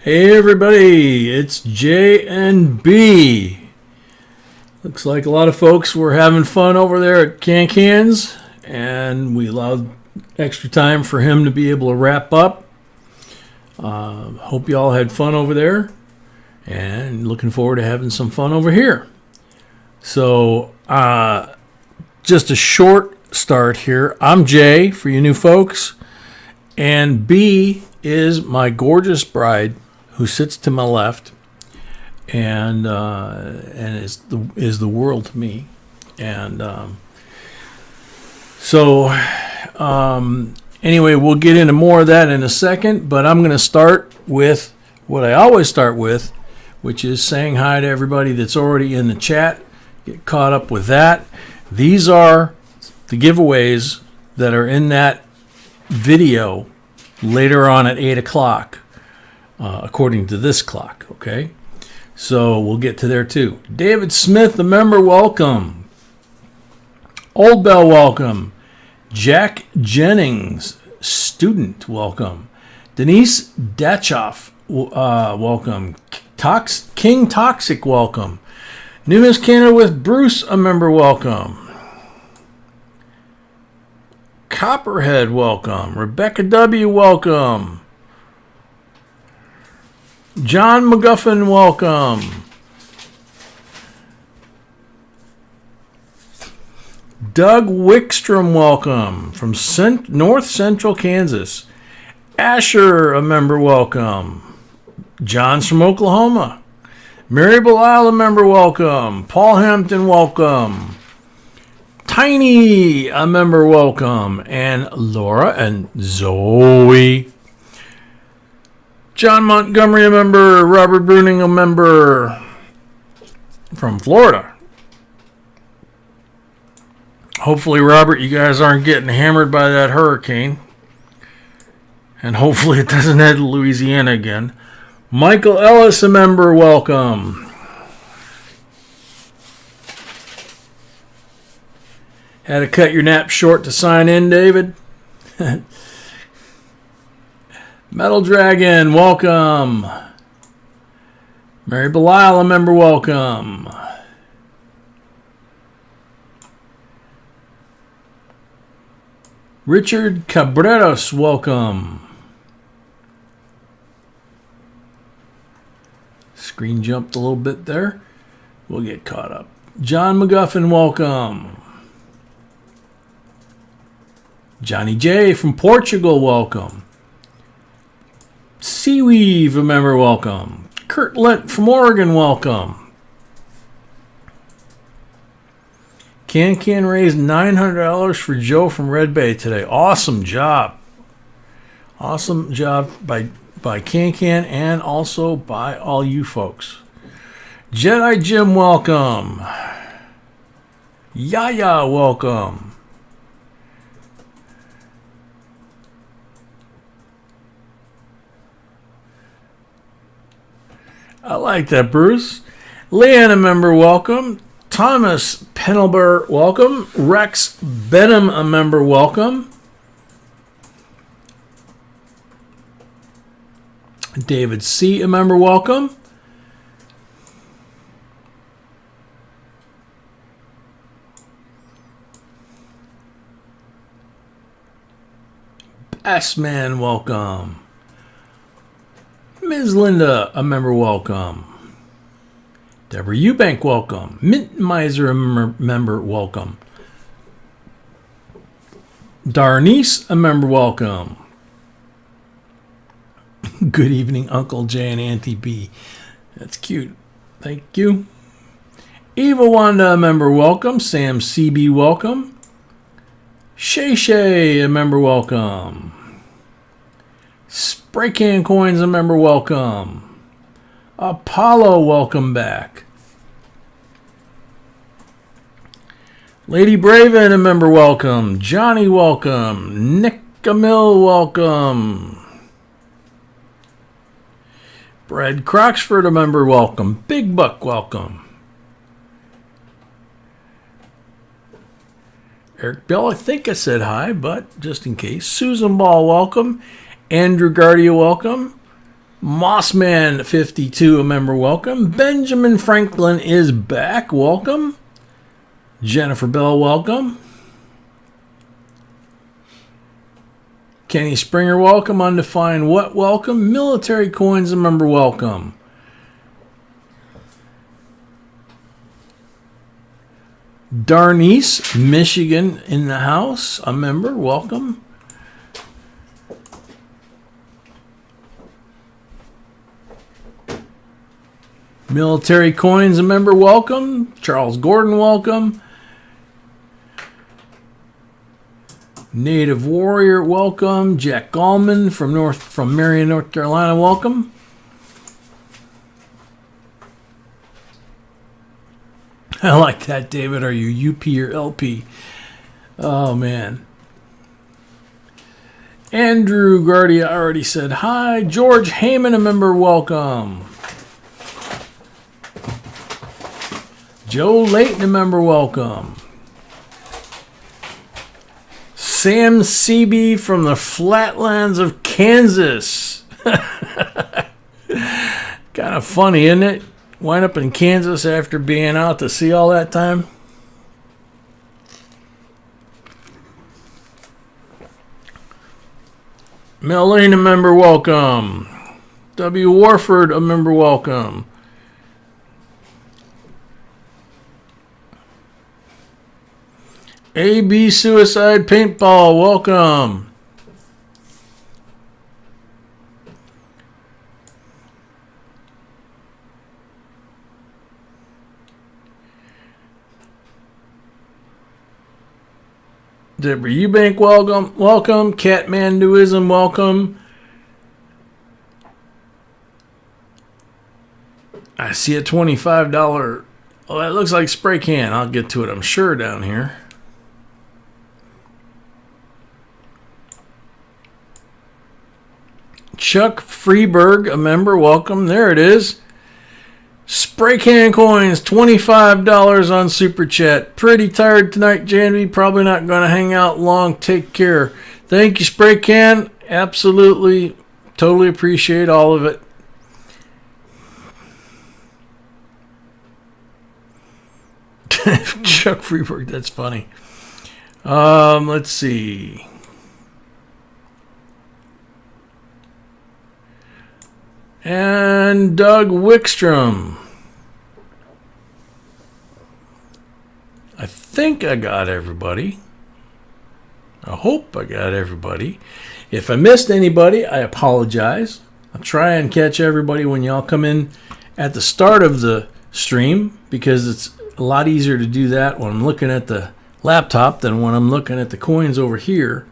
Hey everybody, it's J and B. Looks like a lot of folks were having fun over there at Can-Cans, and we allowed extra time for him to be able to wrap up. Hope you all had fun over there, and looking forward to having some fun over here. So, just a short start here. I'm Jay for you new folks, and B is my gorgeous bride who sits to my left, and is the world to me. And anyway, we'll get into more of that in a second, but I'm going to start with what I always start with, which is saying hi to everybody that's already in the chat. Get caught up with that. These are the giveaways that are in that video later on at 8 o'clock, according to this clock, okay? So we'll get to there too. David Smith, the member, welcome. Old Bell, welcome. Jack Jennings, student, welcome. Denise Dachoff, welcome. King Toxic, welcome. New Miss Canada with Bruce, a member, welcome. Copperhead, welcome. Rebecca W., welcome. John McGuffin, welcome. Doug Wickstrom, welcome. From North Central Kansas. Asher, a member, welcome. John's from Oklahoma. Mary Belisle, a member, welcome. Paul Hampton, welcome. Tiny, a member, welcome. And Laura and Zoe. John Montgomery, a member. Robert Bruning, a member. From Florida. Hopefully, Robert, you guys aren't getting hammered by that hurricane. And hopefully it doesn't head to Louisiana again. Michael Ellis, a member, welcome. Had to cut your nap short to sign in, David. Metal Dragon, welcome. Mary Belisle, a member, welcome. Richard Cabreros, welcome. Screen jumped a little bit there. We'll get caught up. John McGuffin, welcome. Johnny J. from Portugal, welcome. Seaweave, a member, welcome. Kurt Lent from Oregon, welcome. Can raised $900 for Joe from Red Bay today. Awesome job. Awesome job by Can and also by all you folks. Jedi Jim, welcome. Yaya, welcome. I like that, Bruce. Leanne, a member, welcome. Thomas Penelber, welcome. Rex Benham, a member, welcome. David C., a member, welcome. Bassman, welcome. Ms. Linda, a member, welcome. Deborah Eubank, welcome. Mint Miser, a member, welcome. Darnice, a member, welcome. Good evening, Uncle J and Auntie B. That's cute. Thank you. Eva Wanda, a member, welcome. Sam CB, welcome. Shay Shay, a member, welcome. Spray Can Coins, a member, welcome. Apollo, welcome back. Lady Braven, a member, welcome. Johnny, welcome. Nick Camille, welcome. Brad Croxford, a member, welcome. Big Buck, welcome. Eric Bell, I think I said hi, but just in case. Susan Ball, welcome. Andrew Guardia, welcome. Mossman52, a member, welcome. Benjamin Franklin is back, welcome. Jennifer Bell, welcome. Kenny Springer, welcome. Undefined What, welcome. Military Coins, a member, welcome. Darnice, Michigan, in the house, a member, welcome. Military Coins, a member, welcome. Charles Gordon, welcome. Native Warrior, welcome. Jack Gallman from Marion, North Carolina, welcome. I like that, David. Are you UP or LP? Oh, man. Andrew Guardia, I already said hi. George Heyman, a member, welcome. Joe Layton, a member, welcome. Sam CB from the flatlands of Kansas. Kind of funny, isn't it? Wind up in Kansas after being out to sea all that time. Mel Lane, a member, welcome. W. Warford, a member, welcome. AB Suicide Paintball, welcome. Deborah Eubank, welcome. Welcome. Catmanduism, welcome. I see a $25. Oh, that looks like spray can. I'll get to it, I'm sure, down here. Chuck Freeberg, a member, welcome. There it is. Spray can coins, $25 on Super Chat. Pretty tired tonight, Janvy. Probably not going to hang out long. Take care. Thank you, Spray Can. Absolutely, totally appreciate all of it. Chuck Freeberg, that's funny. Let's see. And Doug Wickstrom. I think I got everybody. I hope I got everybody. If I missed anybody, I apologize. I'll try and catch everybody when y'all come in at the start of the stream, because it's a lot easier to do that when I'm looking at the laptop than when I'm looking at the coins over here.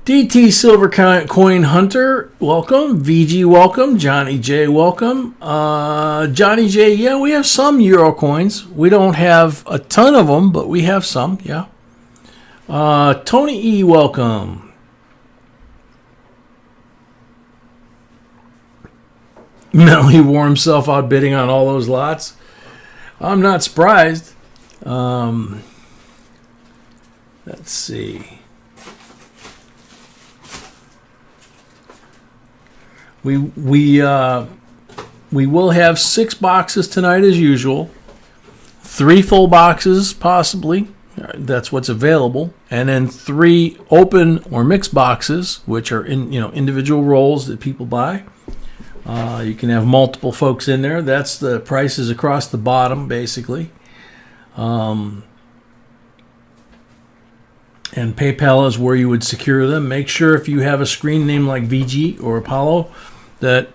DT Silver Coin Hunter, welcome. VG, welcome. Johnny J, welcome. Johnny J, yeah, we have some Euro coins. We don't have a ton of them, but we have some, yeah. Tony E, welcome. Melly wore himself out bidding on all those lots. I'm not surprised. Let's see. We will have 6 boxes tonight as usual. 3 full boxes possibly. That's what's available, and then 3 open or mixed boxes, which are individual rolls that people buy. You can have multiple folks in there. That's the prices across the bottom, basically. And PayPal is where you would secure them. Make sure if you have a screen name like VG or Apollo, that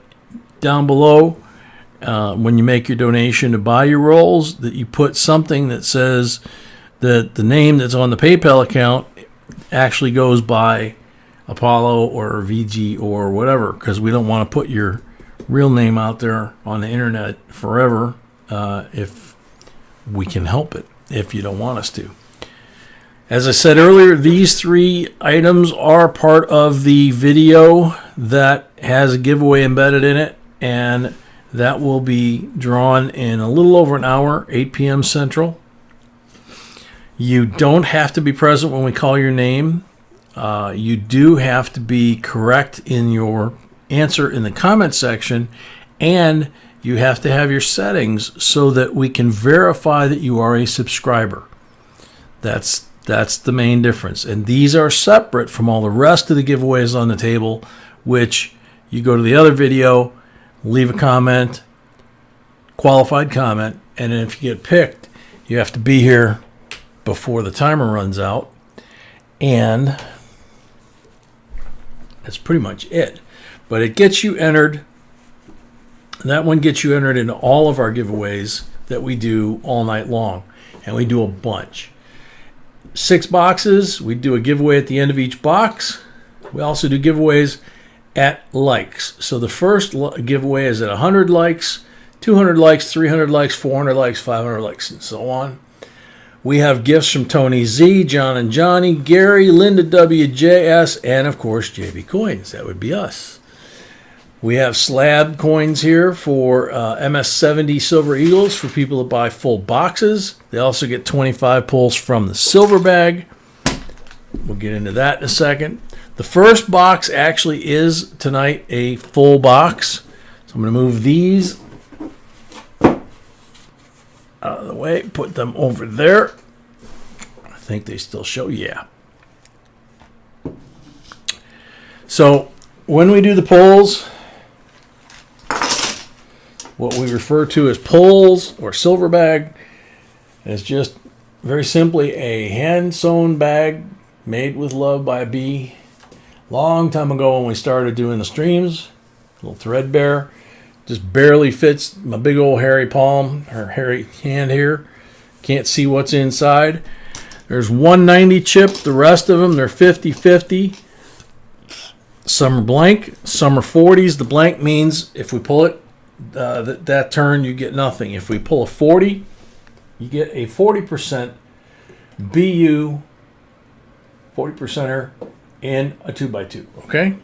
down below, when you make your donation to buy your rolls, that you put something that says that the name that's on the PayPal account actually goes by Apollo or VG or whatever, because we don't want to put your real name out there on the internet forever if we can help it, if you don't want us to. As I said earlier, these 3 items are part of the video that has a giveaway embedded in it, and that will be drawn in a little over an hour, 8 p.m. Central. You don't have to be present when we call your name. You do have to be correct in your answer in the comment section, and you have to have your settings so that we can verify that you are a subscriber. That's the main difference. And these are separate from all the rest of the giveaways on the table, which you go to the other video, leave a comment, qualified comment, and then if you get picked, you have to be here before the timer runs out. And that's pretty much it. But it gets you entered. That one gets you entered into all of our giveaways that we do all night long. And we do a bunch. 6 boxes. We do a giveaway at the end of each box. We also do giveaways at likes. So the first giveaway is at 100 likes, 200 likes, 300 likes, 400 likes, 500 likes, and so on. We have gifts from Tony Z, John and Johnny, Gary, Linda WJS, and of course JB Coins. That would be us. We have slab coins here for MS70 Silver Eagles for people that buy full boxes. They also get 25 pulls from the silver bag. We'll get into that in a second. The first box actually is tonight a full box. So I'm going to move these out of the way, put them over there. I think they still show, yeah. So when we do the pulls, what we refer to as pulls or silver bag is just very simply a hand-sewn bag made with love by a bee. Long time ago when we started doing the streams, a little threadbare. Just barely fits my big old hairy palm, or hairy hand here. Can't see what's inside. There's 190 chip. The rest of them, they're 50-50. Some are blank. Some are 40s. The blank means if we pull it, that turn, you get nothing. If we pull a 40, you get a 40% BU, 40%er in a 2x2. Okay?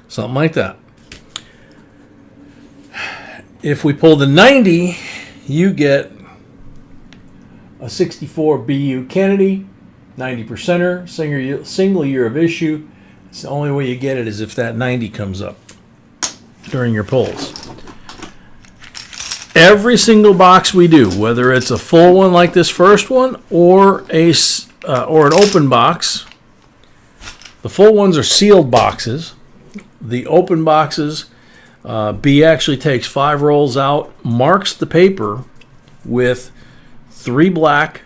Something like that. If we pull the 90, you get a 64 BU Kennedy, 90%er, single year of issue. It's the only way you get it is if that 90 comes up during your pulls. Every single box we do, whether it's a full one like this first one or an open box, the full ones are sealed boxes. The open boxes, B actually takes 5 rolls out, marks the paper with 3 black,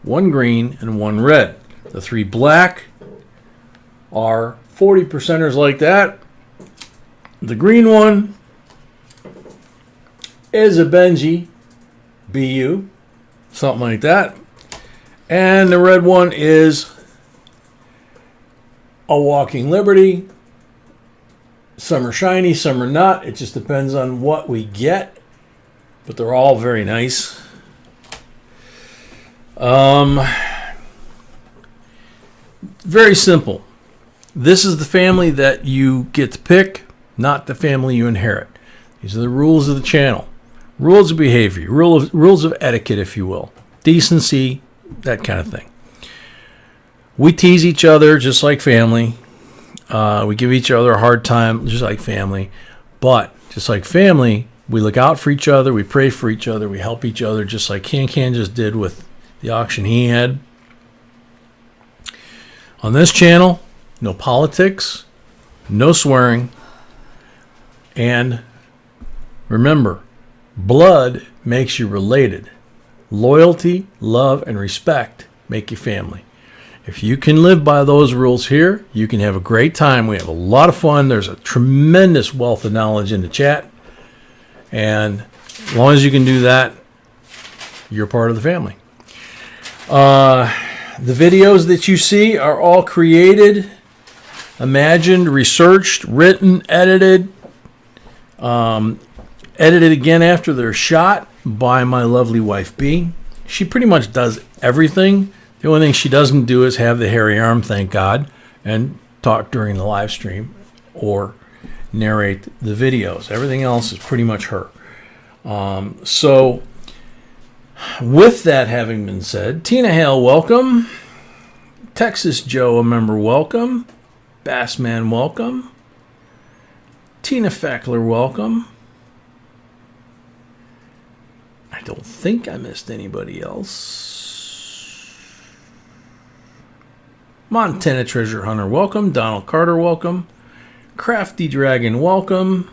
1 green, and 1 red. The 3 black are 40%ers like that. The green one is a Benji BU, something like that. And the red one is a Walking Liberty. Some are shiny, some are not. It just depends on what we get. But they're all very nice. Very simple. This is the family that you get to pick, not the family you inherit. These are the rules of the channel. Rules of behavior, rules of etiquette, if you will. Decency, that kind of thing. We tease each other just like family. We give each other a hard time just like family. But just like family, we look out for each other. We pray for each other. We help each other just like Can just did with the auction he had. On this channel, no politics, no swearing. And remember, blood makes you related. Loyalty, love, and respect make you family. If you can live by those rules here, you can have a great time. We have a lot of fun. There's a tremendous wealth of knowledge in the chat. And as long as you can do that, you're part of the family. The videos that you see are all created, imagined, researched, written, edited, edited again after they're shot by my lovely wife B. She pretty much does everything. The only thing she doesn't do is have the hairy arm, thank God, and talk during the live stream or narrate the videos. Everything else is pretty much her. So with that having been said, Tina Hale, welcome. Texas Joe, a member, welcome. Bassman, welcome. Tina Fackler, welcome. I don't think I missed anybody else. Montana Treasure Hunter, welcome. Donald Carter, welcome. Crafty Dragon, welcome.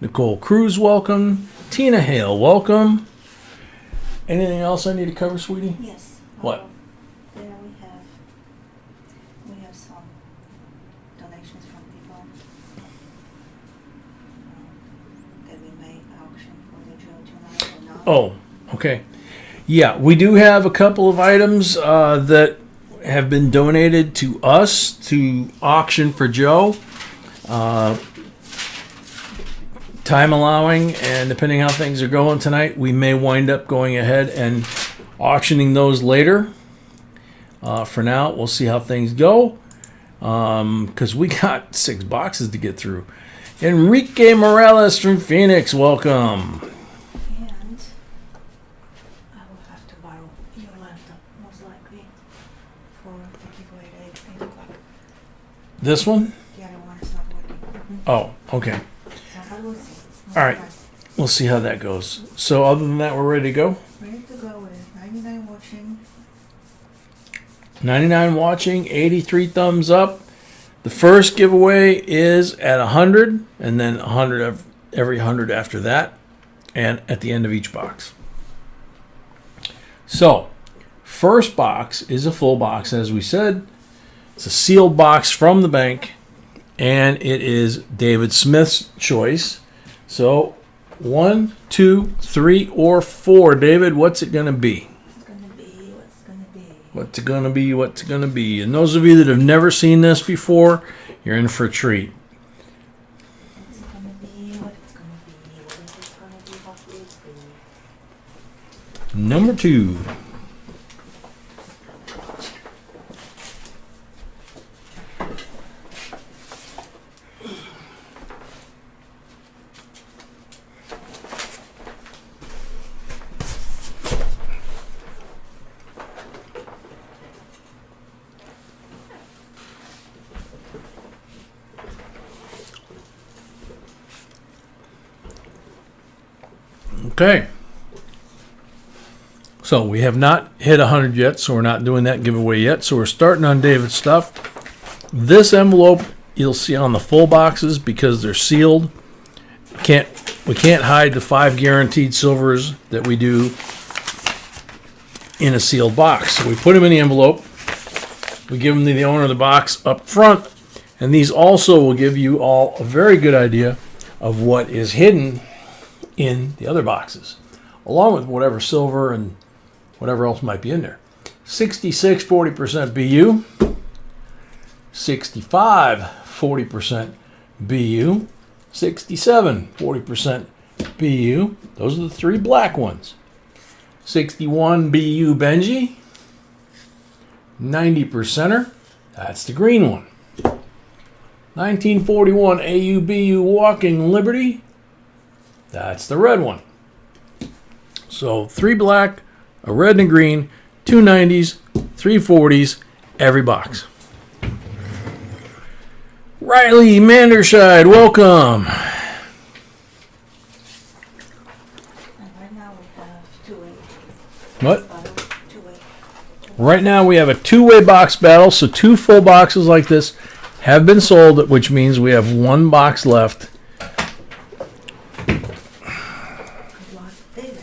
Nicole Cruz, welcome. Tina Hale, welcome. Anything else I need to cover, sweetie? Yes. What? There we have some donations from people that we may auction for the Joe tonight or not. Oh, okay. Yeah, we do have a couple of items that have been donated to us to auction for Joe. Time allowing, and depending how things are going tonight, we may wind up going ahead and auctioning those later. For now, we'll see how things go, because we got 6 boxes to get through. Enrique Morales from Phoenix, welcome. And I will have to borrow your laptop, most likely, for the giveaway at 8 o'clock. This one? The other one is not working. Oh, okay. So we'll see. All right. We'll see how that goes. So other than that, we're ready to go? Ready to go with 99 watching. 99 watching, 83 thumbs up. The first giveaway is at 100, and then 100 every 100 after that, and at the end of each box. So, first box is a full box, as we said. It's a sealed box from the bank, and it is David Smith's choice. So, 1, 2, 3, or 4. David, what's it going to be? What's going to be? What's going to be? What's it going to be? What's it going to be? And those of you that have never seen this before, you're in for a treat. What's it going to be? What it's going to be? What is it going to be? What will it be? Number 2. Okay. So we have not hit 100 yet, so we're not doing that giveaway yet. So we're starting on David's stuff. This envelope you'll see on the full boxes because they're sealed. We can't hide the 5 guaranteed silvers that we do in a sealed box. So we put them in the envelope. We give them to the owner of the box up front. And these also will give you all a very good idea of what is hidden in the other boxes, along with whatever silver and whatever else might be in there. 66 40% BU, 65 40% BU, 67 40% BU. Those are the 3 black ones. 61 BU Benji, 90%er, that's the green one. 1941 AUBU Walking Liberty, that's the red one. So 3 black, a red and a green, 2 90s, 3 40s, every box. Riley Manderscheid, welcome. And right now we have 2-way. What? 2-way. Right now we have a 2-way box battle, so 2 full boxes like this have been sold, which means we have 1 box left. Good luck, David.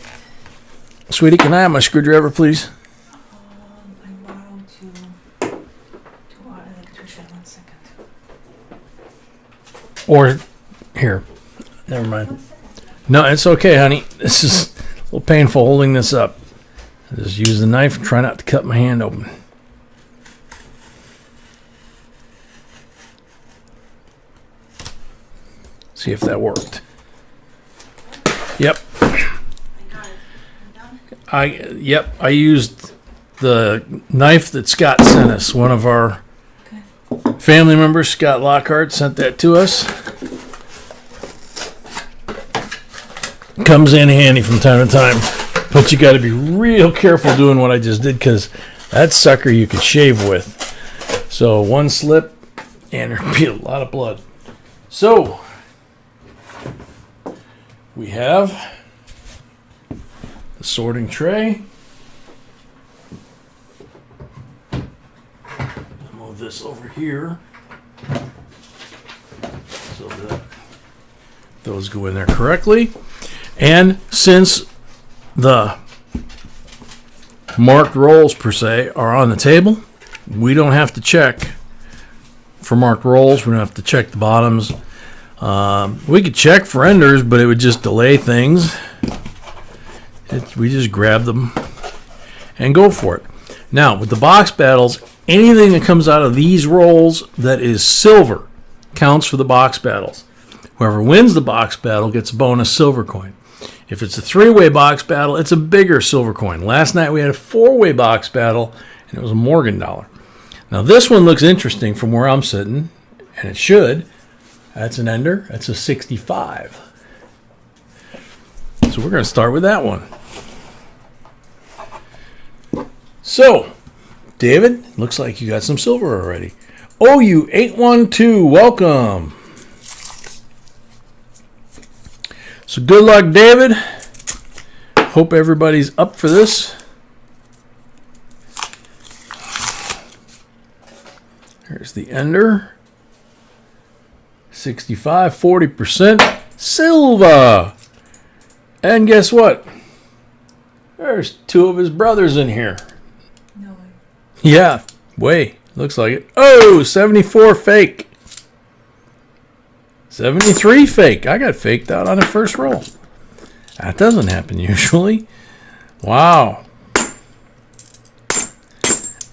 Sweetie, can I have my screwdriver, please? I borrowed to our electrician. 1 second. Or here. Never mind. No, it's okay, honey. This is a little painful holding this up. I just use the knife and try not to cut my hand open. See if that worked. Yep. I got it. I'm done. I used the knife that Scott sent us. One of our family members, Scott Lockhart, sent that to us. Comes in handy from time to time, but you got to be real careful doing what I just did because that sucker you could shave with. So 1 slip and there'd be a lot of blood. So, we have the sorting tray. I'll move this over here so that those go in there correctly. And since the marked rolls per se are on the table, we don't have to check for marked rolls. We don't have to check the bottoms. We could check for enders, but it would just delay things. We just grab them and go for it. Now, with the box battles, anything that comes out of these rolls that is silver counts for the box battles. Whoever wins the box battle gets a bonus silver coin. If it's a 3-way box battle, it's a bigger silver coin. Last night we had a 4-way box battle, and it was a Morgan dollar. Now this one looks interesting from where I'm sitting, and it should. That's an ender. That's a 65. So we're going to start with that one. So, David, looks like you got some silver already. OU812, welcome. So good luck, David. Hope everybody's up for this. Here's the ender. 65, 40%. Silva. And guess what? There's 2 of his brothers in here. No way. Yeah, way. Looks like it. Oh, 74 fake. 73 fake. I got faked out on the first roll. That doesn't happen usually. Wow.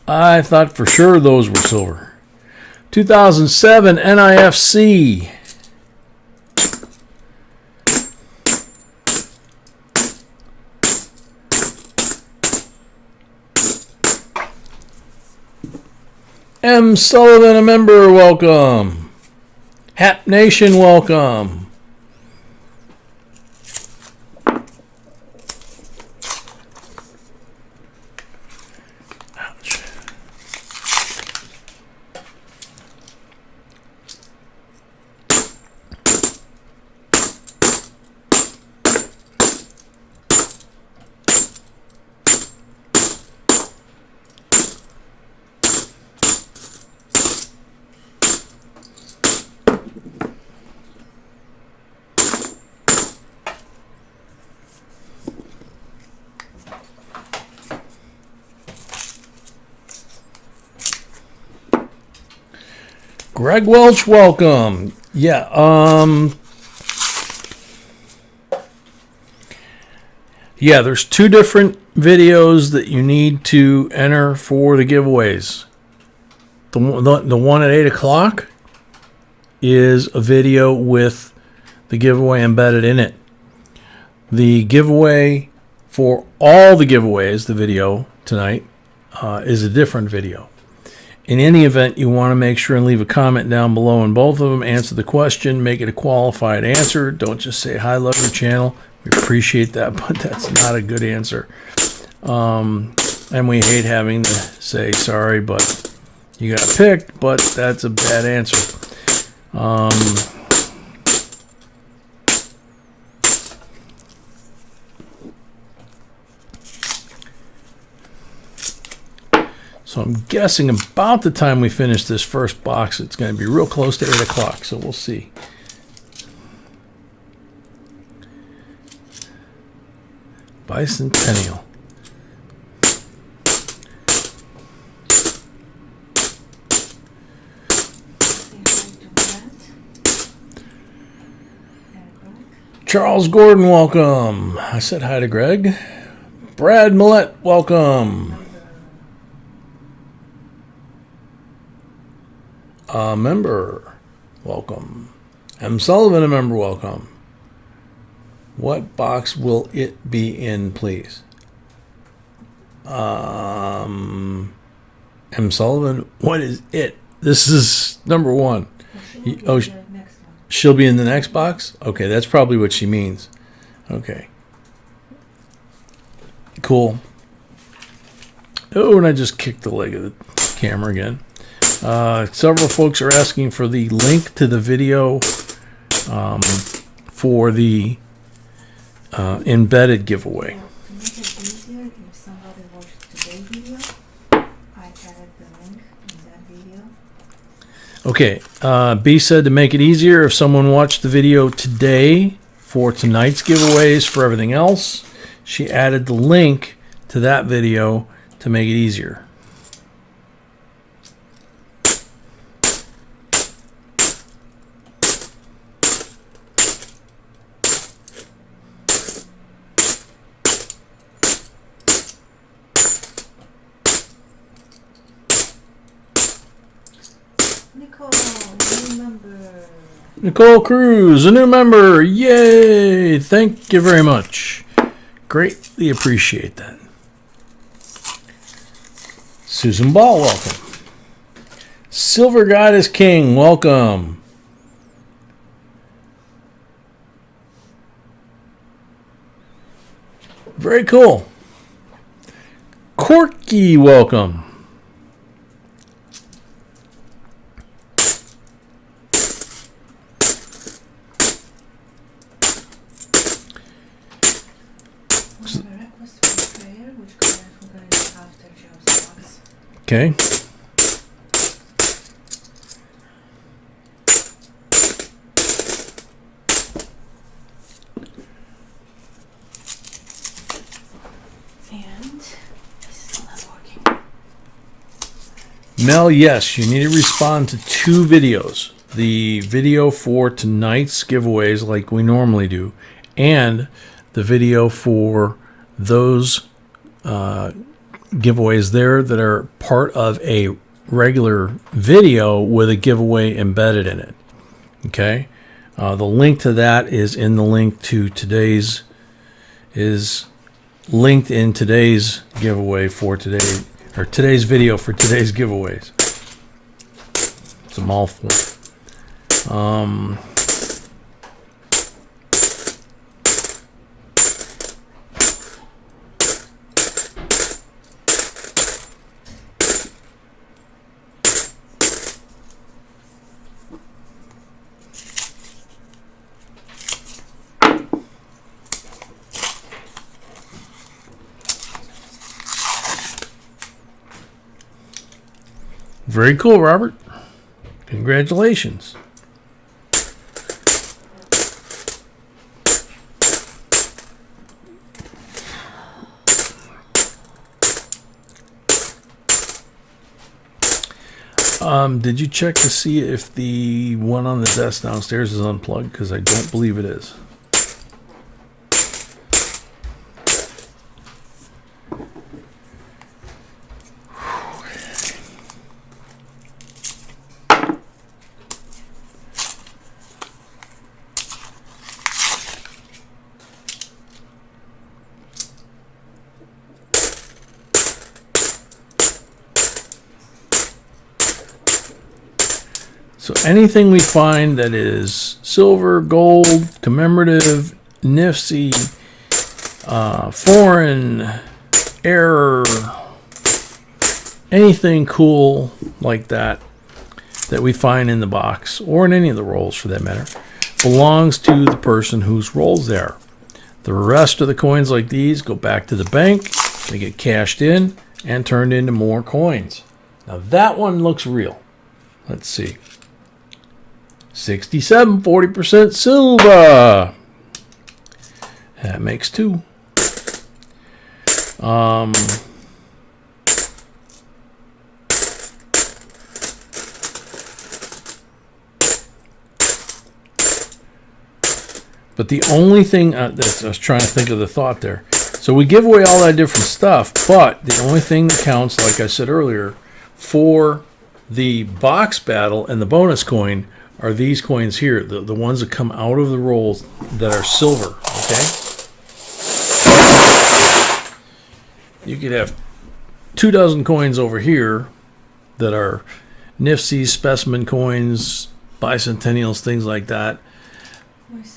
I thought for sure those were silver. 2007 NIFC. M. Sullivan, a member, welcome. Hap Nation, welcome. Ouch. Greg Welch, welcome. Yeah, there's 2 different videos that you need to enter for the giveaways. The one at 8 o'clock is a video with the giveaway embedded in it. The giveaway for all the giveaways, the video tonight, is a different video. In any event, you want to make sure and leave a comment down below on both of them. Answer the question. Make it a qualified answer. Don't just say, "Hi, love your channel." We appreciate that, but that's not a good answer. And we hate having to say, "Sorry, but you got picked," but that's a bad answer. So I'm guessing about the time we finish this first box, it's going to be real close to 8 o'clock, so we'll see. Bicentennial. Charles Gordon, welcome. I said hi to Greg. Brad Millette, welcome. A member, welcome. M. Sullivan, a member, welcome. What box will it be in, please? M. Sullivan, what is it? This is number 1. Oh, she'll be in the next box? Okay, that's probably what she means. Okay. Cool. Oh, and I just kicked the leg of the camera again. Several folks are asking for the link to the video for the embedded giveaway. To make it easier, if somebody watched today's video, I added the link in that video. Okay, B said to make it easier, if someone watched the video today for tonight's giveaways for everything else, she added the link to that video to make it easier. Nicole, new member. Nicole Cruz, a new member. Yay! Thank you very much. Greatly appreciate that. Susan Ball, welcome. Silver Goddess King, welcome. Very cool. Corky, welcome. Request for prayer, which we're going to do after Joe's box. Okay. And it's still not working. Mel, yes, you need to respond to 2 videos. The video for tonight's giveaways like we normally do, and the video for those giveaways there that are part of a regular video with a giveaway embedded in it. Okay? The link to that is in the link to today's, is linked in today's giveaway for today, or today's video for today's giveaways. It's a mouthful. Very cool, Robert. Congratulations. Did you check to see if the one on the desk downstairs is unplugged? Because I don't believe it is. So anything we find that is silver, gold, commemorative, NIFC, foreign, error, anything cool like that that we find in the box, or in any of the rolls for that matter, belongs to the person whose rolls they are. The rest of the coins like these go back to the bank, they get cashed in and turned into more coins. Now that one looks real. Let's see. 67, 40% silver. That makes 2. But the only thing, I was trying to think of the thought there. So we give away all that different stuff, but the only thing that counts, like I said earlier, for the box battle and the bonus coin are these coins here, the ones that come out of the rolls that are silver, okay? You could have 2 dozen coins over here that are NIFC, specimen coins, bicentennials, things like that.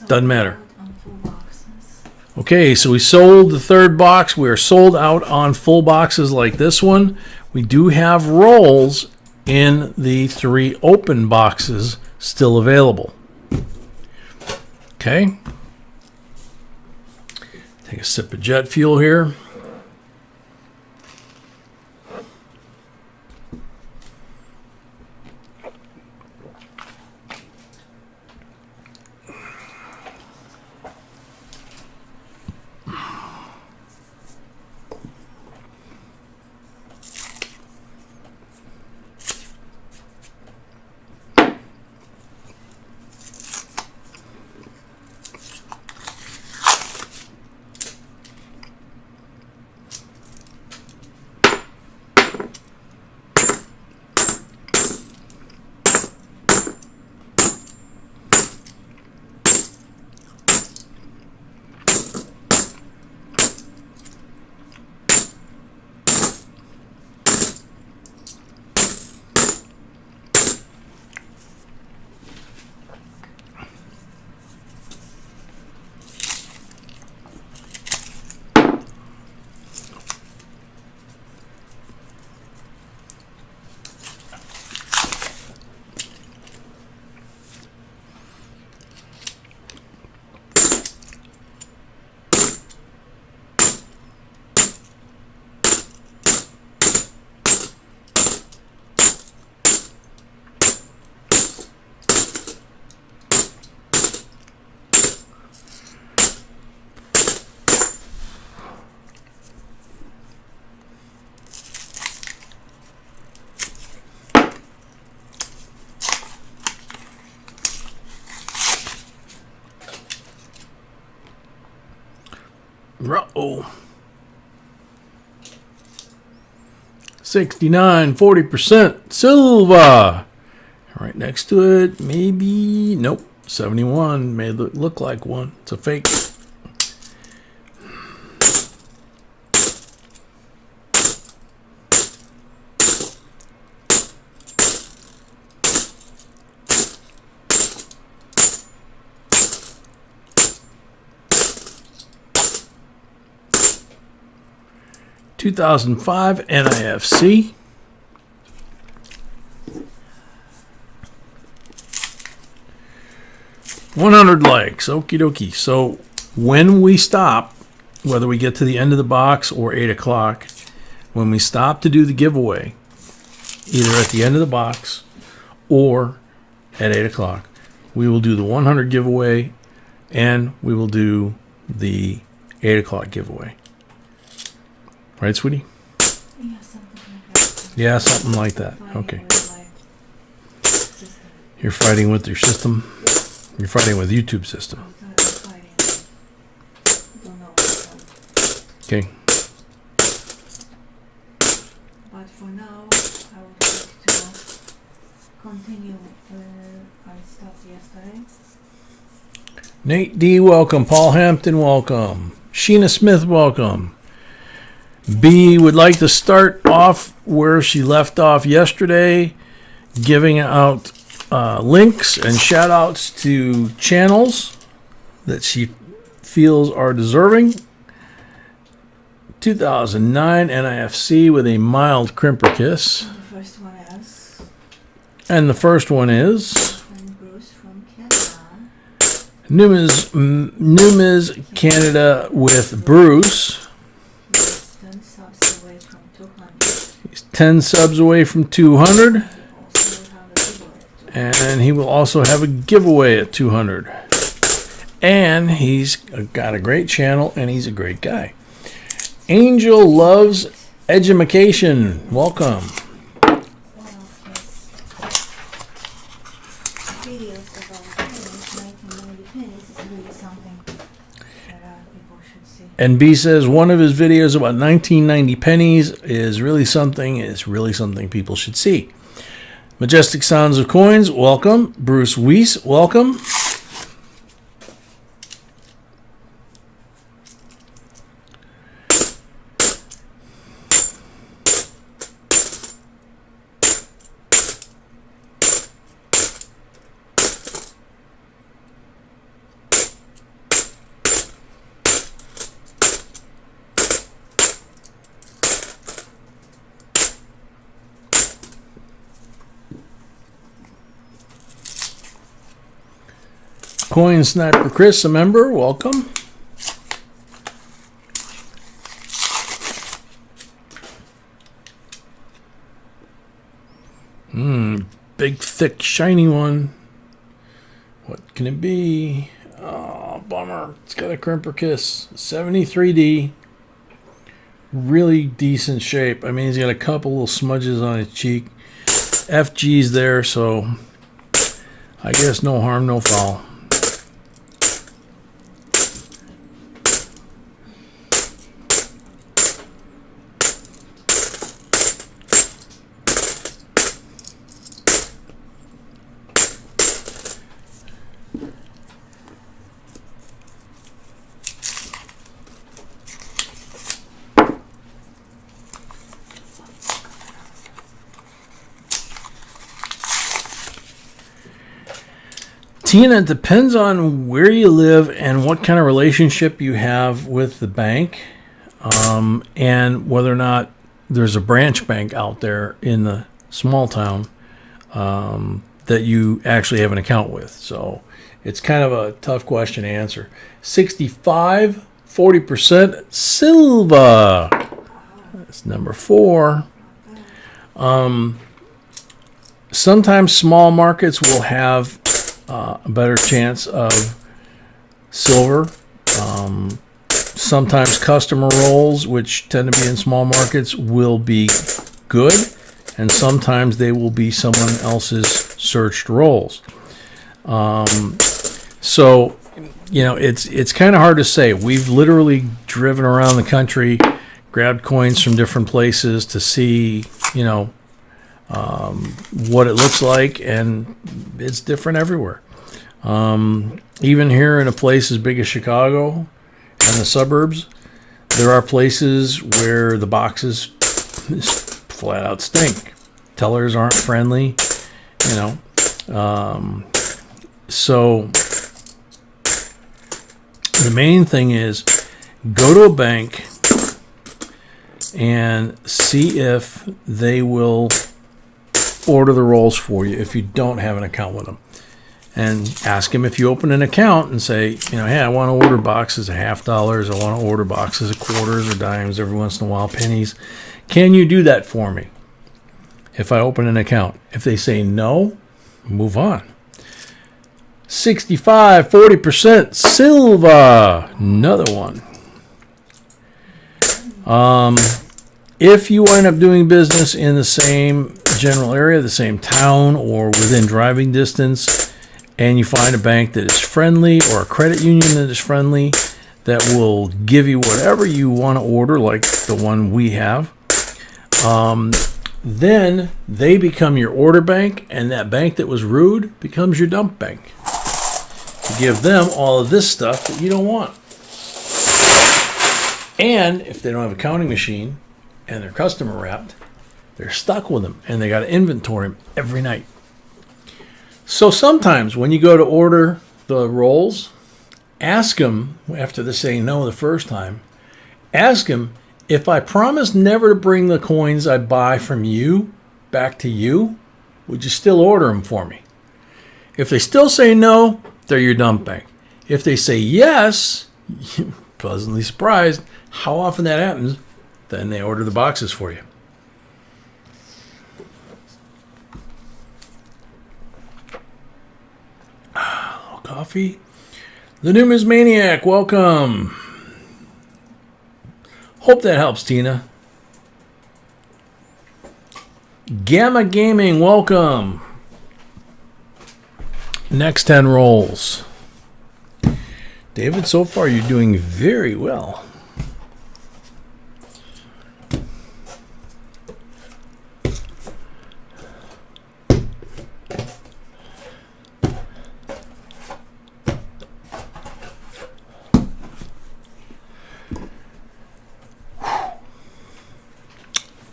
Doesn't matter. On full boxes. Okay, so we sold the 3rd box. We are sold out on full boxes like this one. We do have rolls in the 3 open boxes still available. Okay. Take a sip of jet fuel here. Uh-oh. 69, 40%. Silva. Right next to it, maybe. Nope. 71. May look like one. It's a fake. (2005) NIFC. $100 likes. Okie dokie. So when we stop, whether we get to the end of the box or 8 o'clock, when we stop to do the giveaway, either at the end of the box or at 8 o'clock, we will do the 100 giveaway and we will do the 8 o'clock giveaway. Right, sweetie? Yeah, something like that. Yeah, something like that. Okay. You're fighting with your system? You're fighting with YouTube system. Okay. But for now, I would like to continue where I stopped yesterday. Nate D, welcome. Paul Hampton, welcome. Sheena Smith, welcome. B would like to start off where she left off yesterday, giving out links and shout outs to channels that she feels are deserving. 2009 NIFC with a mild crimper kiss. And the first one is. And the first one is. And Bruce from Canada. Numiz Canada with Bruce. He's 10 subs away from 200. He's 10 subs away from 200. And he will also have a giveaway at 200. And he's got a great channel and he's a great guy. Angel Loves Edumacation. Welcome. Videos about pennies, 1990 pennies is really something that people should see. And B says one of his videos about 1990 pennies is really something. It's really something people should see. Majestic Sounds of Coins, welcome. Bruce Weiss, welcome. Coin Sniper Chris, a member, welcome. Big, thick, shiny one. What can it be? Oh, bummer. It's got a crimper kiss. 73D. Really decent shape. I mean, he's got a couple little smudges on his cheek. FG's there, so I guess no harm, no foul. Tina, it depends on where you live and what kind of relationship you have with the bank, and whether or not there's a branch bank out there in the small town that you actually have an account with. So it's kind of a tough question to answer. 65, 40% Silva. That's number 4. Sometimes small markets will have a better chance of silver. Sometimes customer rolls, which tend to be in small markets, will be good, and sometimes they will be someone else's searched rolls. So, you know, it's kind of hard to say. We've literally driven around the country, grabbed coins from different places to see, you know, what it looks like, and it's different everywhere. Even here in a place as big as Chicago and the suburbs, there are places where the boxes flat out stink. Tellers aren't friendly, you know. So the main thing is go to a bank and see if they will order the rolls for you if you don't have an account with them. And ask them if you open an account and say, you know, hey, I want to order boxes of $50. I want to order boxes of quarters or dimes, every once in a while, pennies. Can you do that for me if I open an account? If they say no, move on. 65, 40% Silva. Another one. If you wind up doing business in the same general area, the same town, or within driving distance, and you find a bank that is friendly or a credit union that is friendly that will give you whatever you want to order, like the one we have, then they become your order bank, and that bank that was rude becomes your dump bank. You give them all of this stuff that you don't want. And if they don't have a counting machine and they're customer wrapped, they're stuck with them, and they got to inventory them every night. So sometimes when you go to order the rolls, ask them, after they say no the first time, ask them, if I promise never to bring the coins I buy from you back to you, would you still order them for me? If they still say no, they're your dump bank. If they say yes, you're pleasantly surprised how often that happens, then they order the boxes for you. Coffee. The Numismaniac, welcome. Hope that helps, Tina. Gamma Gaming, welcome. Next 10 rolls. David, so far you're doing very well.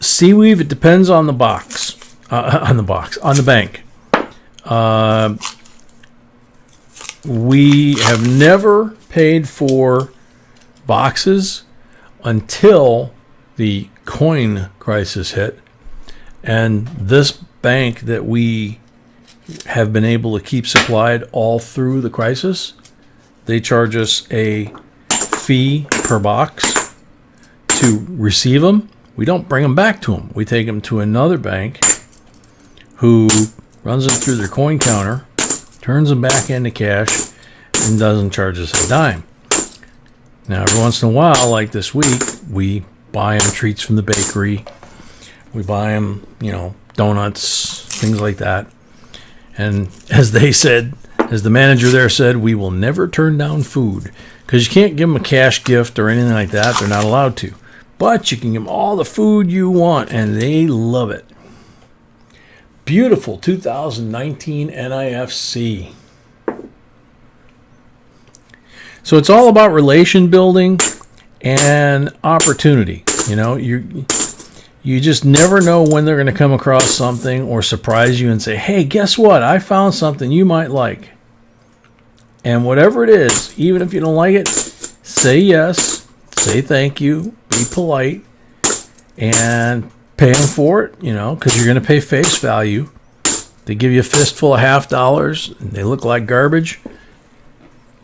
Seaweave, it depends on the box, on the bank. We have never paid for boxes until the coin crisis hit, and this bank that we have been able to keep supplied all through the crisis. They charge us a fee per box to receive them. We don't bring them back to them. We take them to another bank who runs them through their coin counter, turns them back into cash, and doesn't charge us a dime. Now, every once in a while, like this week, we buy them treats from the bakery. We buy them, donuts, things like that. And as they said, as the manager there said, we will never turn down food because you can't give them a cash gift or anything like that. They're not allowed to. But you can give them all the food you want, and they love it. Beautiful 2019 NIFC. So it's all about relation building and opportunity. You just never know when they're going to come across something or surprise you and say, hey, guess what? I found something you might like. And whatever it is, even if you don't like it, say yes, say thank you, be polite, and pay them for it, because you're going to pay face value. They give you a fistful of $50 and they look like garbage.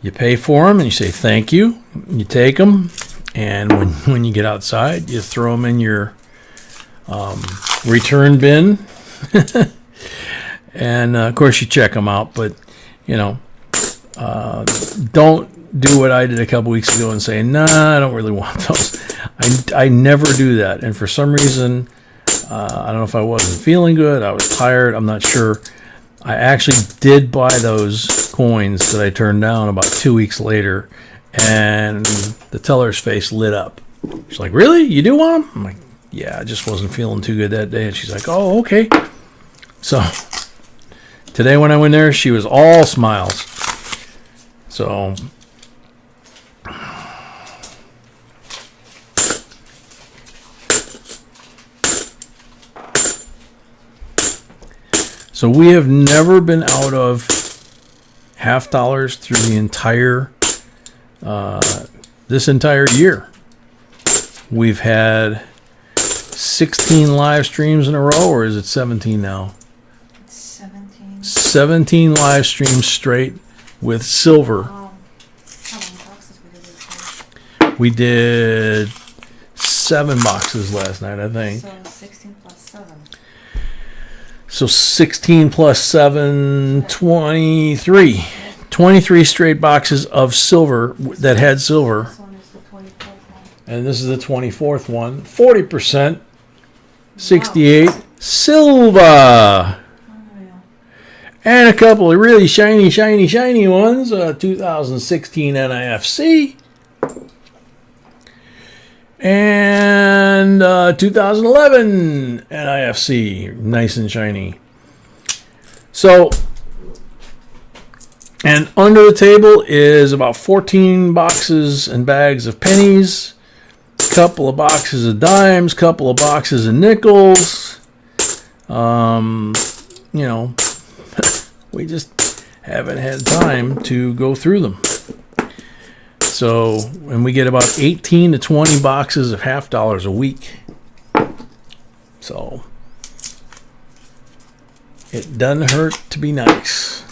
You pay for them and you say thank you. You take them, and when you get outside, you throw them in your return bin. And of course you check them out, but don't do what I did a couple weeks ago and say, nah, I don't really want those. I never do that. And for some reason, I don't know if I wasn't feeling good, I was tired, I'm not sure. I actually did buy those coins that I turned down about 2 weeks later, and the teller's face lit up. She's like, really? You do want them? I'm like, yeah, I just wasn't feeling too good that day. And she's like, oh, okay. So today when I went there, she was all smiles. So we have never been out of $50 through the entire this entire year. We've had 16 live streams in a row, or is it 17 now? It's 17. 17 live streams straight with silver. How many boxes we did this time? We did 7 boxes last night, I think. So 16 plus 7. So 16 plus 7, 23. 23 straight boxes of silver that had silver. This one is the 24th one. And this is the 24th one. 40%. 68. Silver. Unreal. And a couple of really shiny ones. 2016 NIFC. And 2011 NIFC. Nice and shiny. So, and under the table is about 14 boxes and bags of pennies. Couple of boxes of dimes, couple of boxes of nickels. We just haven't had time to go through them. So, and we get about 18 to 20 boxes of $50 a week. So, it doesn't hurt to be nice.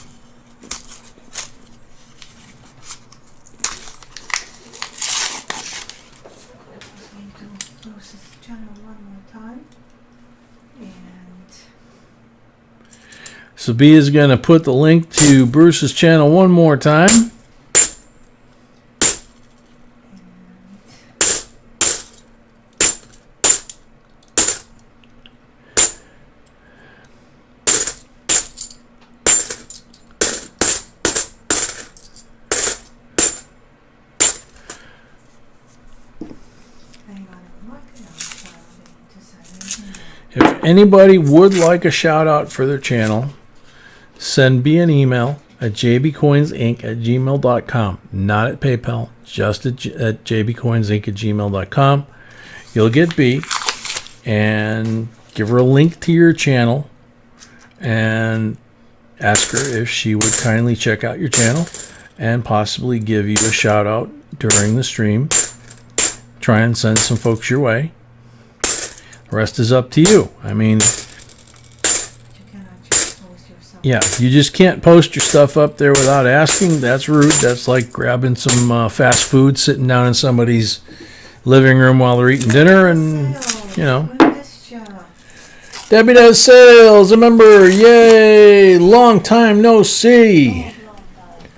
So B is going to put the link to Bruce's channel one more time. If anybody would like a shout out for their channel, send me an email at jbcoinsinc@gmail.com. Not at PayPal, just at jbcoinsinc@gmail.com. You'll get B and give her a link to your channel and ask her if she would kindly check out your channel and possibly give you a shout out during the stream. Try and send some folks your way. The rest is up to you. I mean, You cannot just post yourself Yeah, you just can't post your stuff up there without asking. That's rude. That's like grabbing some fast food, sitting down in somebody's living room while they're eating dinner, and you know. Debbie does sales. A member, yay! Long time no see.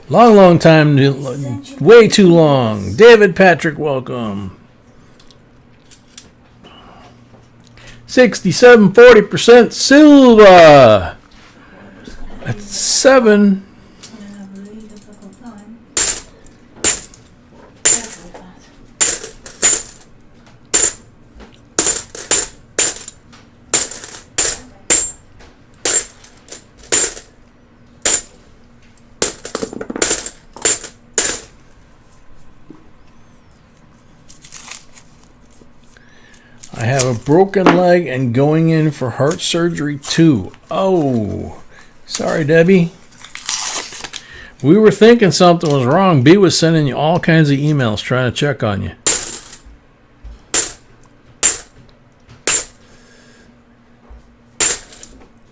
Long time. Way too long. David Patrick, welcome. 67.40% silver. That's 7. I have a broken leg and going in for heart surgery too. Oh, sorry, Debbie. We were thinking something was wrong. B was sending you all kinds of emails trying to check on you.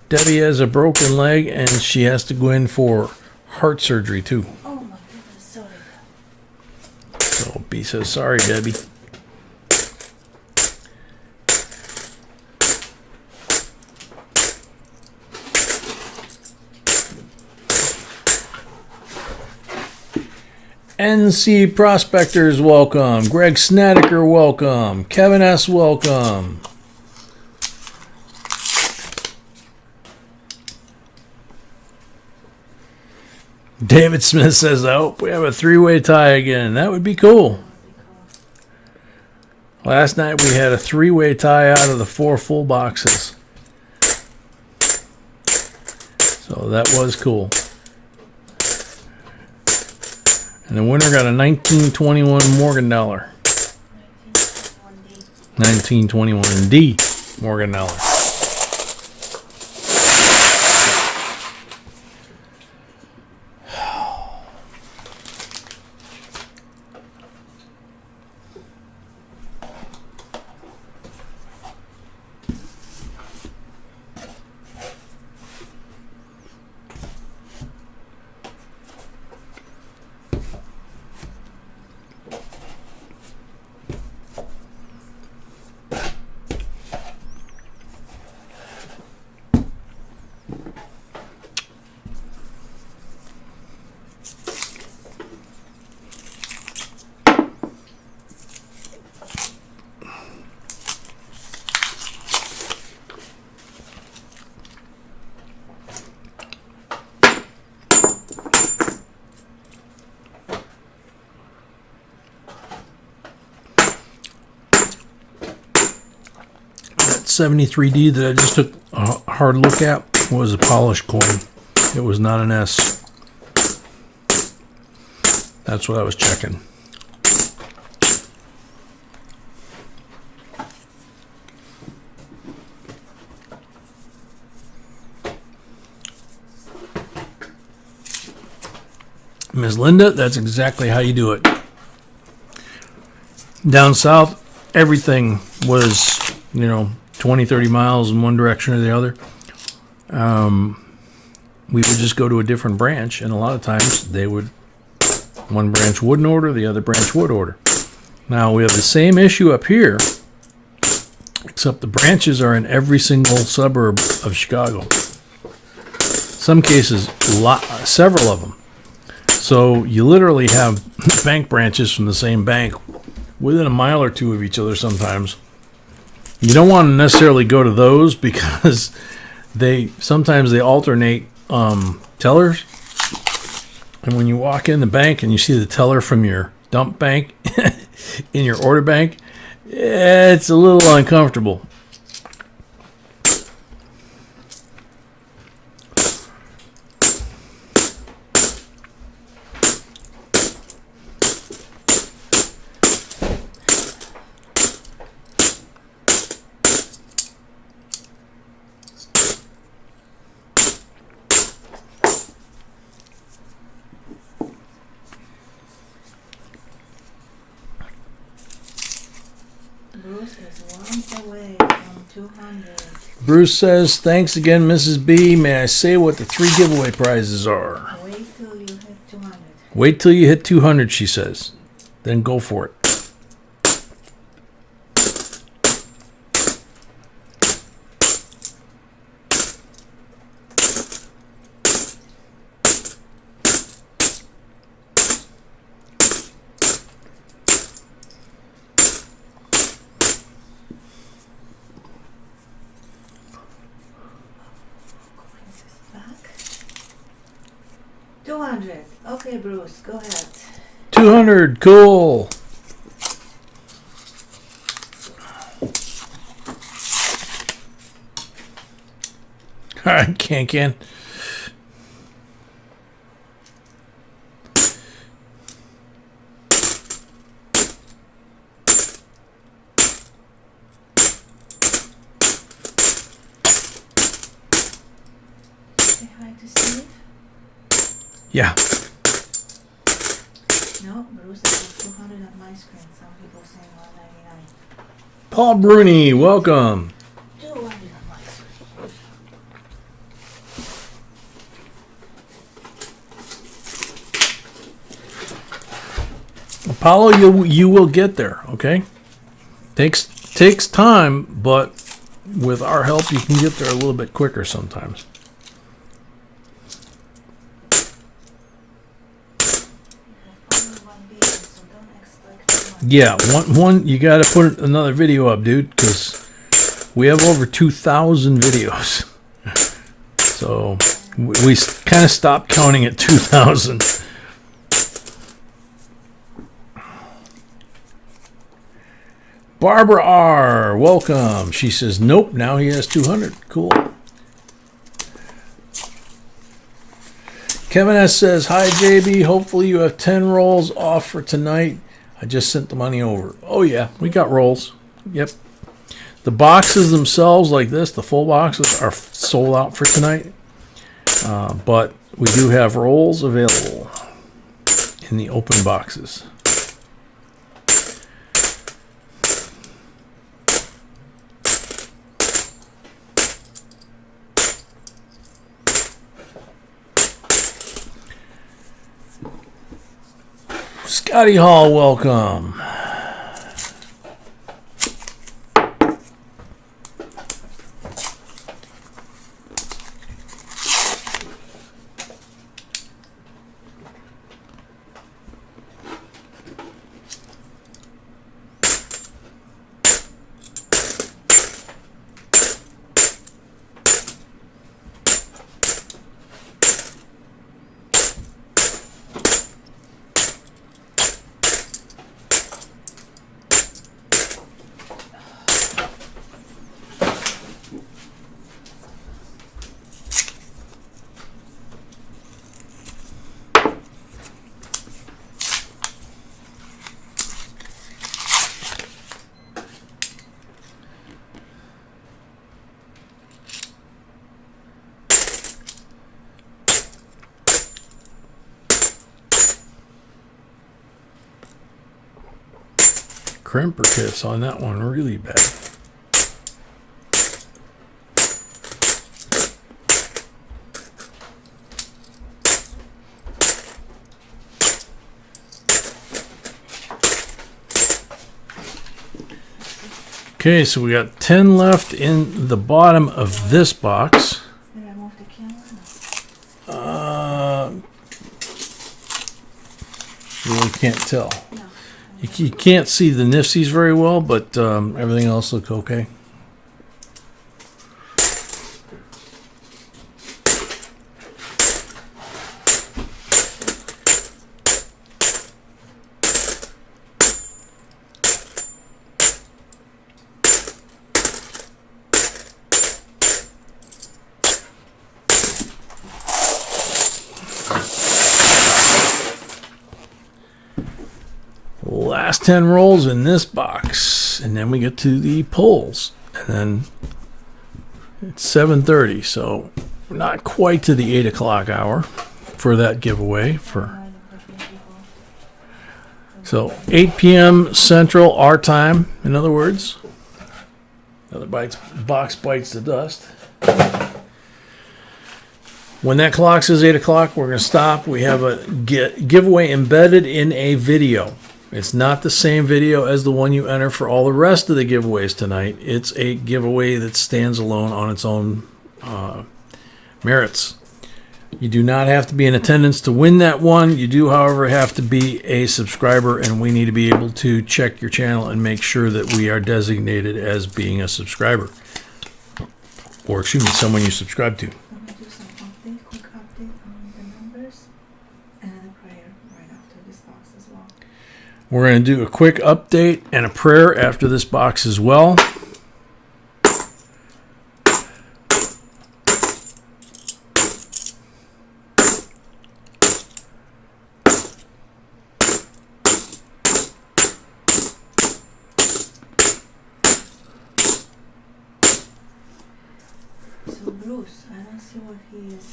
Debbie has a broken leg and she has to go in for heart surgery too. Oh my goodness, sorry. So B says, sorry, Debbie. NC Prospectors, welcome. Greg Snedeker, welcome. Kevin S., welcome. David Smith says, I hope we have a 3-way tie again. That would be cool. Last night we had a 3-way tie out of the 4 full boxes. So that was cool. And the winner got a 1921 Morgan dollar. 1921 D Morgan dollar. That 73D that I just took a hard look at was a polished coin. It was not an S. That's what I was checking. Ms. Linda, that's exactly how you do it. Down south, everything was, 20, 30 miles in one direction or the other. We would just go to a different branch, and a lot of times one branch wouldn't order, the other branch would order. Now we have the same issue up here, except the branches are in every single suburb of Chicago. Some cases, several of them. So you literally have bank branches from the same bank within a mile or two of each other sometimes. You don't want to necessarily go to those because sometimes they alternate tellers. And when you walk in the bank and you see the teller from your dump bank in your order bank, it's a little uncomfortable. Bruce is one away from 200. Bruce says, thanks again, Mrs. B. May I say what the 3 giveaway prizes are? Wait till you hit 200. Wait till you hit 200, she says. Then go for it. Coins is back. 200. Okay, Bruce, go ahead. 200, cool. All right, can. Say hi to Steve. Yeah. No, Bruce is 200 on my screen. Some people saying 199. Paul Bruni, welcome. 200 on my screen. Apollo, you will get there, okay? Takes time, but with our help, you can get there a little bit quicker sometimes. Only one video, so don't expect too much. Yeah, one you got to put another video up, dude, because we have over 2,000 videos. So we kind of stopped counting at 2,000. Barbara R, welcome. She says, nope, now he has 200. Cool. Kevin S says, hi, JB. Hopefully you have 10 rolls off for tonight. I just sent the money over. Oh, yeah, we got rolls. Yep. The boxes themselves, like this, the full boxes, are sold out for tonight. But we do have rolls available in the open boxes. Scotty Hall, welcome. Crimper kiss on that one really bad. Okay, so we got 10 left in the bottom of this box. Did I move the camera? Really can't tell. No. You can't see the nifsies very well, but everything else looks okay. Last 10 rolls in this box, and then we get to the pulls, and then it's 7:30, so we're not quite to the 8 o'clock hour for that giveaway. For So 8 p.m. Central, our time, in other words. Another box bites the dust. When that clock says 8 o'clock, we're going to stop. We have a giveaway embedded in a video. It's not the same video as the one you enter for all the rest of the giveaways tonight. It's a giveaway that stands alone on its own merits. You do not have to be in attendance to win that one. You do, however, have to be a subscriber, and we need to be able to check your channel and make sure that we are designated as being a subscriber. Or, excuse me, someone you subscribe to. I'm going to do some quick update on the numbers, and then a prayer right after this box as well. We're going to do a quick update and a prayer after this box as well. So Bruce, I don't see what he is.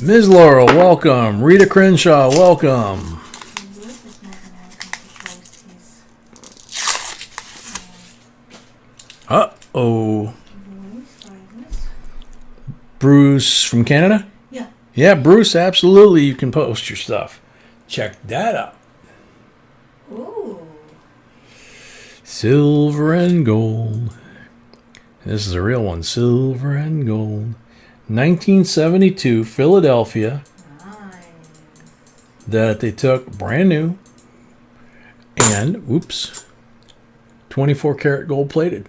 Ms. Laurel, welcome. Rita Crenshaw, welcome. Bruce is not an icon to post his Uh-oh. voice brightness. Bruce from Canada? Yeah. Yeah, Bruce, absolutely. You can post your stuff. Check that out. Ooh. Silver and gold. This is a real one. Silver and gold. 1972, Philadelphia. Nice. That they took brand new. And, whoops, 24 karat gold plated.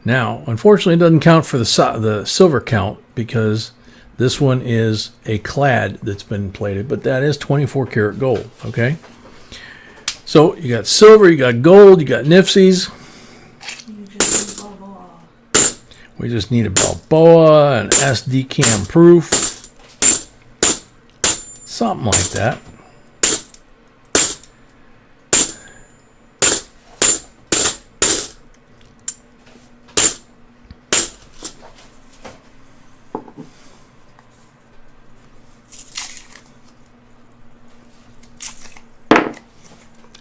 Now, unfortunately, it doesn't count for the silver count because this one is a clad that's been plated, but that is 24 karat gold, okay? So you got silver, you got gold, you got Nipsey's. You just need Balboa. We just need a Balboa, an SD cam proof, something like that.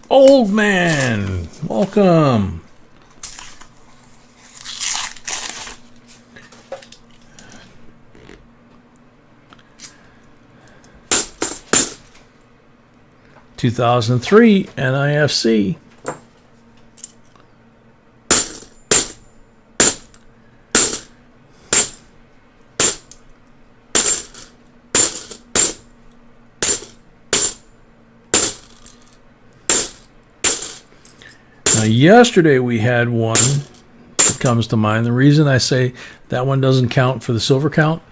Old man, welcome. (2003) NIFC. Now, yesterday we had one that comes to mind. The reason I say that one doesn't count for the silver count,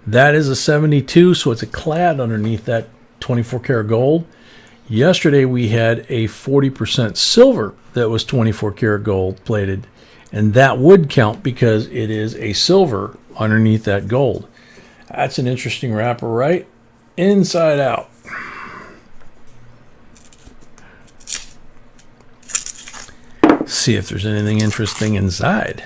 that is a 72, so it's a clad underneath that 24 karat gold. Yesterday we had a 40% silver that was 24 karat gold plated, and that would count because it is a silver underneath that gold. That's an interesting wrapper, right? Inside out. See if there's anything interesting inside.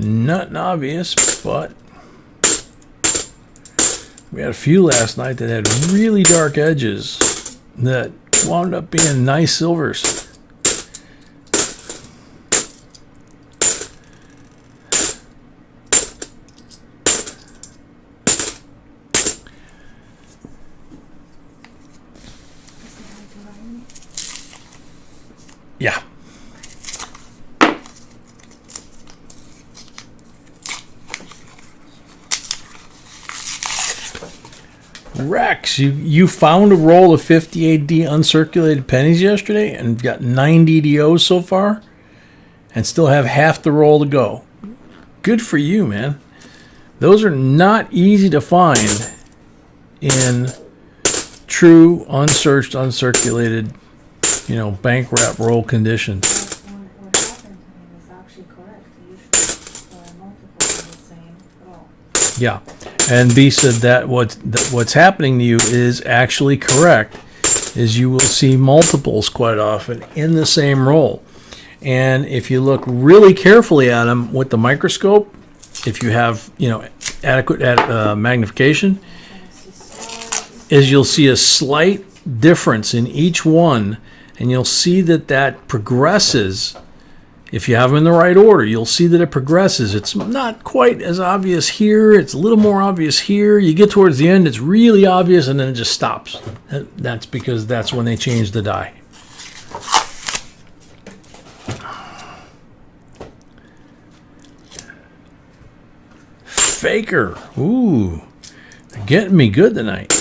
Nothing obvious, but we had a few last night that had really dark edges that wound up being nice silvers. Yeah. Rex, you found a roll of 58D uncirculated pennies yesterday and got 9 DDOs so far and still have half the roll to go. Good for you, man. Those are not easy to find in true unsearched, uncirculated, bank wrap roll condition. What happened to him is actually correct. Usually multiple of the same roll. Yeah, and B said that what's happening to you is actually correct. is you will see multiples quite often in the same roll. And if you look really carefully at them with the microscope, if you have, adequate magnification, is you'll see a slight difference in each one, and you'll see that progresses. If you have them in the right order, you'll see that it progresses. It's not quite as obvious here. It's a little more obvious here. You get towards the end, it's really obvious, and then it just stops. That's because that's when they change the die. Faker. Ooh, they're getting me good tonight.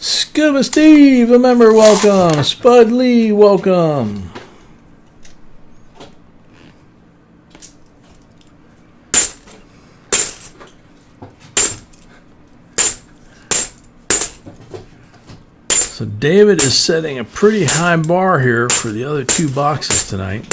Scuba Steve, a member, welcome. Spud Lee, welcome. So David is setting a pretty high bar here for the other two boxes tonight.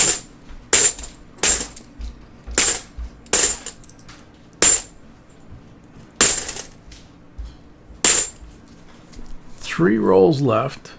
Three rolls left.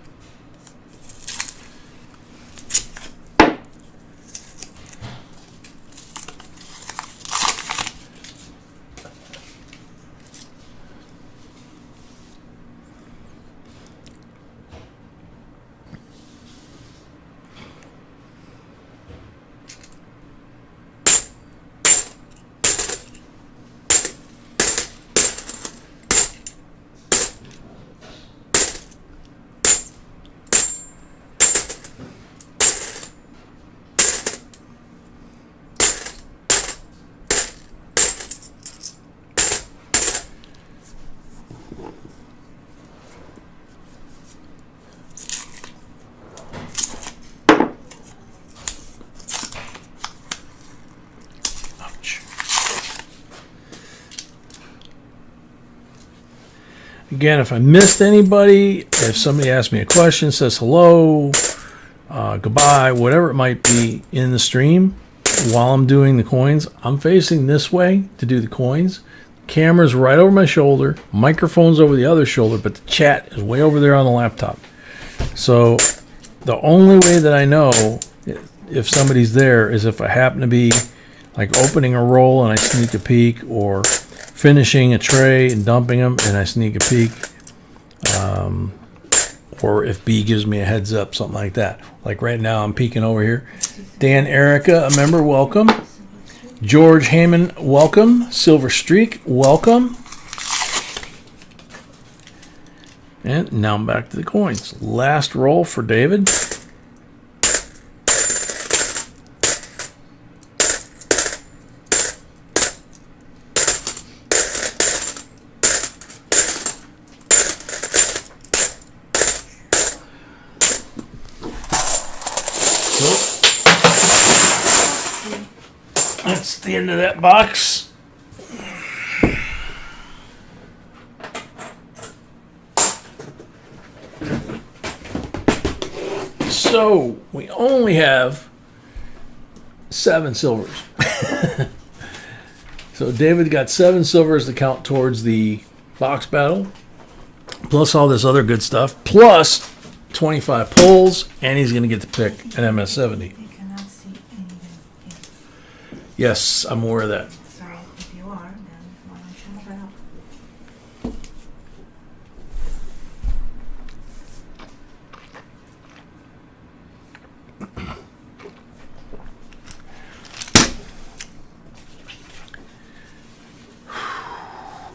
Again, if I missed anybody, if somebody asks me a question, says hello, goodbye, whatever it might be in the stream while I'm doing the coins, I'm facing this way to do the coins. Camera's right over my shoulder, microphone's over the other shoulder, but the chat is way over there on the laptop. So the only way that I know if somebody's there is if I happen to be like opening a roll and I sneak a peek, or finishing a tray and dumping them and I sneak a peek, or if B gives me a heads up, something like that. Like right now I'm peeking over here. Dan Erica, a member, welcome. George Heyman, welcome. Silver Streak, welcome. And now I'm back to the coins. Last roll for David. That's the end of that box. So we only have 7 silvers. So David got 7 silvers to count towards the box battle, plus all this other good stuff, plus 25 pulls, and he's going to get to pick an MS-70. Yes, I'm aware of that. So if you are, then why don't you move it up?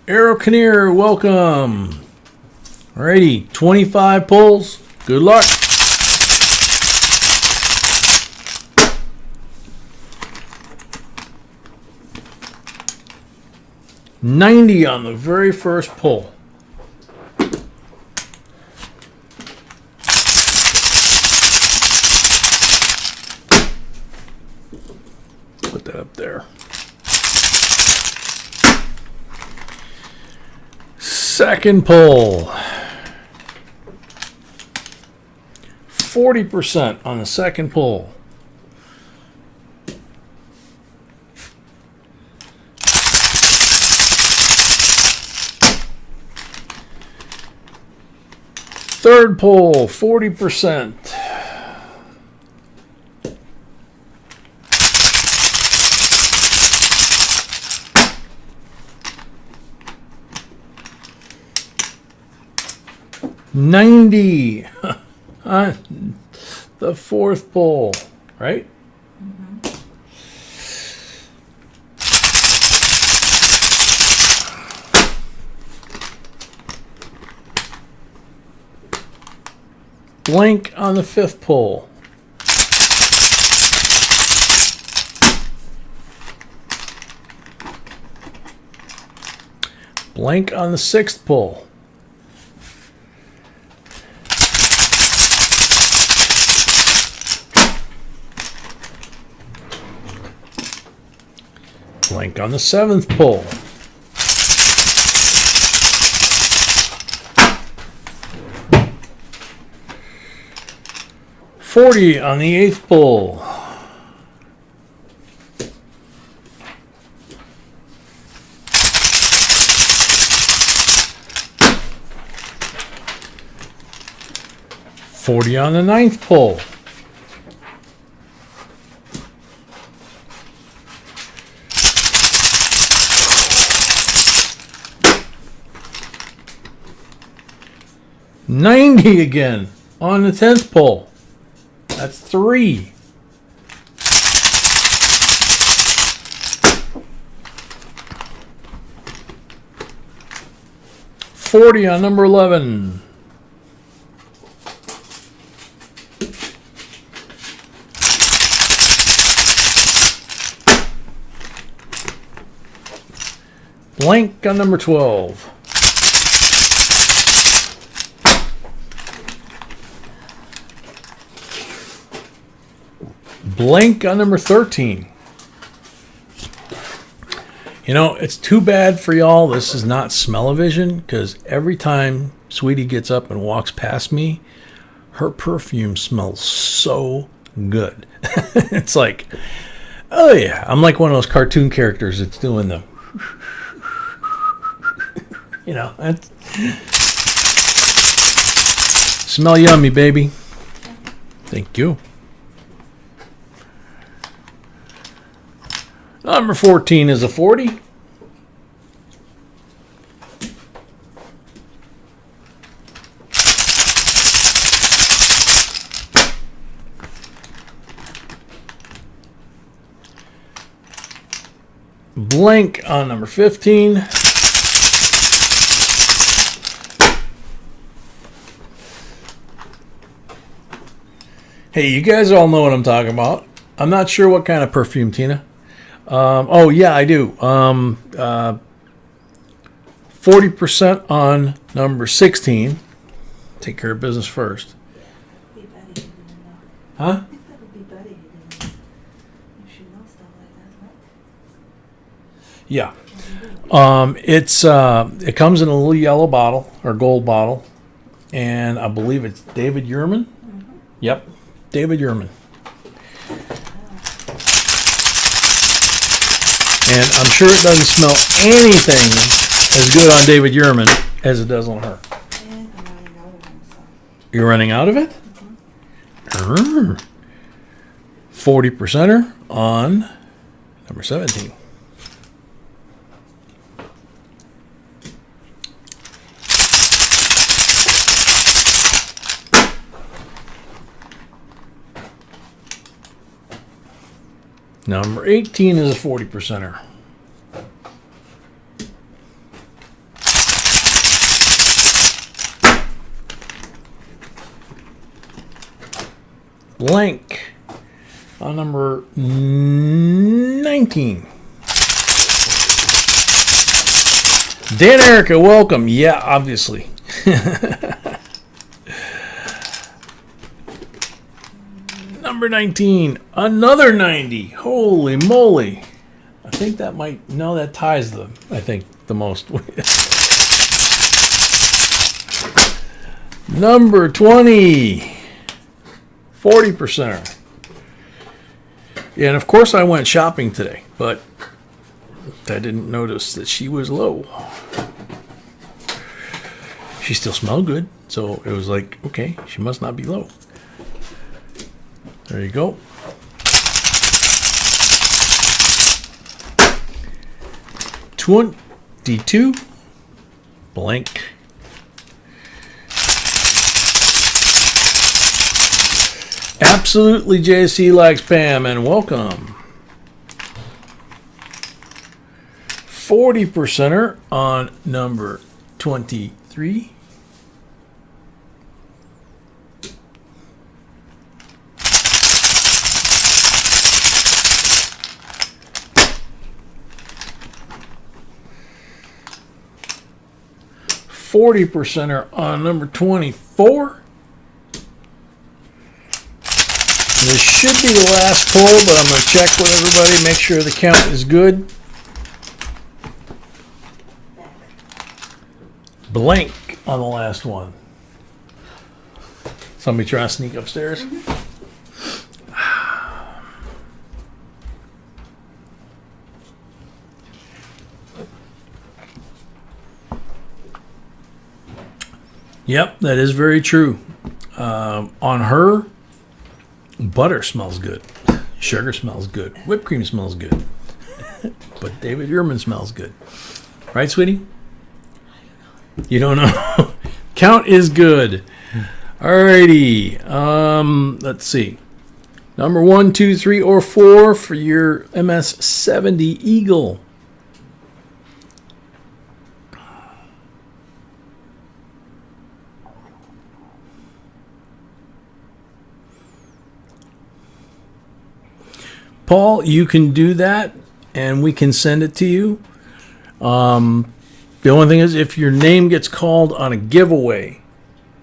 Arrow Kinnear, welcome. Alrighty, 25 pulls. Good luck. $90 on the very first pull. put that up there. Second pull. 40% on the second pull. Third pull, 40%. $90 on the fourth pull, right? Blank on the fifth pull. Blank on the sixth pull. Blank on the seventh pull. $40 on the eighth pull. $40 on the ninth pull. $90 again on the 10th pull. That's 3. $40 on number 11. Blank on number 12. Blank on number 13. You know, it's too bad for y'all this is not smell-o-vision, because every time Sweetie gets up and walks past me, her perfume smells so good. It's like, oh yeah, I'm like one of those cartoon characters that's doing the, you know, smell yummy, baby. Thank you. Number 14 is a 40. Blank on number 15. Hey, you guys all know what I'm talking about. I'm not sure what kind of perfume, Tina. Oh, yeah, I do. 40% on number 16. Take care of business first. Huh? That would be better if she knows stuff like that, right? Yeah. It comes in a little yellow bottle or gold bottle, and I believe it's David Yurman. Mm-hmm. Yep, David Yurman. And I'm sure it doesn't smell anything as good on David Yurman as it does on her. And I'm running out of them, so. You're running out of it? Mm-hmm. 40%er on number 17. Number 18 is a 40%er. Blank on number 19. Dan Erica, welcome. Yeah, obviously. Number Number 19, another 90. Holy moly. I think that might, no, that ties them, I think, the most. Number 20, 40%. Yeah, and of course I went shopping today, but I didn't notice that she was low. She still smelled good, so it was like, okay, she must not be low. There you go. $22 blank. Absolutely, JC likes Pam, and welcome. 40%er on number 23. %er on number 24. This should be the last pull, but I'm going to check with everybody, make sure the count is good. Blank on the last one. Somebody trying to sneak upstairs? Yep, that is very true. On her, butter smells good. Sugar smells good. Whipped cream smells good. But David Yurman smells good. Right, sweetie? You don't know? Count is good. Alrighty. Let's see. Number 1, 2, 3, or 4 for your MS-70 Eagle. Paul, you can do that, and we can send it to you. The only thing is, if your name gets called on a giveaway,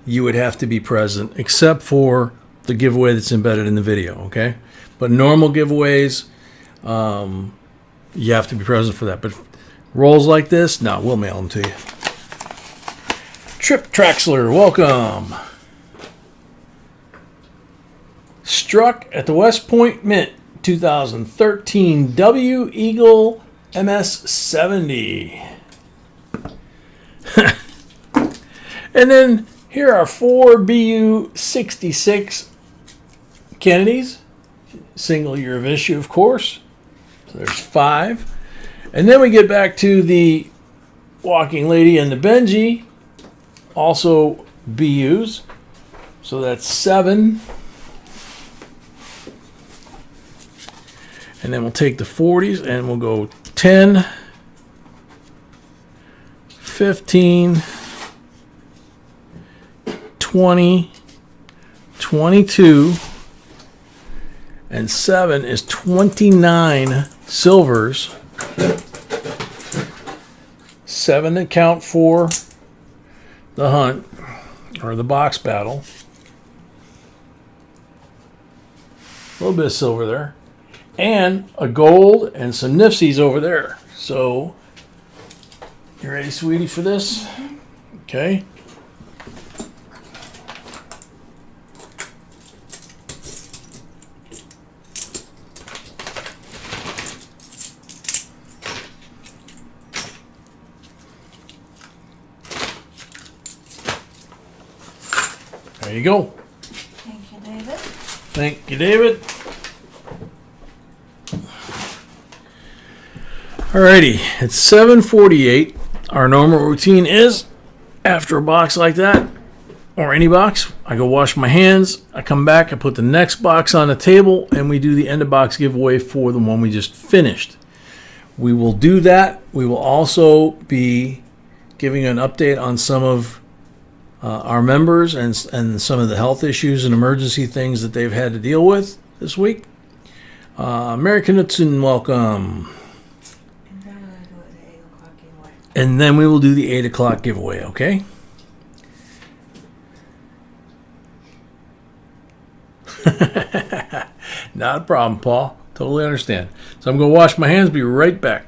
you would have to be present, except for the giveaway that's embedded in the video, okay? But normal giveaways, you have to be present for that. But rolls like this, no, we'll mail them to you. Trip Traxler, welcome. Struck at the West Point Mint. 2013 W Eagle MS-70. And then here are 4 BU-66 Kennedys. Single year of issue, of course. So there's 5. And then we get back to the Walking Lady and the Benji. Also BUs. So that's 7. And then we'll take the 40s and we'll go 10, 15, 20, 22, and 7 is 29 silvers. 7 that count for the hunt or the box battle. A little bit of silver there. And a gold and some nifsies over there. So, you ready, sweetie, for this? Okay. There you go. Thank you, David. Thank you, David. Alrighty, it's 7:48. Our normal routine is, after a box like that, or any box, I go wash my hands, I come back, I put the next box on the table, and we do the end of box giveaway for the one we just finished. We will do that. We will also be giving an update on some of our members and some of the health issues and emergency things that they've had to deal with this week. Mary Knutson, welcome. And then we will do the 8 o'clock giveaway, okay? Not a problem, Paul. Totally understand. So I'm going to wash my hands. Be right back.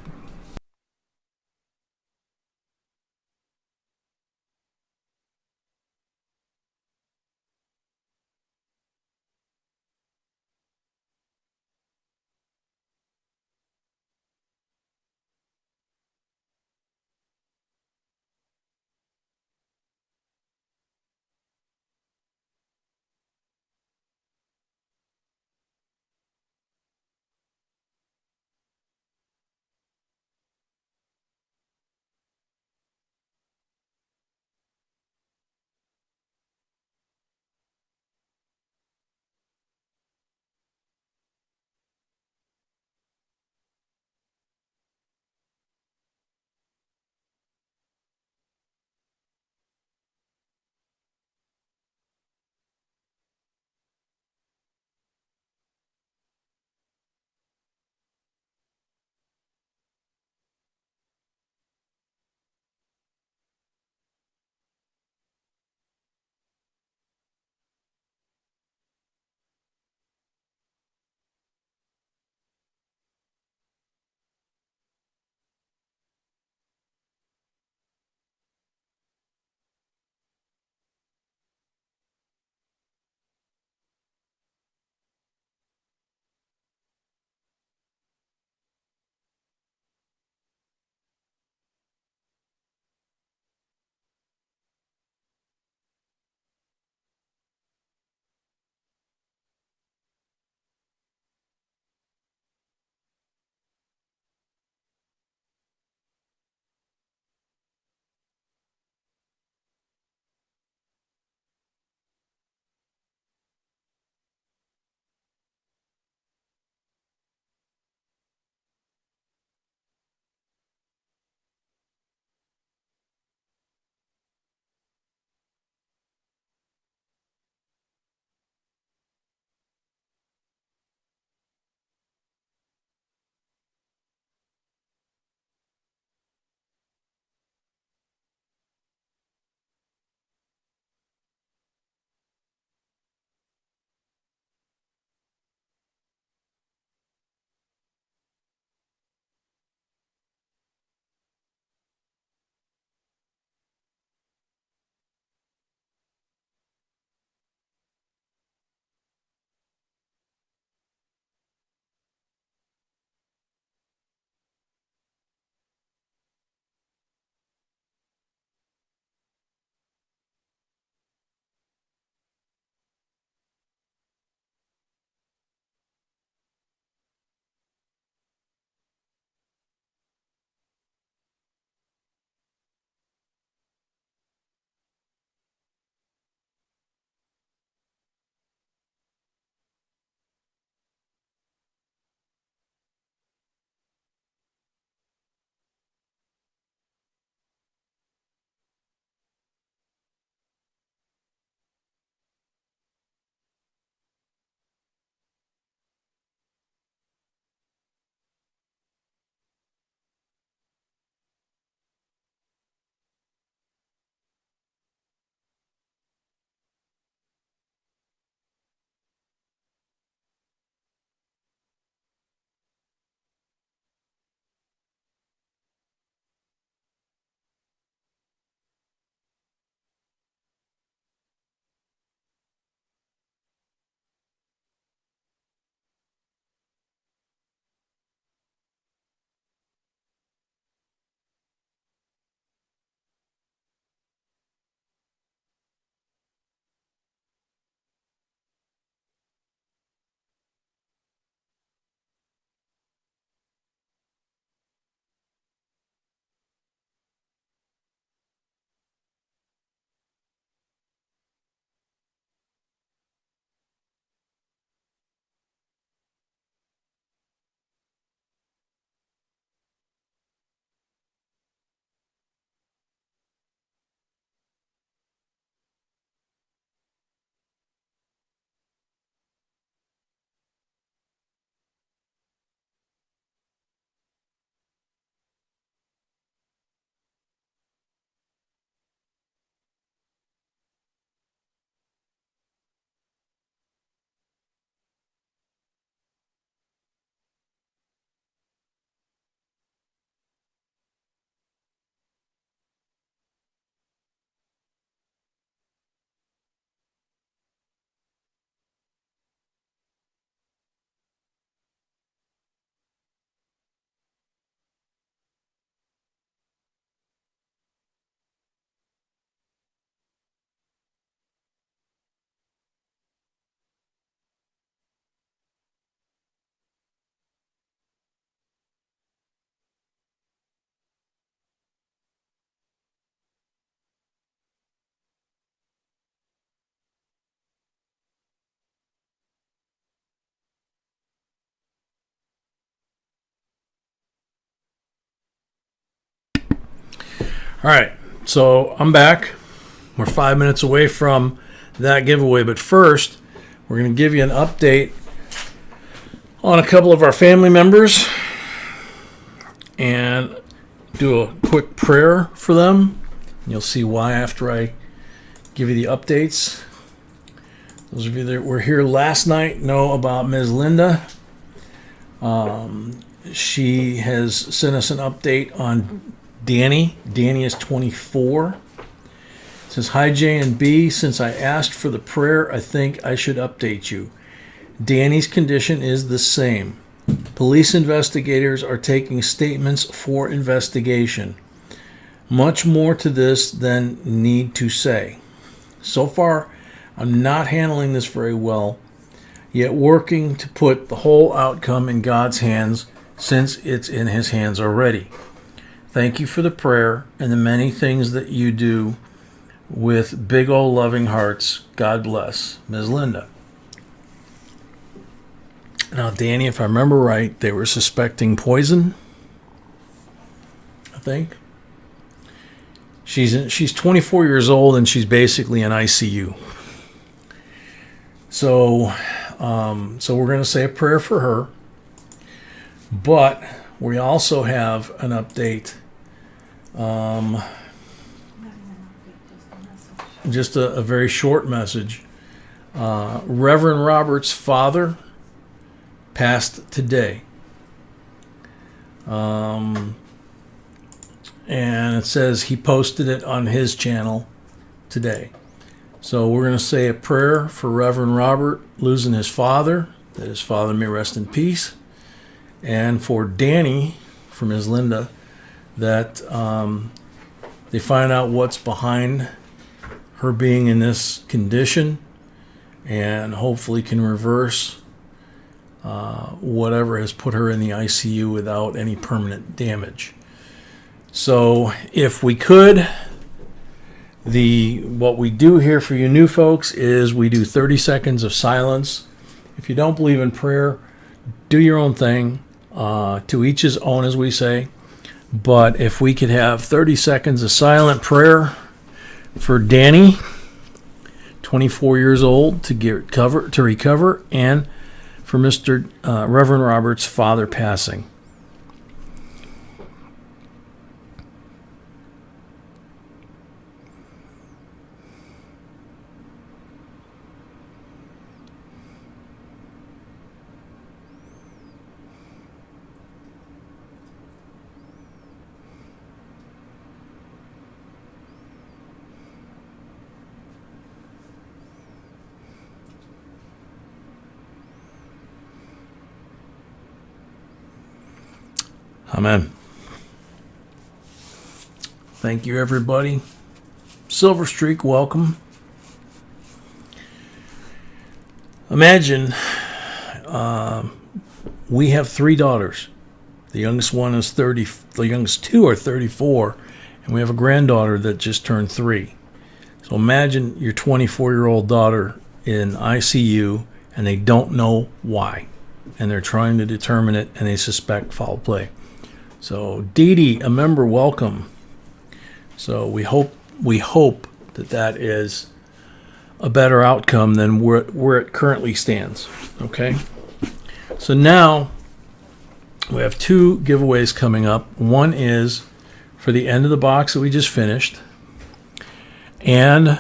All right, so I'm back. We're 5 minutes away from that giveaway, but first, we're going to give you an update on a couple of our family members and do a quick prayer for them. You'll see why after I give you the updates. Those of you that were here last night know about Ms. Linda. She has sent us an update on Danny. Danny is 24. It says, hi J and B, since I asked for the prayer, I think I should update you. Danny's condition is the same. Police investigators are taking statements for investigation. Much more to this than need to say. So far, I'm not handling this very well, yet working to put the whole outcome in God's hands since it's in his hands already. Thank you for the prayer and the many things that you do with big old loving hearts. God bless. Ms. Linda. Now, Danny, if I remember right, they were suspecting poison, I think. She's 24 years old and she's basically in ICU. So we're going to say a prayer for her. But we also have an update. Just a very short message. Reverend Robert's father passed today. And it says he posted it on his channel today. So we're going to say a prayer for Reverend Robert losing his father, that his father may rest in peace, and for Danny, from Ms. Linda, that they find out what's behind her being in this condition and hopefully can reverse whatever has put her in the ICU without any permanent damage. So if we could, what we do here for you new folks is we do 30 seconds of silence. If you don't believe in prayer, do your own thing. To each his own, as we say. But if we could have 30 seconds of silent prayer for Danny, 24 years old, to recover, and for Mr. Reverend Robert's father passing. Amen. Thank you, everybody. Silver Streak, welcome. Imagine we have 3 daughters. The youngest one is 30. The youngest 2 are 34, and we have a granddaughter that just turned 3. So imagine your 24-year-old daughter in ICU, and they don't know why, and they're trying to determine it, and they suspect foul play. So Dee Dee, a member, welcome. So we hope that is a better outcome than where it currently stands. Okay. So now we have 2 giveaways coming up. One is for the end of the box that we just finished, and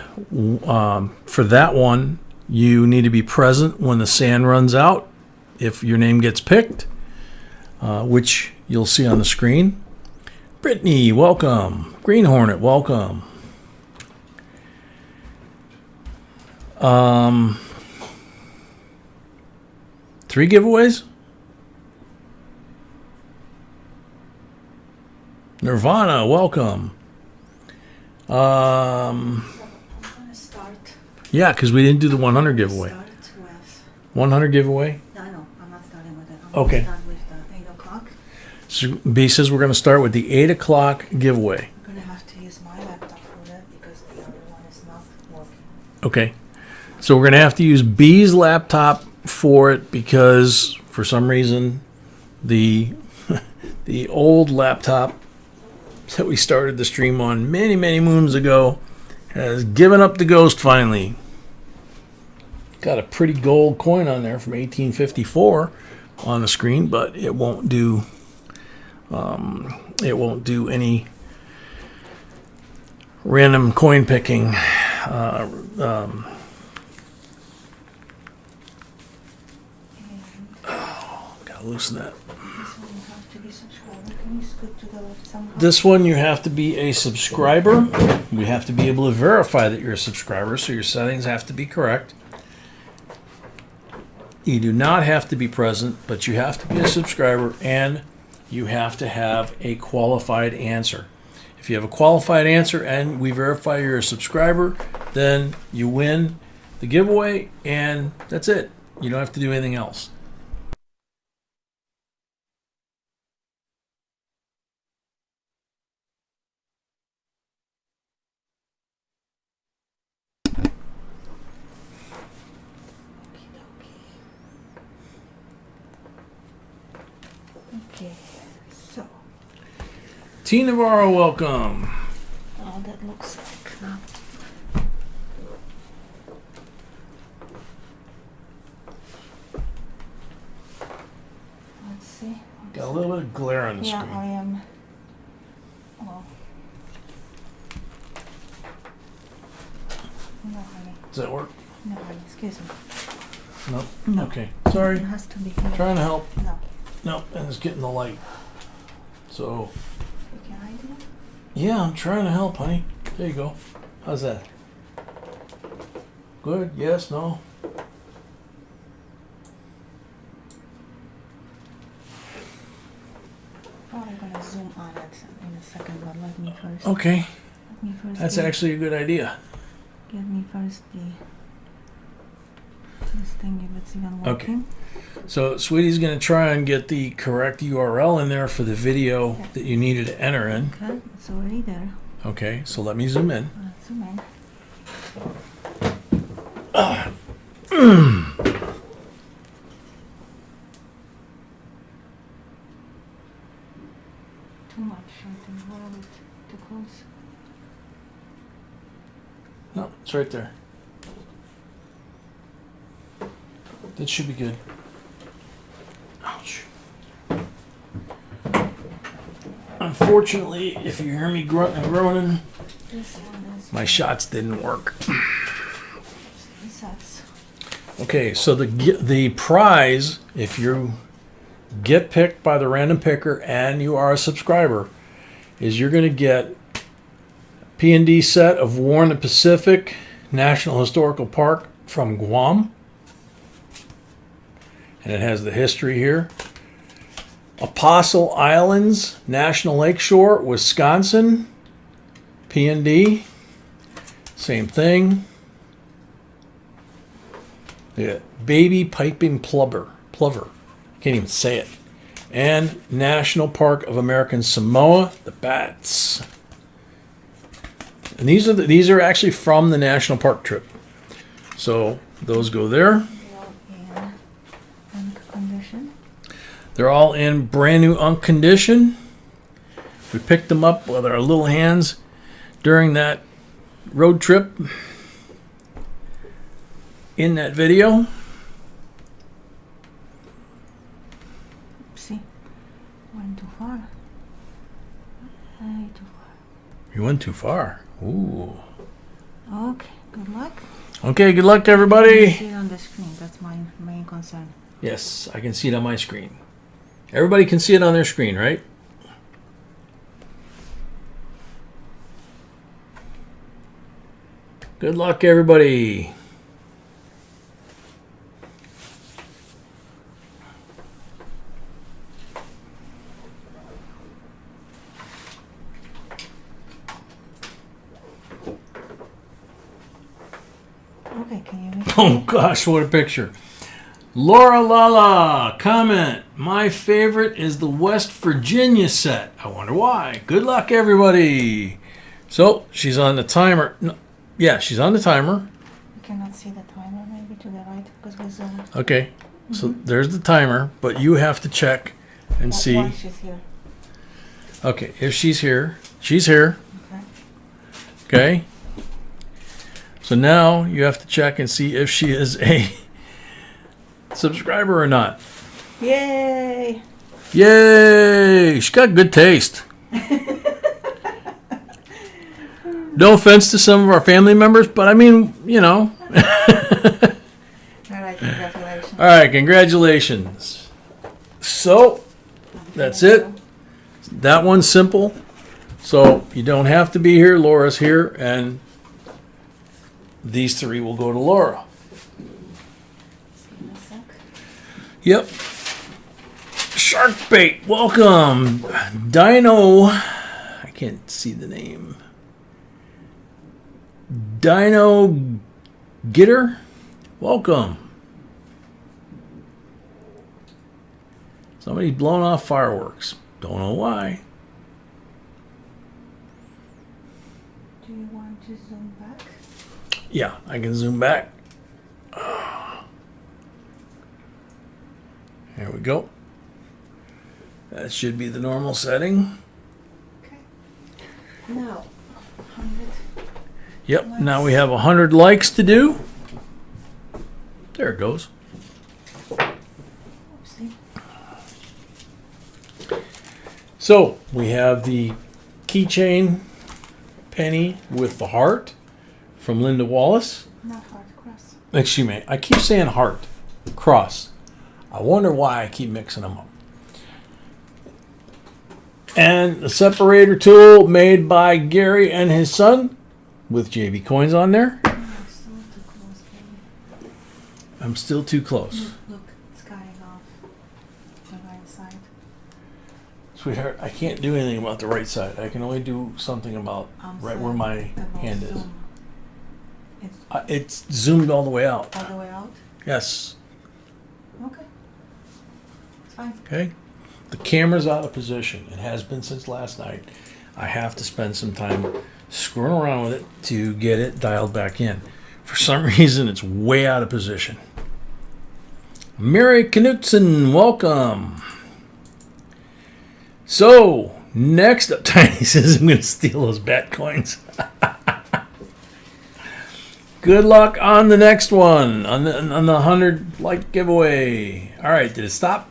for that one you need to be present when the sand runs out if your name gets picked, which you'll see on the screen. Brittany, welcome. Green Hornet, welcome. 3 giveaways? Nirvana, welcome. I'm gonna start. Yeah, because we didn't do the 100 giveaway. Start with. 100 giveaway? No, I'm not starting with it. Okay. Start with the 8 o'clock. So B says we're going to start with the 8 o'clock giveaway. I'm gonna have to use my laptop for that because the other one is not working. Okay. So we're going to have to use B's laptop for it because for some reason the old laptop that we started the stream on many, many moons ago has given up the ghost finally. Got a pretty gold coin on there from 1854 on the screen, but it won't do. It won't do any random coin picking. Gotta loosen that. This one you have to be a subscriber. We have to be able to verify that you're a subscriber, so your settings have to be correct. You do not have to be present, but you have to be a subscriber, and you have to have a qualified answer. If you have a qualified answer and we verify you're a subscriber, then you win the giveaway, and that's it. You don't have to do anything else. Okay, so T. Navarro, welcome. all that looks like now. Let's see. Got a little bit of glare on the Yeah, screen. I am. Oh. No, honey. Does that work? No, honey. Excuse me. Nope. No. Okay. Sorry. It has to be here. Trying to help. No. Nope. And it's getting the light. So, Can I do it? yeah, I'm trying to help, honey. There you go. How's that? Good? Yes? No? Probably gonna zoom on it in a second, but let me first. Okay. Let me first. That's actually a good idea. Get me first this thing if it's even Okay. working. So, Sweetie's going to try and get the correct URL in there for the video that you needed to enter in. Okay, it's already there. Okay, so let me zoom in. Zoom in. Too much, I think. A little bit too close. No, it's right there. That should be good. Ouch. Unfortunately, if you hear me grunting and groaning, This one is. my shots didn't work. Resets. Okay, so the prize, if you get picked by the random picker and you are a subscriber, is you're going to get P&D set of War in the Pacific National Historical Park from Guam. And it has the history here. Apostle Islands National Lakeshore, Wisconsin, P&D. Same thing. Yeah, Baby Piping Plover. Can't even say it. And National Park of American Samoa, the Bats. And these are actually from the national park trip. So those go there. Condition. They're all in brand new unk condition. We picked them up with our little hands during that road trip in that video. Oopsie. Went too far. Way too far. You went too far. Ooh. Okay, good luck. Okay, good luck, I everybody. see it on the screen. That's my main concern. Yes, I can see it on my screen. Everybody can see it on their screen, right? Good luck, everybody. Okay, can you make Oh gosh, what a picture. Laura Lala, comment. My favorite is the West Virginia set. I wonder why. Good luck, everybody. So, she's on the timer. No, yeah, she's on the timer. We cannot see the timer, maybe to the right, because we zoomed. Okay, so there's the timer, but you have to check and see. Once she's here. Okay, if she's here, She's here. Okay. So now you have to check and see if she is a subscriber or not. Yay! Yay! She got good taste. No offense to some of our family members, but I mean, you know. All right, congratulations. All right, congratulations. So, that's it. That one's simple. So, you don't have to be here. Laura's here, and these three will go to Laura. Give me a sec. Yep. Shark bait, welcome. Dino, I can't see the name. Dino Gitter, welcome. Somebody's blowing off fireworks. Don't know why. Do you want to zoom back? Yeah, I can zoom back. There we go. That should be the normal setting. Okay. Now, 100. Yep, now we have 100 likes to do. There it goes. Oopsie. So we have the keychain penny with the heart from Linda Wallace. Not hard cross. Excuse me, I keep saying heart, cross. I wonder why I keep mixing them up. And the separator tool made by Gary and his son with JB Coins on there. I'm still too close, baby. I'm still too close. Look, it's cutting off the right side. Sweetheart, I can't do anything about the right side. I can only do something about right where my hand is. Zoom. It's It's zoomed all the way out. all the way out? Yes. Okay. It's fine. Okay. The camera's out of position. It has been since last night. I have to spend some time screwing around with it to get it dialed back in. For some reason, it's way out of position. Mary Knutson, welcome. So, next up, Tiny says I'm going to steal those bat coins. Good luck on the next one, on the 100 like giveaway. All right, did it stop?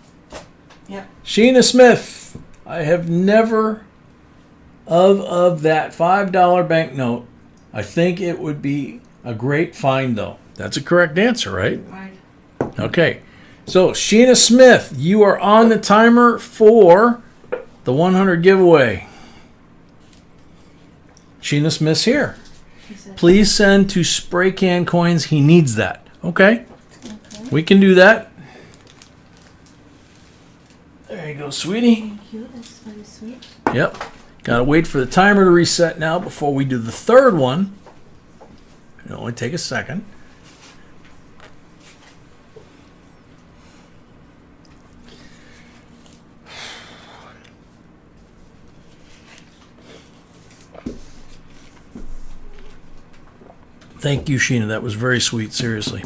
Yep. Sheena Smith, I have never of that $5 banknote. I think it would be a great find, though. That's a correct answer, right? Right. Okay. So, Sheena Smith, you are on the timer for the 100 giveaway. Sheena Smith's here. She said, Please send to Spray Can Coins. He needs that. Okay. okay. We can do that. There you go, sweetie. Thank you. That's very sweet. Yep. Gotta wait for the timer to reset now before we do the third one. It'll only take a second. Thank you, Sheena. That was very sweet, seriously.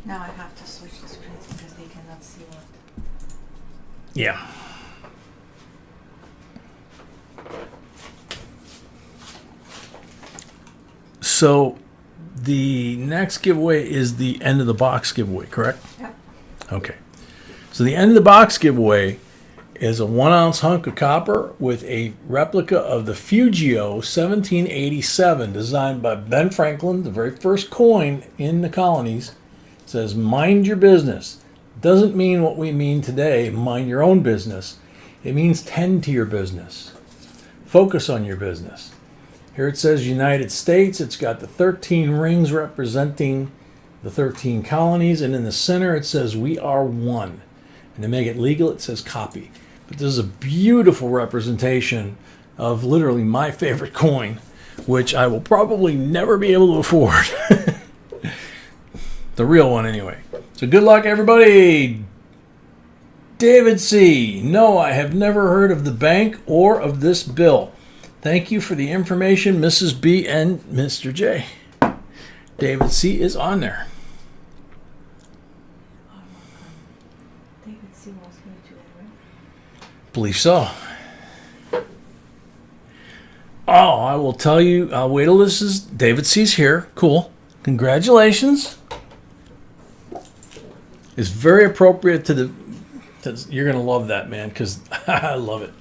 Now I have to switch the screens because they cannot see what. Yeah. So the next giveaway is the end of the box giveaway, correct? Yep. Okay. So the end of the box giveaway is a 1 ounce hunk of copper with a replica of the Fugio 1787 designed by Ben Franklin, the very first coin in the colonies. It says, mind your business. Doesn't mean what we mean today, mind your own business. It means tend to your business. Focus on your business. Here it says United States. It's got the 13 rings representing the 13 colonies. And in the center it says we are one. And to make it legal it says copy. But this is a beautiful representation of literally my favorite coin, which I will probably never be able to afford. The real one anyway. So good luck, everybody. David C. No, I have never heard of the bank or of this bill. Thank you for the information, Mrs. B and Mr. J. David C. is on there. David C was here today, right? Believe so. Oh, I will tell you. I'll wait till this is David C's here. Cool. Congratulations. It's very appropriate to the. You're gonna love that, man, because I love it.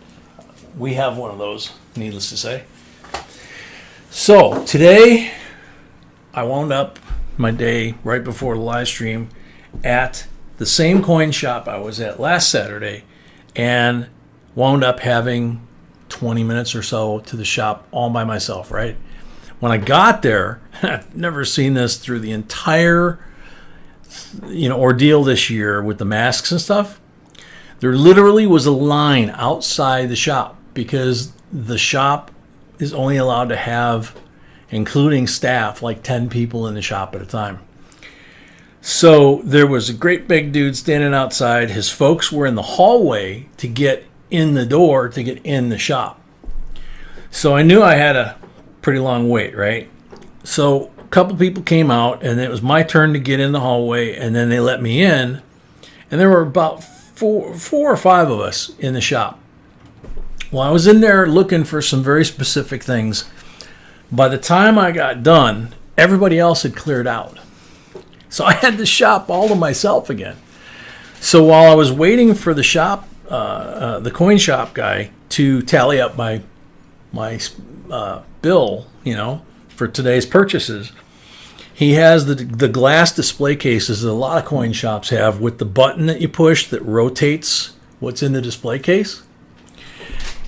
We have one of those. Needless to say. So today, I wound up my day right before the live stream at the same coin shop I was at last Saturday, and wound up having 20 minutes or so to the shop all by myself, right? When I got there, I've never seen this through the entire ordeal this year with the masks and stuff. There literally was a line outside the shop because the shop is only allowed to have, including staff, like 10 people in the shop at a time. So there was a great big dude standing outside. His folks were in the hallway to get in the door to get in the shop. So I knew I had a pretty long wait, right? So a couple people came out, and it was my turn to get in the hallway, and then they let me in. And there were about four or five of us in the shop. Well, I was in there looking for some very specific things. By the time I got done, everybody else had cleared out. So I had the shop all to myself again. So while I was waiting for the shop, the coin shop guy to tally up my bill, for today's purchases, he has the glass display cases that a lot of coin shops have with the button that you push that rotates what's in the display case.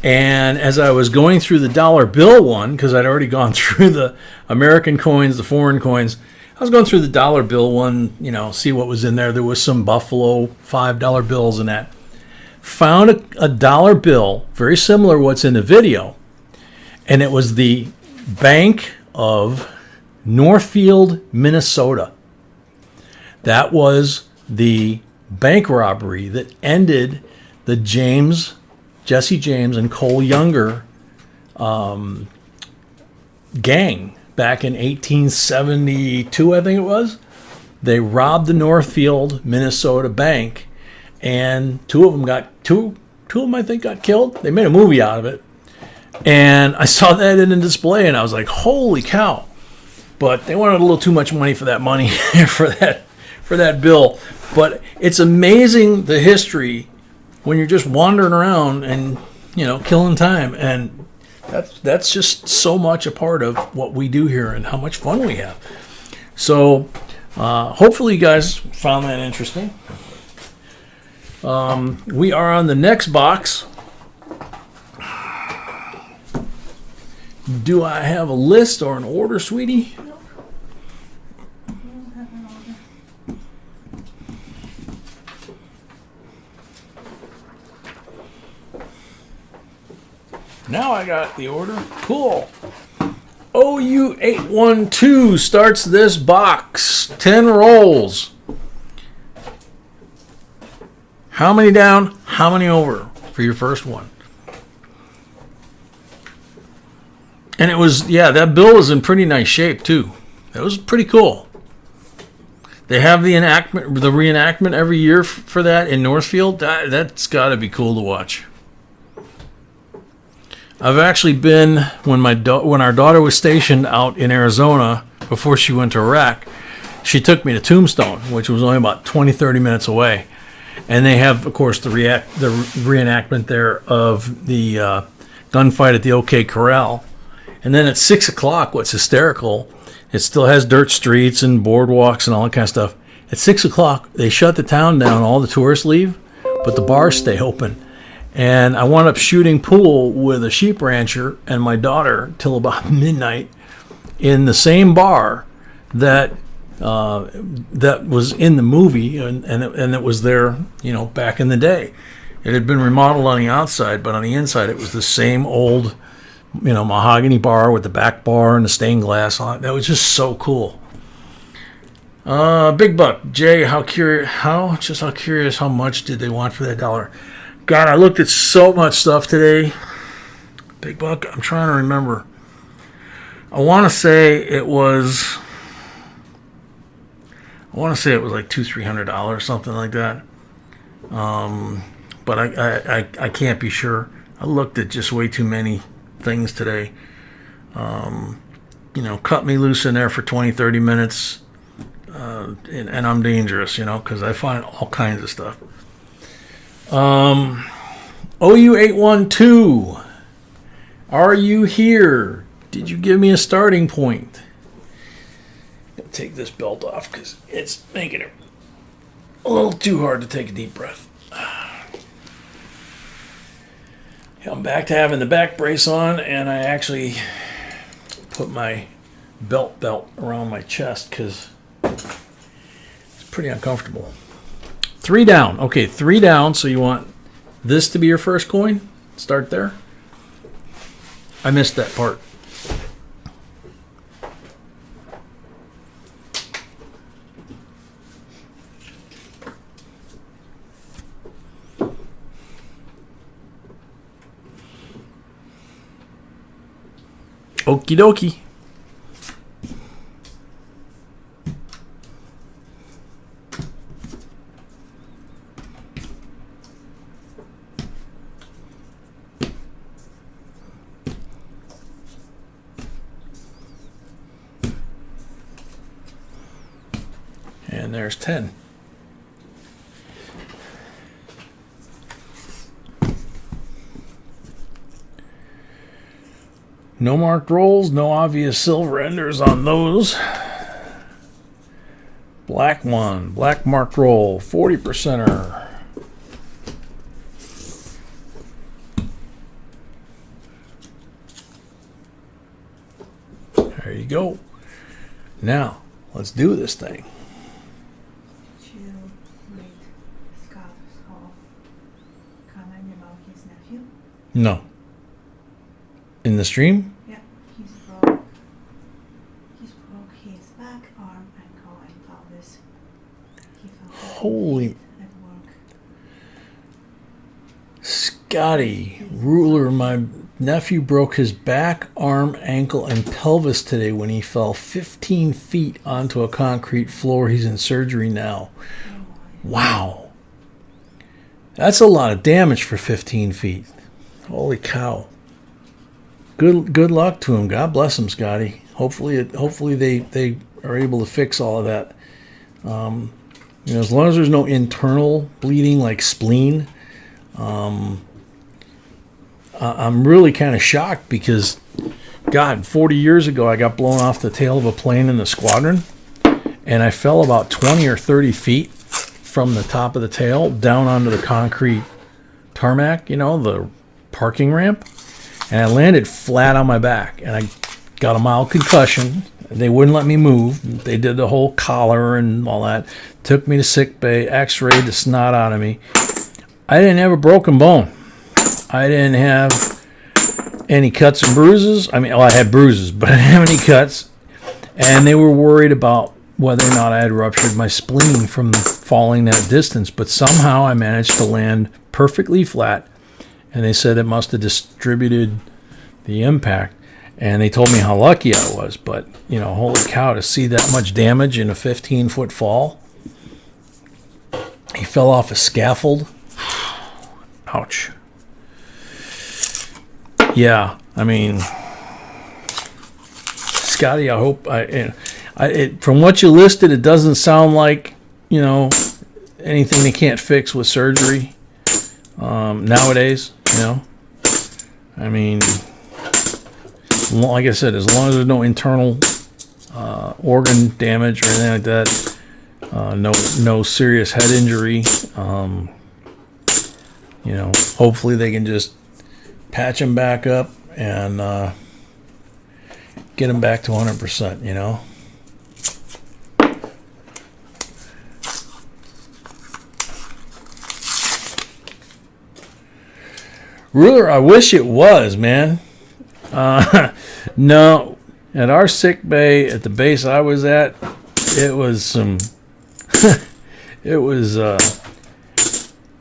And as I was going through the dollar bill one, because I'd already gone through the American coins, the foreign coins, I was going through the dollar bill one, see what was in there. There was some Buffalo $5 bills in that. Found a dollar bill, very similar to what's in the video. And it was the Bank of Northfield, Minnesota. That was the bank robbery that ended the Jesse James and Cole Younger gang back in 1872, I think it was. They robbed the Northfield, Minnesota bank, and two of them, I think, got killed. They made a movie out of it. And I saw that in the display, and I was like, holy cow. But they wanted a little too much money for that for that bill. But it's amazing the history when you're just wandering around and, killing time. And that's just so much a part of what we do here and how much fun we have. So hopefully you guys found that interesting. We are on the next box. Do I have a list or an order, sweetie? Nope. I don't have an order. Now I got the order. Cool. OU812 starts this box. 10 rolls. How many down? How many over for your first one? And it was, that bill was in pretty nice shape too. That was pretty cool. They have the reenactment every year for that in Northfield. That's got to be cool to watch. I've actually been when our daughter was stationed out in Arizona before she went to Iraq. She took me to Tombstone, which was only about 20-30 minutes away, and they have, of course, the reenactment there of the gunfight at the OK Corral. And then at 6 o'clock, what's hysterical, it still has dirt streets and boardwalks and all that kind of stuff. At 6 o'clock, they shut the town down. All the tourists leave, but the bars stay open. And I wound up shooting pool with a sheep rancher and my daughter till about midnight in the same bar that was in the movie, and it was there, back in the day. It had been remodeled on the outside, but on the inside, it was the same old, mahogany bar with the back bar and the stained glass on it. That was just so cool. Big Buck, Jay, how curious how much did they want for that dollar? God, I looked at so much stuff today. Big Buck, I'm trying to remember. I want to say it was like $200-$300, something like that. But I can't be sure. I looked at just way too many things today. You know, cut me loose in there for 20, 30 minutes, and I'm dangerous, you know, because I find all kinds of stuff. OU812, are you here? Did you give me a starting point? I'll take this belt off because it's making it a little too hard to take a deep breath. I'm back to having the back brace on, and I actually put my belt around my chest because it's pretty uncomfortable. 3 down. Okay, 3 down, so you want this to be your first coin? Start there. I missed that part. Okie dokie. And there's 10. No marked rolls, no obvious silver enders on those. Black one, black marked roll, 40%er. There you go. Now, let's do this thing. Did you read Scott's whole comment about his nephew? No. In the stream? Yeah, he's broke his back, arm, ankle, and pelvis. He felt Holy at work. Scotty, ruler, my nephew broke his back, arm, ankle, and pelvis today when he fell 15 feet onto a concrete floor. He's in surgery now. Wow. That's a lot of damage for 15 feet. Holy cow. Good luck to him. God bless him, Scotty. Hopefully they are able to fix all of that. You know, as long as there's no internal bleeding like spleen. I'm really kind of shocked because, God, 40 years ago I got blown off the tail of a plane in the squadron, and I fell about 20 or 30 feet from the top of the tail down onto the concrete tarmac, you know, the parking ramp. And I landed flat on my back, and I got a mild concussion. They wouldn't let me move. They did the whole collar and all that. Took me to sick bay, x-rayed the snot out of me. I didn't have a broken bone. I didn't have any cuts and bruises. I mean, I had bruises, but I didn't have any cuts. And they were worried about whether or not I had ruptured my spleen from falling that distance. But somehow I managed to land perfectly flat. And they said it must have distributed the impact. And they told me how lucky I was. But, you know, holy cow, to see that much damage in a 15-foot fall. He fell off a scaffold. Ouch. Yeah, I mean, Scotty, I hope from what you listed, it doesn't sound like, you know, anything they can't fix with surgery nowadays, you know. I mean, like I said, as long as there's no internal organ damage or anything like that, no serious head injury, you know, hopefully they can just patch him back up and get him back to 100%, you know. Ruler, I wish it was, man. No, at our sick bay at the base I was at, it was some it was a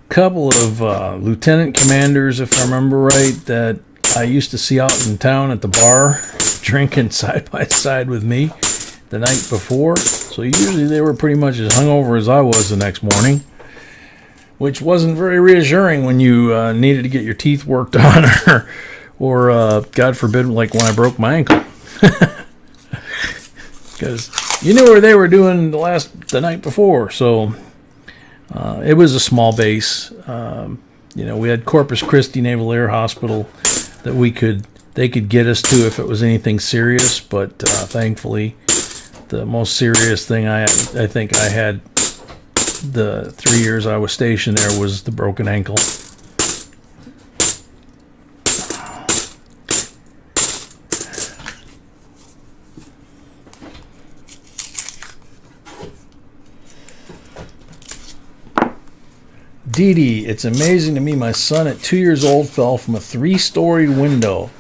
couple of lieutenant commanders, if I remember right, that I used to see out in town at the bar drinking side by side with me the night before. So usually they were pretty much as hungover as I was the next morning, which wasn't very reassuring when you needed to get your teeth worked on or God forbid, like when I broke my ankle. Because you knew where they were doing the night before. So it was a small base. We had Corpus Christi Naval Air Hospital that they could get us to if it was anything serious. But thankfully, the most serious thing I think I had the 3 years I was stationed there was the broken ankle. Dee Dee, it's amazing to me. My son at 2 years old fell from a 3-story window.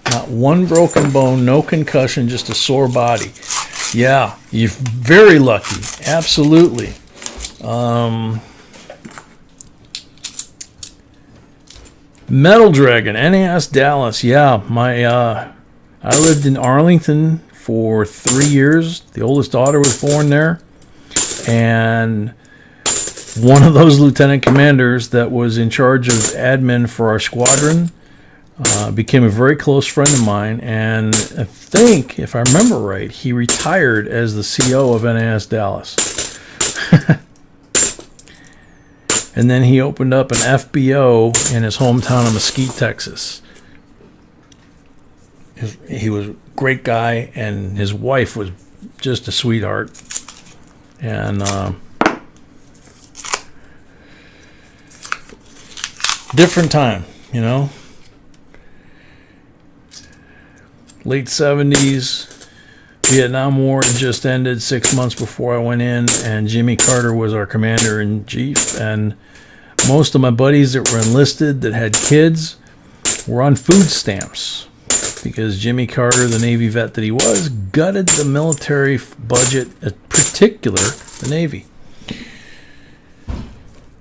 Not one broken bone, no concussion, just a sore body. Yeah, you're very lucky. Absolutely. Metal Dragon, NAS Dallas. Yeah, I lived in Arlington for 3 years. The oldest daughter was born there. And one of those lieutenant commanders that was in charge of admin for our squadron became a very close friend of mine, and I think, if I remember right, he retired as the CO of NAS Dallas. And then he opened up an FBO in his hometown of Mesquite, Texas. He was a great guy, and his wife was just a sweetheart. And different time, late 70s, Vietnam War had just ended 6 months before I went in, and Jimmy Carter was our commander-in-chief, and most of my buddies that were enlisted that had kids were on food stamps because Jimmy Carter, the Navy vet that he was, gutted the military budget, in particular the Navy.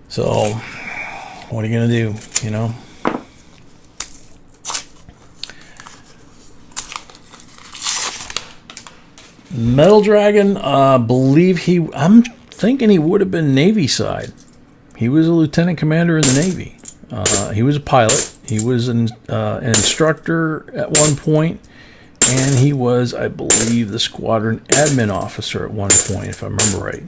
So what are you going to do, Metal Dragon, I'm thinking he would have been Navy side. He was a lieutenant commander in the Navy. He was a pilot. He was an instructor at one point, and he was, I believe, the squadron admin officer at one point, if I remember right.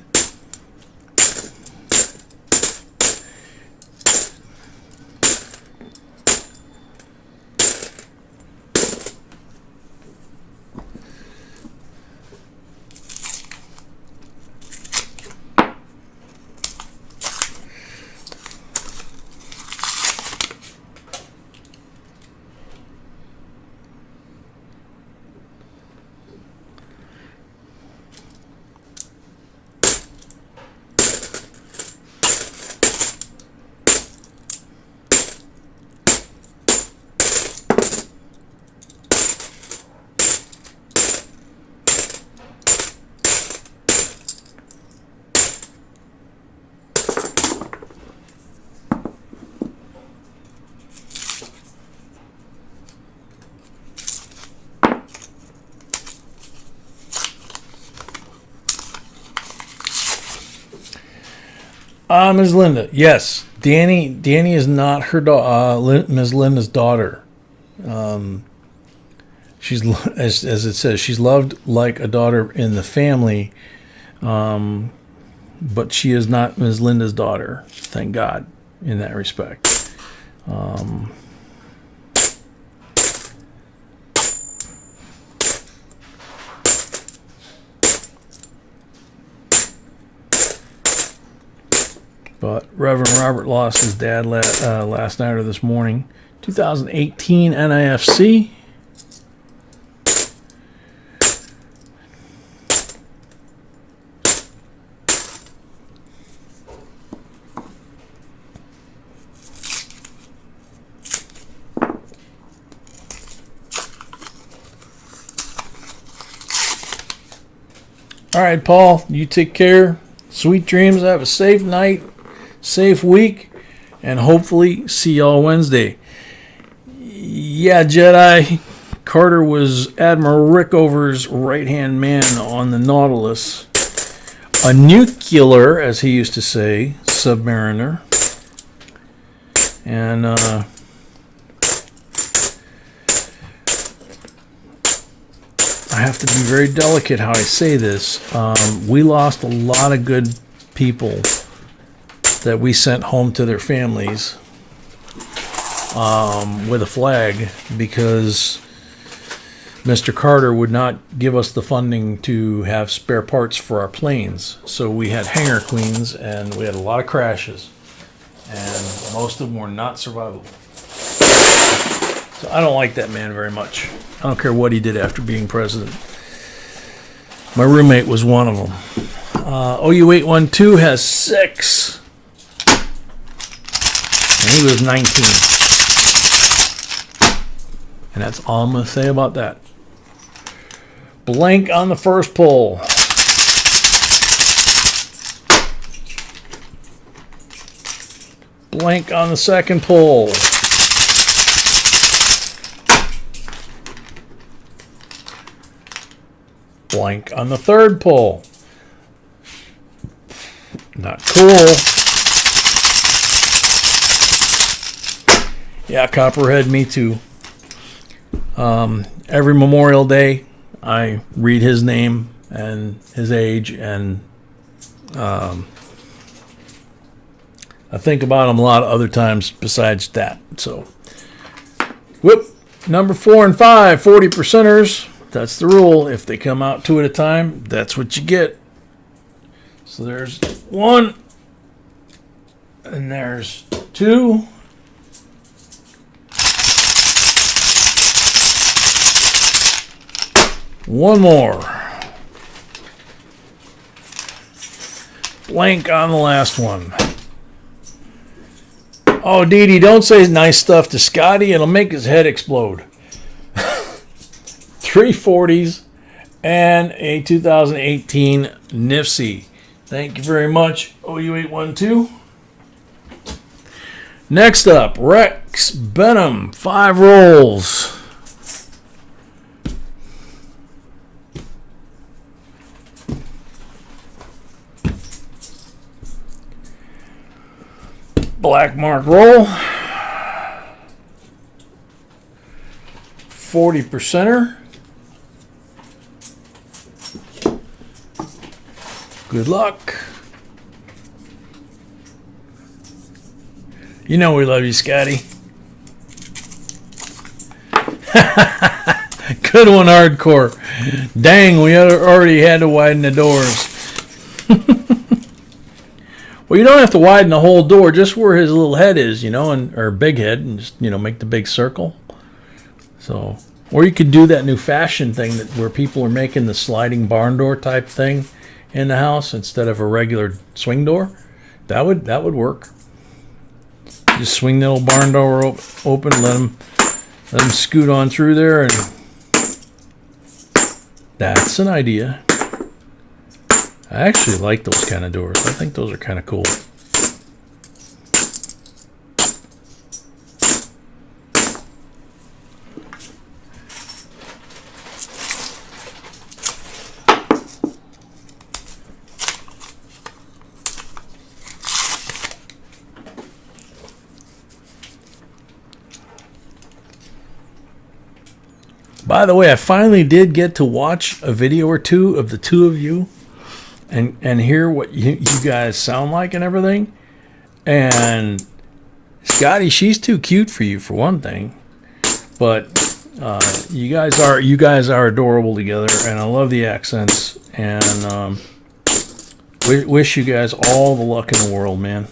Ms. Linda, yes. Danny is not her Ms. Linda's daughter. She's, as it says, she's loved like a daughter in the family, but she is not Ms. Linda's daughter. Thank God in that respect. But Reverend Robert lost his dad last night or this morning. 2018 NIFC. All right, Paul, you take care. Sweet dreams. Have a safe night. Safe week, and hopefully see y'all Wednesday. Yeah, Jedi. Carter was Admiral Rickover's right-hand man on the Nautilus. A nuclear, as he used to say, submariner. And I have to be very delicate how I say this. We lost a lot of good people that we sent home to their families with a flag because Mr. Carter would not give us the funding to have spare parts for our planes. So we had hangar queens and we had a lot of crashes. And most of them were not survivable. So I don't like that man very much. I don't care what he did after being president. My roommate was one of them. OU812 has 6. And he was 19. And that's all I'm going to say about that. Blank on the first pull. Blank on the second pull. Blank on the third pull. Not cool. Yeah, Copperhead, me too. Every Memorial Day, I read his name and his age, and I think about him a lot of other times besides that. So, whoop, number 4 and 5, 40%ers. That's the rule. If they come out 2 at a time, that's what you get. So there's 1, and there's 2. One more. Blank on the last one. Oh, Dee Dee, don't say nice stuff to Scotty. It'll make his head explode. 3 40s and a 2018 Nifsy. Thank you very much, OU812. Next up, Rex Benham, 5 rolls. Black mark roll. 40%er. Good luck. You know we love you, Scotty. Good one, hardcore. Dang, we already had to widen the doors. Well, you don't have to widen the whole door, just where his little head is, or big head, and just, make the big circle. So, or you could do that new fashion thing where people are making the sliding barn door type thing in the house instead of a regular swing door. That would work. Just swing the little barn door open, let them scoot on through there, and that's an idea. I actually like those kind of doors. I think those are kind of cool. By the way, I finally did get to watch a video or two of the two of you and hear what you guys sound like and everything. And Scotty, she's too cute for you, for one thing. But you guys are adorable together, and I love the accents. And wish you guys all the luck in the world, man.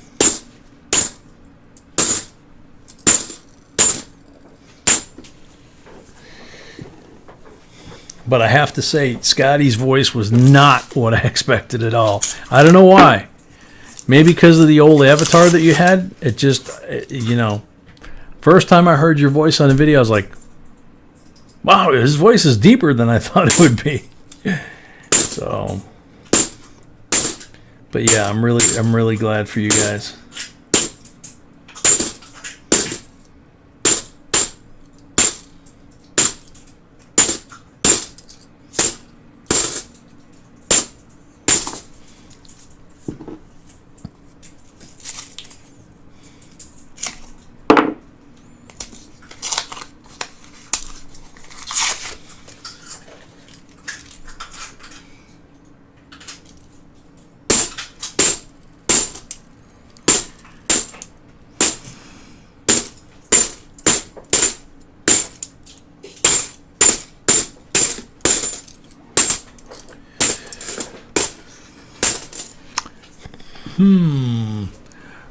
But I have to say, Scotty's voice was not what I expected at all. I don't know why. Maybe because of the old avatar that you had. It just, first time I heard your voice on the video, I was like, wow, his voice is deeper than I thought it would be. So, but yeah, I'm really glad for you guys.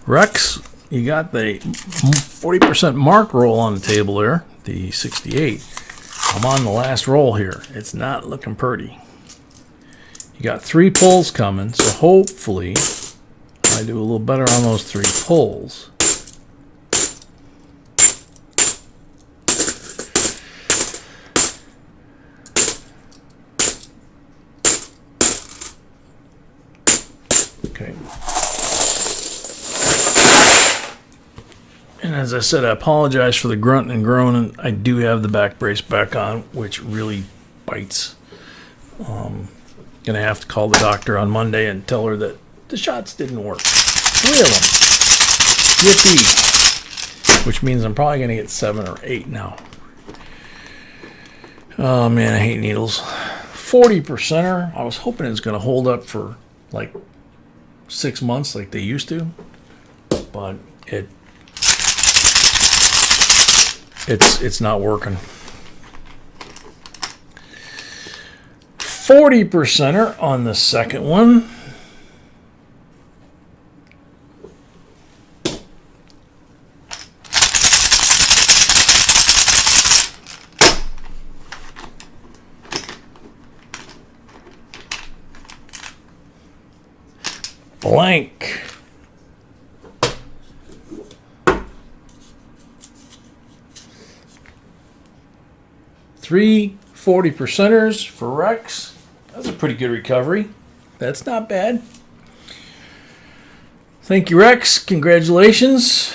Rex, you got the 40% mark roll on the table there, the 68. I'm on the last roll here. It's not looking pretty. You got 3 pulls coming, so hopefully I do a little better on those 3 pulls. Okay. And as I said, I apologize for the grunting and groaning. I do have the back brace back on, which really bites. Gonna have to call the doctor on Monday and tell her that the shots didn't work. 3 of them. Yippee. Which means I'm probably gonna get 7 or 8 now. Oh man, I hate needles. 40%er. I was hoping it was gonna hold up for like 6 months like they used to, but it's not working. 40%er on the second one. Blank. 3 40%ers for Rex. That's a pretty good recovery. That's not bad. Thank you, Rex. Congratulations.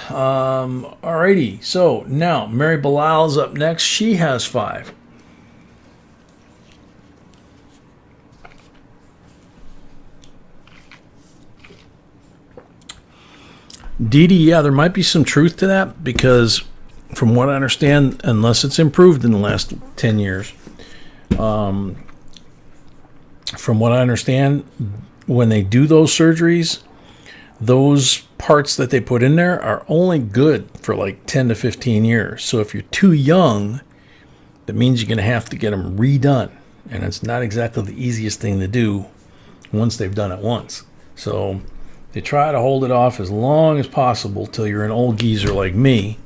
Alrighty. So now Mary Bilal's up next. She has 5. Dee Dee, yeah, there might be some truth to that because from what I understand, unless it's improved in the last 10 years, from what I understand, when they do those surgeries, those parts that they put in there are only good for like 10 to 15 years. So if you're too young, that means you're going to have to get them redone. And it's not exactly the easiest thing to do once they've done it once. So they try to hold it off as long as possible till you're an old geezer like me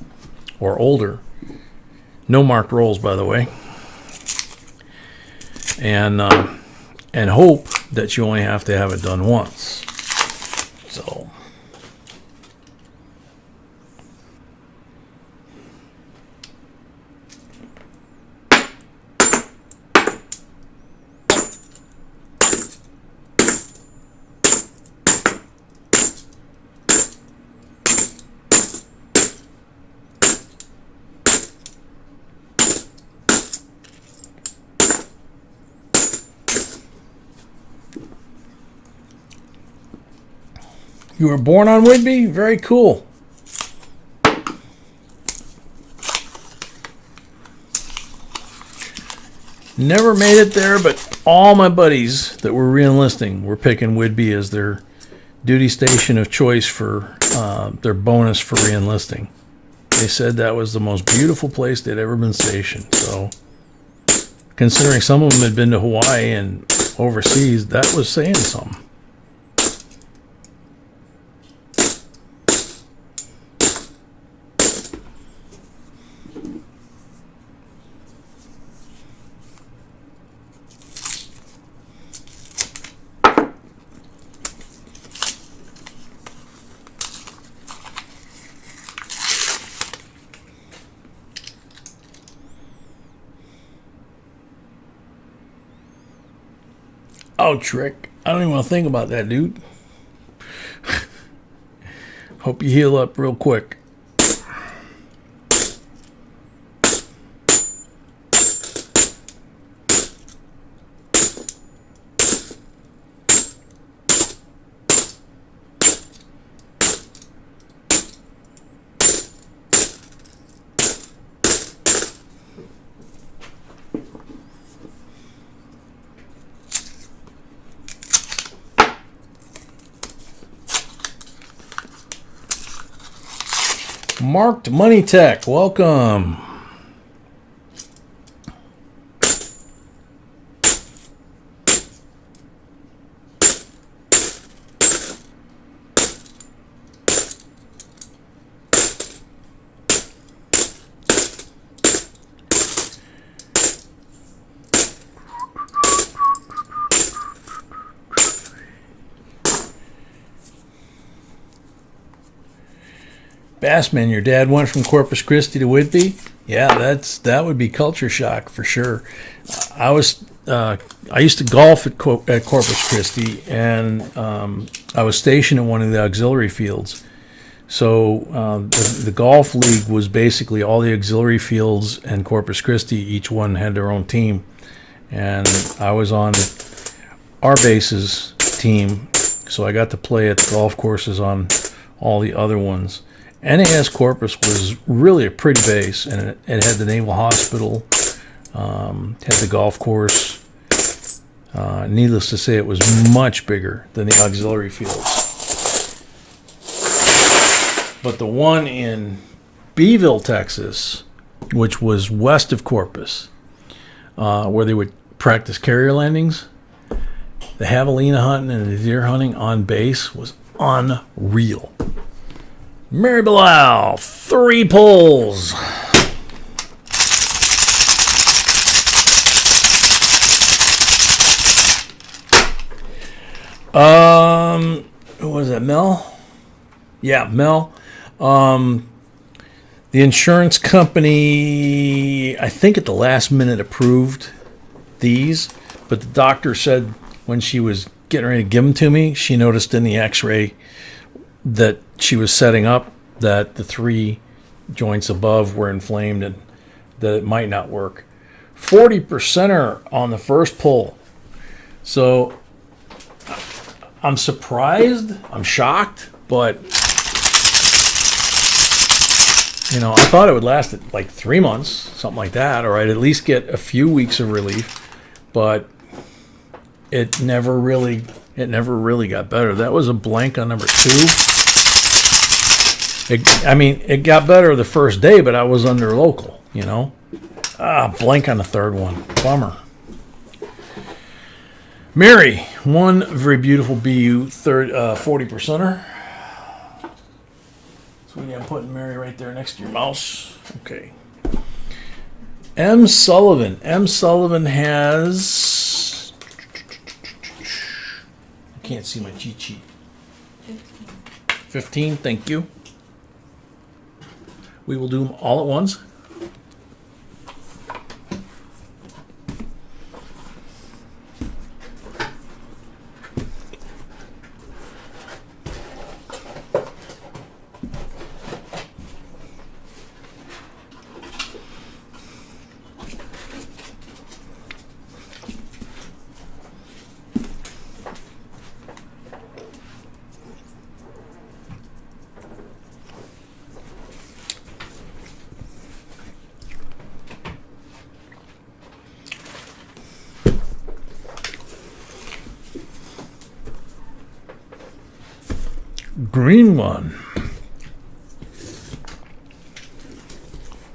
or older. No marked rolls, by the way. And hope that you only have to have it done once. So you were born on Whidbey? Very cool. Never made it there, but all my buddies that were re-enlisting were picking Whidbey as their duty station of choice for their bonus for re-enlisting. They said that was the most beautiful place they'd ever been stationed. So, considering some of them had been to Hawaii and overseas, that was saying something. Ouch, Rick. I don't even want to think about that, dude. Hope you heal up real quick. Marked Money Tech, welcome. Bassman, your dad went from Corpus Christi to Whitby? Yeah, that would be culture shock for sure. I used to golf at Corpus Christi, and I was stationed at one of the auxiliary fields. So the golf league was basically all the auxiliary fields and Corpus Christi. Each one had their own team, and I was on our base's team, so I got to play at the golf courses on all the other ones. NAS Corpus was really a pretty base, and it had the Naval Hospital, had the golf course. Needless to say, it was much bigger than the auxiliary fields. But the one in Beeville, Texas, which was west of Corpus, where they would practice carrier landings, the javelina hunting and the deer hunting on base was unreal. Mary Bilal, 3 pulls. Who was that, Mel? Yeah, Mel. The insurance company, I think at the last minute approved these, but the doctor said when she was getting ready to give them to me, she noticed in the x-ray that she was setting up that the 3 joints above were inflamed and that it might not work. 40%er on the first pull. So I'm surprised, I'm shocked, but I thought it would last like 3 months, something like that, or I'd at least get a few weeks of relief, but it never really got better. That was a blank on number 2. It got better the first day, but I was under local, blank on the third one. Bummer. Mary, one very beautiful BU, 40%er. Sweetie, I'm putting Mary right there next to your mouse. Okay. M. Sullivan. M. Sullivan has... I can't see my cheat sheet. 15, thank you. We will do them all at once. Green one.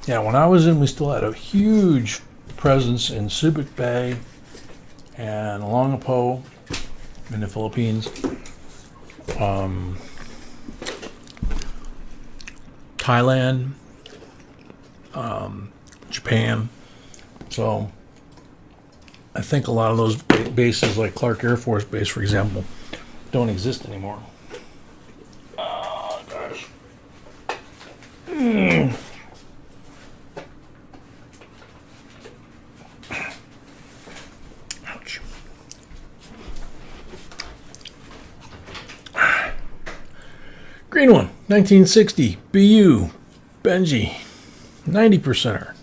Yeah, when I was in, we still had a huge presence in Subic Bay and Longapo in the Philippines. Thailand, Japan. So I think a lot of those bases, like Clark Air Force Base, for example, don't exist anymore. Oh, gosh. Ouch. Green one, 1960, BU, Benji, 90%er.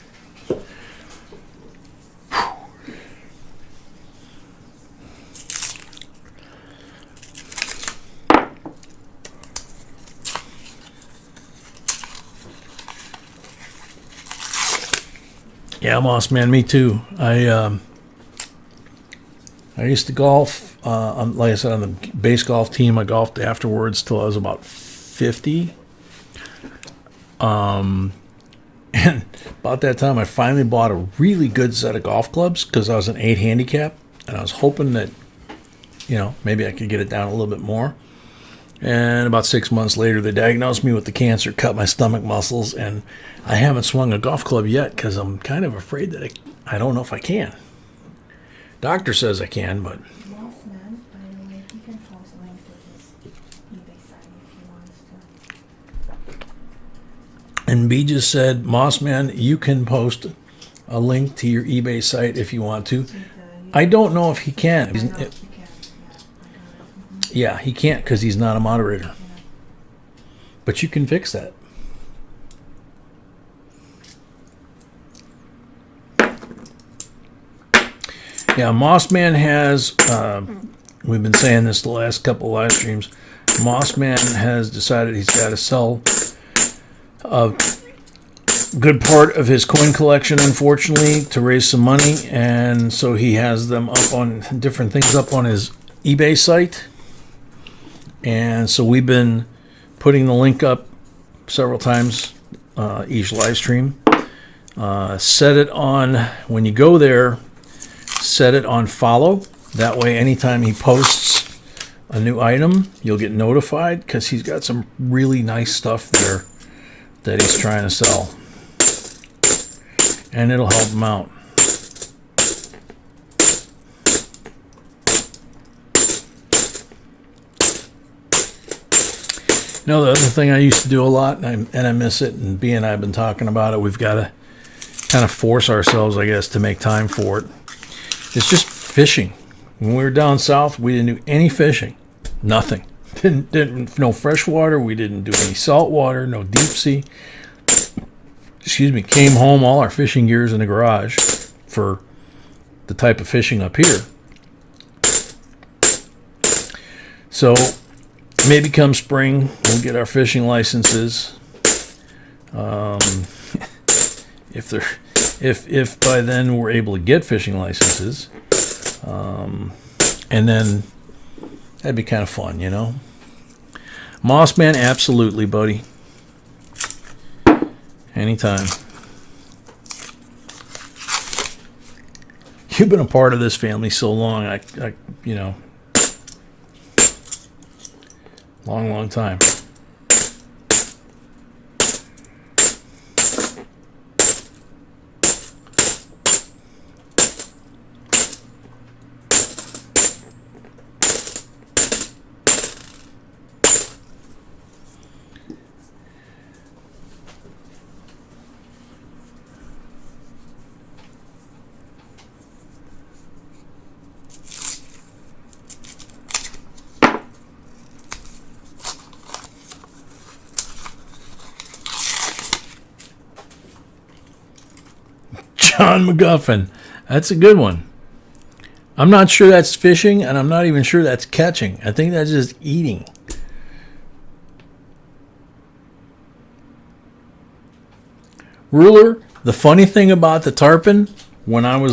Yeah, Moss man, me too. I used to golf, like I said, on the base golf team. I golfed afterwards till I was about 50. And about that time, I finally bought a really good set of golf clubs because I was an 8 handicap, and I was hoping that, maybe I could get it down a little bit more. And about 6 months later, they diagnosed me with the cancer, cut my stomach muscles, and I haven't swung a golf club yet because I'm kind of afraid that I don't know if I can. Doctor says I can, but... Mossman, by the way, he can post a link to his eBay site if he wants to. And B just said, Mossman, you can post a link to your eBay site if you want to. I don't know if he can. Yeah, he can't because he's not a moderator. But you can fix that. Yeah, Mossman has, we've been saying this the last couple live streams, Mossman has decided he's got to sell a good part of his coin collection, unfortunately, to raise some money, and so he has them up on different things up on his eBay site. And so we've been putting the link up several times each live stream. Set it on, when you go there, set it on follow. That way, anytime he posts a new item, you'll get notified, because he's got some really nice stuff there that he's trying to sell. And it'll help him out. You know, the other thing I used to do a lot, and I miss it, and B and I have been talking about it, we've got to kind of force ourselves, I guess, to make time for it. It's just fishing. When we were down south, we didn't do any fishing. Nothing. Didn't no fresh water. We didn't do any salt water, no deep sea. Excuse me. Came home, all our fishing gear's in the garage for the type of fishing up here. So maybe come spring, we'll get our fishing licenses. If by then we're able to get fishing licenses, and then that'd be kind of fun, you know. Mossman, absolutely, buddy. Anytime. You've been a part of this family so long, I you know, long time. John McGuffin. That's a good one. I'm not sure that's fishing, and I'm not even sure that's catching. I think that's just eating. Ruler, the funny thing about the tarpon, when I was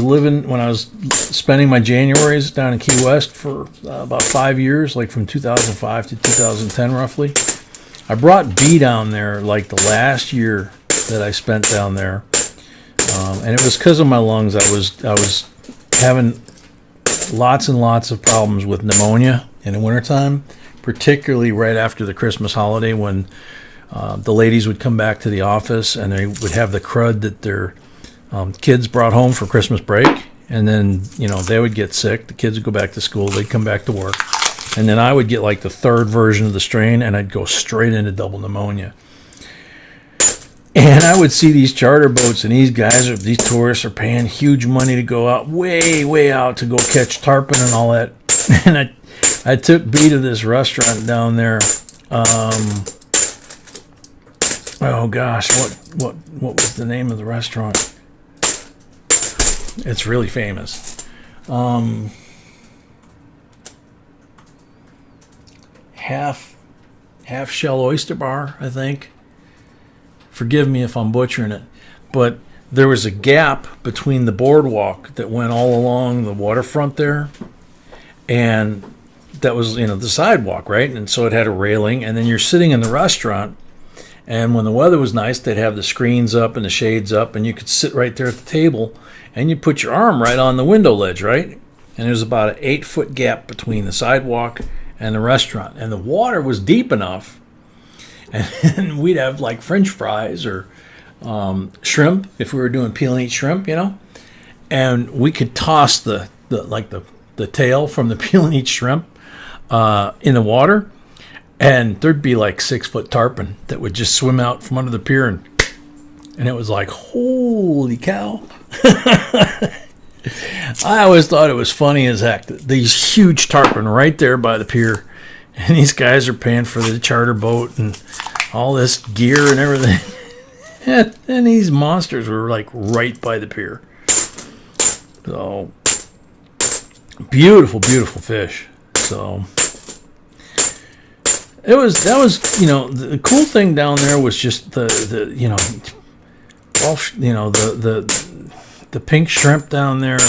spending my Januaries down in Key West for about 5 years, like from 2005 to 2010 roughly, I brought B down there like the last year that I spent down there. And it was because of my lungs. I was having lots and lots of problems with pneumonia in the wintertime, particularly right after the Christmas holiday when the ladies would come back to the office and they would have the crud that their kids brought home for Christmas break. And then, you know, they would get sick. The kids would go back to school. They'd come back to work. And then I would get like the third version of the strain, and I'd go straight into double pneumonia. And I would see these charter boats, and these tourists are paying huge money to go out, way out to go catch tarpon and all that. And I took B to this restaurant down there. Oh gosh, what was the name of the restaurant? It's really famous. Half Shell Oyster Bar, I think. Forgive me if I'm butchering it, but there was a gap between the boardwalk that went all along the waterfront there, and that was, you know, the sidewalk, right? And so it had a railing, and then you're sitting in the restaurant, and when the weather was nice, they'd have the screens up and the shades up, and you could sit right there at the table, and you put your arm right on the window ledge, right? And there's about an 8-foot gap between the sidewalk and the restaurant, and the water was deep enough. And we'd have like French fries or shrimp if we were doing peel and eat shrimp, you know. And we could toss the tail from the peel and eat shrimp in the water, and there'd be like 6-foot tarpon that would just swim out from under the pier and And it was like, holy cow. I always thought it was funny as heck. These huge tarpon right there by the pier. And these guys are paying for the charter boat and all this gear and everything. And these monsters were like right by the pier. So, beautiful, beautiful fish. So, that was, the cool thing down there was just the pink shrimp down there,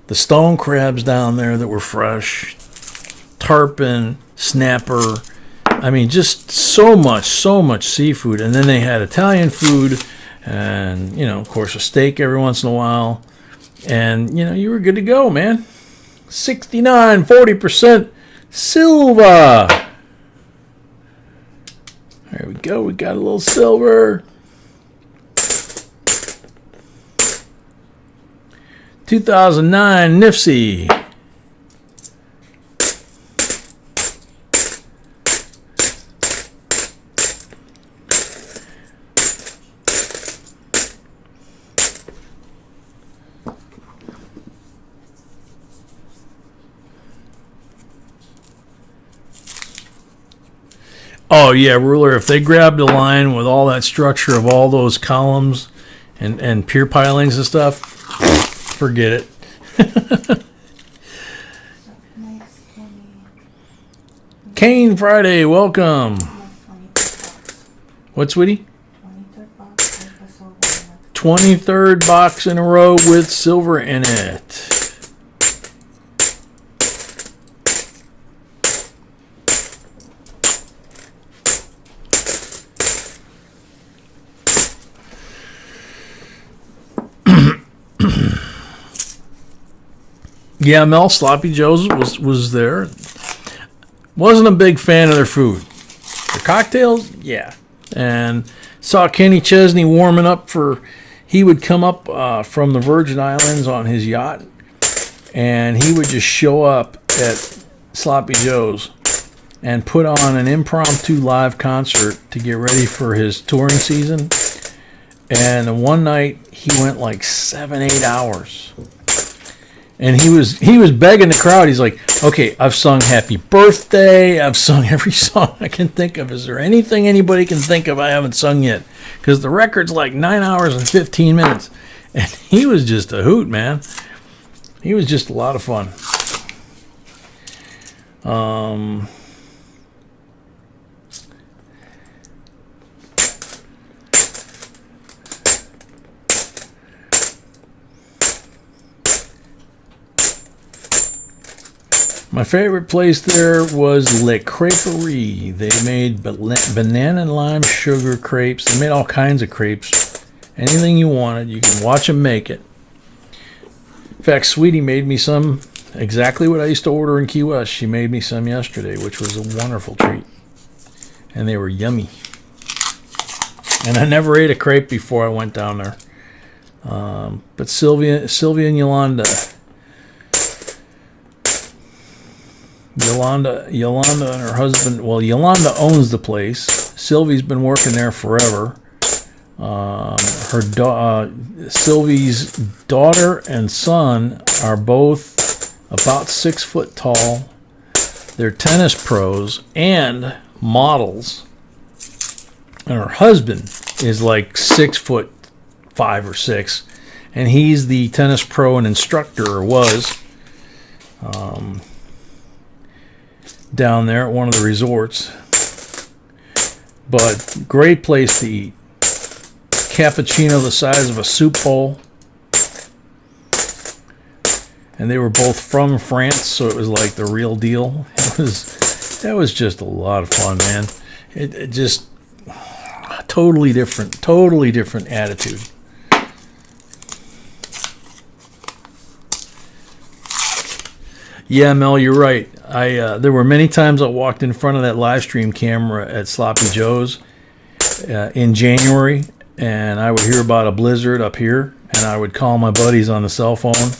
the stone crabs down there that were fresh, tarpon, snapper. I mean, just so much seafood. And then they had Italian food and, of course, a steak every once in a while. And, you were good to go, man. 40% silver. There we go. We got a little silver. 2009 Nifty. Oh yeah, Ruler, if they grabbed a line with all that structure of all those columns and pier pilings and stuff, forget it. Kane Friday, welcome. What, sweetie? 23rd box in a row with silver in it. Yeah, Mel, Sloppy Joe's was there. Wasn't a big fan of their food. Their cocktails, yeah. And saw Kenny Chesney warming up he would come up from the Virgin Islands on his yacht, and he would just show up at Sloppy Joe's and put on an impromptu live concert to get ready for his touring season. And one night he went like 7-8 hours. And he was begging the crowd. He's like, okay, I've sung Happy Birthday. I've sung every song I can think of. Is there anything anybody can think of I haven't sung yet? Because the record's like 9 hours and 15 minutes. And he was just a hoot, man. He was just a lot of fun. My favorite place there was Le Crêperie. They made banana and lime sugar crepes. They made all kinds of crepes. Anything you wanted, you can watch them make it. In fact, Sweetie made me some, exactly what I used to order in Key West. She made me some yesterday, which was a wonderful treat. And they were yummy. And I never ate a crepe before I went down there. But Sylvia and Yolanda and her husband, well, Yolanda owns the place. Sylvie's been working there forever. Sylvie's daughter and son are both about 6 foot tall. They're tennis pros and models. And her husband is like 6'5" or 6", and he's the tennis pro and instructor, or was. Down there at one of the resorts. But great place to eat. Cappuccino the size of a soup bowl. And they were both from France, so it was like the real deal. That was just a lot of fun, man. It just totally different attitude. Yeah, Mel, you're right. There were many times I walked in front of that live stream camera at Sloppy Joe's in January, and I would hear about a blizzard up here, and I would call my buddies on the cell phone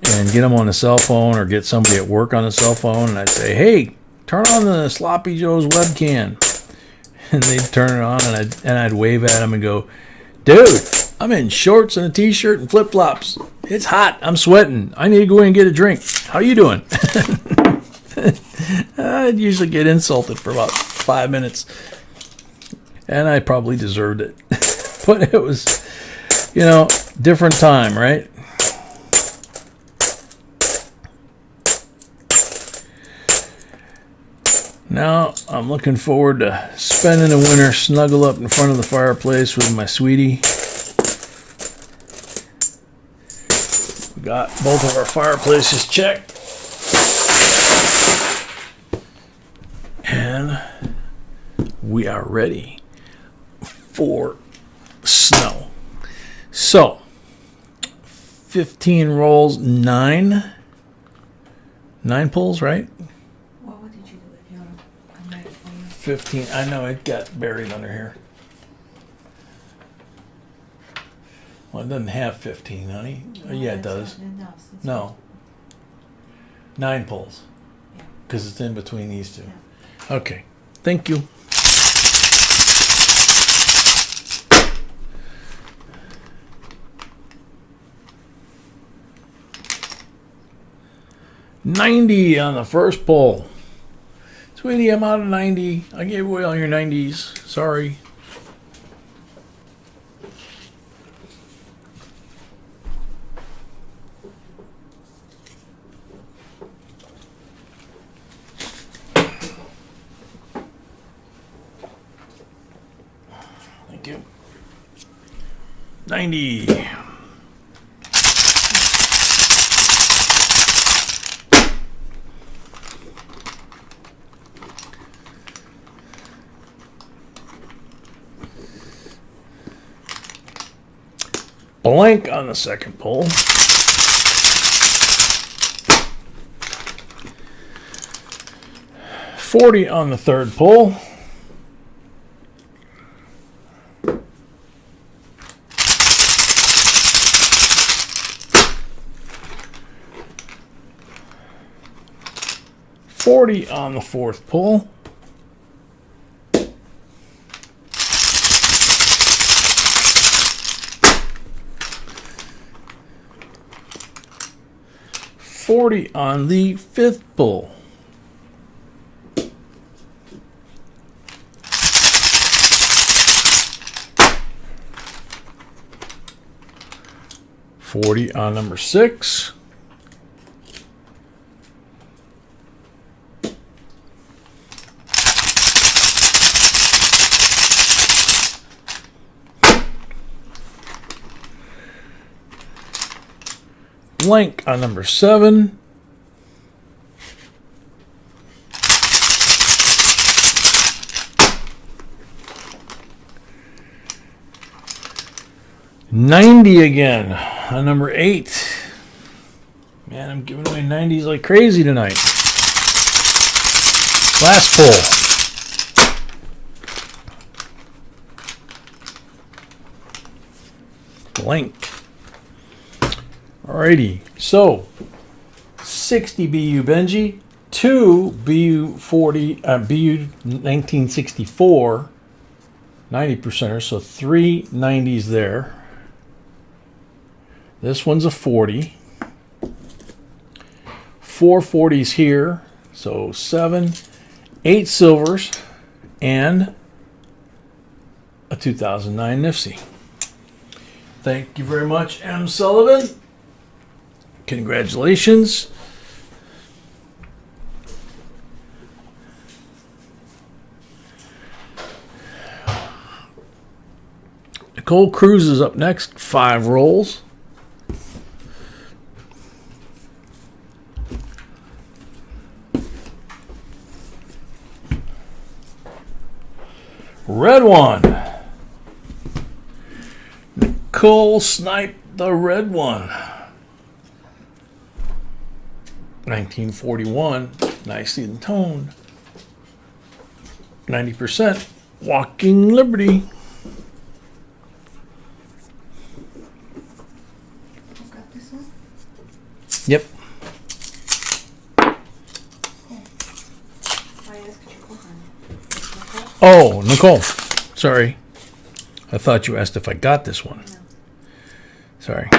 and get them on the cell phone, or get somebody at work on the cell phone, and I'd say, hey, turn on the Sloppy Joe's webcam. And they'd turn it on, and I'd wave at them and go, Dude, I'm in shorts and a t-shirt and flip-flops. It's hot. I'm sweating. I need to go in and get a drink. How you doing? I'd usually get insulted for about 5 minutes. And I probably deserved it. But it was, different time, right? Now I'm looking forward to spending the winter snuggle up in front of the fireplace with my sweetie. We got both of our fireplaces checked. And we are ready for snow. So, 15 rolls, 9 pulls, right? What did you do if you I'm ready for you? 15. I know it got buried under here. Well, it doesn't have 15, honey. Oh, yeah, it does. No. 9 pulls. Yeah. Because it's in between these two. Yeah. Okay. Thank you. $90 on the first pull. Sweetie, I'm out of 90. I gave away all your 90s. Sorry. Thank you. 90. Blank on the second pull. $40 on the third pull. $40 on the fourth pull. $40 on the fifth pull. $40 on number 6. Blank on number 7. $90 again on number 8. Man, I'm giving away 90s like crazy tonight. Last pull. Blank. Alrighty, so 60 BU Benji, 2 BU 40, BU 1964, 90%er, so 3 90s there. This one's a 40. 4 40s here, so 7, 8 silvers, and a 2009 Nifty. Thank you very much, M. Sullivan. Congratulations. Nicole Cruz is up next, 5 rolls. Red one. Nicole sniped the red one. 1941, nicely intoned. 90%, Walking Liberty. Got this one? Yep. I asked you, Nicole? Oh, Nicole. Sorry. I thought you asked if I got this one. No. Sorry.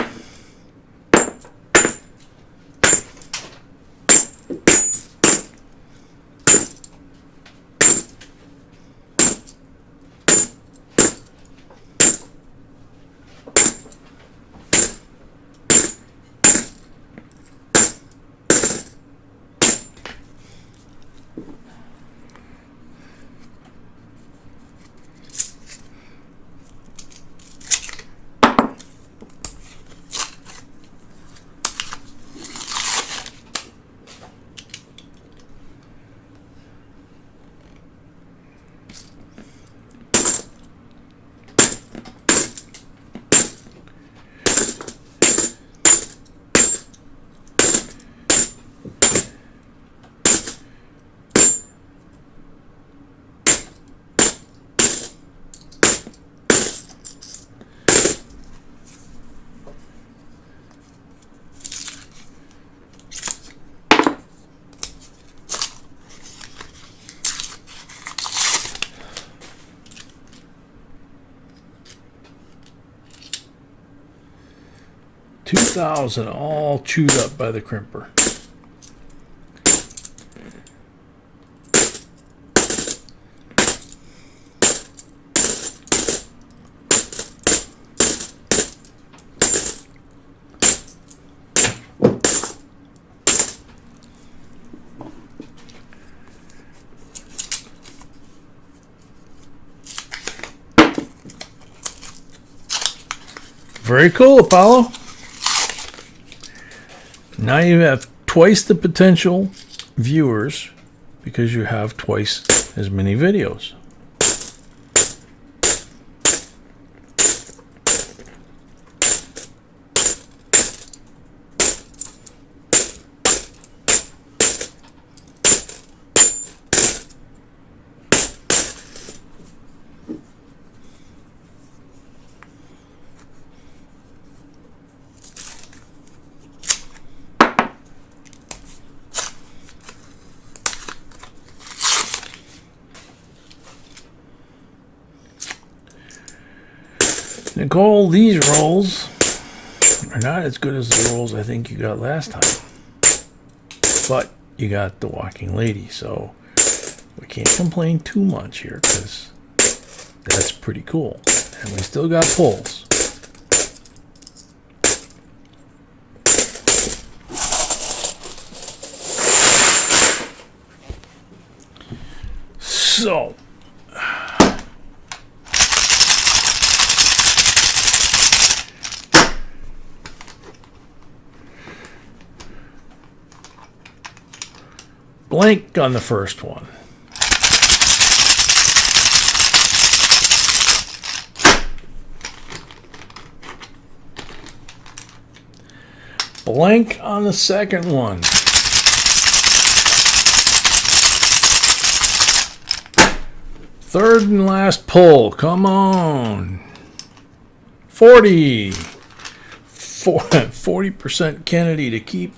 $2,000 all chewed up by the crimper. Very cool, Apollo. Now you have twice the potential viewers because you have twice as many videos. Nicole, these rolls are not as good as the rolls I think you got last time. But you got the walking lady, so we can't complain too much here because that's pretty cool. And we still got pulls. So blank on the first one. Blank on the second one. Third and last pull. Come on. 40. 40% Kennedy to keep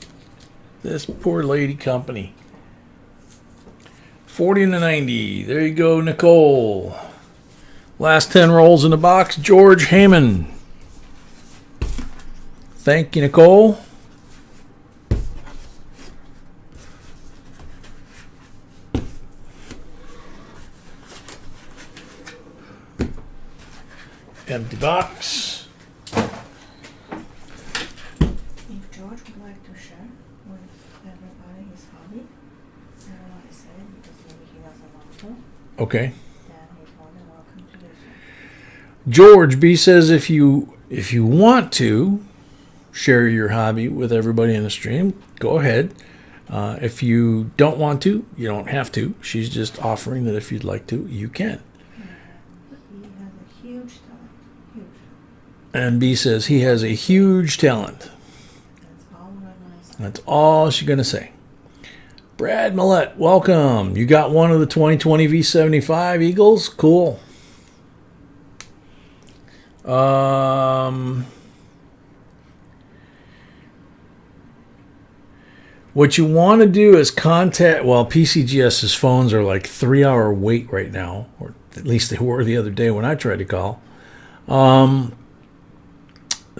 this poor lady company. 40 and a 90. There you go, Nicole. Last 10 rolls in the box, George Heyman. Thank you, Nicole. Empty box. If George would like to share with everybody his hobby, I don't want to say it because maybe he doesn't want to, Okay. then he's more than welcome to do so. George B says if you want to share your hobby with everybody in the stream, go ahead. If you don't want to, you don't have to. She's just offering that if you'd like to, you can. He has a huge talent. Huge. And B says he has a huge talent. That's all we're going to say. That's all she's going to say. Brad Millette, welcome. You got one of the 2020 V75 Eagles? Cool. What you want to do is contact, well, PCGS's phones are like 3-hour wait right now, or at least they were the other day when I tried to call. The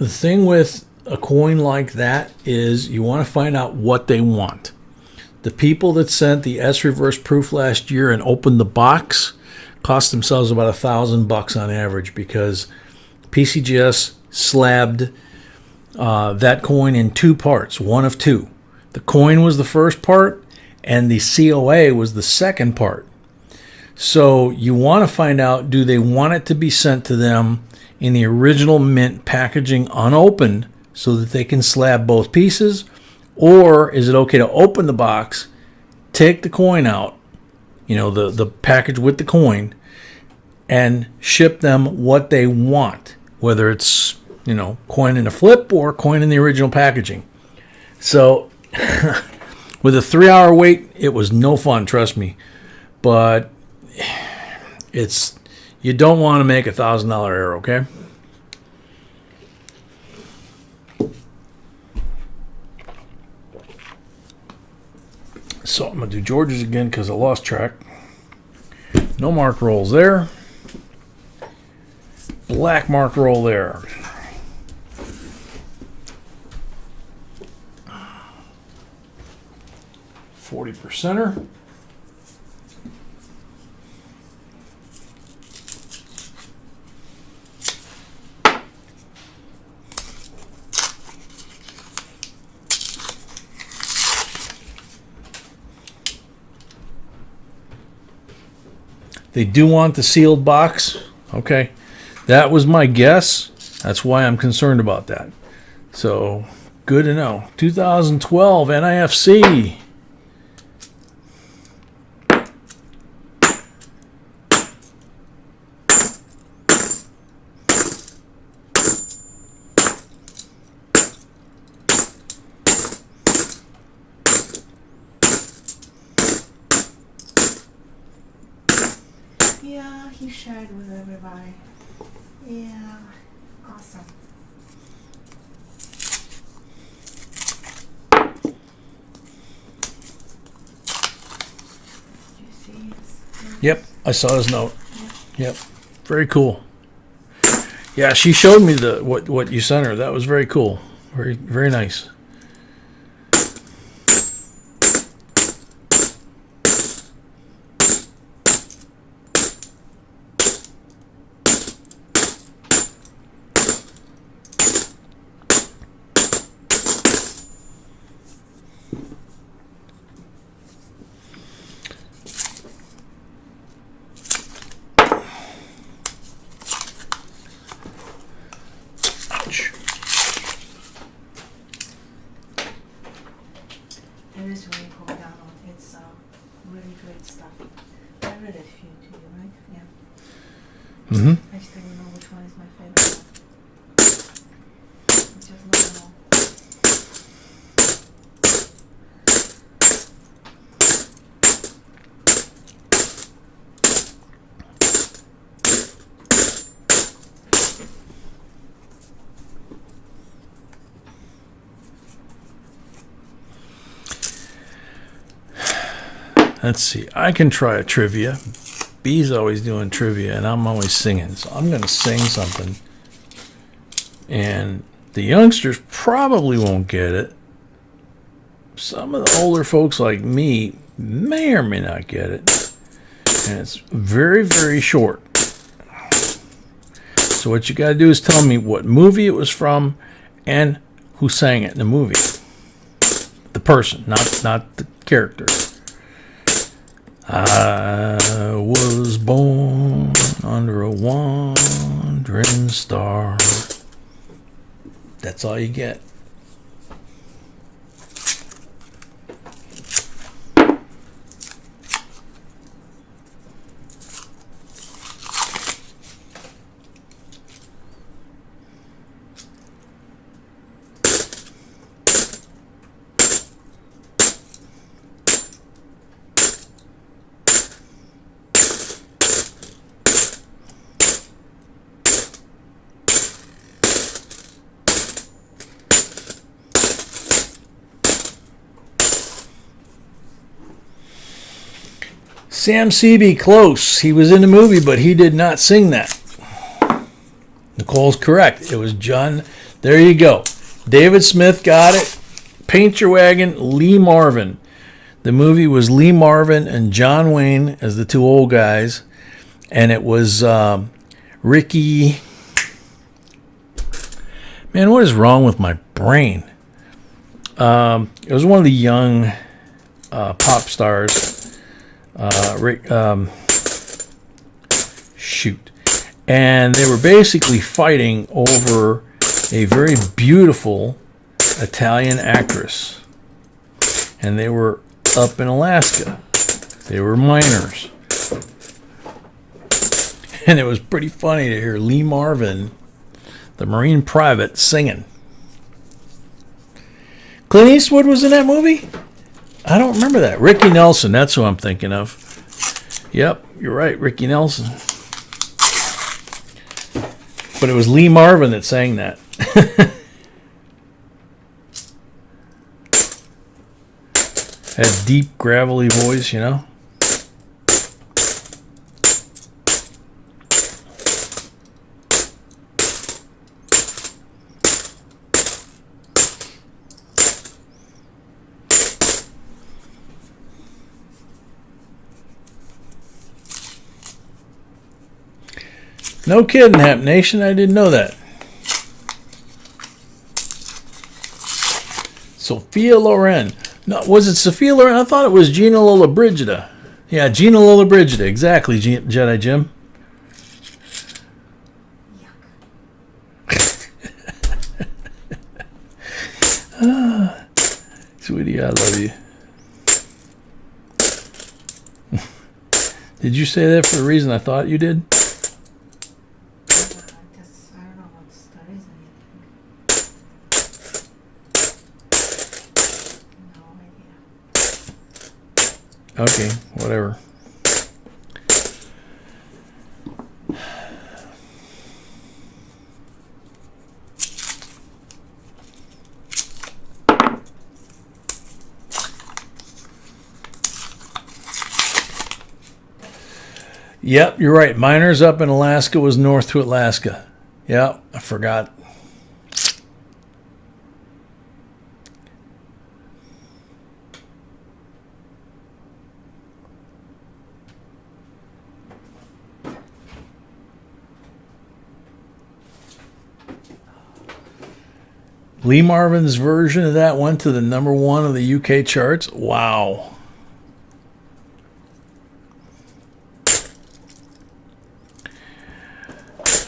thing with a coin like that is you want to find out what they want. The people that sent the S reverse proof last year and opened the box cost themselves about $1,000 on average, because PCGS slabbed that coin in two parts, one of two. The coin was the first part, and the COA was the second part. So you want to find out, do they want it to be sent to them in the original mint packaging unopened so that they can slab both pieces? Or is it okay to open the box, take the coin out, the package with the coin, and ship them what they want, whether it's, coin in a flip or coin in the original packaging? So with a 3-hour wait, it was no fun, trust me. But you don't want to make $1,000 error, okay? So I'm going to do George's again because I lost track. No mark rolls there. Black mark roll there. $40%er. They do want the sealed box. Okay. That was my guess. That's why I'm concerned about that. So, good to know. 2012 NIFC. Yeah, he shared with everybody. Yeah, awesome. Did you see his? Yep, I saw his note. Yep, very cool. Yeah, she showed me what you sent her. That was very cool. Very, very nice. It is really cool download. It's really great stuff. I read a few to you, right? Yeah. Mm-hmm. I still don't know which one is my favorite. Just look at them all. Let's see. I can try a trivia. B's always doing trivia, and I'm always singing. So I'm going to sing something. And the youngsters probably won't get it. Some of the older folks like me may or may not get it. And it's very, very short. So what you got to do is tell me what movie it was from and who sang it in the movie. The person, not the character. I was born under a wandering star. That's all you get. Sam Seavey, close. He was in the movie, but he did not sing that. Nicole's correct. It was John. There you go. David Smith got it. Paint Your Wagon, Lee Marvin. The movie was Lee Marvin and John Wayne as the two old guys. And it was Ricky. Man, what is wrong with my brain? It was one of the young pop stars. Shoot. And they were basically fighting over a very beautiful Italian actress. And they were up in Alaska. They were miners. And it was pretty funny to hear Lee Marvin, the Marine private, singing. Clint Eastwood was in that movie? I don't remember that. Ricky Nelson, that's who I'm thinking of. Yep, you're right, Ricky Nelson. But it was Lee Marvin that sang that. Had deep, gravelly voice, you know. No kidding, Hap Nation. I didn't know that. Sophia Loren. No, was it Sophia Loren? I thought it was Gina Lollobrigida. Yeah, Gina Lollobrigida. Exactly, Jedi Jim. Sweetie, I love you. Did you say that for the reason I thought you did? Okay, whatever. Yep, you're right. Miners up in Alaska was north to Alaska. Yep, I forgot. Lee Marvin's version of that went to the #1 of the UK charts. Wow.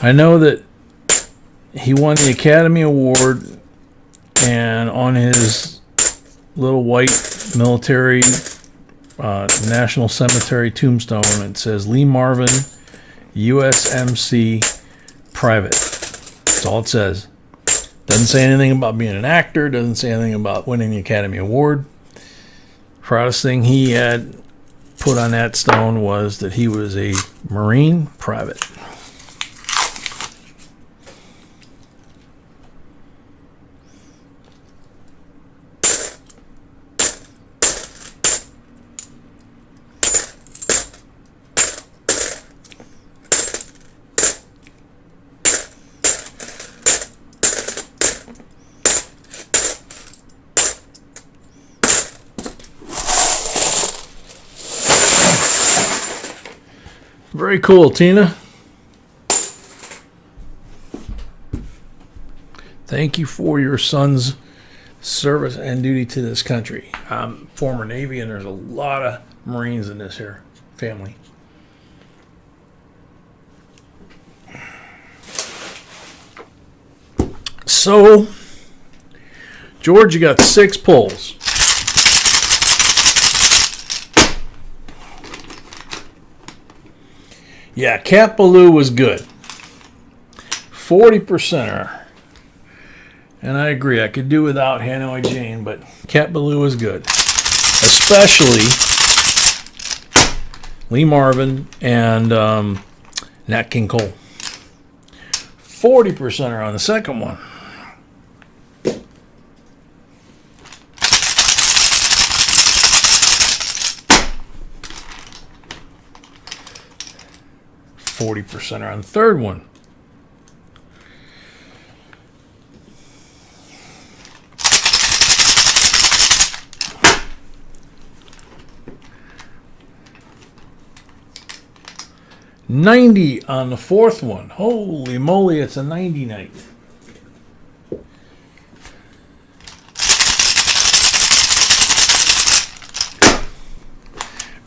I know that he won the Academy Award, and on his little white military National Cemetery tombstone it says Lee Marvin, USMC Private. That's all it says. Doesn't say anything about being an actor, doesn't say anything about winning the Academy Award. Proudest thing he had put on that stone was that he was a Marine private. Very cool, Tina. Thank you for your son's service and duty to this country. I'm former Navy, and there's a lot of Marines in this here family. So, George, you got 6 pulls. Yeah, Cat Ballou was good. 40%er. And I agree, I could do without Hanoi Jane, but Cat Ballou was good. Especially Lee Marvin and Nat King Cole. 40%er on the second one. %er on the third one. 90 on the fourth one. Holy moly, it's a 90 night.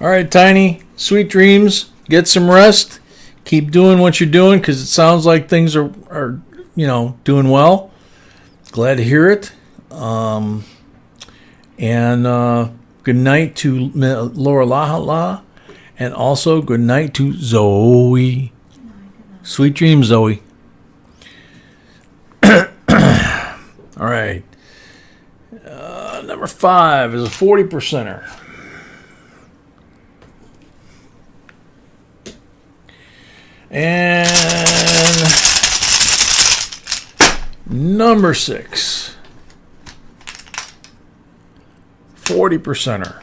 All right, Tiny, sweet dreams. Get some rest. Keep doing what you're doing because it sounds like things are doing well. Glad to hear it. And good night to Laura Lahala. And also good night to Zoe. Sweet dreams, Zoe. All right. Number 5 is a 40%er. And number 6, 40%er.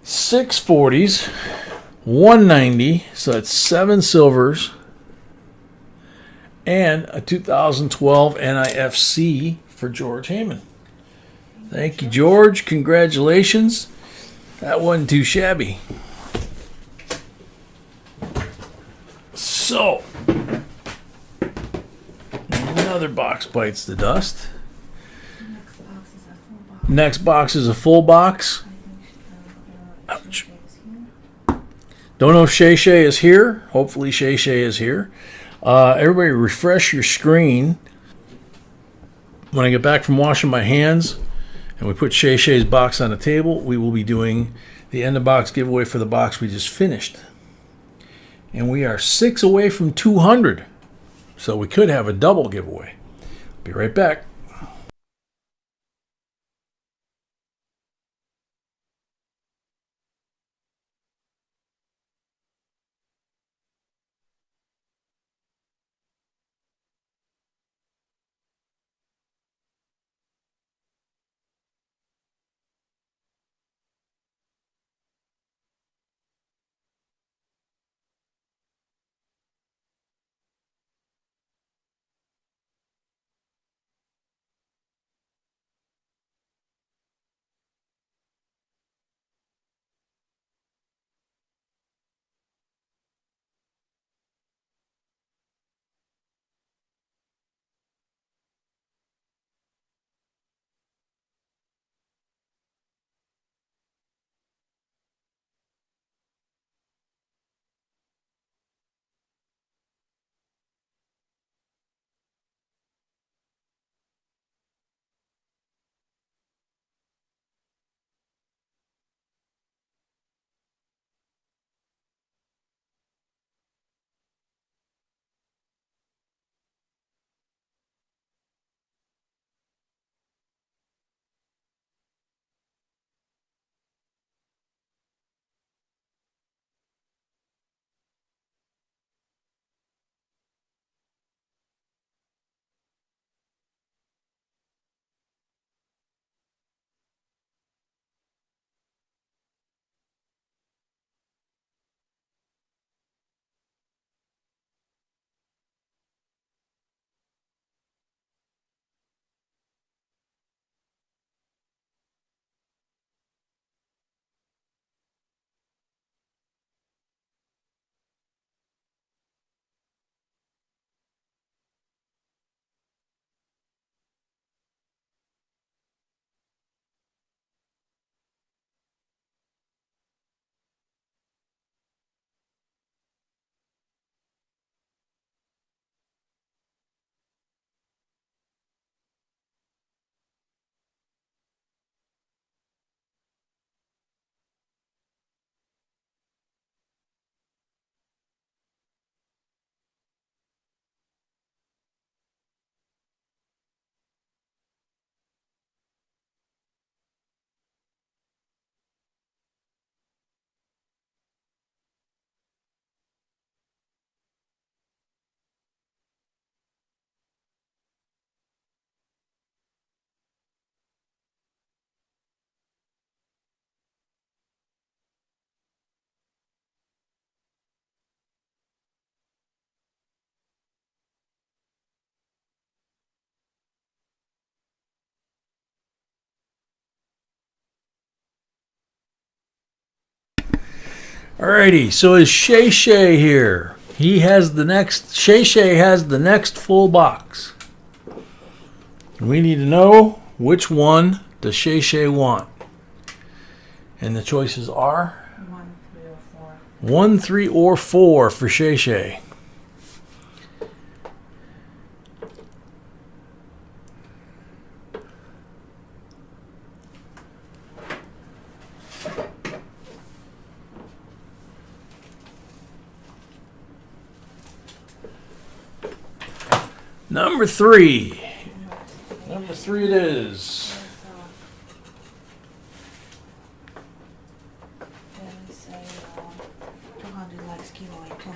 Six 40s, 190, so that's 7 silvers, and a 2012 NIFC for George Heyman. Thank you, George. Congratulations. That wasn't too shabby. So, another box bites the dust. Next box is a full box. Ouch. Don't know if Shay Shay is here. Hopefully Shay Shay is here. Everybody refresh your screen. When I get back from washing my hands and we put Shay Shay's box on the table, we will be doing the end of box giveaway for the box we just finished. And we are 6 away from 200. So we could have a double giveaway. Be right back. Alrighty, so is Shay Shay here? He has the next. Shay Shay has the next full box. We need to know which one does Shay Shay want, and the choices are 1, 3, or 4. 1, 3, or 4 for Shay Shay. Number 3. Number 3 it is. Then say 200 likes giveaway too.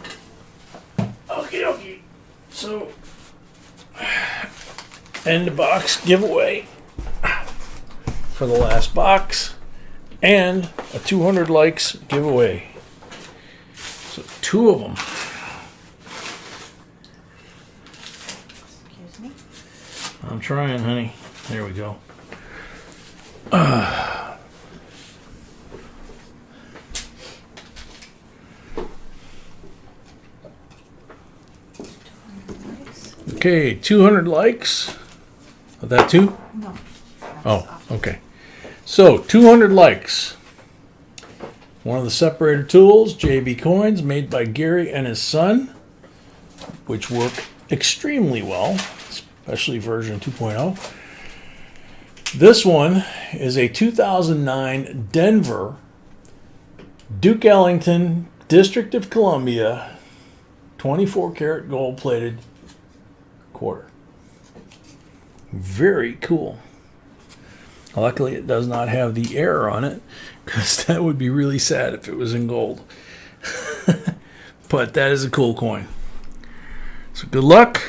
Okie dokie. So, end the box giveaway for the last box, and a 200 likes giveaway. So 2 of them. Excuse me. I'm trying, honey. There we go. Okay, 200 likes. Is that 2? No. Oh, okay. So, 200 likes. One of the separator tools, JB Coins, made by Gary and his son, which work extremely well, especially version 2.0. This one is a 2009 Denver, Duke Ellington, District of Columbia, 24 karat gold plated quarter. Very cool. Luckily, it does not have the error on it, because that would be really sad if it was in gold. But that is a cool coin. So good luck.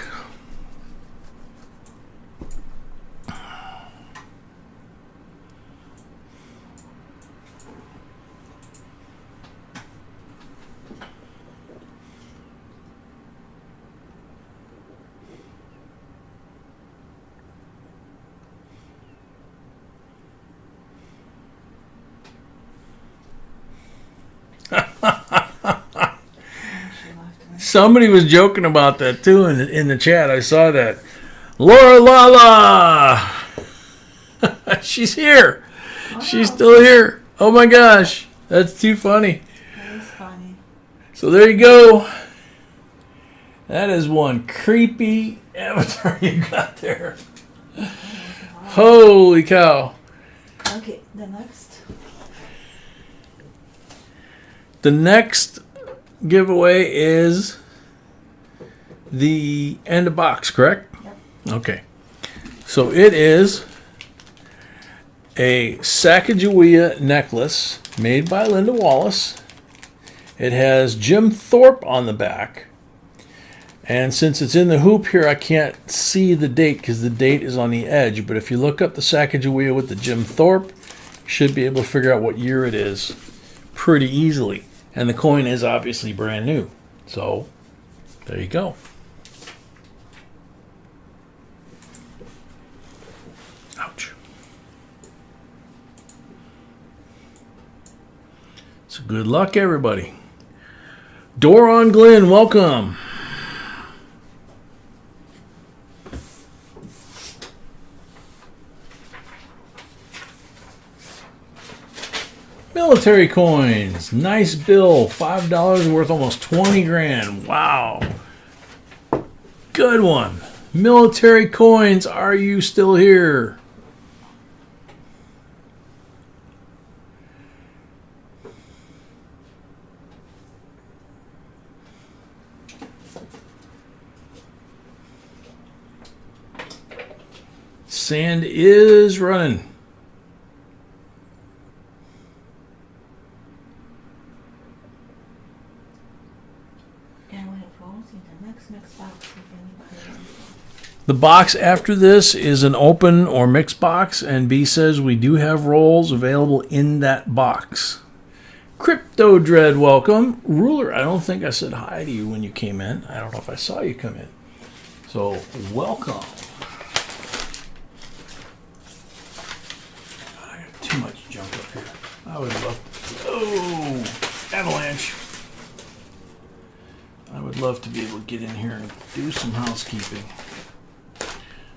Somebody was joking about that too in the chat. I saw that. Laura Lala! She's here. Wow. She's still here. Oh my gosh. That's too funny. That is funny. So there you go. That is one creepy avatar you got there. Holy cow. Okay, the next. The next giveaway is the end of box, correct? Yep. Okay. So it is a Sacagawea necklace made by Linda Wallace. It has Jim Thorpe on the back. And since it's in the hoop here, I can't see the date because the date is on the edge. But if you look up the Sacagawea with the Jim Thorpe, you should be able to figure out what year it is pretty easily. And the coin is obviously brand new. So, there you go. Ouch. So good luck, everybody. Doron Glenn, welcome. Military coins, nice bill, $5 worth almost 20 grand. Wow. Good one. Military coins, are you still here? Sand is running. The box after this is an open or mixed box, and B says we do have rolls available in that box. Crypto Dread, welcome. Ruler, I don't think I said hi to you when you came in. I don't know if I saw you come in. So, welcome. I got too much junk up here. I would love. Oh, avalanche. would love to be able to get in here and do some housekeeping.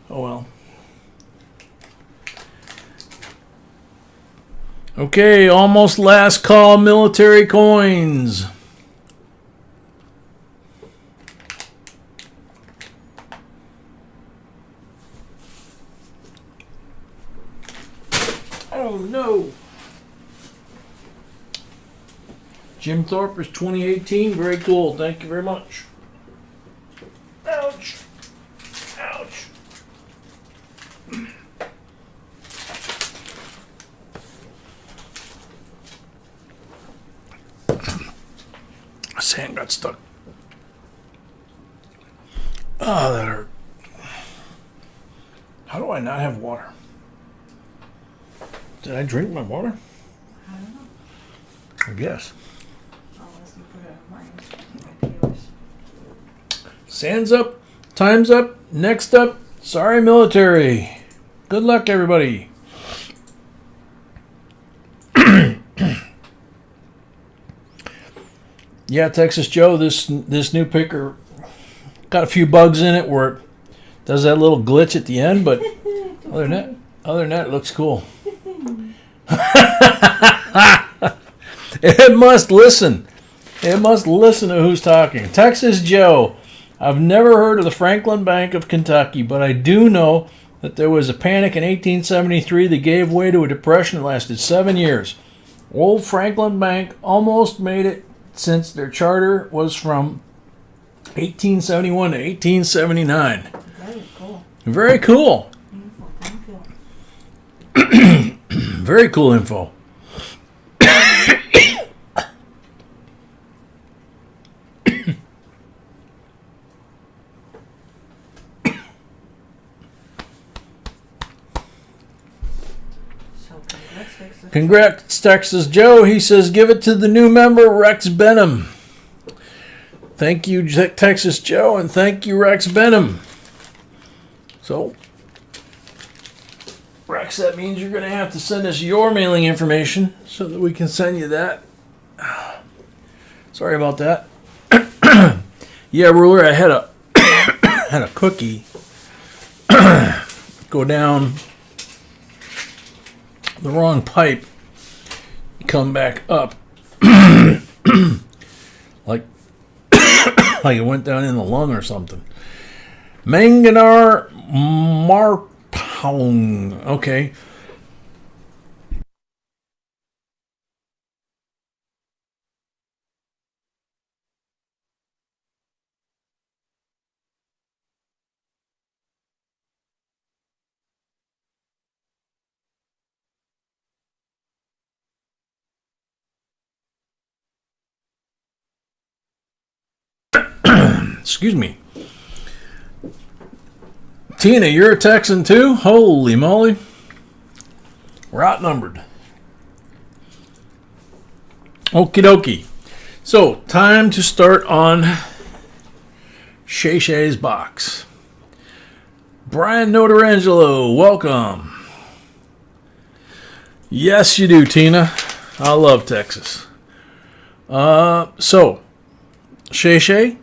Oh well. Okay, almost last call military coins. Oh no. Jim Thorpe is 2018. Very cool. Thank you very much. Ouch. Ouch. His hand got stuck. Oh, that hurt. How do I not have water? Did I drink my water? I don't know. I guess. Unless you put it on mine. Yours. Sands up. Time's up. Next up. Sorry, military. Good luck, everybody. Yeah, Texas Joe, this new picker got a few bugs in it where it does that little glitch at the end, but other than that, it looks cool. It must listen. It must listen to who's talking. Texas Joe, I've never heard of the Franklin Bank of Kentucky, but I do know that there was a panic in 1873 that gave way to a depression that lasted 7 years. Old Franklin Bank almost made it since their charter was from 1871 to 1879. Very cool. Very cool. Thank you. Very cool info. So congrats, Texas. Congrats, Texas Joe. He says, give it to the new member, Rex Benham. Thank you, Texas Joe, and thank you, Rex Benham. So, Rex, that means you're going to have to send us your mailing information so that we can send you that. Sorry about that. Yeah, Ruler, I had a had a cookie go down the wrong pipe, come back up like like it went down in the lung or something. Manganar Marpong. Okay. Excuse me. Tina, you're a Texan too? Holy moly. We're outnumbered. Okie dokie. So, time to start on Shay Shay's box. Brian Notarangelo, welcome. Yes, you do, Tina. I love Texas. So, Shay Shay,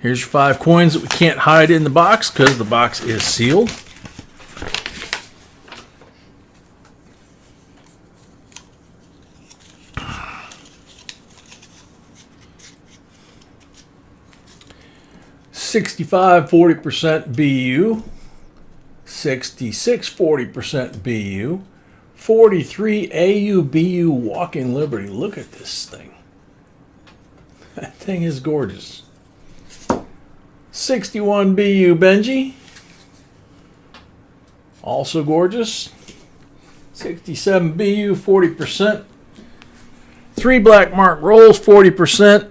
here's your 5 coins that we can't hide in the box because the box is sealed. $65 40% BU, $66 40% BU, 43 AUBU Walking Liberty. Look at this thing. That thing is gorgeous. 61 BU Benji. Also gorgeous. 67 BU, 40%. 3 black marked rolls, 40%.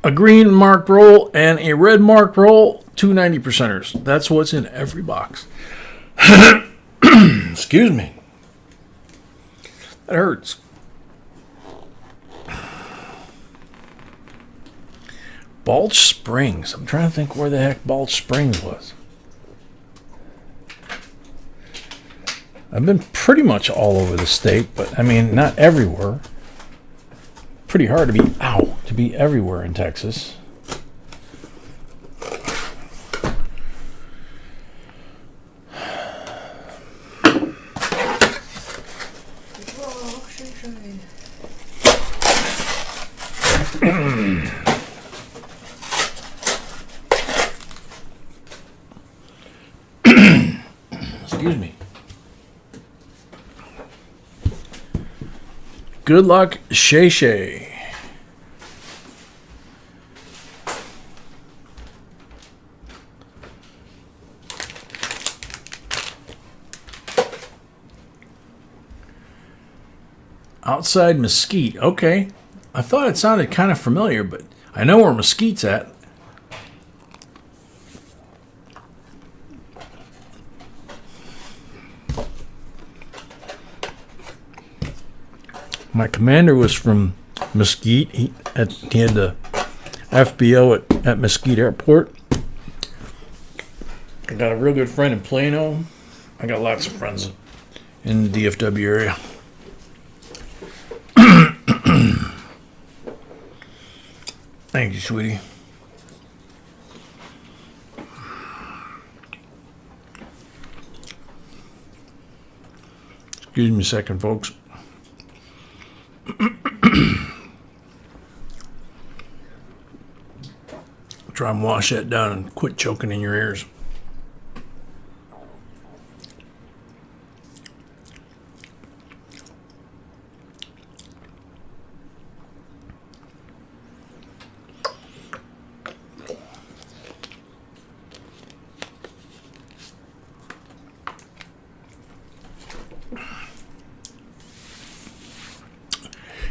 A green marked roll and a red marked roll, 2 90%ers. That's what's in every box. Excuse me. That hurts. Balch Springs. I'm trying to think where the heck Balch Springs was. I've been pretty much all over the state, but I mean, not everywhere. Pretty hard to be everywhere in Texas. Excuse me. Good luck, Shay Shay. Outside Mesquite. Okay. I thought it sounded kind of familiar, but I know where Mesquite's at. My commander was from Mesquite. He had the FBO at Mesquite Airport. I got a real good friend in Plano. I got lots of friends in the DFW area. Thank you, sweetie. Excuse me a second, folks. Try and wash that down and quit choking in your ears.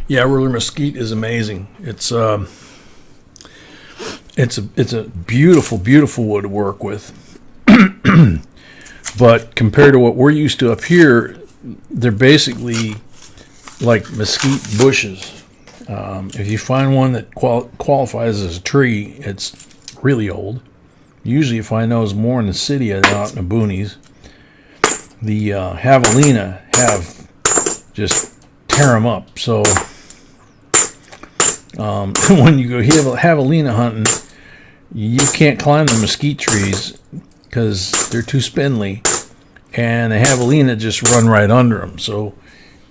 Yeah, Ruler Mesquite is amazing. It's a beautiful, beautiful wood to work with. But compared to what we're used to up here, they're basically like mesquite bushes. If you find one that qualifies as a tree, it's really old. Usually you find those more in the city than out in the boonies. The javelina have just tear them up. So when you go javelina hunting, you can't climb the mesquite trees because they're too spindly, and the javelina just run right under them. So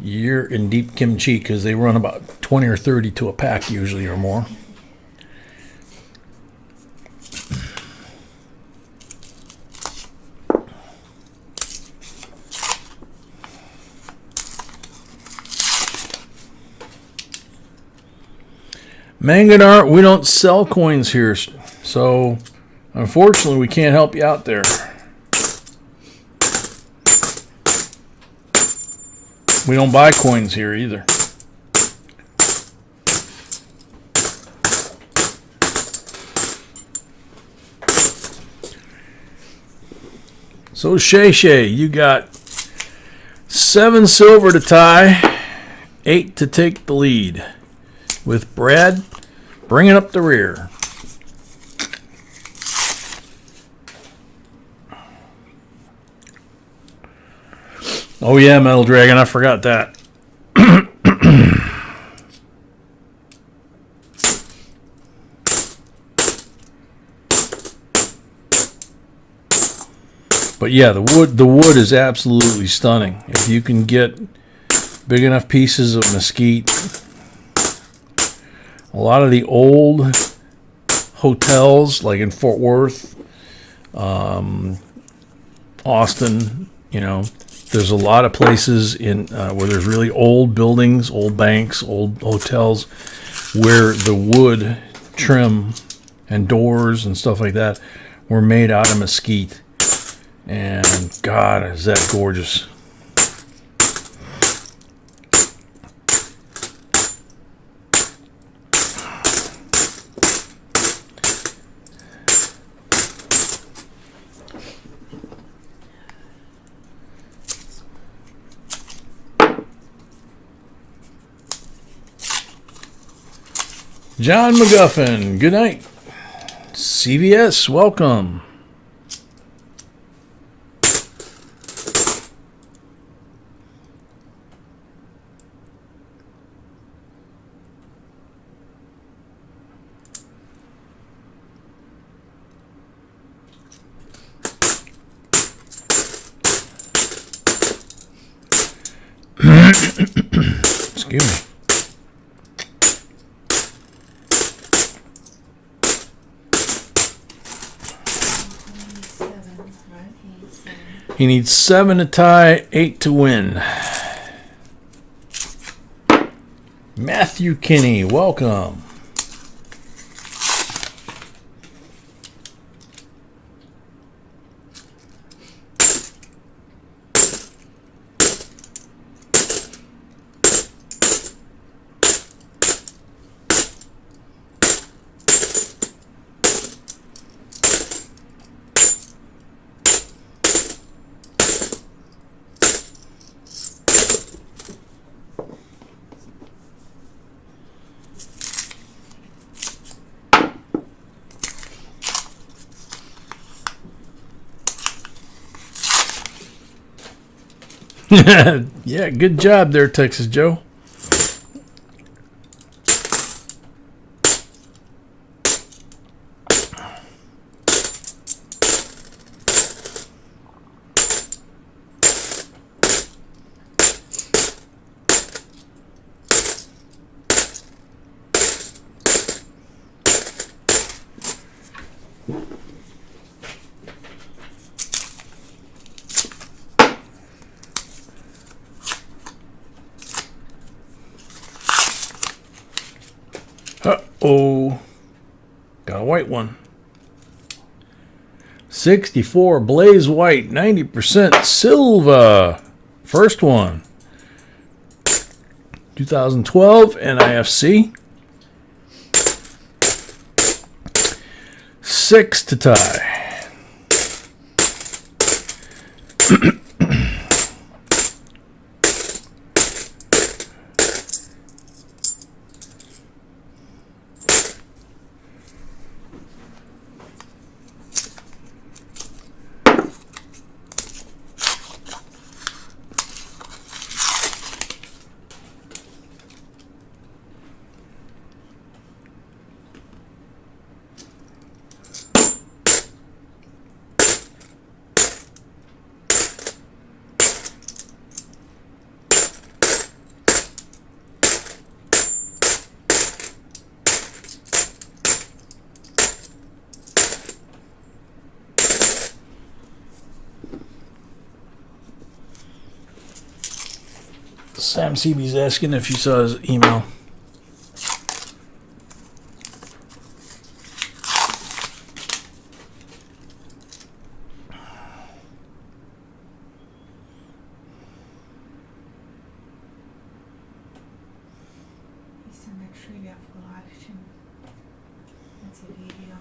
you're in deep kimchi because they run about 20 or 30 to a pack usually or more. Mangadar, we don't sell coins here, so unfortunately we can't help you out there. We don't buy coins here either. So Shay Shay, you got 7 silver to tie, 8 to take the lead, with Brad bringing up the rear. Oh yeah, Metal Dragon, I forgot that. But yeah, the wood is absolutely stunning. If you can get big enough pieces of mesquite. A lot of the old hotels, like in Fort Worth, Austin, there's a lot of places in where there's really old buildings, old banks, old hotels, where the wood trim and doors and stuff like that were made out of mesquite. And God, is that gorgeous. John McGuffin, good night. CVS, welcome. Excuse me. He needs 7 to tie, 8 to win. Matthew Kinney, welcome. Yeah, good job there, Texas Joe. Uh-oh. Got a white one. 64 Blaze White, 90% Silva. First one. 2012 NIFC. 6 to tie. Sam CB's asking if you saw his email. It's in the trivia full action. That's a video.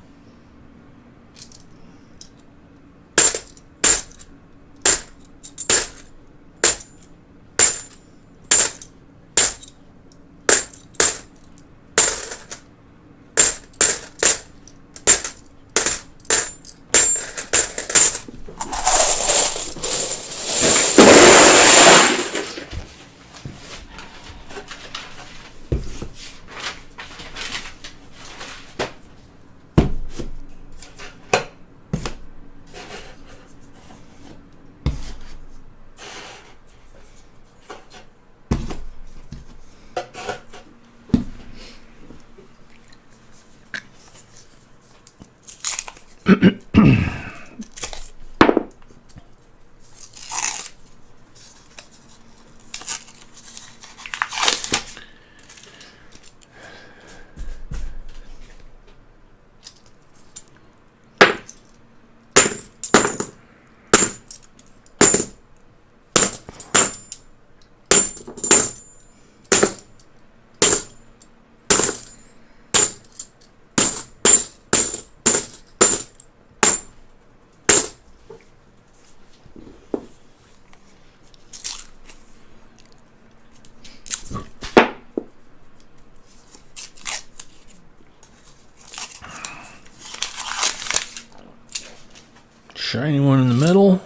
Shiny one in the middle.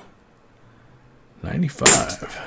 95.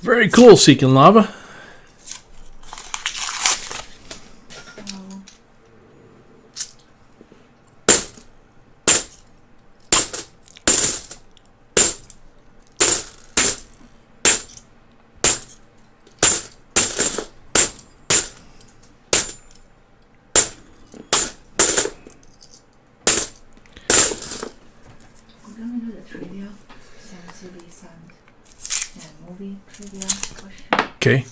Very cool, Seeking Lava. We're gonna do the trivia, CBCOINSINC and movie trivia question. Okay.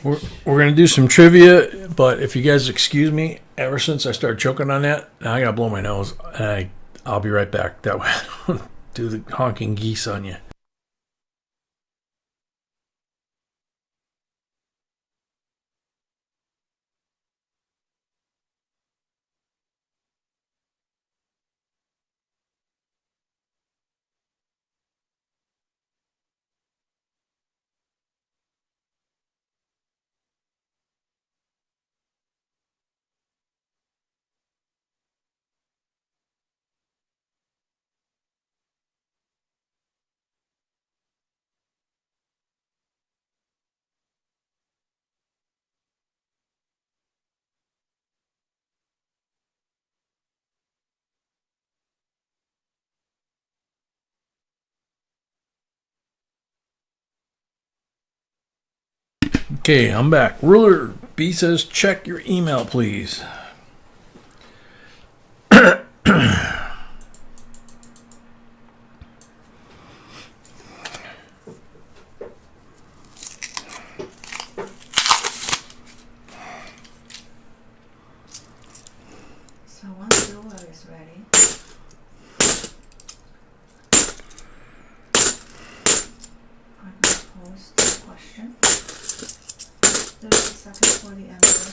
Which, We're going to do some trivia, but if you guys excuse me, ever since I started choking on that, now I got to blow my nose. I'll be right back. That way I don't do the honking geese on you. Okay, I'm back. Ruler B says, check your email, please. so once the ruler is ready, I'm gonna post the question. 30 seconds for the answer.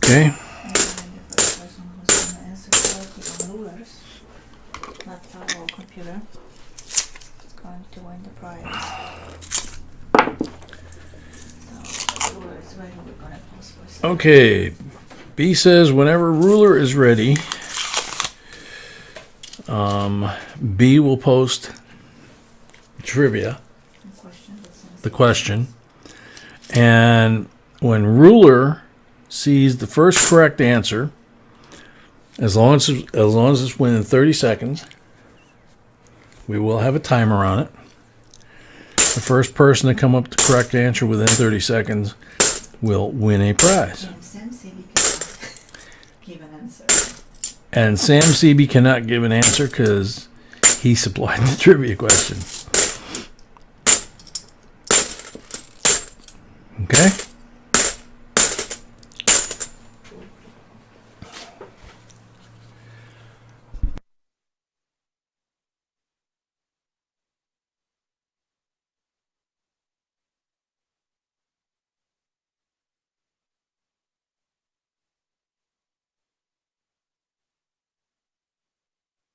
Okay. And then the first person who's gonna answer correctly on rulers, laptop or computer, is going to win the prize. So the ruler is ready, we're gonna pause for a second. Okay. B says, whenever ruler is ready, B will post trivia, the question. And when ruler sees the first correct answer, as long as it's within 30 seconds, we will have a timer on it. The first person to come up with the correct answer within 30 seconds will win a prize. And Sam CB cannot give an answer. And Sam CB cannot give an answer because he supplied the trivia question. Okay?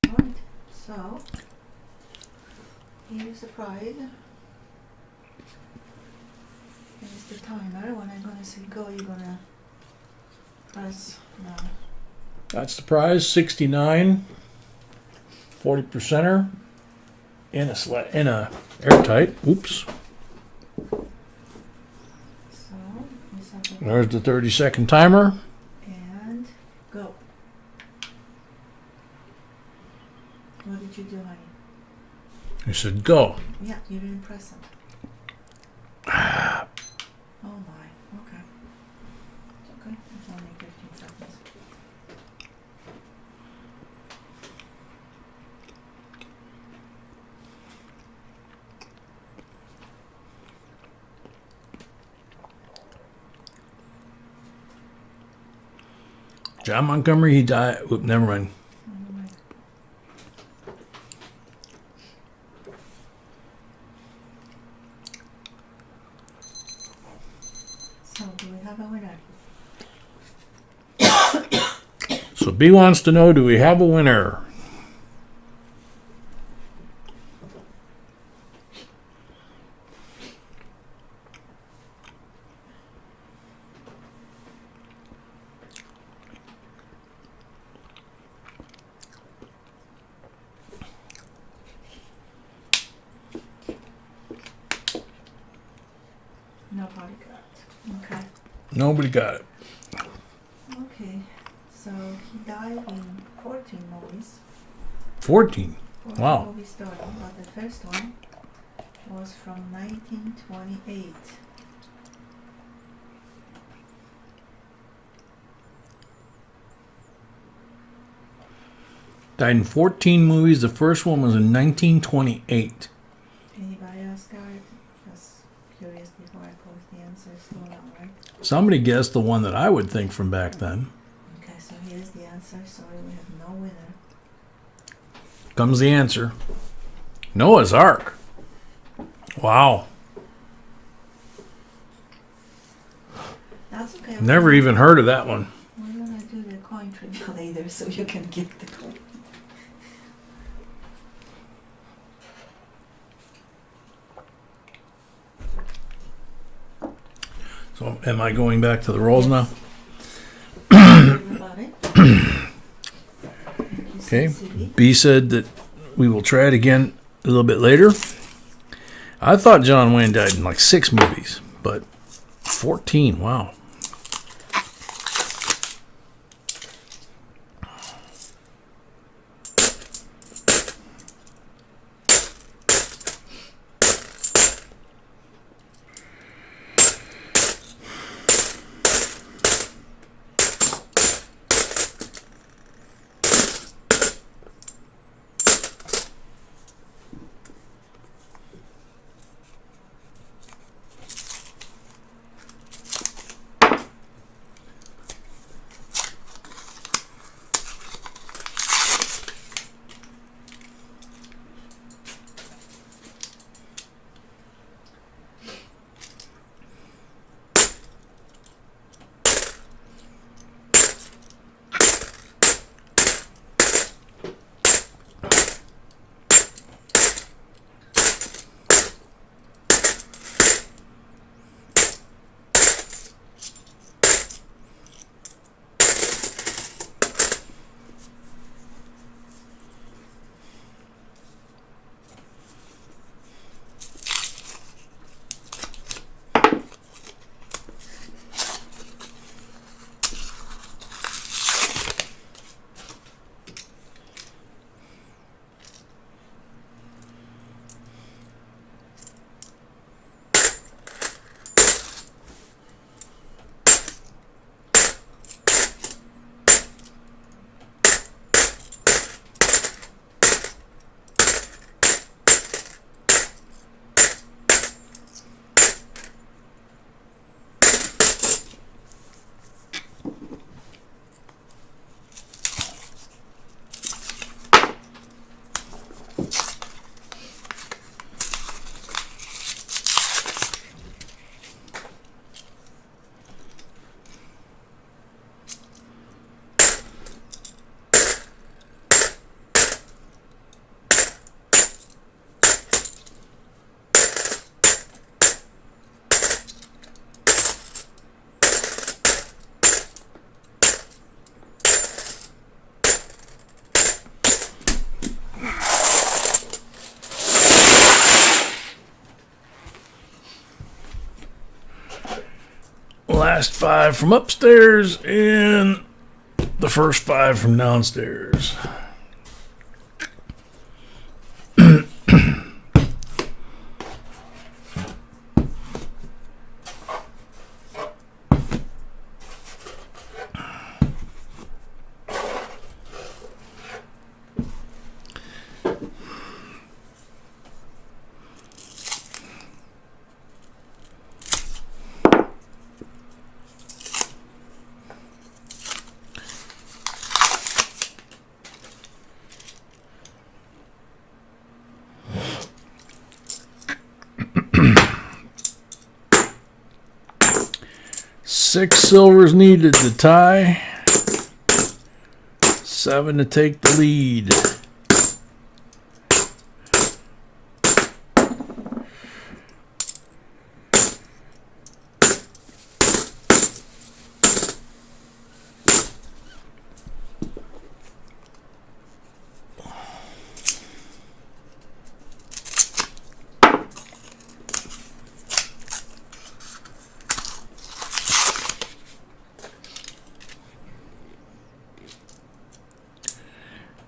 Alright, so here's the prize. Here's the timer. When I'm gonna say go, you're gonna press now. That's the prize, 69, 40%er in a airtight. Oops. So this have to There's the 30-second timer. and go. What did you do, honey? I said go. Yeah, you didn't press it. Oh my, okay. It's okay, it's only 15 seconds. John Montgomery, he died. Oop, never mind. Never mind. So, do we have a winner? So B wants to know, do we have a winner? Nobody got it. Okay, so he died in 14 movies. 14. 14 Wow. movie story, but the first one was from 1928. Died in 14 movies. The first one was in 1928. Anybody else got it? Just curious before I post the answers. Still not right. Somebody guessed the one that I would think from back then. Okay, so here's the answer. Sorry, we have no winner. Comes the answer. Noah's Ark. Wow. That's okay. Never even heard of that one. We're gonna do the coin trivia later so you can get the coin. So am I going back to the rolls now? Everybody. Okay. B said that we will try it again a little bit later. I thought John Wayne died in like 6 movies, but 14, wow. Last 5 from upstairs and the first 5 from downstairs. Six silvers needed to tie. 7 to take the lead.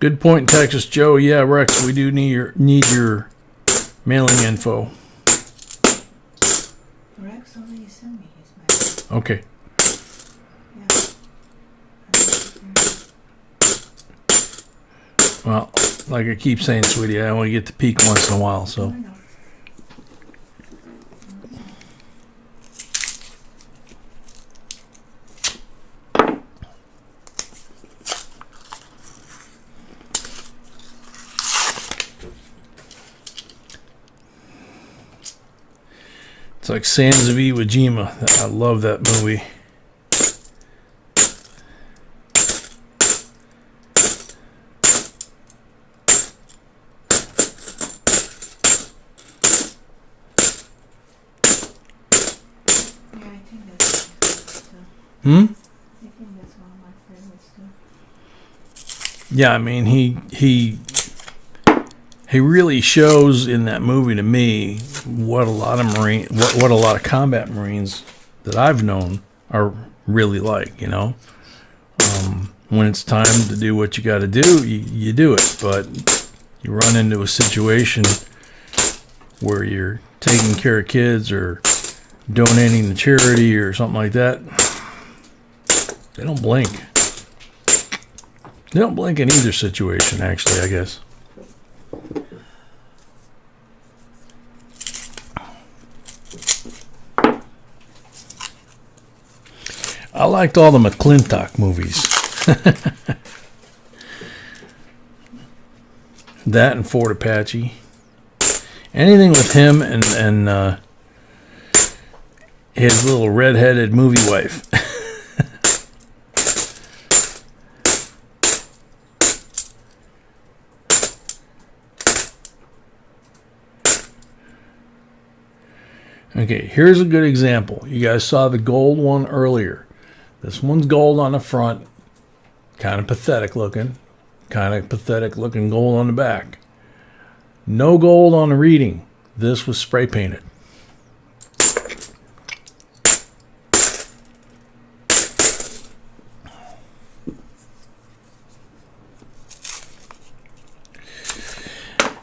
Good point, Texas Joe. Yeah, Rex, we do need your mailing info. Rex already sent me his message. Okay. Yeah. Well, like I keep saying, sweetie, I only get to peek once in a while, so. I know. It's like Sands of Iwo Jima. I love that movie. Yeah, I think that's my favorite too. Hmm? I think that's one of my favorites too. Yeah, I mean, he really shows in that movie to me what a lot of what a lot of combat Marines that I've known are really like. You know, when it's time to do what you got to do, you do it. But you run into a situation where you're taking care of kids or donating to charity or something like that. They don't blink. They don't blink in either situation, actually, I guess. I liked all the McClintock movies. That and Fort Apache. Anything with him and his little red-headed movie wife. Okay, here's a good example. You guys saw the gold one earlier. This one's gold on the front. Kind of pathetic looking. Kind of pathetic looking gold on the back. No gold on the reading. This was spray painted.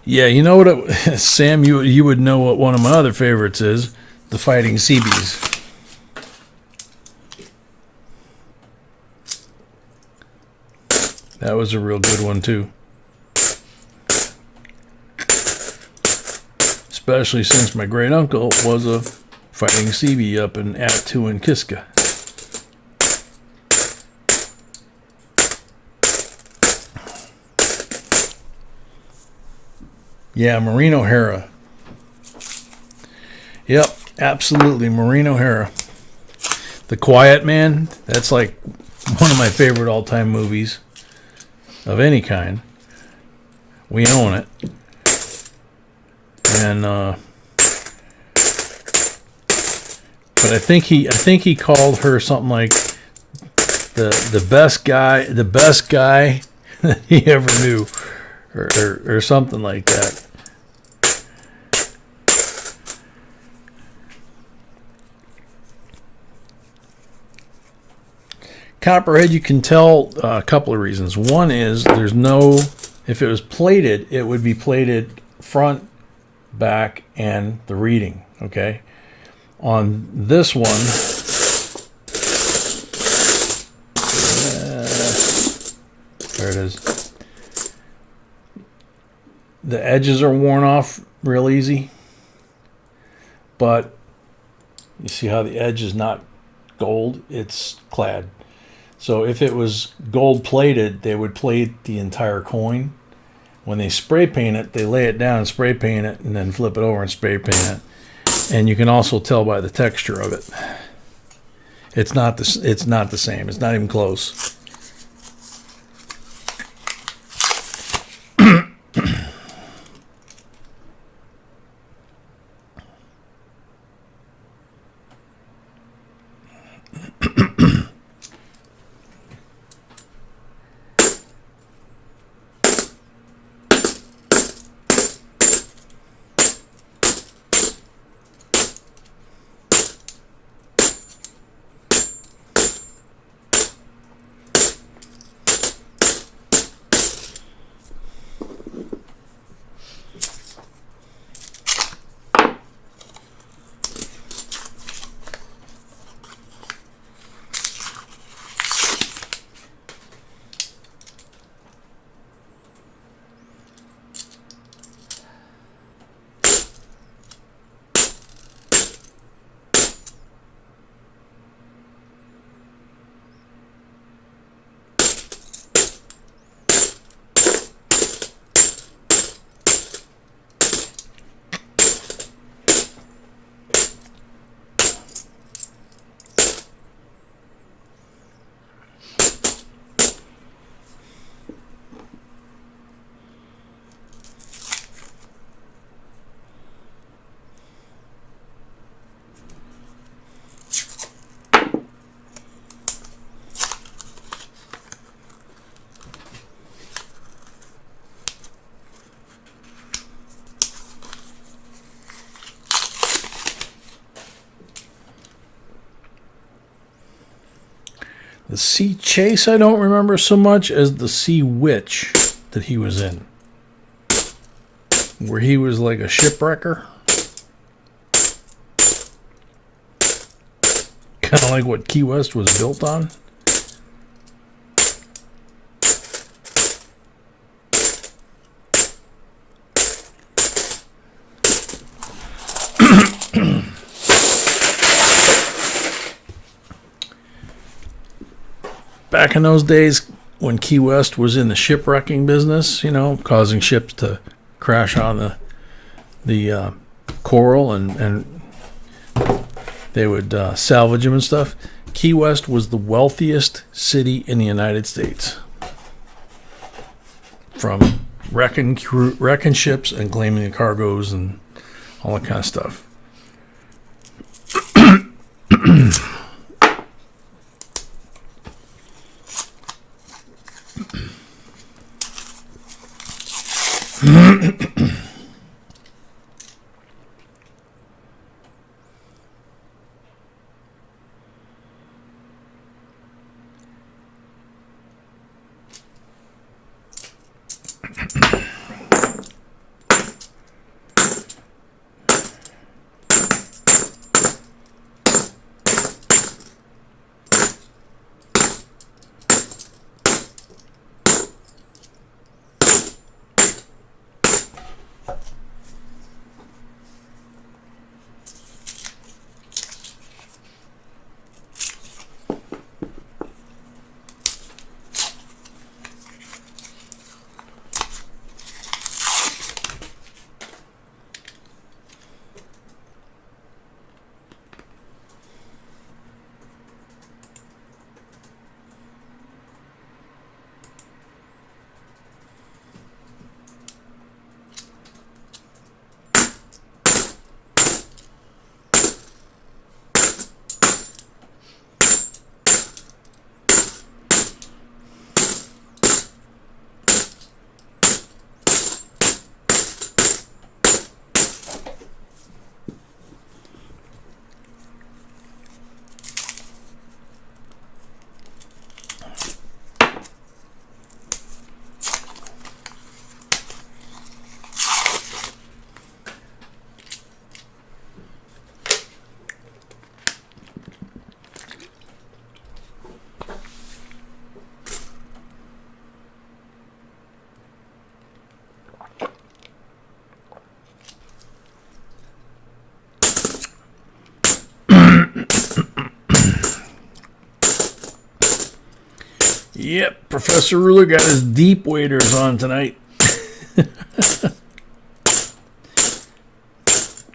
Yeah, you know what, Sam, you would know what one of my other favorites is. The Fighting Seabees. That was a real good one, too. Especially since my great uncle was a fighting Seabee up in Attu and Kiska. Yeah, Maureen O'Hara. Yep, absolutely, Maureen O'Hara. The Quiet Man, that's like one of my favorite all-time movies of any kind. We own it. And but I think he called her something like the best guy that he ever knew, or something like that. Copperhead, you can tell a couple of reasons. One is there's no, if it was plated, it would be plated front, back, and the reading. Okay, on this one, there it is. The edges are worn off real easy, but you see how the edge is not gold, it's clad. So if it was gold plated, they would plate the entire coin. When they spray paint it, they lay it down and spray paint it, and then flip it over and spray paint it. And you can also tell by the texture of it. It's not the same. It's not even close. The Sea Chase I don't remember so much as the Sea Witch that he was in, where he was like a shipwrecker. Kind of like what Key West was built on. Back in those days when Key West was in the shipwrecking business, you know, causing ships to crash on the coral and they would salvage them and stuff. Key West was the wealthiest city in the United States. From wrecking ships and claiming the cargoes and all that kind of stuff. Yep, Professor Ruler got his deep waders on tonight.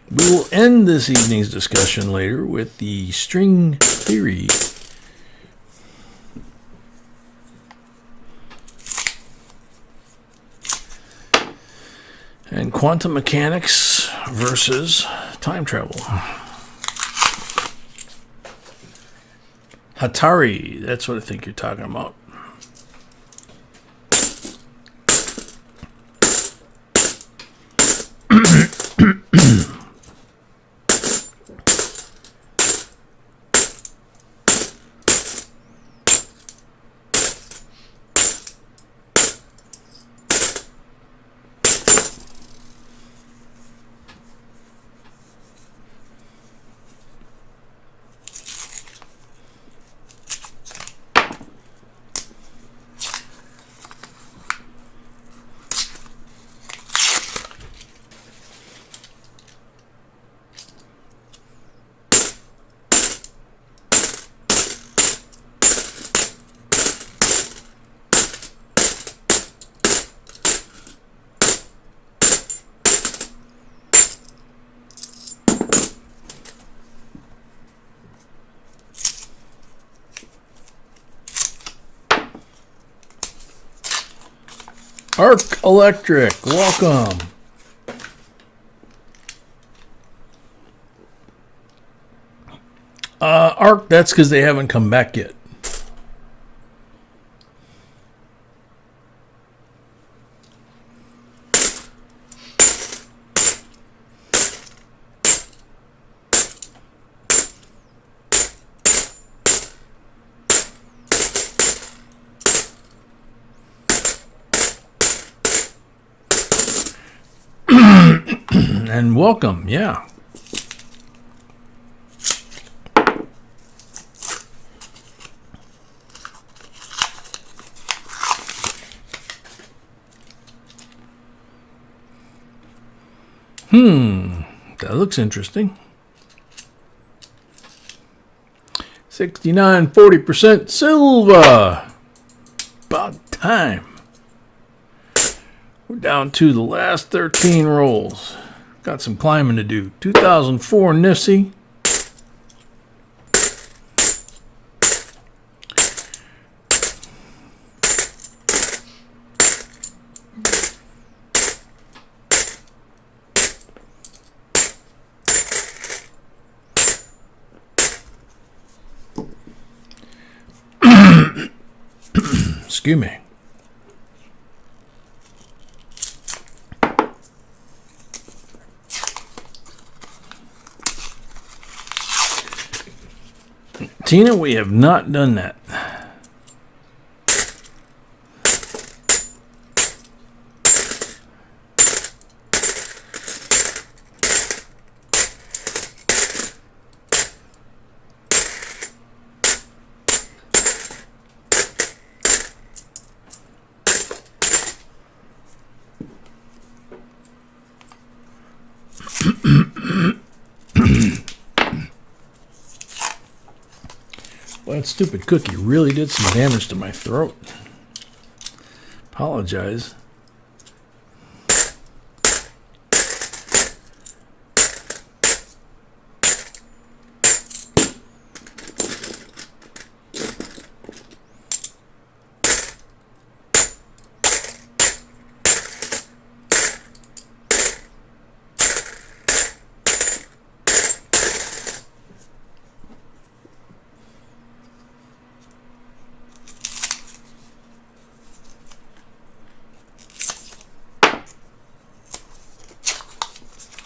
We will end this evening's discussion later with the string theory. And quantum mechanics versus time travel. Hatari, that's what I think you're talking about. Arc Electric, welcome. Arc, that's because they haven't come back yet. and welcome. Yeah. That looks interesting. 69, 40% silver. About time. We're down to the last 13 rolls. Got some climbing to do. 2004 Nifty. Excuse me. Tina, we have not done that. Well, that stupid cookie really did some damage to my throat. Apologize.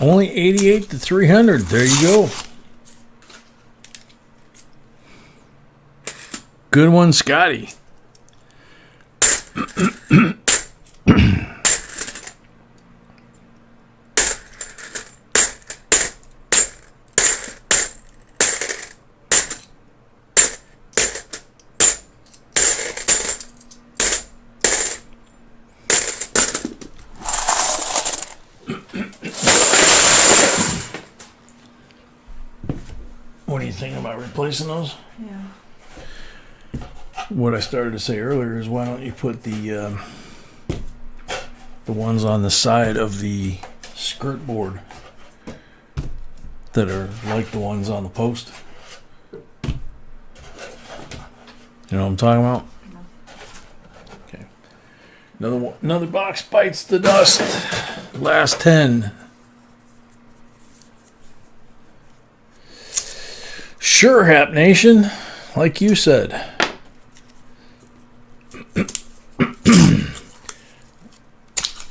Only 88 to 300. There you go. Good one, Scotty. What do you think about replacing those? Yeah. What I started to say earlier is, why don't you put the ones on the side of the skirt board that are like the ones on the post? You know what I'm talking about? Okay. Another box bites the dust. Last 10. Sure, Hap Nation, like you said.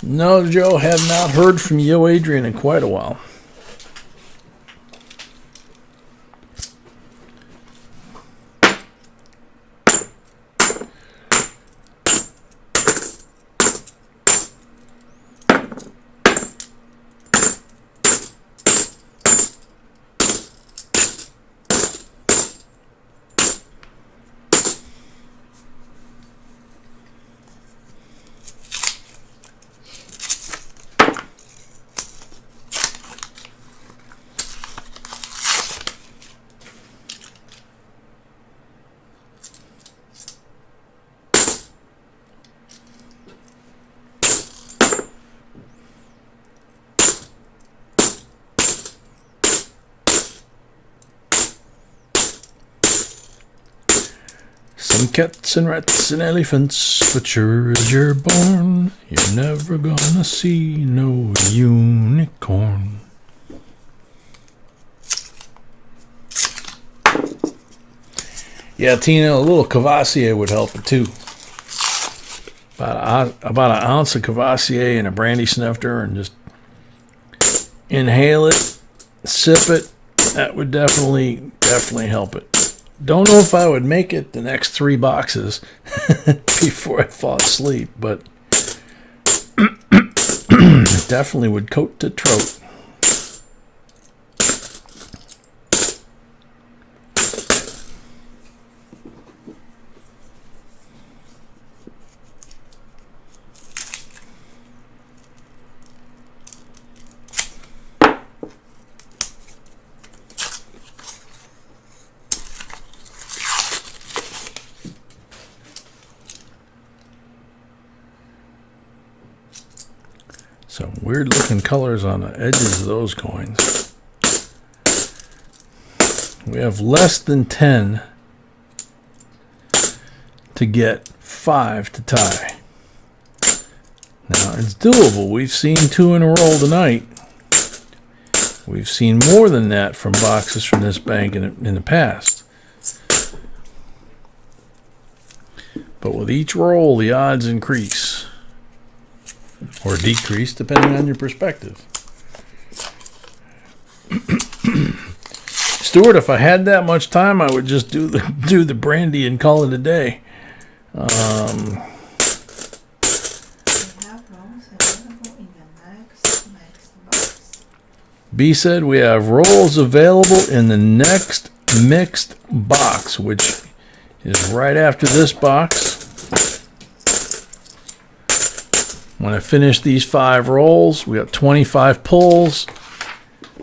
No, Joe, have not heard from Yo Adrian in quite a while. Some cats and rats and elephants, but sure as you're born, you're never gonna see no unicorn. Yeah, Tina, a little Cavassier would help it too. About an ounce of Cavassier and a brandy snifter, and just inhale it, sip it. That would definitely help it. Don't know if I would make it the next 3 boxes before I fall asleep, but definitely would coat the throat. weird looking colors on the edges of those coins. We have less than 10 to get 5 to tie. Now, it's doable. We've seen 2 in a row tonight. We've seen more than that from boxes from this bank in the past. But with each roll, the odds increase. Or decrease, depending on your perspective. Stuart, if I had that much time, I would just do the brandy and call it a day. We have rolls available in the next box. B said we have rolls available in the next mixed box, which is right after this box. When I finish these 5 rolls, we got 25 pulls.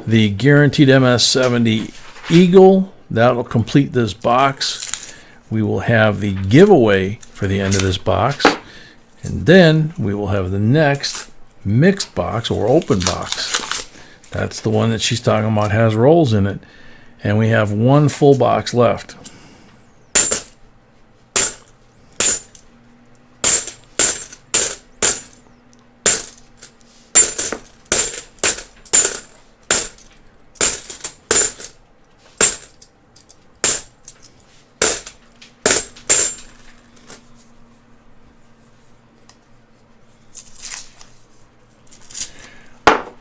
The guaranteed MS70 Eagle, that'll complete this box. We will have the giveaway for the end of this box. And then we will have the next mixed box or open box. That's the one that she's talking about, has rolls in it. And we have 1 full box left.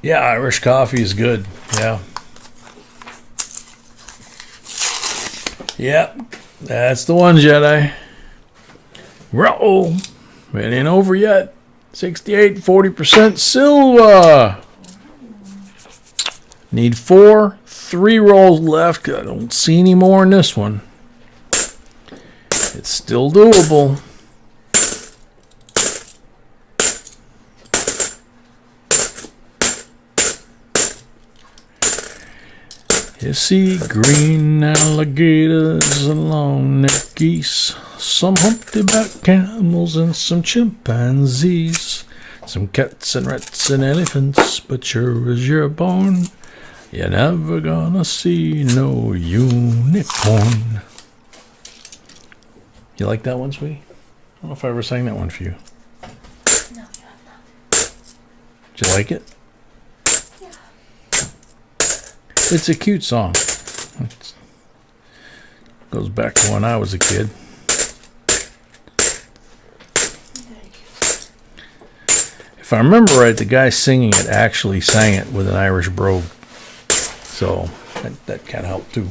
Yeah, Irish coffee is good. Yeah. Yep, that's the one, Jedi. Roll. It ain't over yet. 68, 40% silver. Need 4, 3 rolls left. I don't see any more in this one. It's still doable. You see green alligators and long-necked geese, some humpty-back camels and some chimpanzees, some cats and rats and elephants, but sure as you're born, you're never gonna see no unicorn. You like that one, sweetie? I don't know if I ever sang that one for you. No, you have not. Did you like it? It's a cute song. It goes back to when I was a kid. If I remember right, the guy singing it actually sang it with an Irish brogue. So that kind of helped too.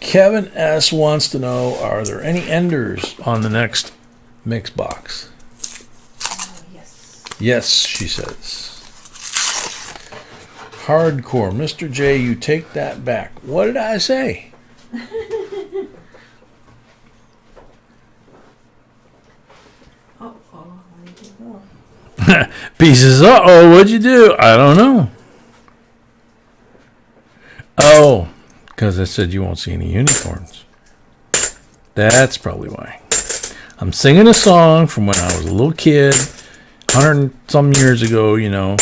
Kevin S. wants to know, are there any enders on the next mix box? Yes, she says. Hardcore. Mr. J, you take that back. What did I say? Uh-oh, where did you go? Pieces, uh-oh, what'd you do? I don't know. Oh, because I said you won't see any unicorns. That's probably why. I'm singing a song from when I was a little kid. 100 and some years ago, you know.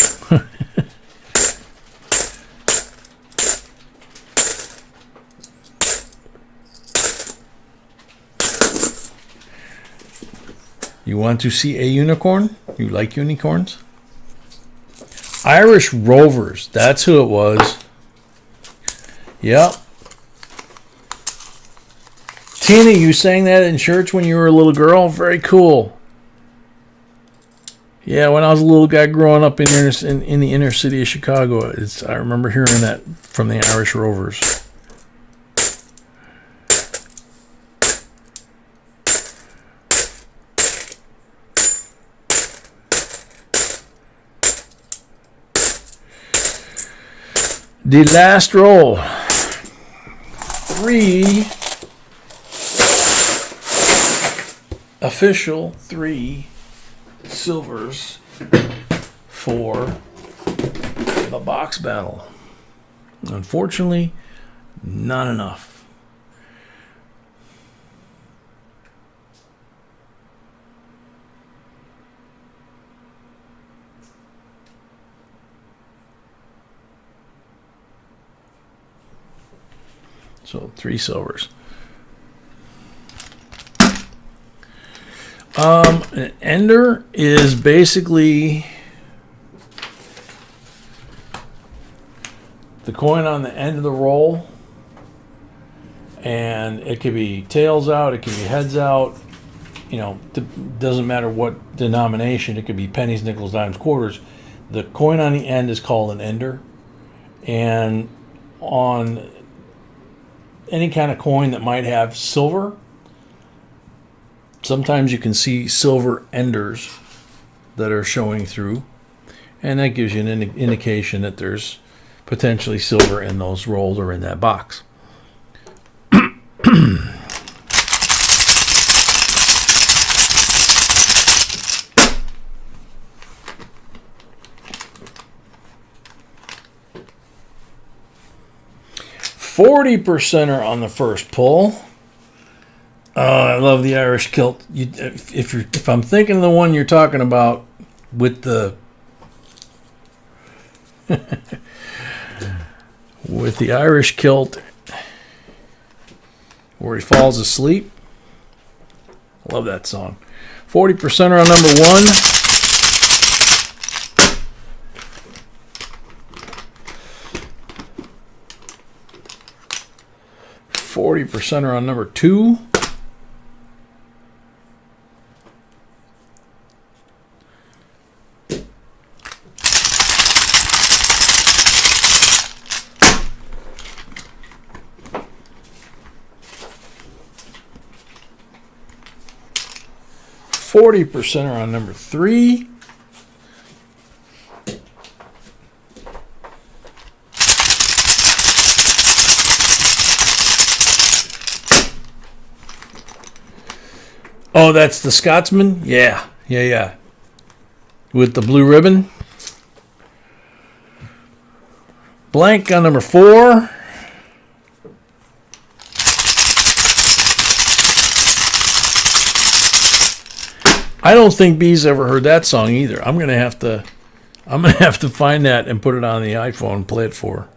You want to see a unicorn? You like unicorns? Irish Rovers, that's who it was. Yep. Tina, you sang that in church when you were a little girl? Very cool. Yeah, when I was a little guy growing up in the inner city of Chicago, I remember hearing that from the Irish Rovers. The last roll. 3 official 3 silvers for the box battle. Unfortunately, not enough. So 3 silvers. An ender is basically the coin on the end of the roll, and it could be tails out, it could be heads out, you know, doesn't matter what denomination. It could be pennies, nickels, dimes, quarters. The coin on the end is called an ender, and on any kind of coin that might have silver, sometimes you can see silver enders that are showing through, and that gives you an indication that there's potentially silver in those rolls or in that box. 40%er on the first pull. Oh, I love the Irish kilt. If I'm thinking of the one you're talking about with the with the Irish kilt where he falls asleep, I love that song. 40%er on number 1. 40%er on number 2. %er on number 3. Oh, that's the Scotsman? Yeah. With the blue ribbon. Blank on number 4. I don't think B's ever heard that song either. I'm gonna have to find that and put it on the iPhone and play it for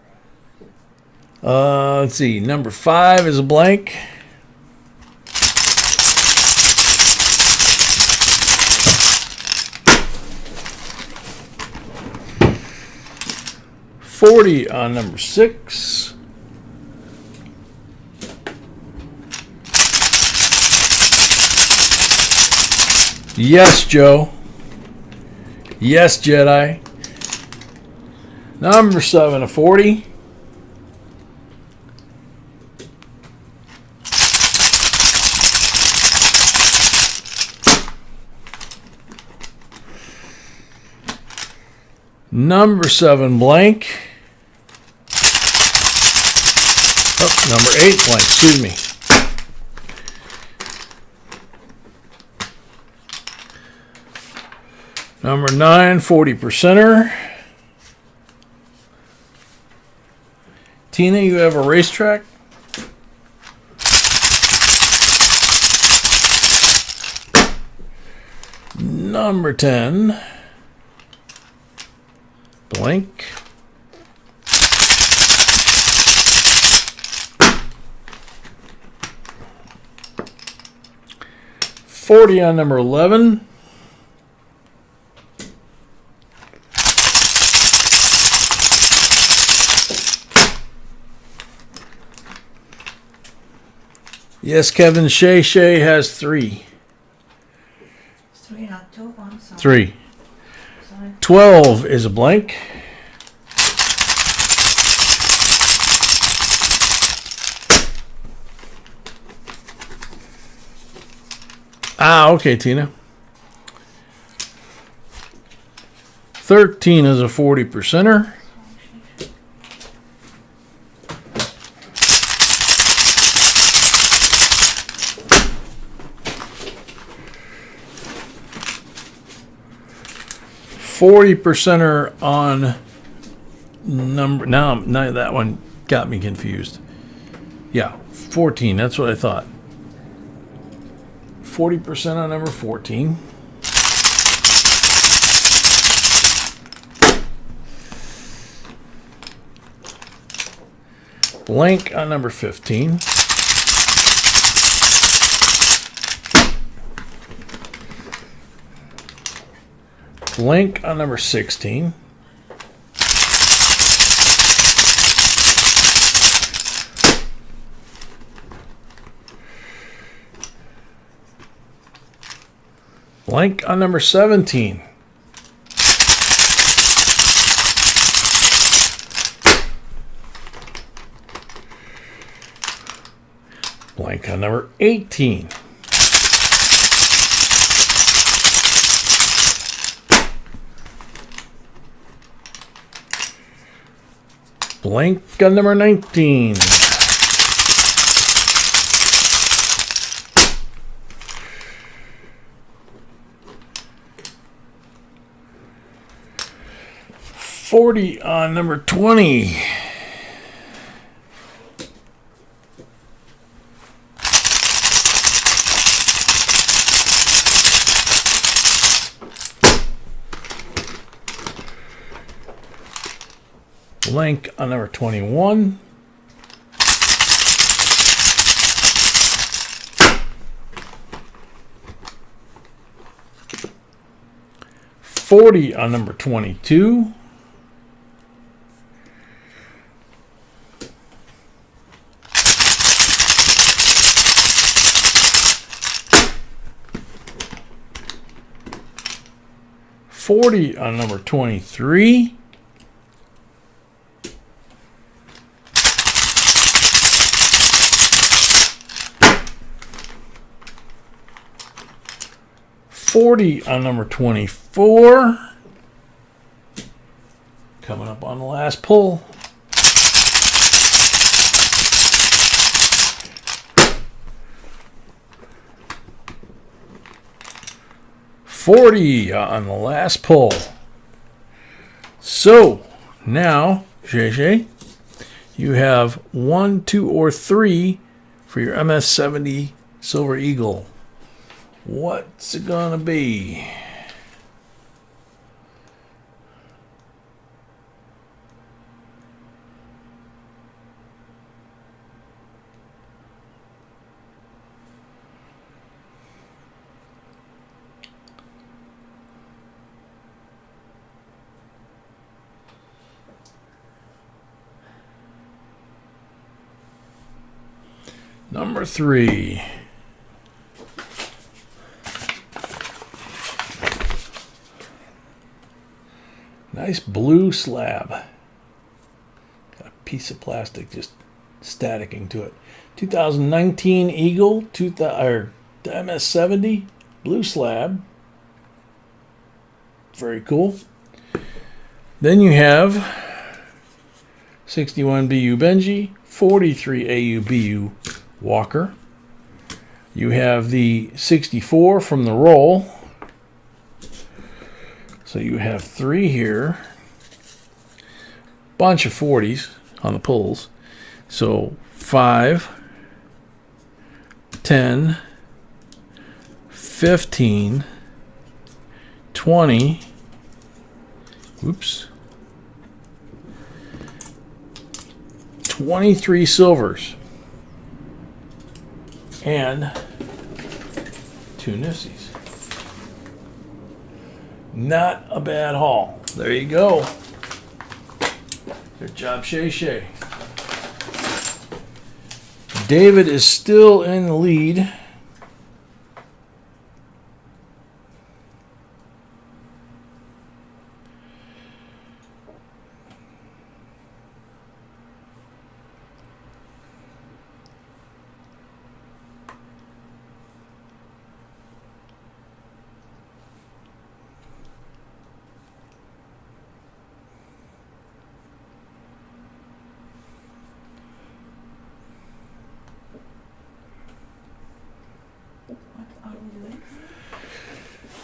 her. Let's see. Number 5 is a blank. $40 on number 6. Yes, Joe. Yes, Jedi. Number 7, a 40. Number 7, blank. Oh, number 8, blank. Excuse me. Number 9, 40%er. Tina, you have a racetrack? Number 10, blank. $40 on number 11. Yes, Kevin. Shay has 3. 3, not 2. I'm sorry. 3. Sorry. 12 is a blank. Okay, Tina. 13 is a 40%er. $40% on number. Now that one got me confused. Yeah, 14. That's what I thought. 40% on number 14. Blank on number 15. Blank on number 16. Blank on number 17. Blank on number 18. Blank on number 19. $40 on number 20. Blank on number 21. $40 on number 22. $40 on number 23. $40 on number 24. Coming up on the last pull. $40 on the last pull. So now, JJ, you have 1, 2, or 3 for your MS-70 Silver Eagle. What's it gonna be? Number 3. Nice blue slab. Got a piece of plastic just staticking to it. 2019 Eagle, the MS-70 blue slab. Very cool. Then you have 61 BU Benji, 43 AU BU Walker. You have the 64 from the roll. So you have 3 here. Bunch of 40s on the pulls. So 5, 10, 15, 20. Whoops. 23 silvers. And 2 Nissies. Not a bad haul. There you go. Good job, Shay Shay. David is still in the lead.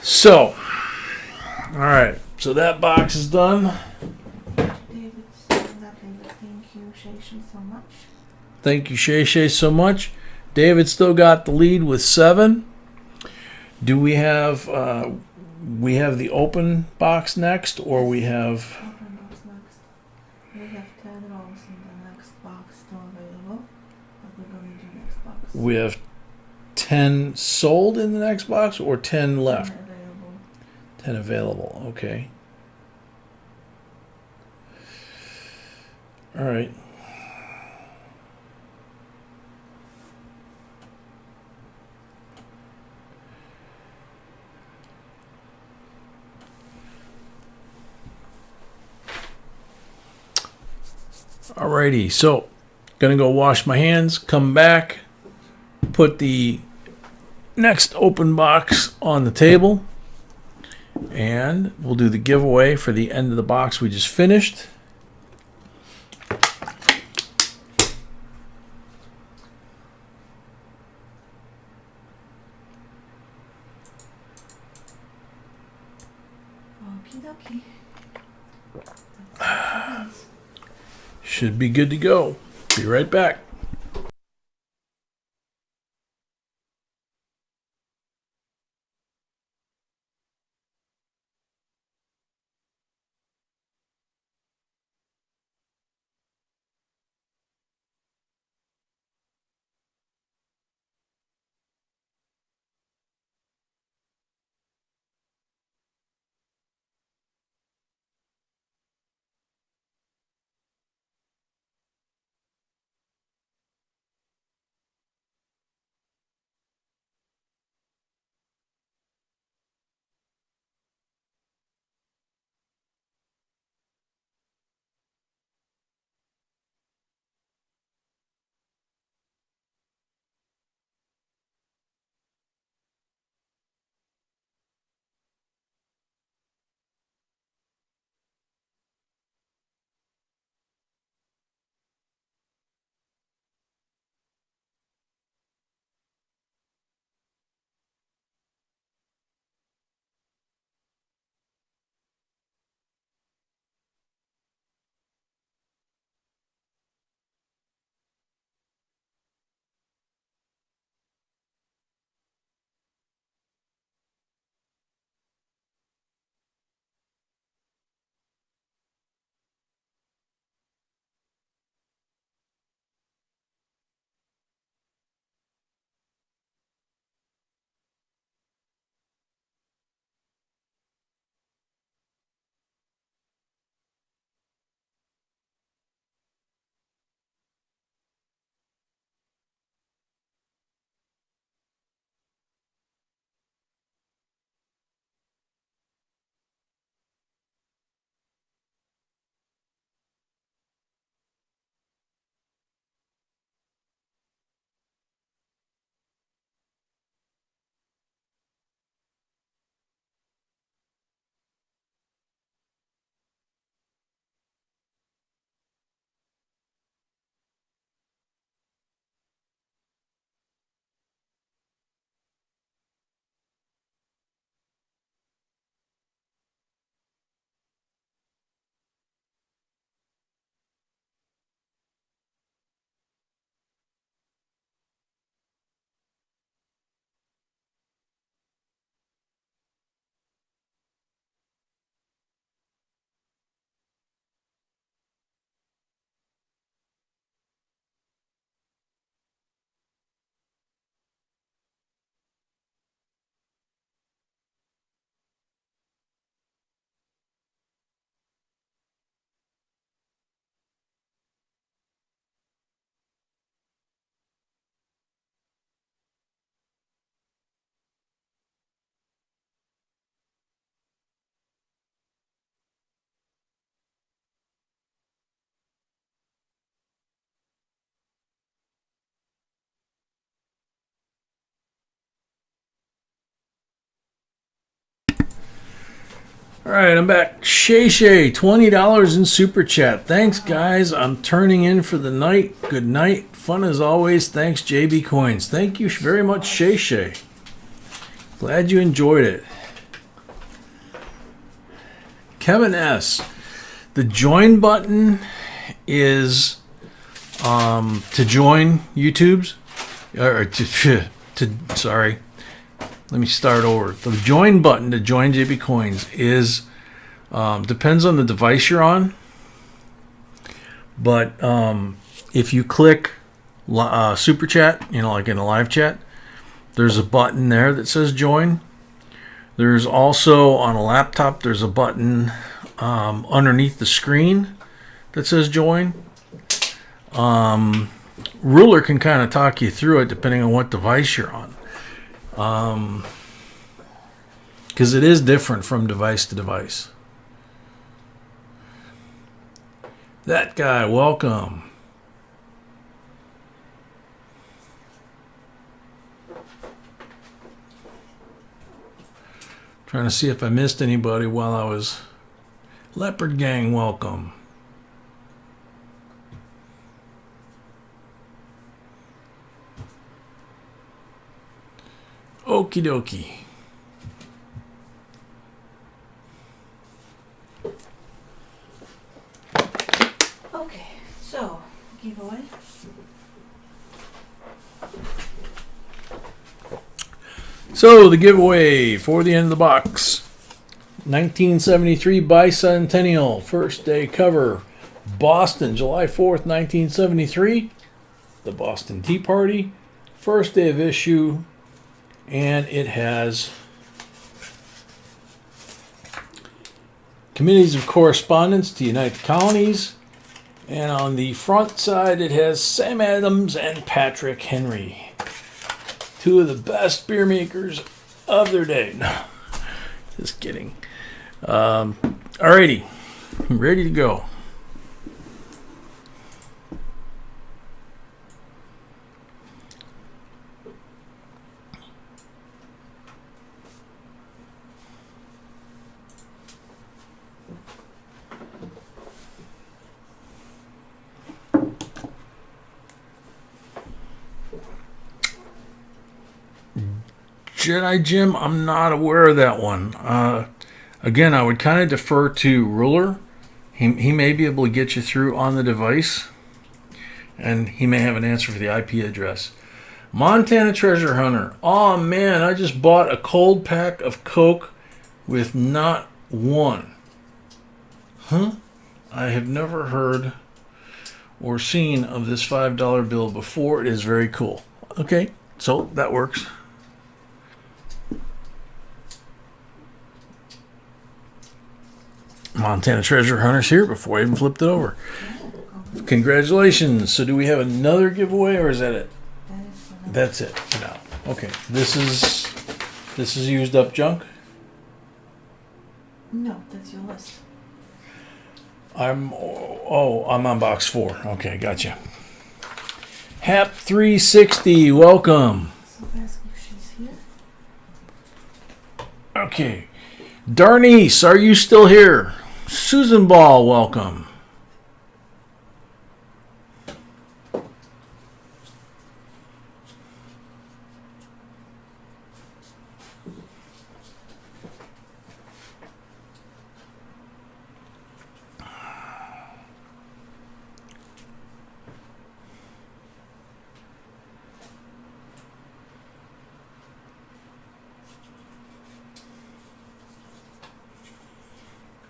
So, all right. So that box is done. David saying that thank you, Shay, so much. Thank you, Shay Shay, so much. David still got the lead with 7. Do we have the open box next, or we have? Open box next. We have 10 rolls in the next box still We have 10 sold in the next box or 10 left? Available. 10 available. Okay. All right. Alrighty, so gonna go wash my hands, come back, put the next open box on the table, and we'll do the giveaway for the end of the box we just finished. Okie dokie. Should be good to go. Be right back. All right, I'm back. Shay, $20 in super chat. Thanks, guys. I'm turning in for the night. Good night. Fun as always. Thanks, JB Coins. Thank you very much, Shay. Glad you enjoyed it. Kevin S. The join button is to join YouTube's or sorry. Let me start over. The join button to join JB Coins is depends on the device you're on. But if you click super chat, like in a live chat, there's a button there that says join. There's also on a laptop, there's a button underneath the screen that says join. Ruler can kind of talk you through it depending on what device you're on. Because it is different from device to device. That guy, welcome. Trying to see if I missed anybody while I was... Leopard Gang, welcome. Okie dokie. Okay, so giveaway. So the giveaway for the end of the box. 1973 Bicentennial First Day cover. Boston, July 4th, 1973. The Boston Tea Party. First day of issue. And it has committees of correspondence to unite the colonies. And on the front side, it has Sam Adams and Patrick Henry. Two of the best beer makers of their day. No, just kidding. Alrighty, ready to go. Jedi Jim, I'm not aware of that one. Again, I would kind of defer to Ruler. He may be able to get you through on the device, and he may have an answer for the IP address. Montana Treasure Hunter. Oh man, I just bought a cold pack of Coke with not one. Huh? I have never heard or seen of this $5 bill before. It is very cool. Okay, so that works. Montana Treasure Hunters here before I even flipped it over. Congratulations. So do we have another giveaway or is that it? That's it. No. Okay. This is used up junk? No, that's your list. I'm on box 4. Okay, gotcha. Hap 360, welcome. So ask if she's here. Okay. Darnice, are you still here? Susan Ball, welcome.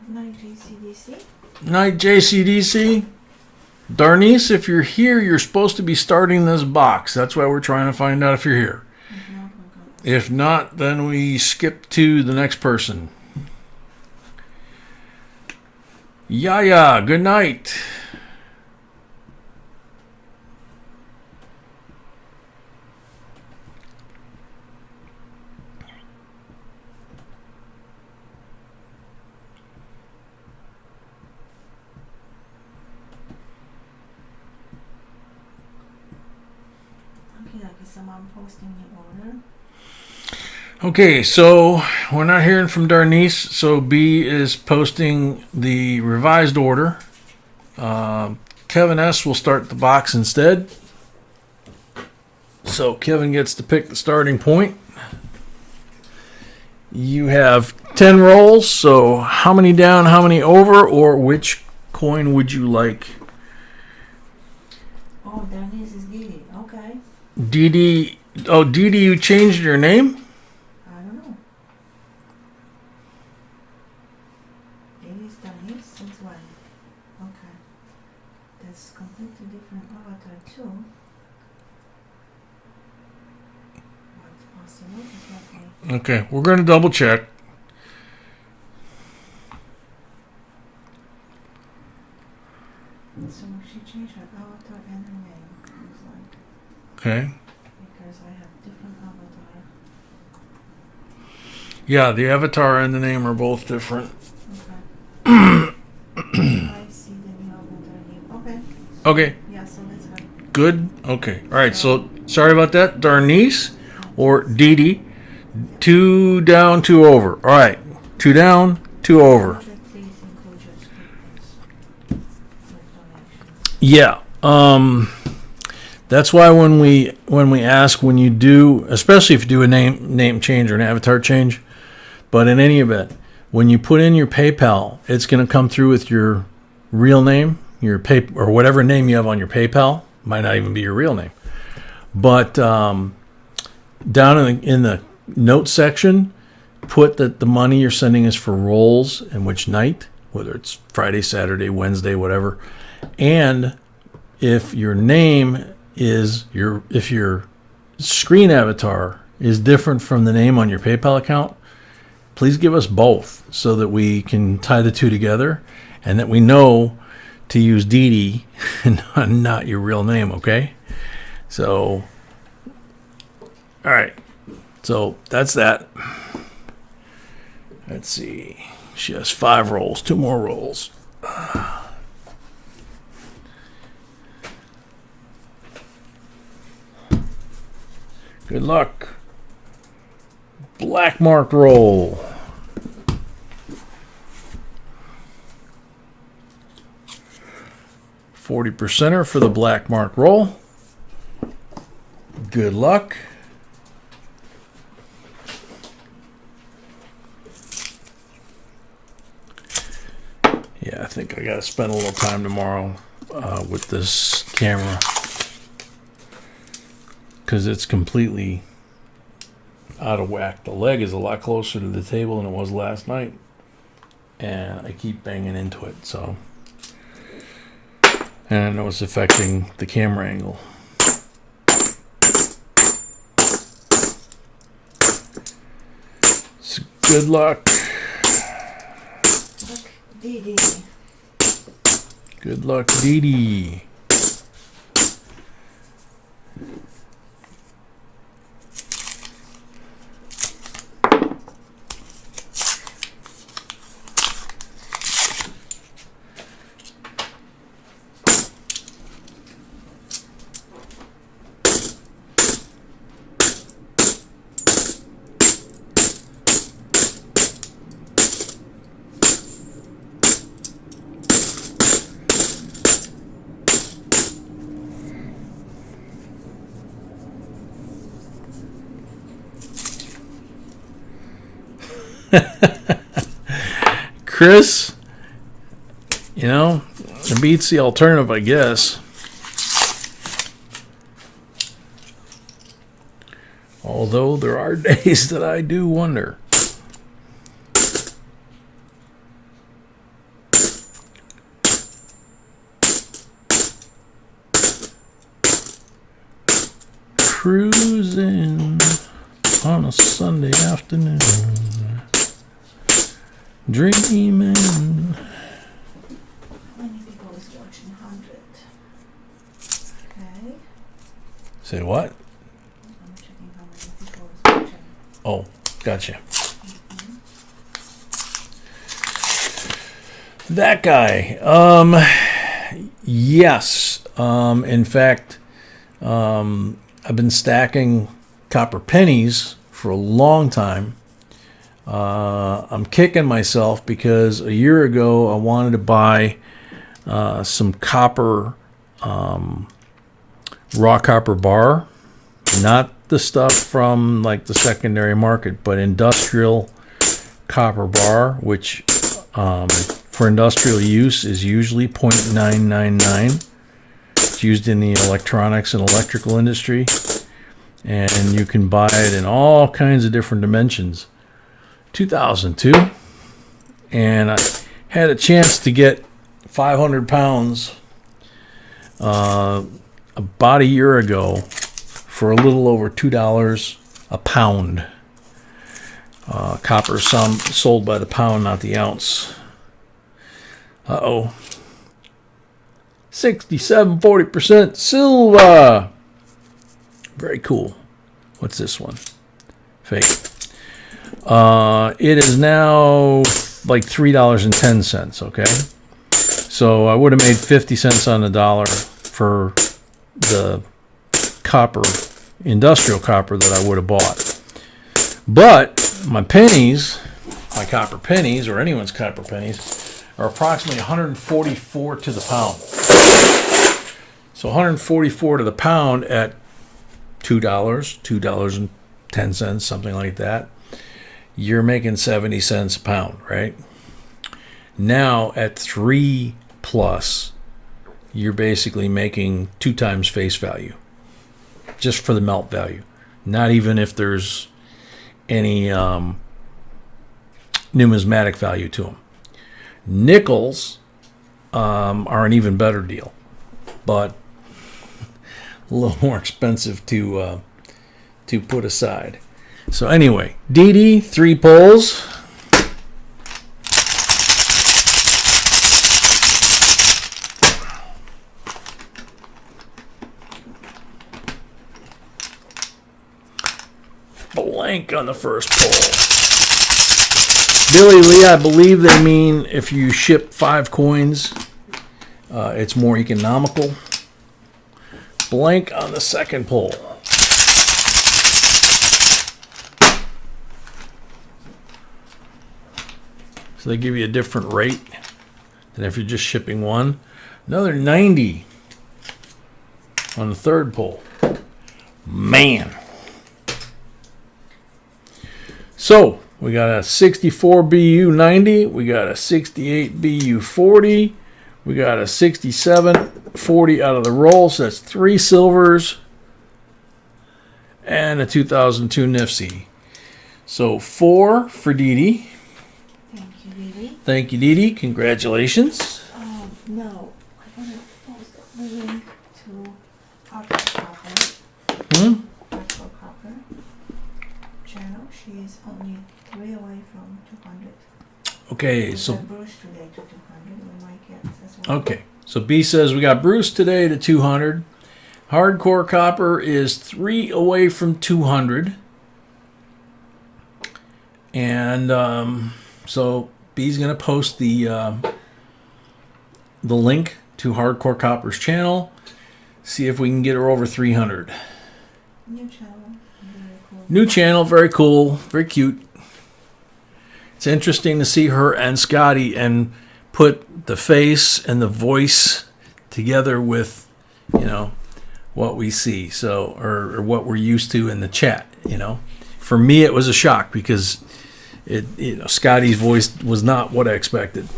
Night JCDC. Night JCDC. Darnice, if you're here, you're supposed to be starting this box. That's why we're trying to find out if you're here. If not, then we skip to the next person. Yaya, good night. Someone posting the order. Okay, so we're not hearing from Darnice, so B is posting the revised order. Kevin S. will start the box instead. So Kevin gets to pick the starting point. You have 10 rolls, so how many down, how many over, or which coin would you like? Oh, Denise is Didi. Okay. Didi, oh, Didi, you changed your name? I don't know. Didi is Denise since when? Okay. That's completely different avatar too. Absolutely, it's not me. Okay, we're going to double check. So she changed her avatar and her name. It was like, Okay. because I have different avatar. Yeah, the avatar and the name are both different. Okay. I see the new avatar here. Okay. Okay, Yeah, so that's her. good. Okay. All right, so sorry about that. Darnice or Dee Dee. 2 down, 2 over. All right. 2 down, 2 over. Please include your statements with donations. Yeah. That's why when we ask when you do, especially if you do a name change or an avatar change, but in any event, when you put in your PayPal, it's going to come through with your real name, your pay or whatever name you have on your PayPal. Might not even be your real name, but down in the notes section, put that the money you're sending is for rolls and which night, whether it's Friday, Saturday, Wednesday, whatever, and if your name is if your screen avatar is different from the name on your PayPal account, please give us both so that we can tie the two together and that we know to use Dee Dee and not your real name, okay? So, all right. So that's that. Let's see. She has 5 rolls, 2 more rolls. Good luck. Black mark roll. $40 for the black mark roll. Good luck. Yeah, I think I gotta spend a little time tomorrow with this camera because it's completely out of whack. The leg is a lot closer to the table than it was last night, and I keep banging into it. So, and I know it's affecting the camera angle. So good luck. Dee Dee. Good luck, Dee Dee. Chris, you know, it beats the alternative, I guess. Although there are days that I do wonder. Cruising on a Sunday afternoon. Dreaming. How many people is watching? 100. Okay. Say what? I'm checking how many people is watching. Oh, gotcha. That guy. Yes. In fact, I've been stacking copper pennies for a long time. I'm kicking myself because a year ago I wanted to buy some copper, raw copper bar, not the stuff from like the secondary market, but industrial copper bar, which for industrial use is usually 0.999. It's used in the electronics and electrical industry, and you can buy it in all kinds of different dimensions. 2002, and I had a chance to get 500 pounds about a year ago for a little over $2 a pound. Copper sold by the pound, not the ounce. 67.40% silver. Very cool. What's this one? Fake. It is now like $3.10. Okay. So I would have made 50 cents on the dollar for the copper, industrial copper that I would have bought. But my pennies, my copper pennies, or anyone's copper pennies, are approximately 144 to the pound. So 144 to the pound at $2, $2.10, something like that. You're making 70 cents a pound, right? Now at 3 plus, you're basically making 2 times face value, just for the melt value. Not even if there's any numismatic value to them. Nickels are an even better deal, but a little more expensive to put aside. So anyway, DD 3 pulls. Blank on the first pull. Billy Lee, I believe they mean if you ship 5 coins, it's more economical. Blank on the second pull. So they give you a different rate than if you're just shipping one. Another 90 on the third pull. Man. So we got a 64 BU 90. We got a 68 BU 40. We got a 67 40 out of the roll. So that's 3 silvers and a 2002 Nifty. So 4 for Dee Dee. Thank you, Dee Dee. Thank you, Dee Dee. Congratulations. No, I want to post the link to Hardcore Copper. Hardcore Copper channel. She is only 3 away from 200. Okay, We so got Bruce today to 200. We might get as well. okay. So B says we got Bruce today to 200. Hardcore Copper is 3 away from 200. And so B's going to post the link to Hardcore Copper's channel. See if we can get her over 300. New channel. Very cool. New channel, very cool, very cute. It's interesting to see her and Scotty and put the face and the voice together with, what we see. So, or what we're used to in the chat. For me, it was a shock because Scotty's voice was not what I expected.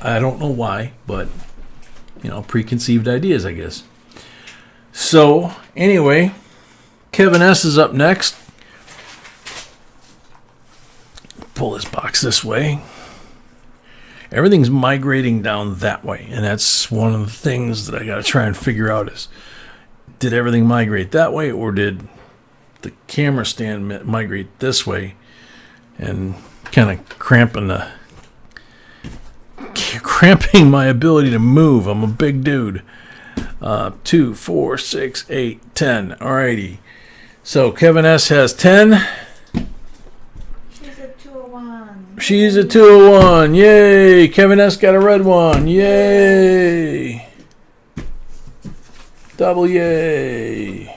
I don't know why, but preconceived ideas, I guess. So anyway, Kevin S is up next. Pull this box this way. Everything's migrating down that way, and that's one of the things that I got to try and figure out is, did everything migrate that way, or did the camera stand migrate this way? And kind of cramping my ability to move. I'm a big dude. 2, 4, 6, 8, 10. Alrighty. So Kevin S has 10. She's a 201. She's a 201. Yay! Kevin S got a red one. Yay! Double yay!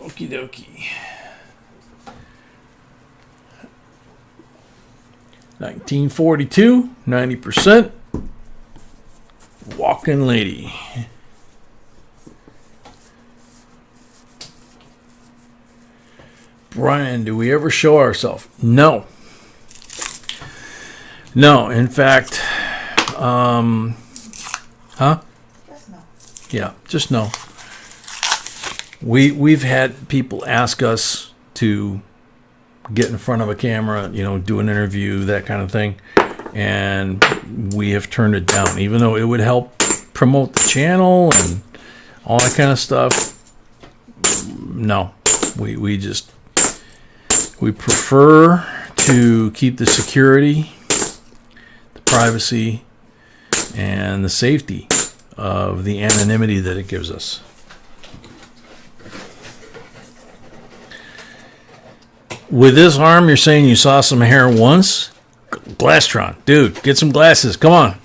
Okie dokie. 1942, 90%. Walking lady. Brian, do we ever show ourselves? No. No, in fact, huh? Just no. Yeah, just no. We've had people ask us to get in front of a camera, do an interview, that kind of thing, and we have turned it down, even though it would help promote the channel and all that kind of stuff. No, we prefer to keep the security, the privacy, and the safety of the anonymity that it gives us. With this arm, you're saying you saw some hair once? Glastron, dude, get some glasses. Come on.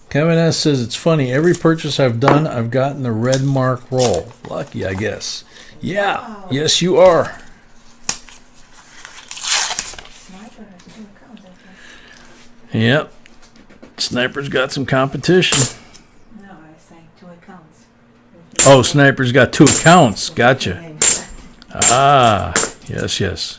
Kevin S. says, it's funny. Every purchase I've done, I've gotten the red mark roll. Lucky, I guess. Yeah. Wow. Yes, you are. Sniper has 2 accounts, I think. Yep. Sniper's got some competition. No, I say 2 accounts. Oh, Sniper's got 2 accounts. Gotcha. Ah, yes, yes.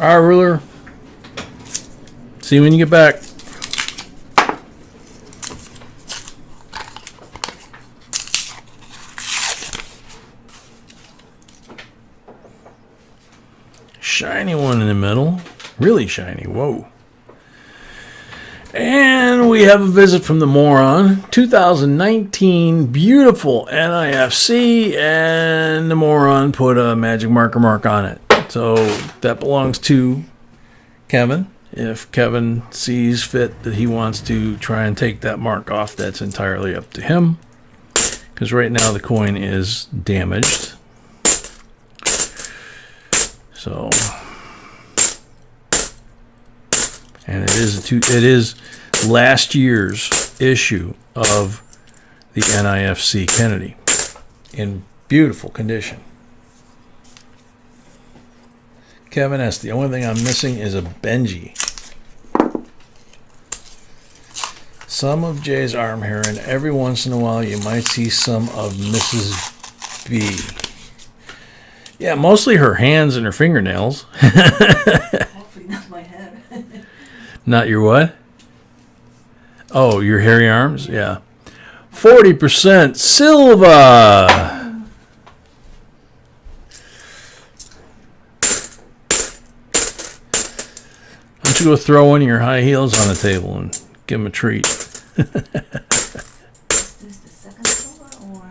All right, ruler. See you when you get back. Shiny one in the middle. Really shiny. Whoa. And we have a visit from the moron. 2019 beautiful NIFC, and the moron put a magic marker mark on it. So that belongs to Kevin. If Kevin sees fit that he wants to try and take that mark off, that's entirely up to him. Because right now the coin is damaged. So, and it is last year's issue of the NIFC Kennedy in beautiful condition. Kevin S. The only thing I'm missing is a Benji. Some of Jay's arm hair, and every once in a while you might see some of Mrs. B. Yeah, mostly her hands and her fingernails. Hopefully not my head. Not your what? Oh, your hairy arms? Yeah. 40% Silva. Why don't you go throw one of your high heels on the table and give him a treat? Is this the second silver or?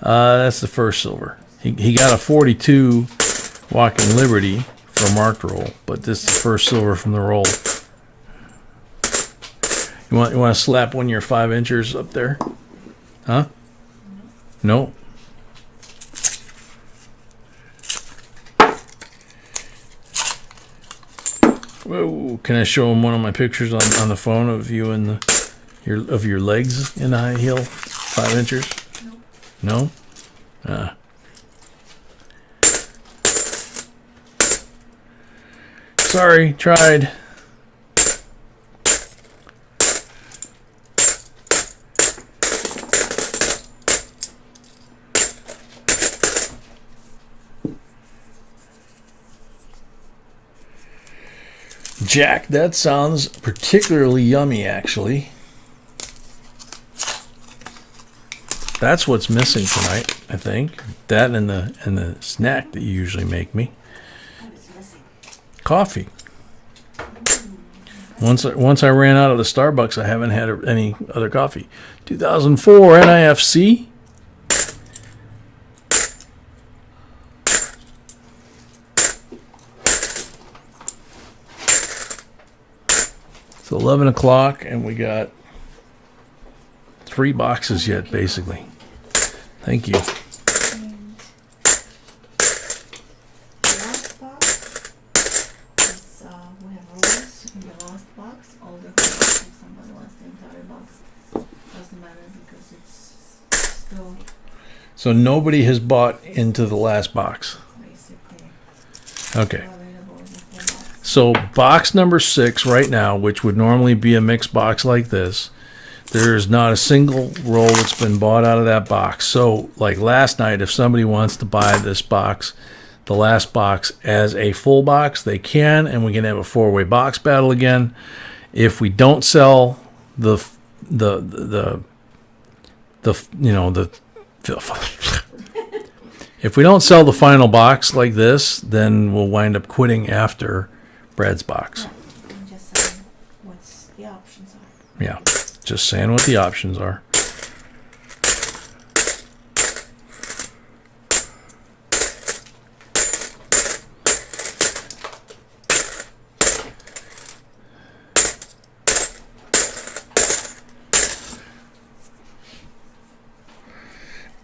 That's the first silver. He got a 42 Walking Liberty for marked roll, but this is the first silver from the roll. You want to slap one of your 5-inchers up there? Huh? No. Whoa, can I show him one of my pictures on the phone of you and your legs in a high heel, 5-inchers? No. No? Sorry, tried. Jack, that sounds particularly yummy, actually. That's what's missing tonight, I think. That and the snack that you usually make me. Coffee. Once I ran out of the Starbucks, I haven't had any other coffee. 2004 NIFC. It's 11 o'clock, and we got 3 boxes yet, basically. Thank you. And the last box is, we have rolls in the last box. All the rolls, if somebody wants the entire box, doesn't matter because it's still So nobody has bought into the last box. basically Okay. available in the full box. So box number 6 right now, which would normally be a mixed box like this, there's not a single roll that's been bought out of that box. So like last night, if somebody wants to buy this box, the last box as a full box, they can, and we can have a 4-way box battle again. If we don't sell the if we don't sell the final box like this, then we'll wind up quitting after Brad's box. Right. I'm just saying what's the options are. Yeah, just saying what the options are.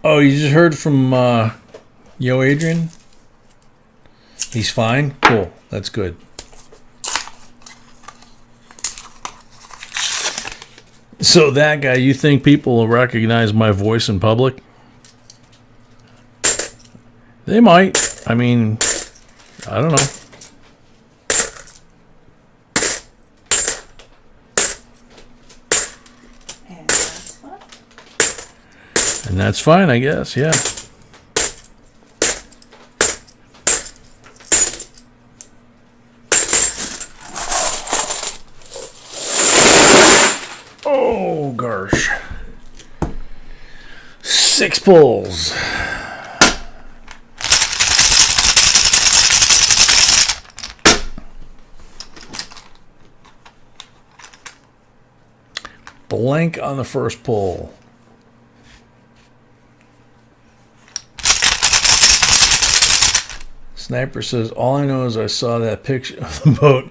Oh, you just heard from Yo Adrian? He's fine? Cool. That's good. So that guy, you think people will recognize my voice in public? They might. I mean, I don't know. And that's what? And that's fine, I guess, yeah. Oh, gosh. 6 pulls. Blank on the first pull. Sniper says, all I know is I saw that picture of the boat,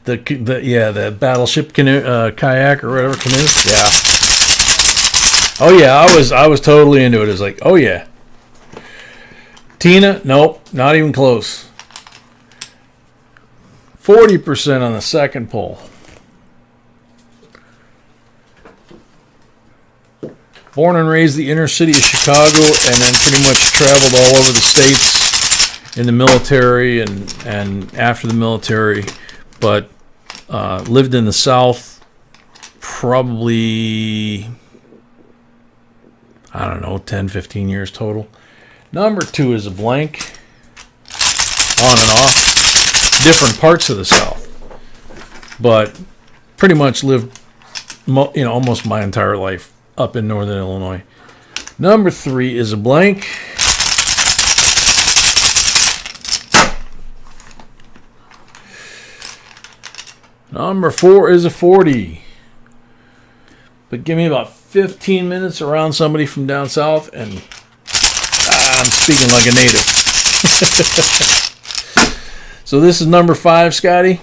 the battleship canoe, kayak or whatever canoe. Yeah. Oh yeah, I was totally into it. It's like, oh yeah. Tina, nope, not even close. 40% on the second pull. Born and raised the inner city of Chicago, and then pretty much traveled all over the states in the military and after the military, but lived in the South probably, I don't know, 10, 15 years total. Number 2 is a blank, on and off, different parts of the South, but pretty much lived, almost my entire life up in northern Illinois. Number 3 is a blank. Number 4 is a 40. But give me about 15 minutes around somebody from down south, and I'm speaking like a native. So this is number 5, Scotty.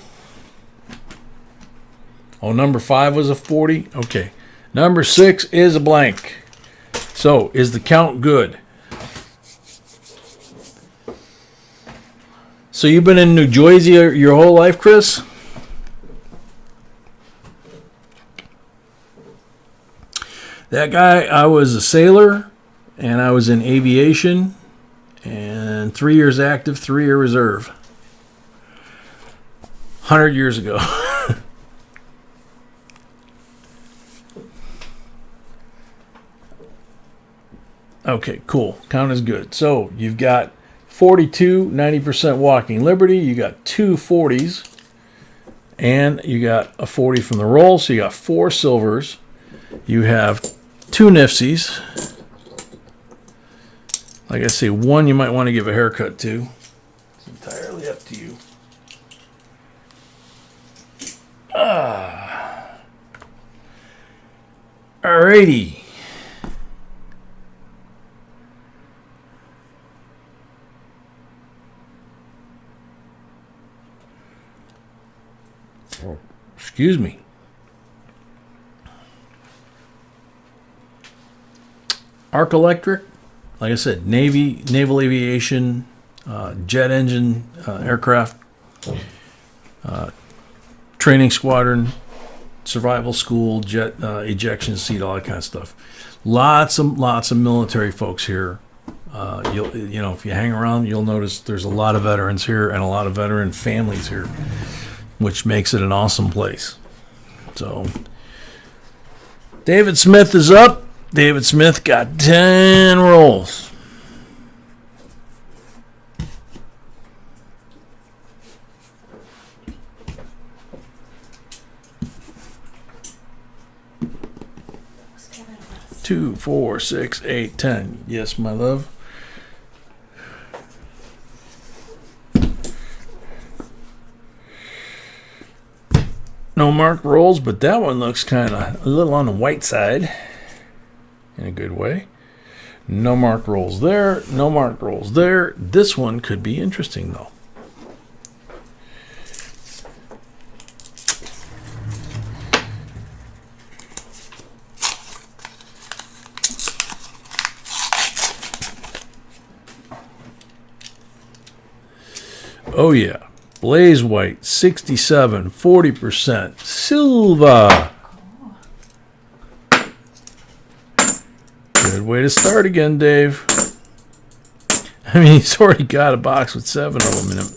Oh, number 5 was a 40? Okay. Number 6 is a blank. So, is the count good? So you've been in New Jersey your whole life, Chris? That guy, I was a sailor, and I was in aviation, and 3 years active, 3-year reserve. 100 years ago. Okay, cool. Count is good. So you've got 42, 90% walking liberty. You got 2 40s. and you got a 40 from the roll, so you got 4 silvers. You have 2 nifsies. Like I say, one you might want to give a haircut to. It's entirely up to you. Alrighty. Excuse me. Arc Electric, like I said, naval aviation, jet engine, aircraft, training squadron, survival school, jet ejection seat, all that kind of stuff. Lots of military folks here. You know, if you hang around, you'll notice there's a lot of veterans here and a lot of veteran families here, which makes it an awesome place. So, David Smith is up. David Smith got 10 rolls. Two, 4, 6, 8, 10. Yes, my love. No marked rolls, but that one looks kind of a little on the white side in a good way. No marked rolls there. No marked rolls there. This one could be interesting, though. Oh, yeah. Blaze white, 67, 40%. Silver. Good way to start again, Dave. I mean, he's already got a box with 7 of them in him.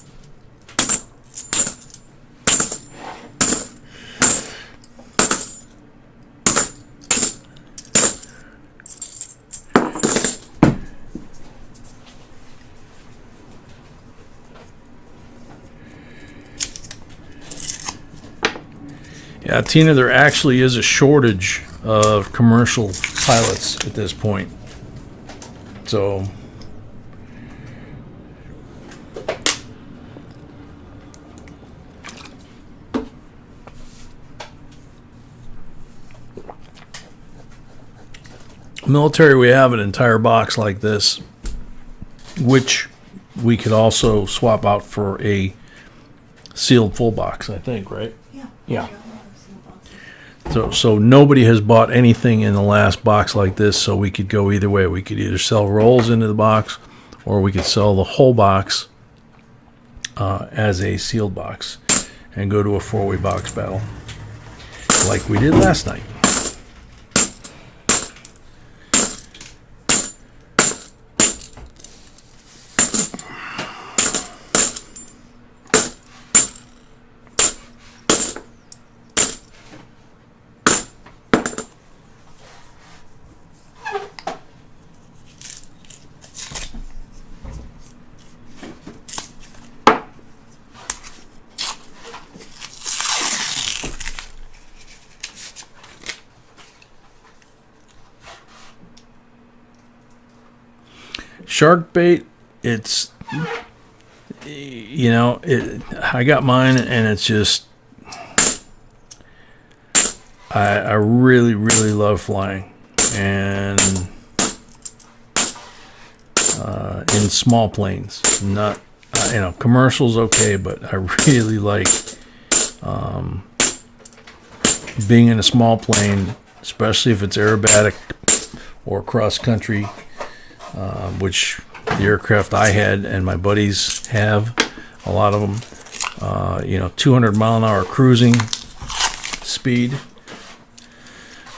Yeah, Tina, there actually is a shortage of commercial pilots at this point. So, military, we have an entire box like this, which we could also swap out for a sealed full box, I think, right? Yeah. So nobody has bought anything in the last box like this, so we could go either way. We could either sell rolls into the box, or we could sell the whole box as a sealed box and go to a 4-way box battle like we did last night. Shark bait, it's, you know, I got mine, and it's just, I really, really love flying, and in small planes, not, you know, commercials okay, but I really like being in a small plane, especially if it's aerobatic or cross country. Which the aircraft I had and my buddies have, a lot of them, you know, 200 mile an hour cruising speed,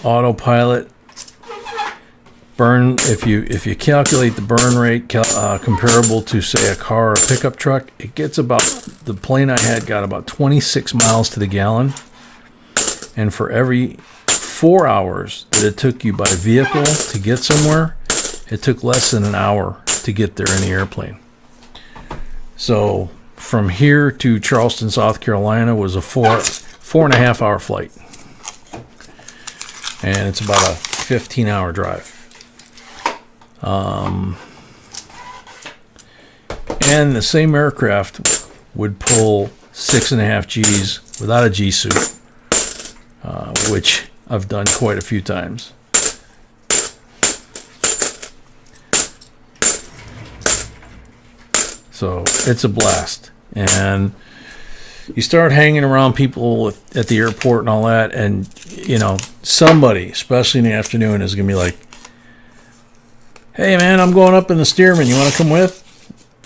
autopilot, burn. If you calculate the burn rate comparable to, say, a car or a pickup truck, it gets about, the plane I had got about 26 miles to the gallon, and for every 4 hours that it took you by vehicle to get somewhere, it took less than an hour to get there in the airplane. So from here to Charleston, South Carolina was a 4.5 hour flight. And it's about a 15-hour drive. And the same aircraft would pull 6.5 Gs without a G suit, which I've done quite a few times. So it's a blast. And you start hanging around people at the airport and all that, and you know, somebody, especially in the afternoon, is gonna be like, "Hey man, I'm going up in the Stearman. You want to come with?"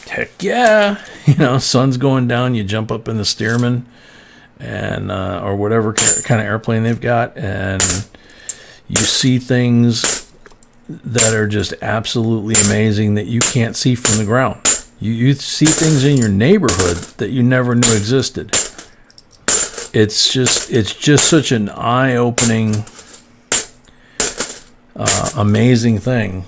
Heck yeah! You know, sun's going down. You jump up in the Stearman, and or whatever kind of airplane they've got, and you see things that are just absolutely amazing that you can't see from the ground. You see things in your neighborhood that you never knew existed. It's just such an eye-opening, amazing thing.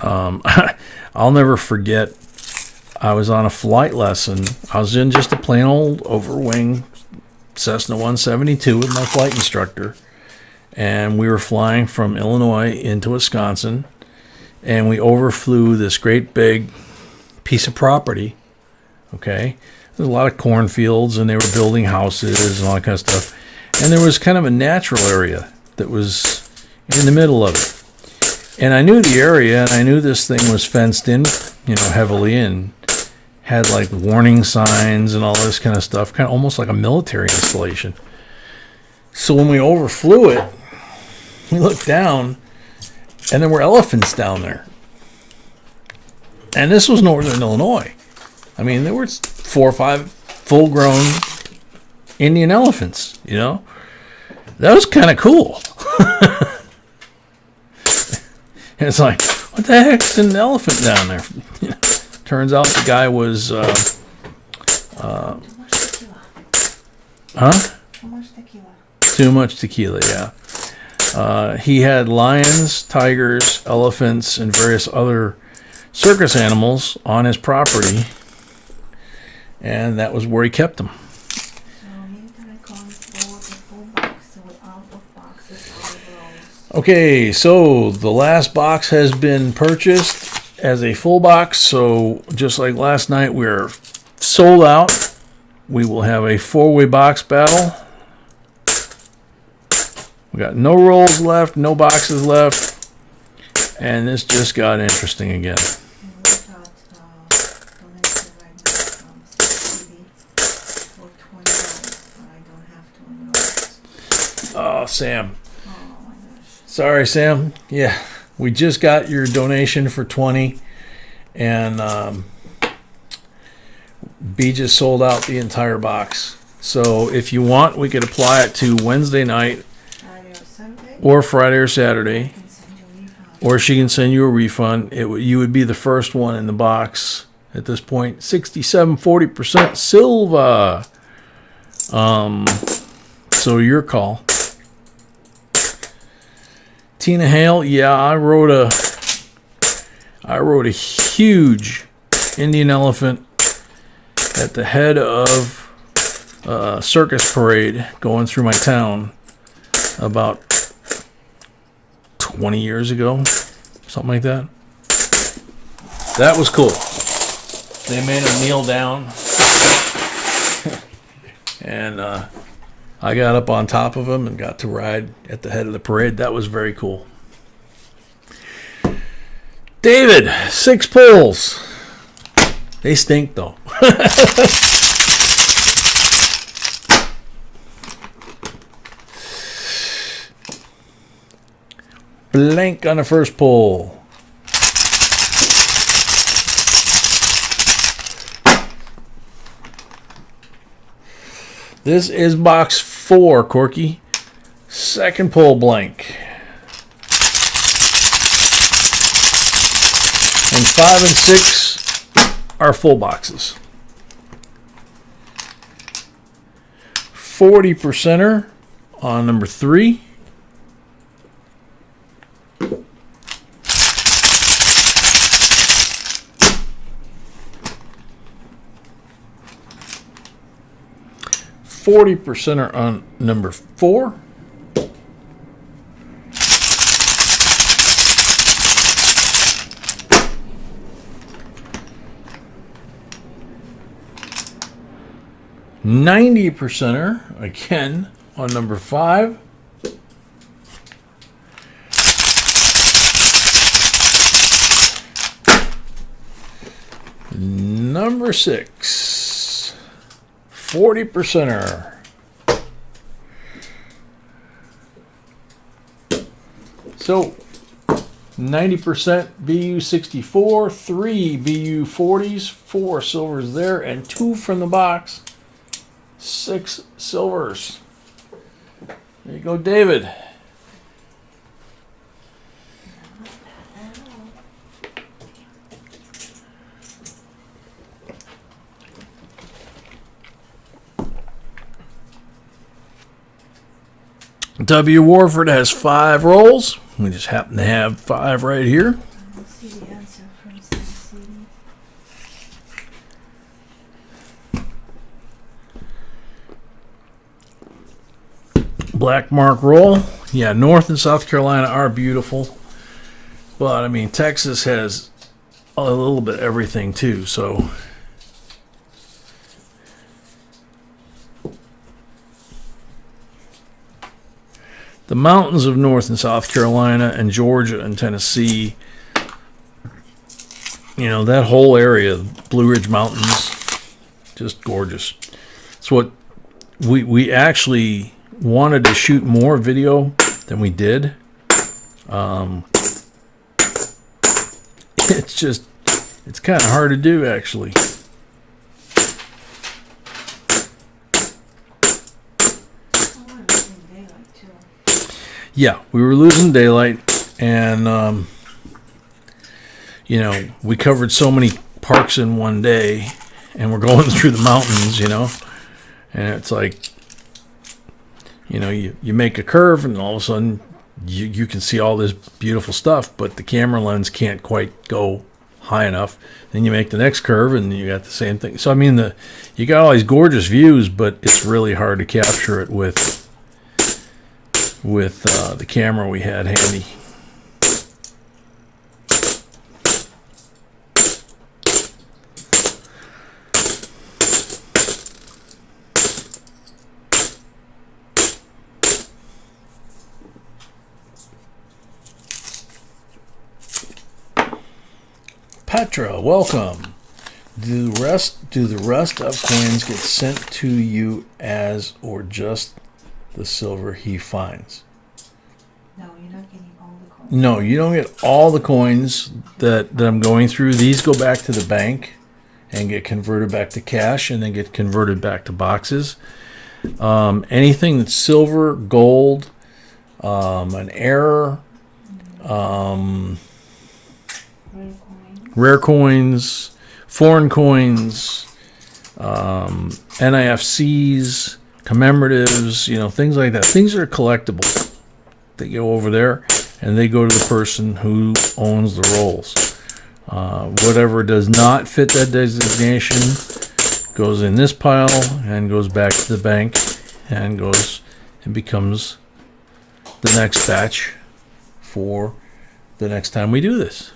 I'll never forget, I was on a flight lesson. I was in just a plain old overwing Cessna 172 with my flight instructor. And we were flying from Illinois into Wisconsin. And we overflew this great big piece of property. Okay? There's a lot of cornfields, and they were building houses and all that kind of stuff. And there was kind of a natural area that was in the middle of it. And I knew the area, and I knew this thing was fenced in, you know, heavily, and had like warning signs and all this kind of stuff, kind of almost like a military installation. So when we overflew it, we looked down, and there were elephants down there. And this was northern Illinois. I mean, there were 4 or 5 full-grown Indian elephants, you know? That was kind of cool. And it's like, what the heck's an elephant down there? Turns out the guy was... Too much tequila. Huh? Too much tequila. Too much tequila, yeah. He had lions, tigers, elephants, and various other circus animals on his property, and that was where he kept them. So he's gonna come for the full box with all the boxes, all the rolls. Okay, so the last box has been purchased as a full box, so just like last night, we're sold out. We will have a 4-way box battle. We got no rolls left, no boxes left, and this just got interesting again. And we got donation right now from CB for $20, but I don't have to enroll. Oh, Sam. Oh my gosh. Sorry, Sam. Yeah, we just got your donation for 20, and B just sold out the entire box. So if you want, we could apply it to Wednesday night, Friday or Saturday? or Friday or Saturday, I can send you a refund. or she can send you a refund. You would be the first one in the box at this point. 67.40% silver. So your call. Tina Hale, yeah, I wrote a huge Indian elephant at the head of a circus parade going through my town about 20 years ago, something like that. That was cool. They made him kneel down, and I got up on top of him and got to ride at the head of the parade. That was very cool. David, 6 pulls. They stink though. Blank on the first pull. This is box 4, Corky. Second pull, blank. And 5 and 6 are full boxes. 40%er on number 3. 40% on number 4. %, again, on number 5. Number 6, 40%. So 90% BU64, 3 BU40s, 4 silvers there, and 2 from the box. 6 silvers. There you go, David. W. Warford has 5 rolls. We just happen to have 5 right here. Let's see the answer from Sin City. Black mark roll. Yeah, North and South Carolina are beautiful. But, I mean, Texas has a little bit of everything, too. So, the mountains of North and South Carolina and Georgia and Tennessee, you know, that whole area, Blue Ridge Mountains, just gorgeous. It's what we actually wanted to shoot more video than we did. It's kind of hard to do, actually. Yeah, we were losing daylight, and you know, we covered so many parks in one day, and we're going through the mountains, you know, and it's like, you know, you make a curve, and all of a sudden you can see all this beautiful stuff, but the camera lens can't quite go high enough. Then you make the next curve, and you got the same thing. So I mean, you got all these gorgeous views, but it's really hard to capture it with the camera we had handy. Petra, welcome. Do the rest of coins get sent to you as or just the silver he finds? No, you're not getting all the coins. No, you don't get all the coins that I'm going through. These go back to the bank and get converted back to cash, and then get converted back to boxes. Anything that's silver, gold, an error, rare coins, foreign coins, NIFCs, commemoratives, you know, things like that. Things that are collectible. They go over there, and they go to the person who owns the rolls. Whatever does not fit that designation goes in this pile and goes back to the bank and goes and becomes the next batch for the next time we do this.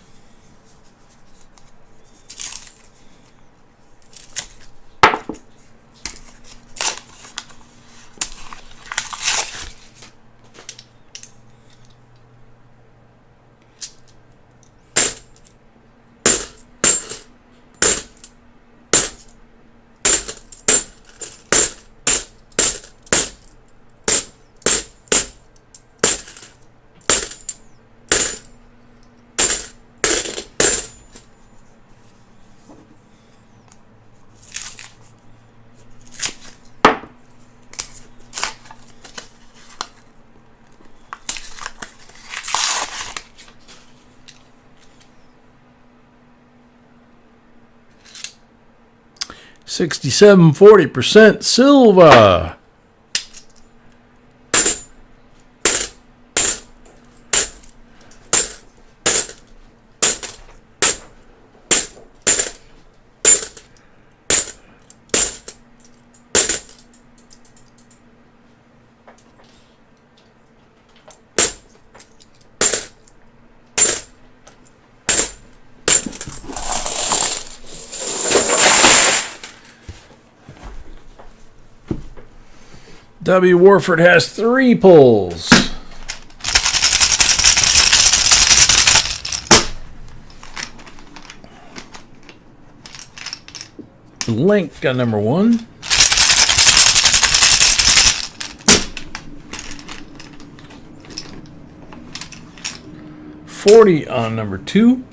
$67, 40% silver. W. Warford has 3 pulls. Link got number 1. $40 on number 2.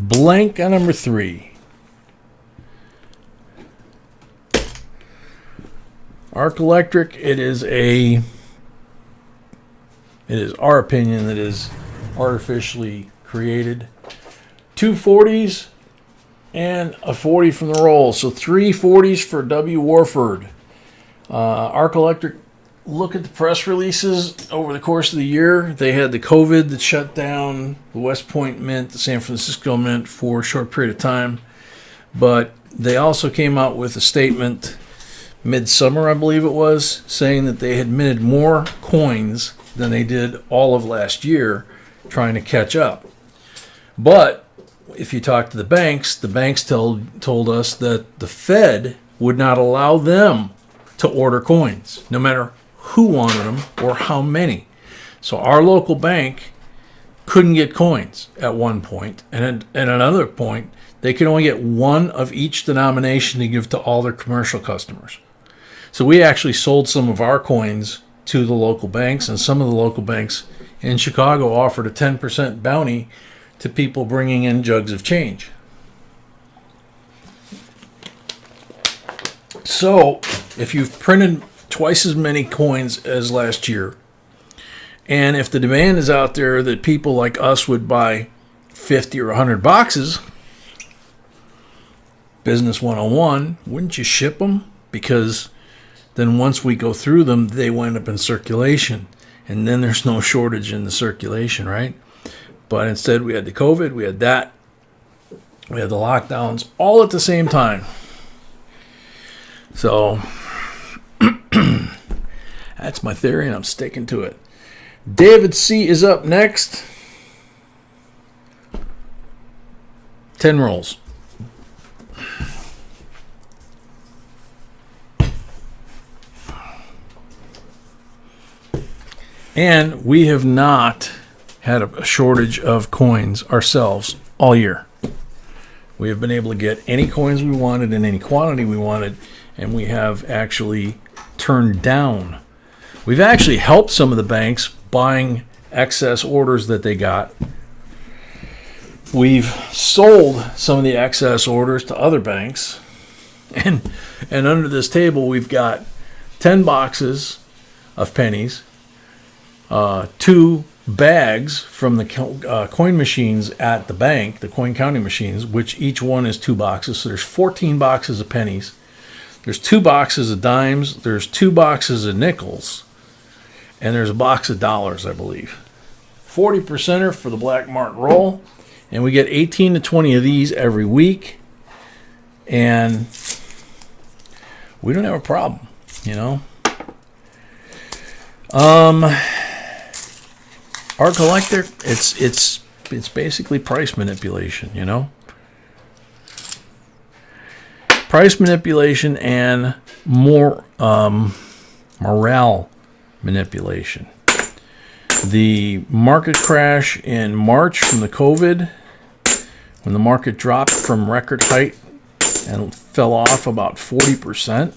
Blank on number 3. Arc Electric, it is our opinion that is artificially created. 2 40s and a 40 from the roll. So 3 40s for W. Warford. Arc Electric, look at the press releases over the course of the year. They had the COVID that shut down the West Point Mint, the San Francisco Mint for a short period of time. But they also came out with a statement midsummer, I believe it was, saying that they had minted more coins than they did all of last year, trying to catch up. But if you talk to the banks told us that the Fed would not allow them to order coins, no matter who wanted them or how many. So our local bank couldn't get coins at one point, and at another point, they could only get 1 of each denomination to give to all their commercial customers. So we actually sold some of our coins to the local banks, and some of the local banks in Chicago offered a 10% bounty to people bringing in jugs of change. So if you've printed twice as many coins as last year, and if the demand is out there that people like us would buy 50 or 100 boxes, Business 101, wouldn't you ship them? Because then once we go through them, they wind up in circulation. And then there's no shortage in the circulation, right? But instead we had the COVID, we had that, we had the lockdowns, all at the same time. So that's my theory, and I'm sticking to it. David C. is up next. 10 rolls. And we have not had a shortage of coins ourselves all year. We have been able to get any coins we wanted in any quantity we wanted, and we have actually turned down. We've actually helped some of the banks buying excess orders that they got. We've sold some of the excess orders to other banks. And under this table, we've got 10 boxes of pennies, 2 bags from the coin machines at the bank, the coin counting machines, which each one is 2 boxes. So there's 14 boxes of pennies. There's 2 boxes of dimes. There's 2 boxes of nickels. And there's a box of dollars, I believe. 40%er for the Black Mart roll. And we get 18 to 20 of these every week. And we don't have a problem, you know. Our collector, it's basically price manipulation, you know. Price manipulation and more morale manipulation. The market crash in March from the COVID, when the market dropped from record height and fell off about 40%,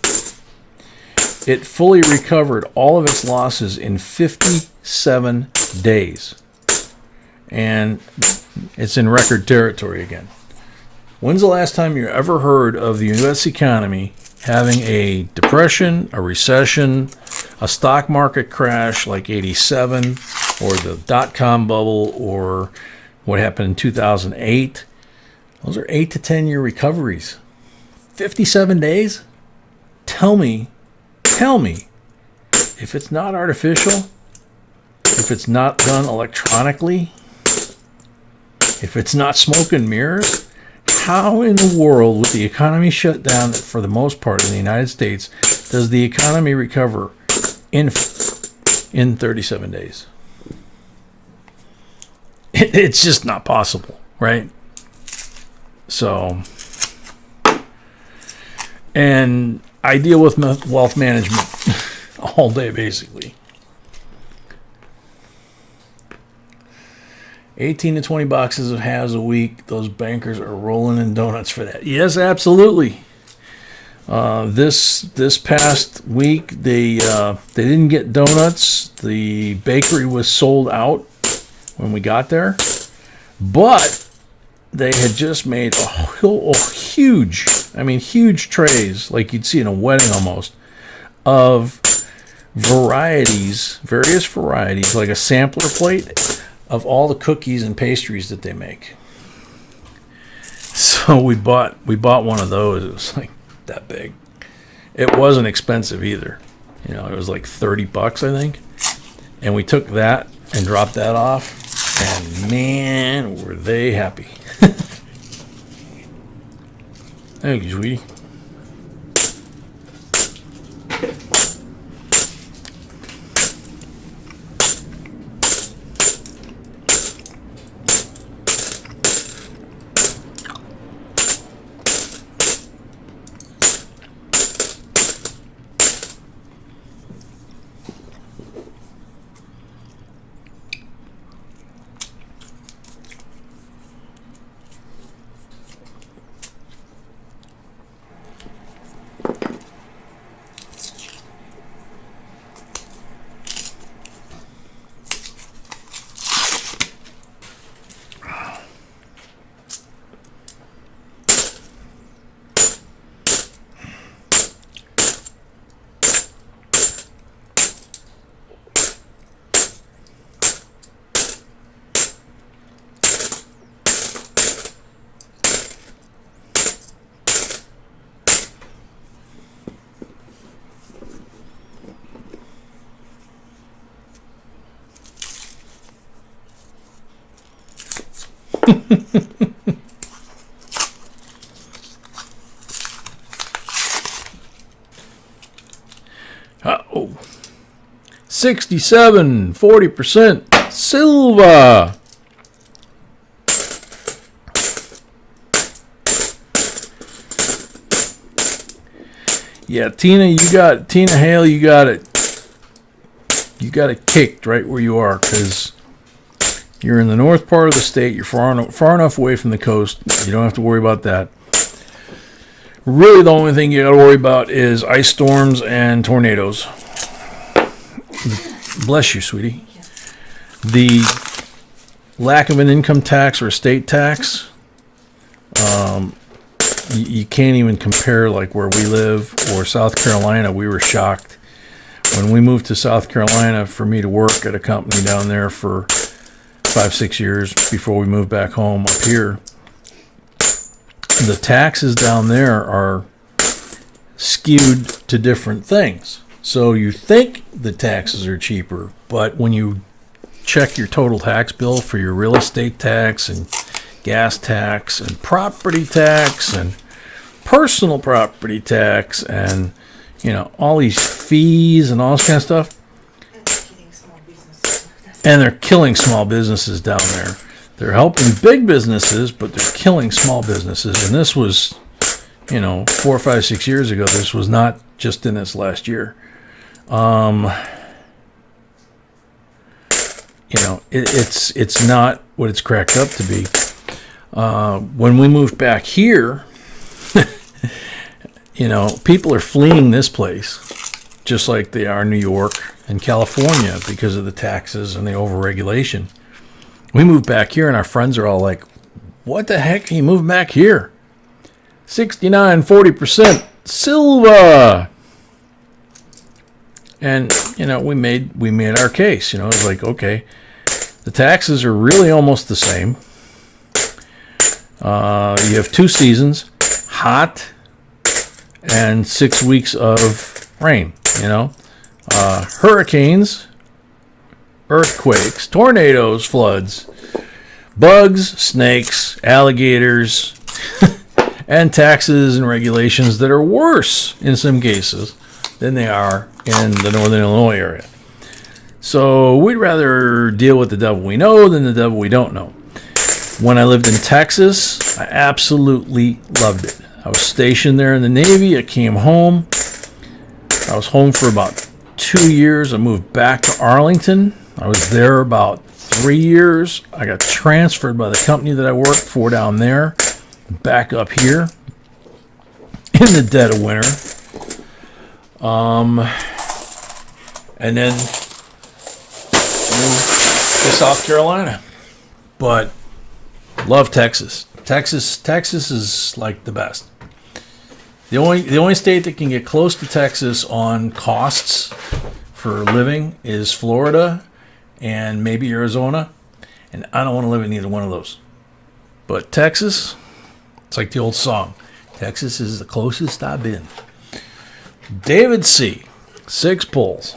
it fully recovered all of its losses in 57 days. And it's in record territory again. When's the last time you ever heard of the U.S. economy having a depression, a recession, a stock market crash like 87, or the dot-com bubble, or what happened in 2008? Those are 8 to 10 year recoveries. 57 days? Tell me, if it's not artificial, if it's not done electronically, if it's not smoke and mirrors, how in the world, with the economy shut down for the most part in the United States, does the economy recover in 37 days? It's just not possible, right? So, and I deal with wealth management all day, basically. 18 to 20 boxes of halves a week. Those bankers are rolling in donuts for that. Yes, absolutely. This past week, they didn't get donuts. The bakery was sold out when we got there, but they had just made a huge trays, like you'd see in a wedding almost, of various varieties, like a sampler plate of all the cookies and pastries that they make. So we bought one of those. It was like that big. It wasn't expensive either. You know, it was like $30, I think. And we took that and dropped that off, and man, were they happy. Thank you, sweetie. Uh-oh. 67, 40% silver. Yeah, Tina Hale, you got it kicked right where you are, because you're in the north part of the state. You're far enough away from the coast. You don't have to worry about that. Really, the only thing you got to worry about is ice storms and tornadoes. Bless you, sweetie. The lack of an income tax or estate tax, you can't even compare, like where we live or South Carolina. We were shocked when we moved to South Carolina for me to work at a company down there for 5-6 years before we moved back home up here. The taxes down there are skewed to different things. So you think the taxes are cheaper, but when you check your total tax bill for your real estate tax and gas tax and property tax and personal property tax and, you know, all these fees and all this kind of stuff, and they're killing small businesses down there. They're helping big businesses, but they're killing small businesses. And this was, 4, 5, 6 years ago. This was not just in this last year. It's not what it's cracked up to be. When we moved back here, people are fleeing this place just like they are New York and California because of the taxes and the overregulation. We moved back here and our friends are all like, what the heck? You moved back here? 69, 40% silver. And, we made our case. It's like, okay, the taxes are really almost the same. You have 2 seasons, hot and 6 weeks of rain, hurricanes, earthquakes, tornadoes, floods, bugs, snakes, alligators, and taxes and regulations that are worse in some cases than they are in the Northern Illinois area. So we'd rather deal with the devil we know than the devil we don't know. When I lived in Texas, I absolutely loved it. I was stationed there in the Navy. I came home. I was home for about 2 years. I moved back to Arlington. I was there about 3 years. I got transferred by the company that I worked for down there, back up here in the dead of winter. And then moved to South Carolina. But love Texas. Texas is like the best. The only state that can get close to Texas on costs for living is Florida and maybe Arizona. And I don't want to live in either one of those. But Texas, it's like the old song. Texas is the closest I've been. David C. 6 pulls.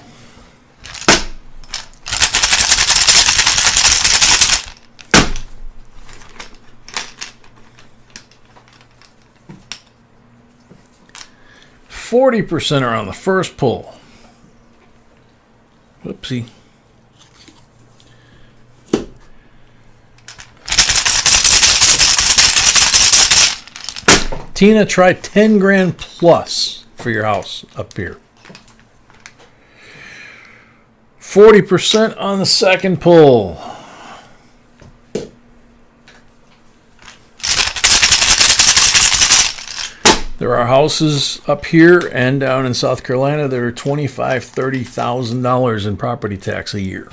%40 are on the first pull. Whoopsie. Tina, try 10 grand plus for your house up here. 40% on the second pull. There are houses up here and down in South Carolina that are $25,000, $30,000 in property tax a year.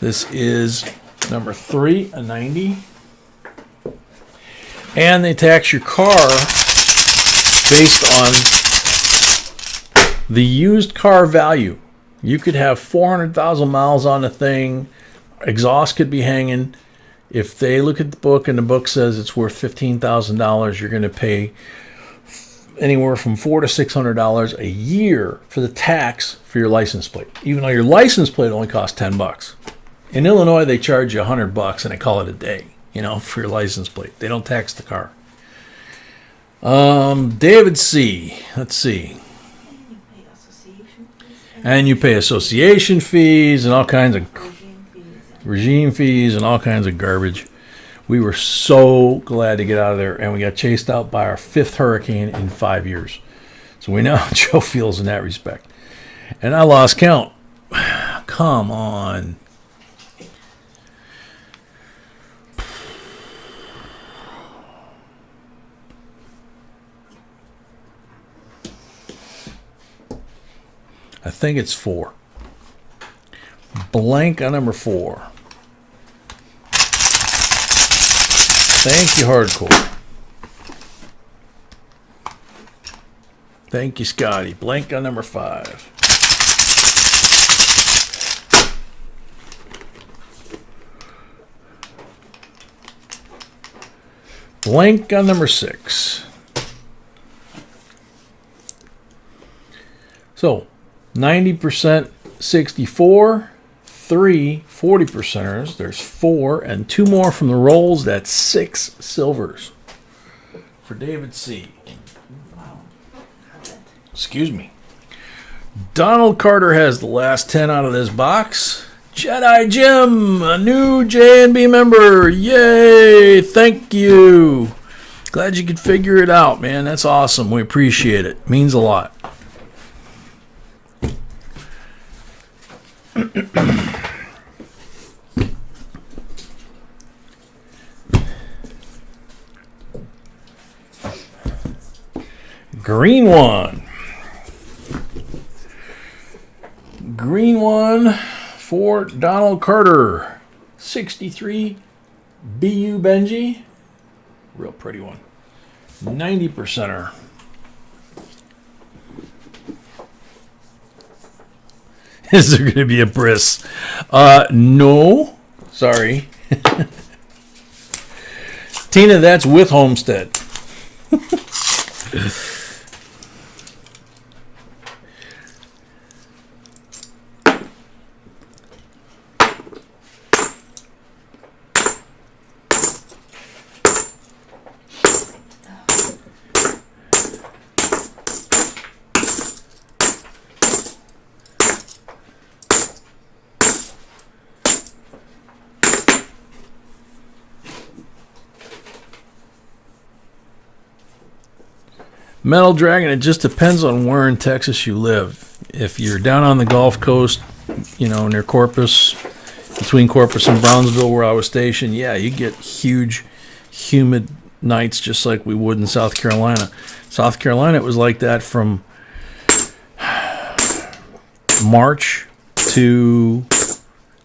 This is number 3, a 90. And they tax your car based on the used car value. You could have 400,000 miles on the thing. Exhaust could be hanging. If they look at the book and the book says it's worth $15,000, you're going to pay anywhere from $400 to $600 a year for the tax for your license plate, even though your license plate only costs $10. In Illinois, they charge you $100 and they call it a day, for your license plate. They don't tax the car. David C. Let's see. And you pay association fees and all kinds of regime fees and all kinds of garbage. We were so glad to get out of there, and we got chased out by our 5th hurricane in 5 years. So we know how Joe feels in that respect. And I lost count. Come on. I think it's 4. Blank on number 4. Thank you, Hardcore. Thank you, Scotty. Blank on number 5. Blank on number 6. So, 90%, 64. 3 40%ers. There's 4 and 2 more from the rolls. That's 6 silvers for David C. Wow. Excuse me. Donald Carter has the last 10 out of this box. Jedi Jim, a new J&B member. Yay! Thank you. Glad you could figure it out, man. That's awesome. We appreciate it. Means a lot. Green one. Green one for Donald Carter. 63 BU Benji. Real pretty one. 90%er. Is there going to be a bris? No. Sorry. Tina, that's with Homestead. Metal Dragon, it just depends on where in Texas you live. If you're down on the Gulf Coast, near Corpus, between Corpus and Brownsville where I was stationed, yeah, you get huge, humid nights just like we would in South Carolina. South Carolina, it was like that from March to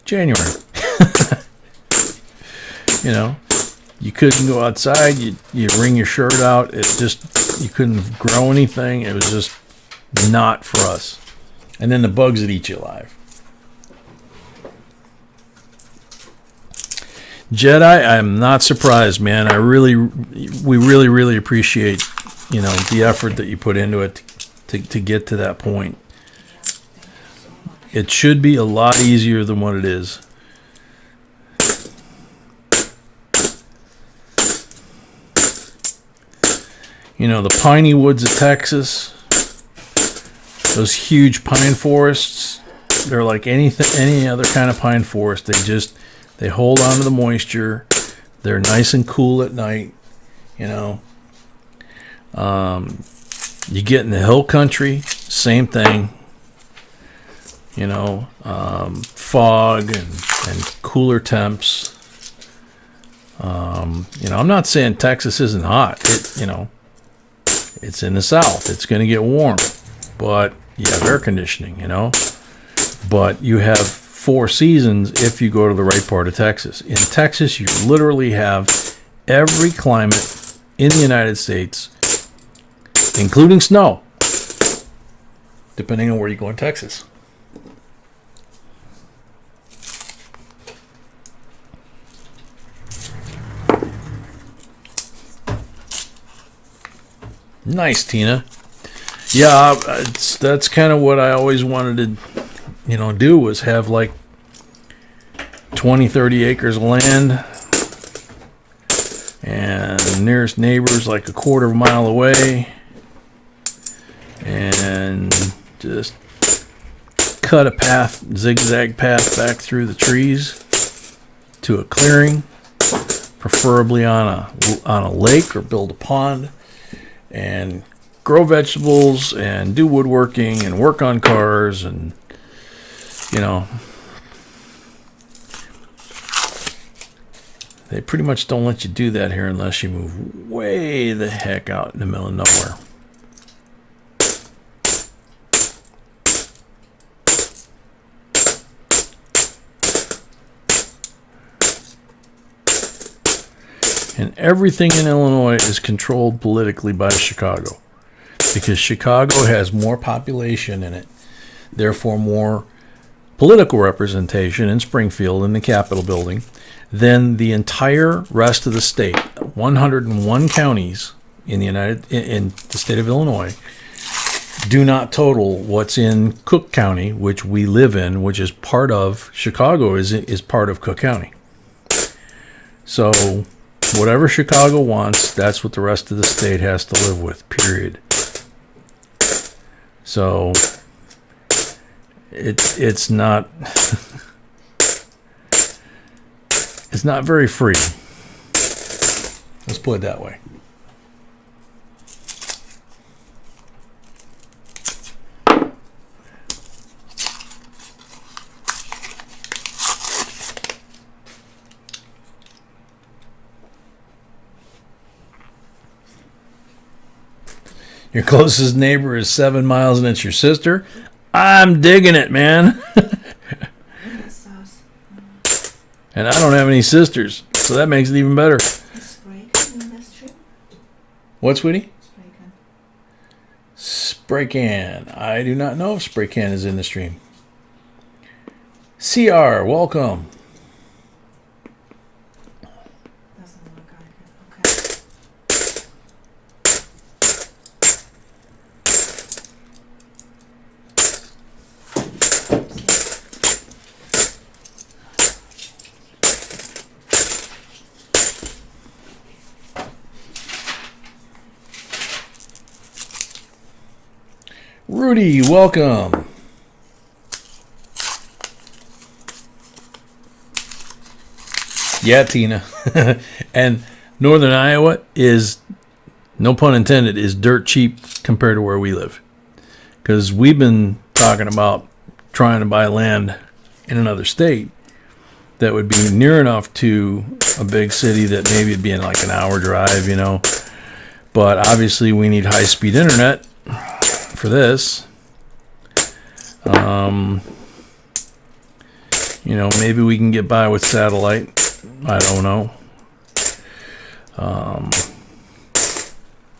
January. You couldn't go outside. You wring your shirt out. You couldn't grow anything. It was just not for us. And then the bugs would eat you alive. Jedi, I'm not surprised, man. We really appreciate, the effort that you put into it to get to that point. It should be a lot easier than what it is. The piney woods of Texas, those huge pine forests, they're like any other kind of pine forest. They hold on to the moisture. They're nice and cool at night. You get in the hill country, same thing. Fog and cooler temps. I'm not saying Texas isn't hot. It's in the south. It's going to get warm, but you have air conditioning, But you have 4 seasons if you go to the right part of Texas. In Texas, you literally have every climate in the United States, including snow, depending on where you go in Texas. Nice, Tina. Yeah, that's kind of what I always wanted to, do, was have like 20, 30 acres of land, and the nearest neighbor's like a quarter of a mile away, and just cut a path, zigzag path back through the trees to a clearing, preferably on a lake, or build a pond, and grow vegetables and do woodworking and work on cars, and they pretty much don't let you do that here unless you move way the heck out in the middle of nowhere. And everything in Illinois is controlled politically by Chicago, because Chicago has more population in it, therefore more political representation in Springfield in the Capitol building than the entire rest of the state. 101 counties in the state of Illinois do not total what's in Cook County, which we live in, which is part of Chicago, is part of Cook County. So whatever Chicago wants, that's what the rest of the state has to live with, period. So it's not it's not very free. Let's put it that way. Your closest neighbor is 7 miles and it's your sister. I'm digging it, man. And I don't have any sisters, so that makes it even better. What, sweetie? Spray can. I do not know if spray can is in the stream. CR, welcome. Rudy, welcome. Yeah, Tina. And Northern Iowa is no pun intended, is dirt cheap compared to where we live. Because we've been talking about trying to buy land in another state that would be near enough to a big city that maybe it'd be in like an hour drive, you know. But obviously we need high-speed internet for this. You know, maybe we can get by with satellite. I don't know.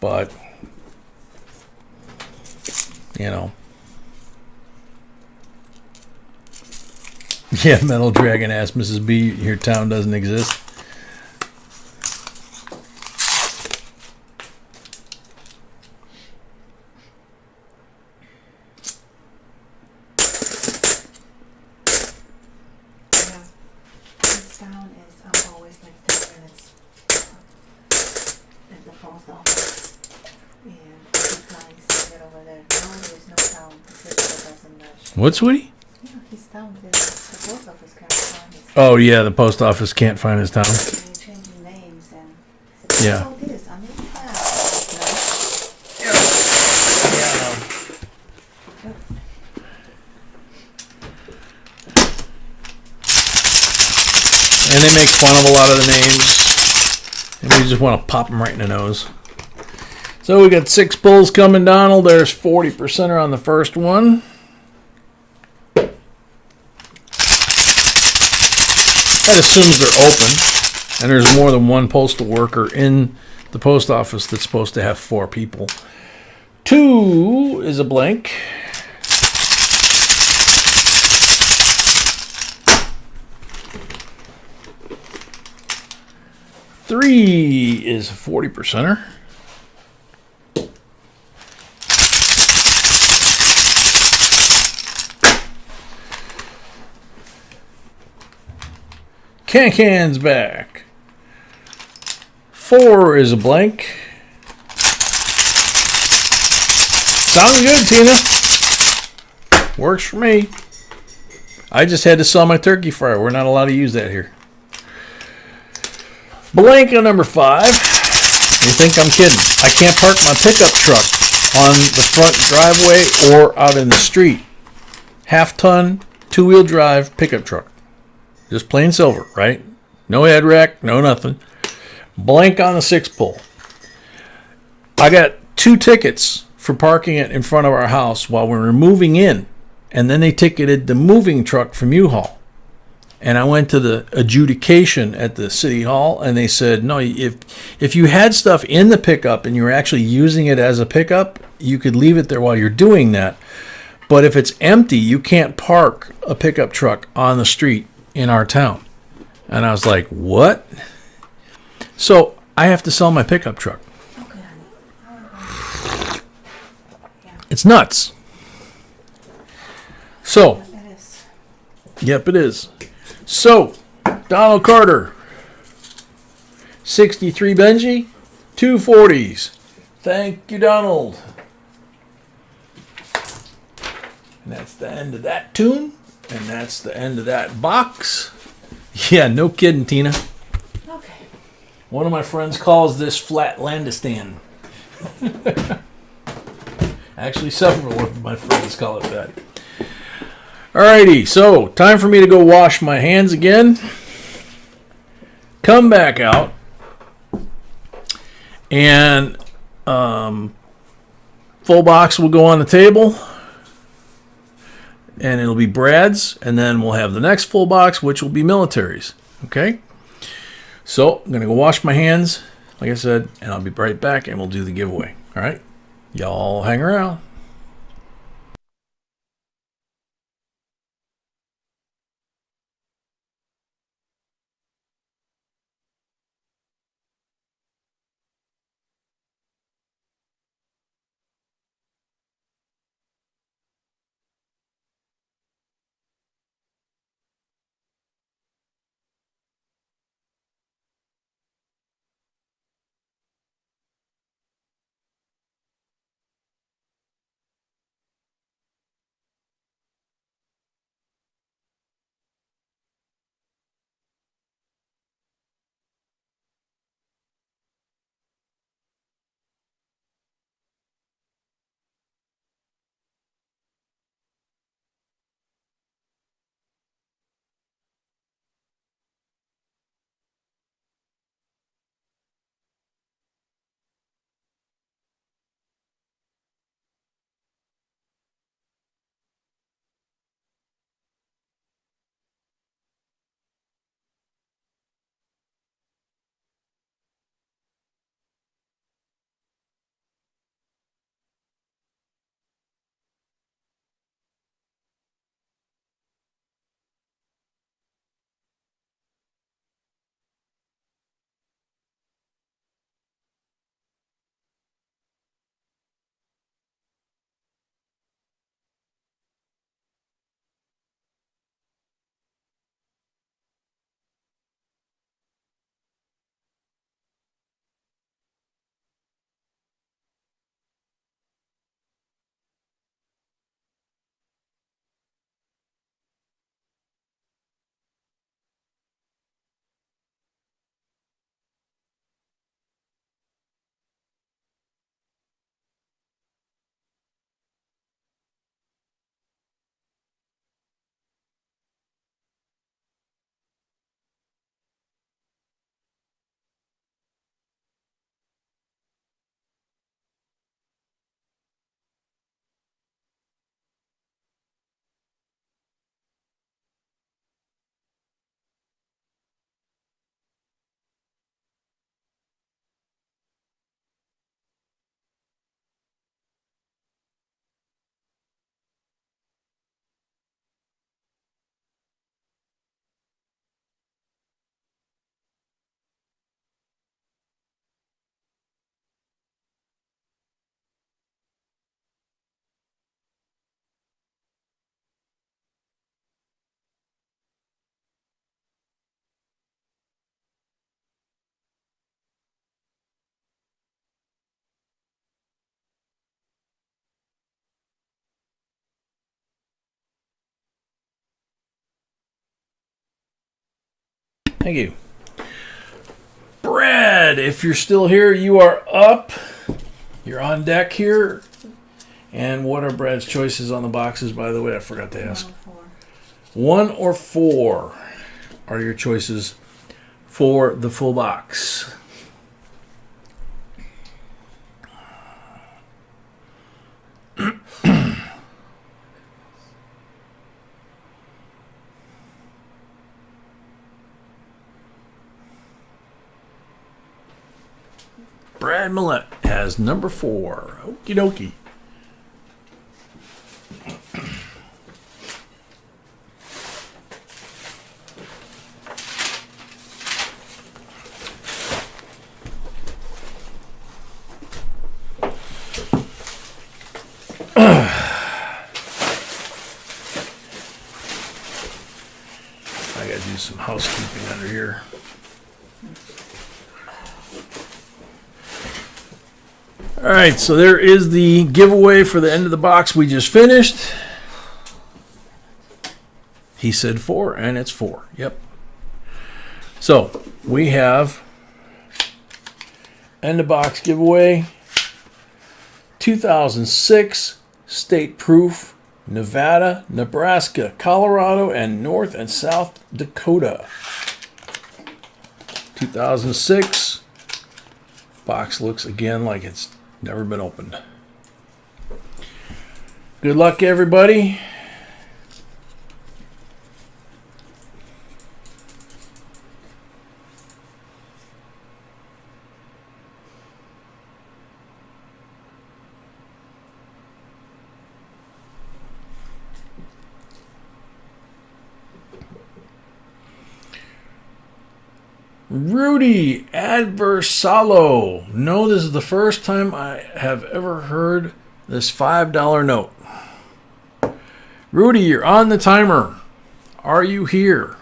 But, you know. Yeah, Metal Dragon asked Mrs. B, your town doesn't exist. This town is always like 10 minutes at the post office. And every time I get over there, now there's no town. The physical doesn't match. What, sweetie? Yeah, his town, the post office can't find his town. Oh, yeah, the post office can't find his town. And you're changing names and it's Yeah. all this. I mean, And they make fun of a lot of the names. And we just want to pop them right in the nose. So we got 6 pulls coming, Donald. There's 40% on the first one. That assumes they're open. And there's more than one postal worker in the post office that's supposed to have 4 people. 2 is a blank. 3 is a 40%er. Can's back. 4 is a blank. Sounds good, Tina. Works for me. I just had to sell my turkey fryer. We're not allowed to use that here. Blank on number 5. You think I'm kidding? I can't park my pickup truck on the front driveway or out in the street. Half-ton, 2-wheel drive pickup truck. Just plain silver, right? No head wreck, no nothing. Blank on the 6 pull. I got 2 tickets for parking it in front of our house while we were moving in. And then they ticketed the moving truck from U-Haul. And I went to the adjudication at the city hall, and they said, no, if you had stuff in the pickup and you were actually using it as a pickup, you could leave it there while you're doing that. But if it's empty, you can't park a pickup truck on the street in our town. And I was like, what? So I have to sell my pickup truck. okay, It's nuts. So, it is. yep, it is. So, Donald Carter, 63 Benji, 2 40s. Thank you, Donald. And that's the end of that tune. And that's the end of that box. Yeah, no kidding, Tina. Okay. One of my friends calls this Flatlandistan. Actually, several of my friends call it that. Alrighty, so time for me to go wash my hands again. Come back out. And full box will go on the table. And it'll be Brad's. And then we'll have the next full box, which will be military's. Okay? So, I'm going to go wash my hands, like I said, and I'll be right back and we'll do the giveaway. Alright? Y'all hang around. Thank you. Brad, if you're still here, you are up. You're on deck here. And what are Brad's choices on the boxes, by the way? I forgot to ask. 1 or 4 are your choices for the full box. Brad Millett has number 4. Okie dokie. I gotta do some housekeeping under here. All right, so there is the giveaway for the end of the box we just finished. He said 4, and it's 4. Yep. So we have end of box giveaway 2006 State Proof Nevada, Nebraska, Colorado, and North and South Dakota. 2006. Box looks again like it's never been opened. Good luck, everybody. Rudy Adversalo. No, this is the first time I have ever heard this $5 note. Rudy, you're on the timer. Are you here?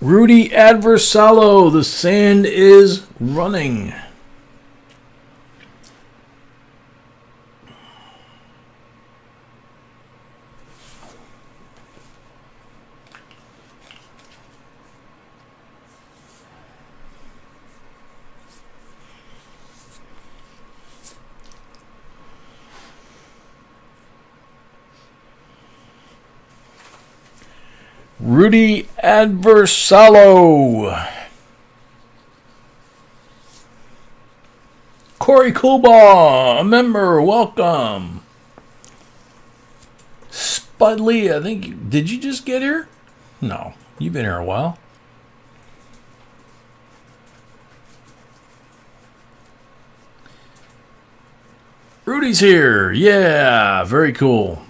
Rudy Adversalo, the sand is running. Rudy Adversalo. Corey Coolbaugh, a member, welcome. Spudley, I think, did you just get here? No, you've been here a while. Rudy's here, yeah, very cool.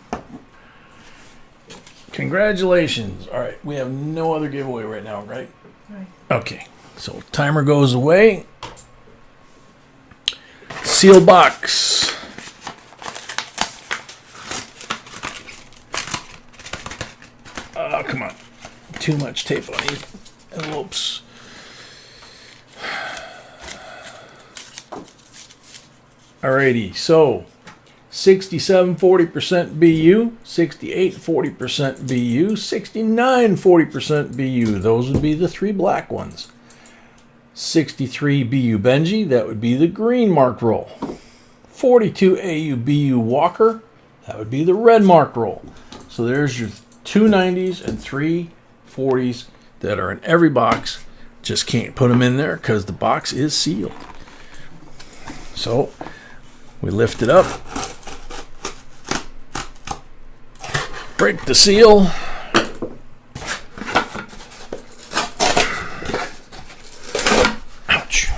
Congratulations. All right, we have no other giveaway right now, right? Right. Okay, so timer goes away. Seal box. Oh, come on. Too much tape on these envelopes. Alrighty, so 67 40% BU, 68 40% BU, 69 40% BU. Those would be the 3 black ones. 63 BU Benji, that would be the green marked roll. 42 AU BU Walker, that would be the red marked roll. So there's your 2 90s and 3 40s that are in every box. Just can't put them in there because the box is sealed. So we lift it up. Break the seal. Ouch.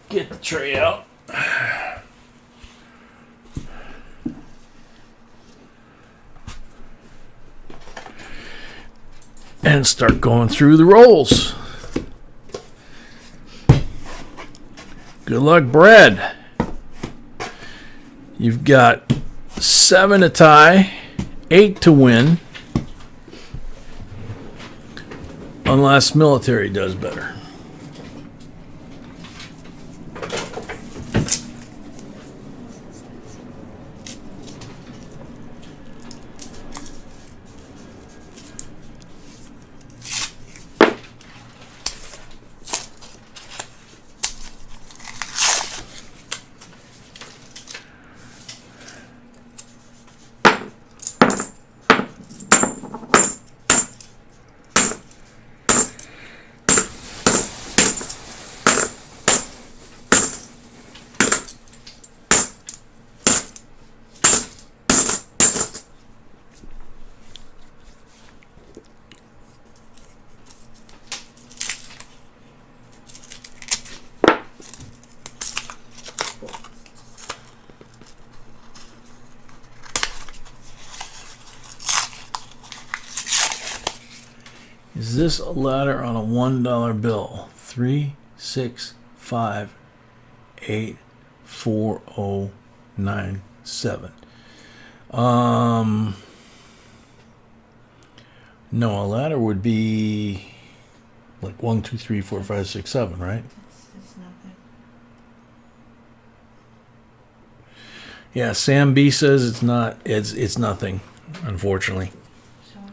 Get the tray out. And start going through the rolls. Good luck, Brad. You've got 7 to tie, 8 to win. Unless military does better. Is this a ladder on a $1 bill? 3, 6, 5, 8, 4, 0, 9, 7. No, a ladder would be like 1, 2, 3, 4, 5, 6, 7, right? It's nothing. Yeah, Sam B says it's not. It's nothing, unfortunately. Sorry.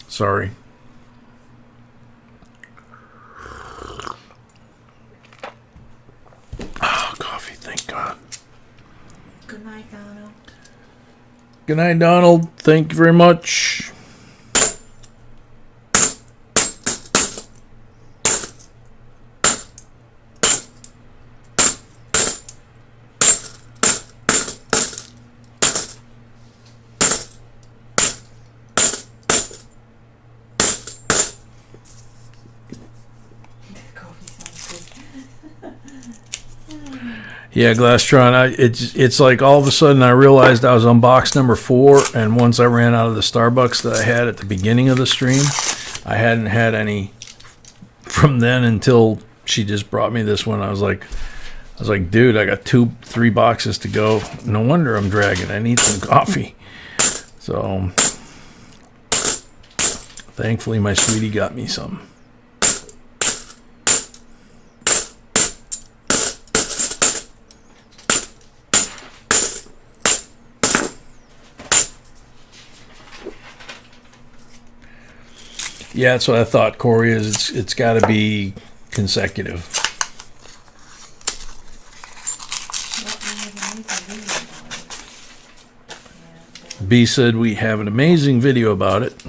Sorry. Oh, coffee, thank God. Good night, Donald. Good night, Donald. Thank you very much. Coffee sounds good. Yeah, Glastron. It's like all of a sudden I realized I was on box number 4, and once I ran out of the Starbucks that I had at the beginning of the stream, I hadn't had any from then until she just brought me this one. I was like, dude, I got 3 boxes to go. No wonder I'm dragging. I need some coffee. So, thankfully, my sweetie got me some. Yeah, that's what I thought, Corey. It's got to be consecutive. B said we have an amazing video about it.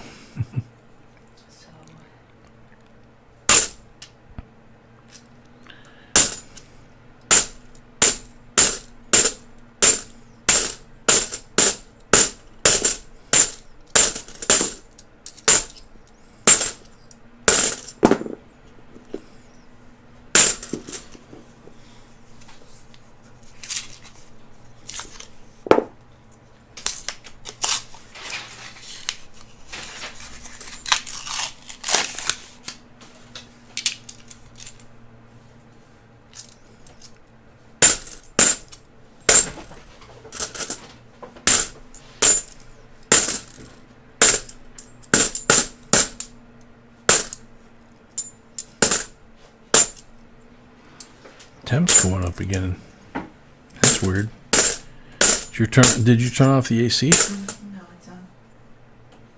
Temp's going up again. That's weird. Did you turn off the AC? No, it's on.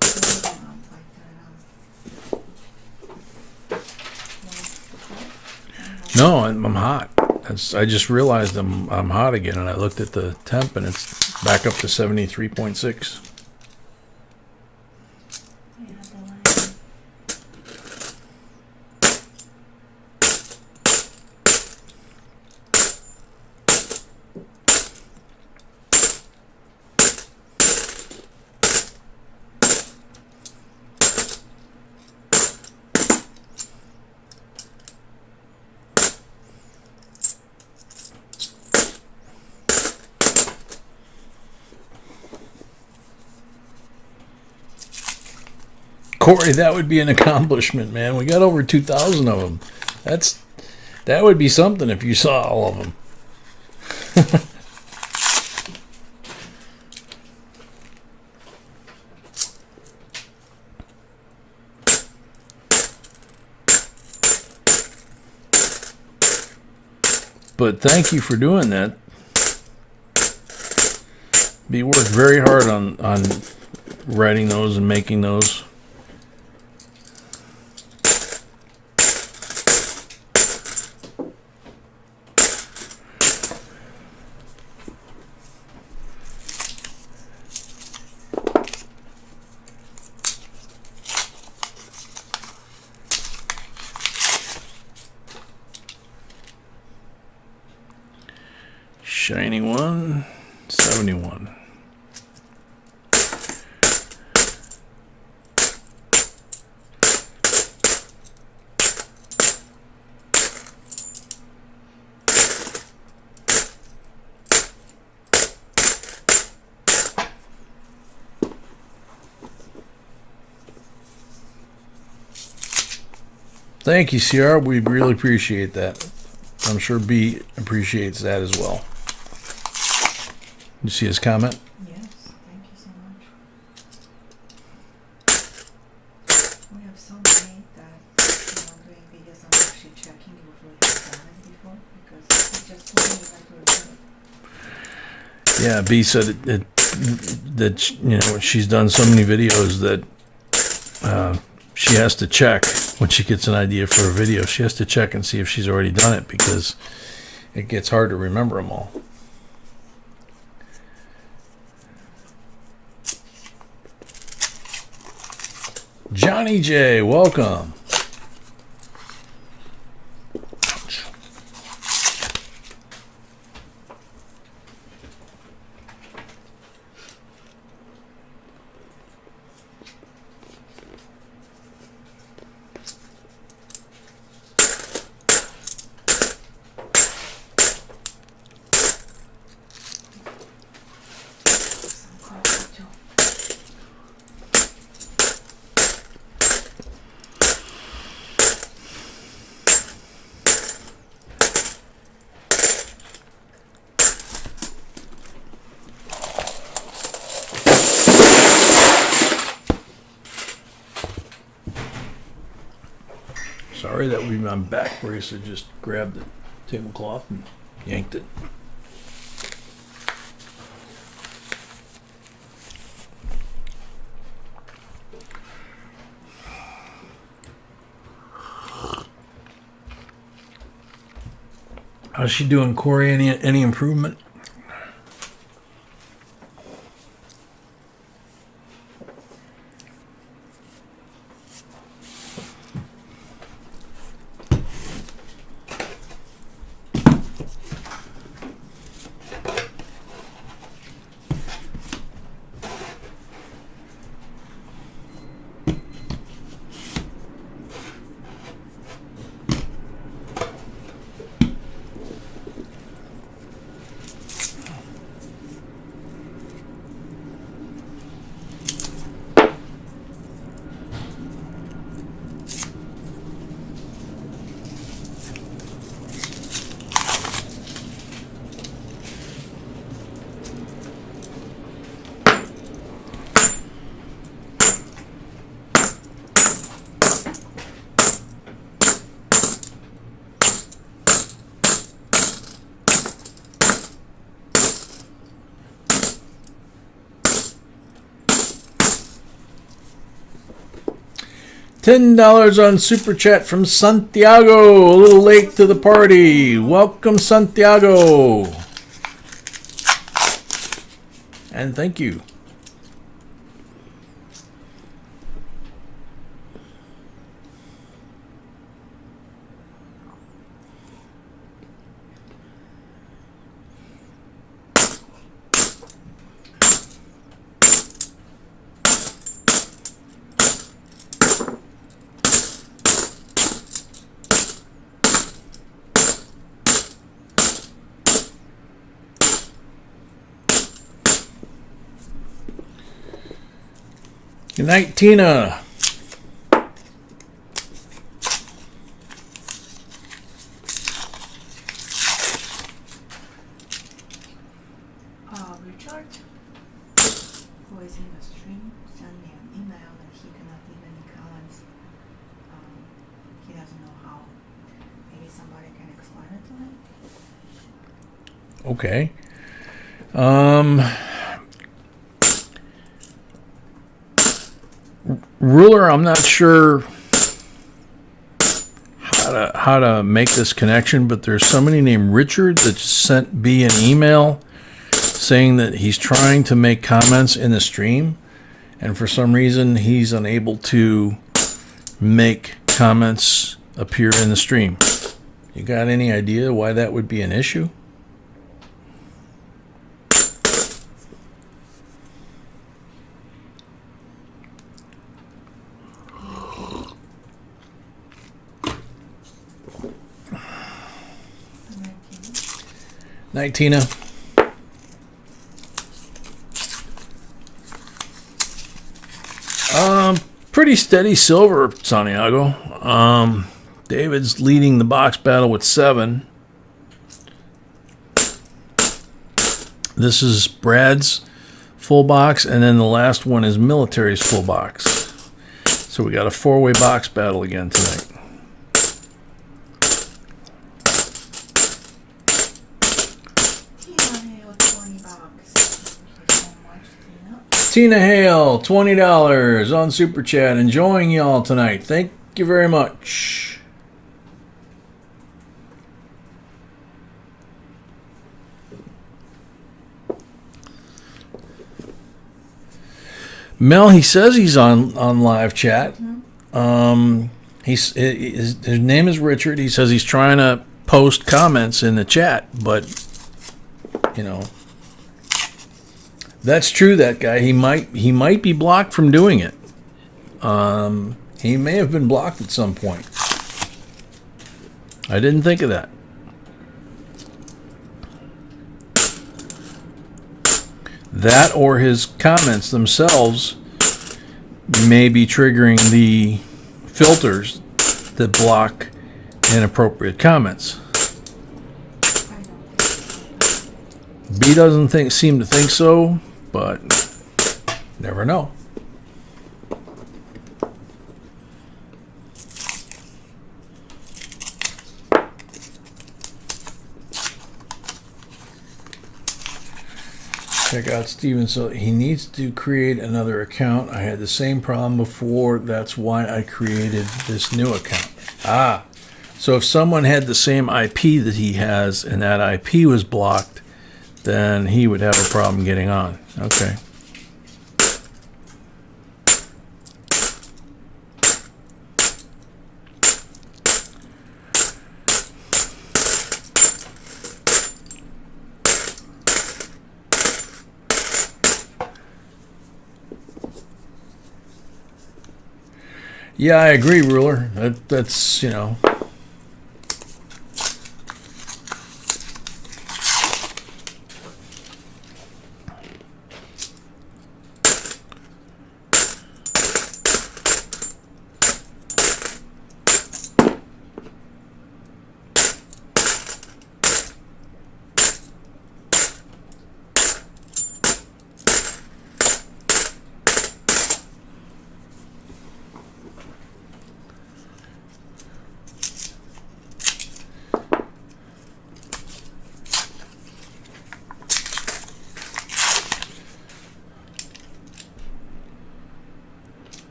It's on like that. No, I'm hot. I just realized I'm hot again, and I looked at the temp, and it's back up to 73.6. Corey, that would be an accomplishment, man. We got over 2,000 of them. That's That would be something if you saw all of them. But thank you for doing that. You worked very hard on writing those and making those. Shiny one, 71. Thank you, Sierra. We really appreciate that. I'm sure B appreciates that as well. You see his comment? Yes, thank you so much. We have somebody that doing videos on actually checking before he's done it before, because he just told me that to do it. Yeah, B said that you know, she's done so many videos that she has to check when she gets an idea for a video. She has to check and see if she's already done it, because it gets hard to remember them all. Johnny J, welcome. Ouch. Some coffee too. Sorry that my back bracer just grabbed the tablecloth and yanked it. How's she doing, Corey? Any improvement? $10 on Super Chat from Santiago. A little late to the party. Welcome, Santiago. And thank you. Good night, Tina. is in the stream sent me an email that he cannot leave any comments. He doesn't know how. Maybe somebody can explain it to him. Okay. Ruler, I'm not sure how to make this connection, but there's somebody named Richard that sent B an email saying that he's trying to make comments in the stream, and for some reason he's unable to make comments appear in the stream. You got any idea why that would be an issue? Night, Tina. Pretty steady silver, Santiago. David's leading the box battle with 7. This is Brad's full box, and then the last one is military's full box. So we got a 4-way box battle again tonight. Tina Hale, $20 on Super Chat. Enjoying y'all tonight. Thank you very much. Mel, he says he's on live chat. His name is Richard. He says he's trying to post comments in the chat, but you know. That's true, that guy. He might be blocked from doing it. He may have been blocked at some point. I didn't think of that. That or his comments themselves may be triggering the filters that block inappropriate comments. B doesn't seem to think so, but never know. Check out Steven. So he needs to create another account. I had the same problem before. That's why I created this new account. So if someone had the same IP that he has and that IP was blocked, then he would have a problem getting on. Okay. Yeah, I agree, Ruler. That's, you know.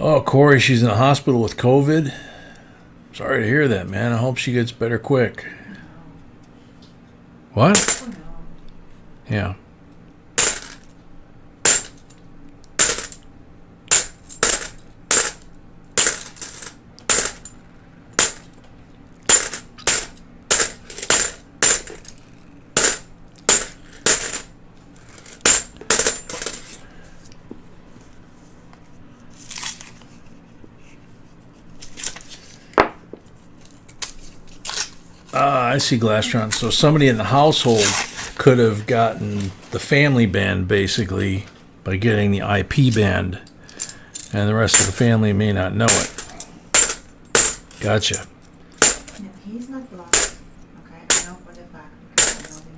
Oh, Corey, she's in the hospital with COVID. Sorry to hear that, man. I hope she gets better quick. What? Yeah. I see, Glastron. So somebody in the household could have gotten the family banned, basically, by getting the IP banned, and the rest of the family may not know it. Gotcha. No, he's not blocked. Okay, I know for the fact because I know the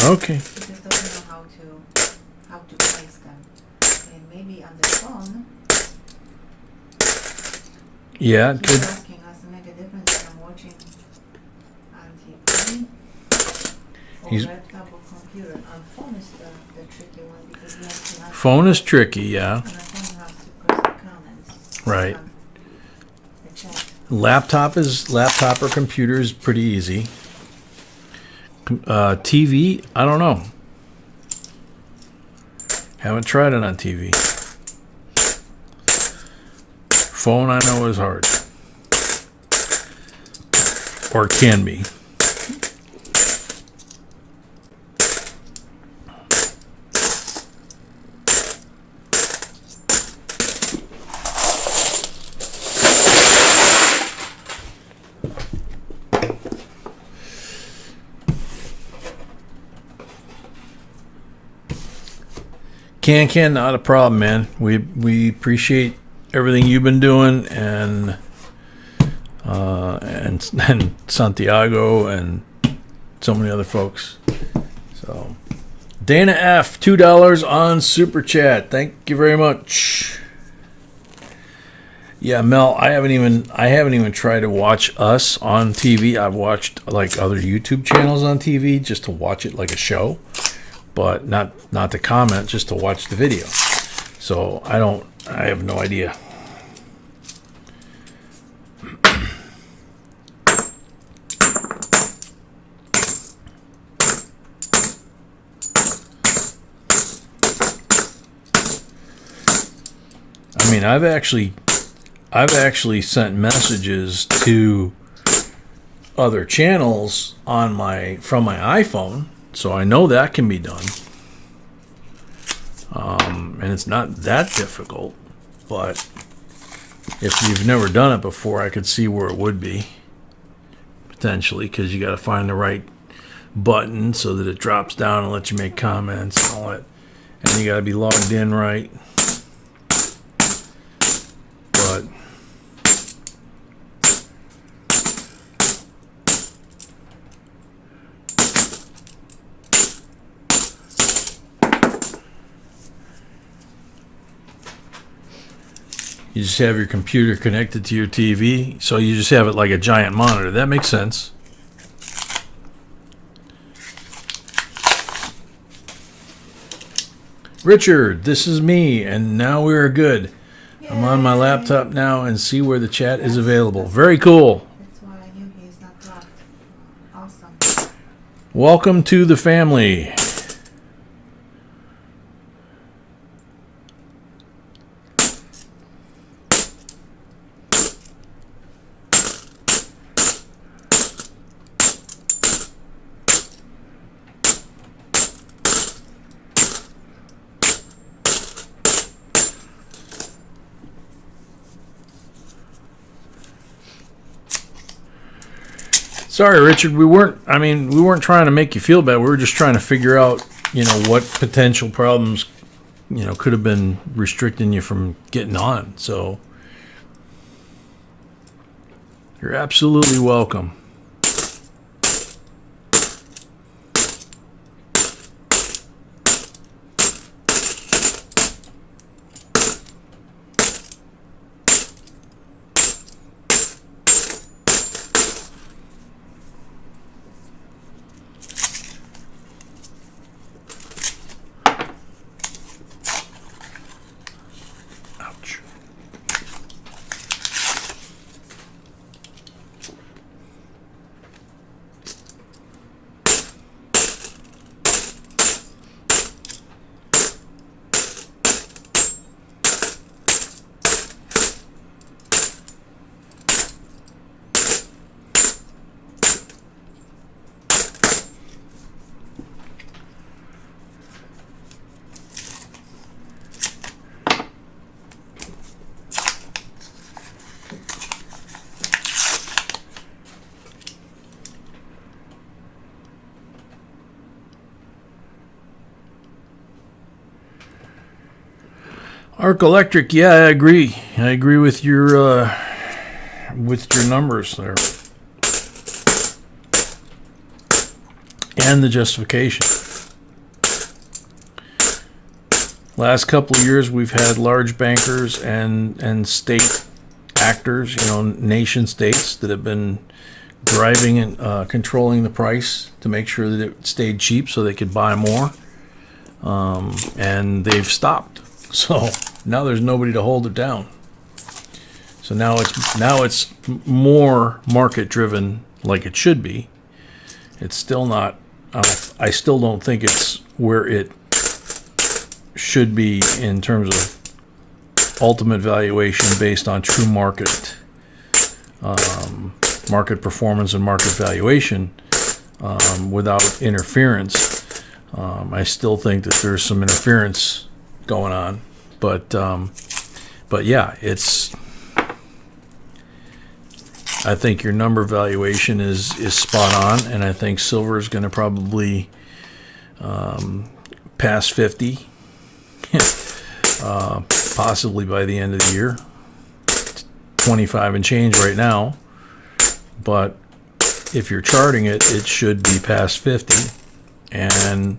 Okay. He just doesn't know how to place them. And maybe on the phone, Yeah, it he's could. asking us to make a difference when I'm watching on TV or He's- laptop or computer. On phone is the tricky one because you have to Phone is tricky, yeah. on the phone you have to press the comments. Right. On the chat. Laptop or computer is pretty easy. TV, I don't know. Haven't tried it on TV. Phone, I know is hard. Or can be. Can, not a problem, man. We appreciate everything you've been doing, and Santiago and so many other folks. So Dana F, $2 on Super Chat. Thank you very much. Yeah, Mel, I haven't even tried to watch us on TV. I've watched like other YouTube channels on TV just to watch it like a show, but not to comment, just to watch the video. So I have no idea. I mean, I've actually sent messages to other channels from my iPhone, so I know that can be done. And it's not that difficult, but if you've never done it before, I could see where it would be potentially, because you got to find the right button so that it drops down and lets you make comments and all that, and you got to be logged in right. But you just have your computer connected to your TV, so you just have it like a giant monitor. That makes sense. Richard, this is me, and now we're good. I'm on my laptop now and see where the chat is available. Very cool. That's why I knew he's not blocked. Awesome. Welcome to the family. Sorry, Richard. We weren't trying to make you feel bad. We were just trying to figure out, what potential problems, could have been restricting you from getting on. So you're absolutely welcome. Ouch. Arc Electric, yeah, I agree. I agree with your numbers there. And the justification. Last couple of years, we've had large bankers and state actors, nation states that have been driving and controlling the price to make sure that it stayed cheap so they could buy more. And they've stopped. So now there's nobody to hold it down. So now it's more market driven like it should be. It's still not. I still don't think it's where it should be in terms of ultimate valuation based on true market performance and market valuation without interference. I still think that there's some interference going on, but yeah, it's. I think your number valuation is spot on, and I think silver is going to probably pass 50, possibly by the end of the year. 25 and change right now, but if you're charting it, it should be past 50. And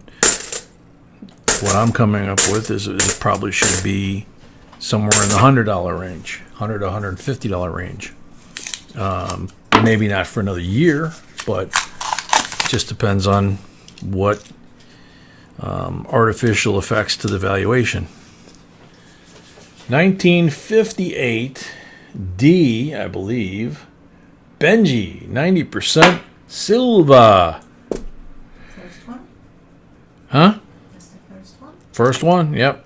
what I'm coming up with is it probably should be somewhere in the $100 range, $100 to $150 range. Maybe not for another year, but it just depends on what artificial effects to the valuation. 1958 D, I believe. Benji, 90% silver. First one? Huh? That's the first one? First one, yep.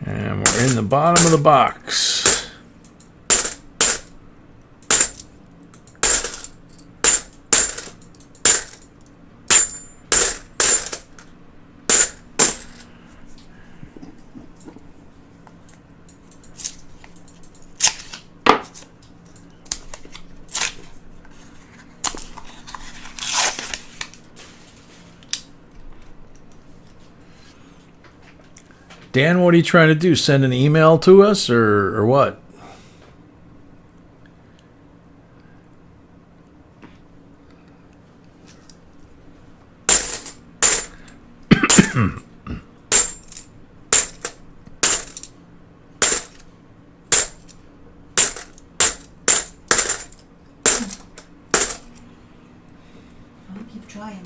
And we're in the bottom of the box. Dan, what are you trying to do? Send an email to us or what? I'll keep trying.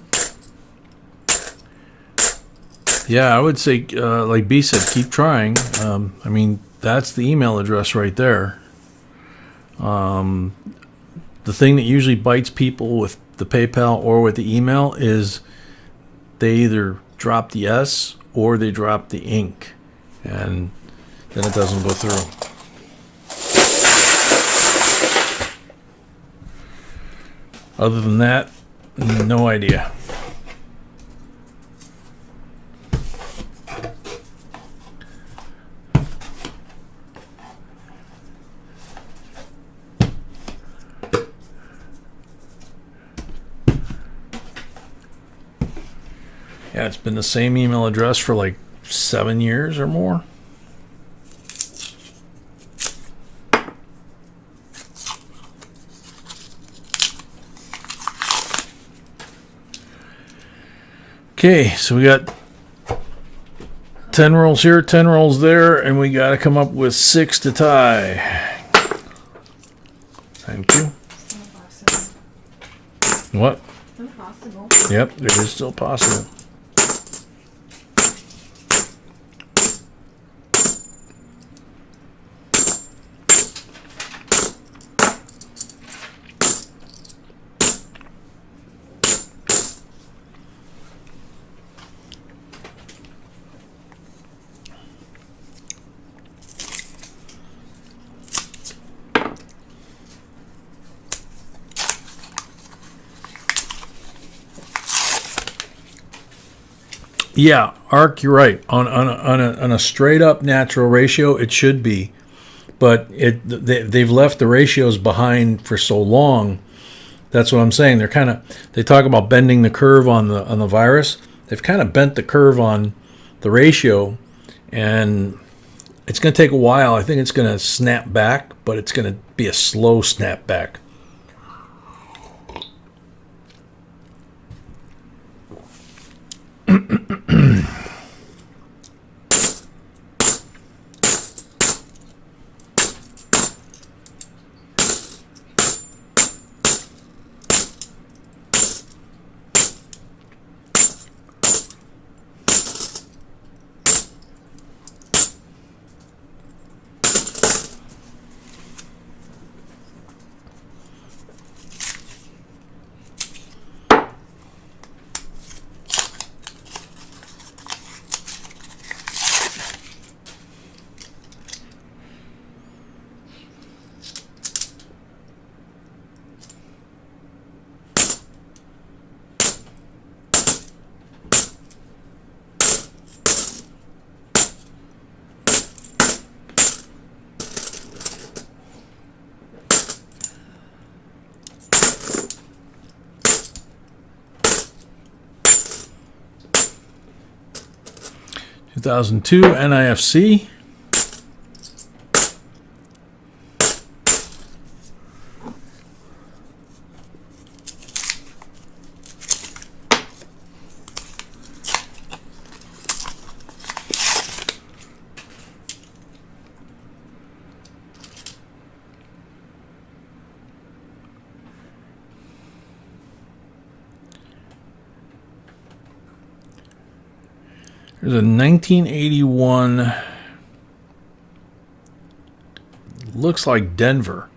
Yeah, I would say, like B said, keep trying. I mean, that's the email address right there. The thing that usually bites people with the PayPal or with the email is they either drop the S or they drop the ink, and then it doesn't go through. Other than that, no idea. Yeah, it's been the same email address for like 7 years or more. Okay, so we got 10 rolls here, 10 rolls there, and we got to come up with 6 to tie. Thank you. Still possible. What? Still possible. Yep, it is still possible. Yeah, Arc, you're right. On a straight up natural ratio, it should be, but they've left the ratios behind for so long. That's what I'm saying. They talk about bending the curve on the virus. They've kind of bent the curve on the ratio, and it's going to take a while. I think it's going to snap back, but it's going to be a slow snap back. 2002 NIFC. There's a 1981, looks like Denver,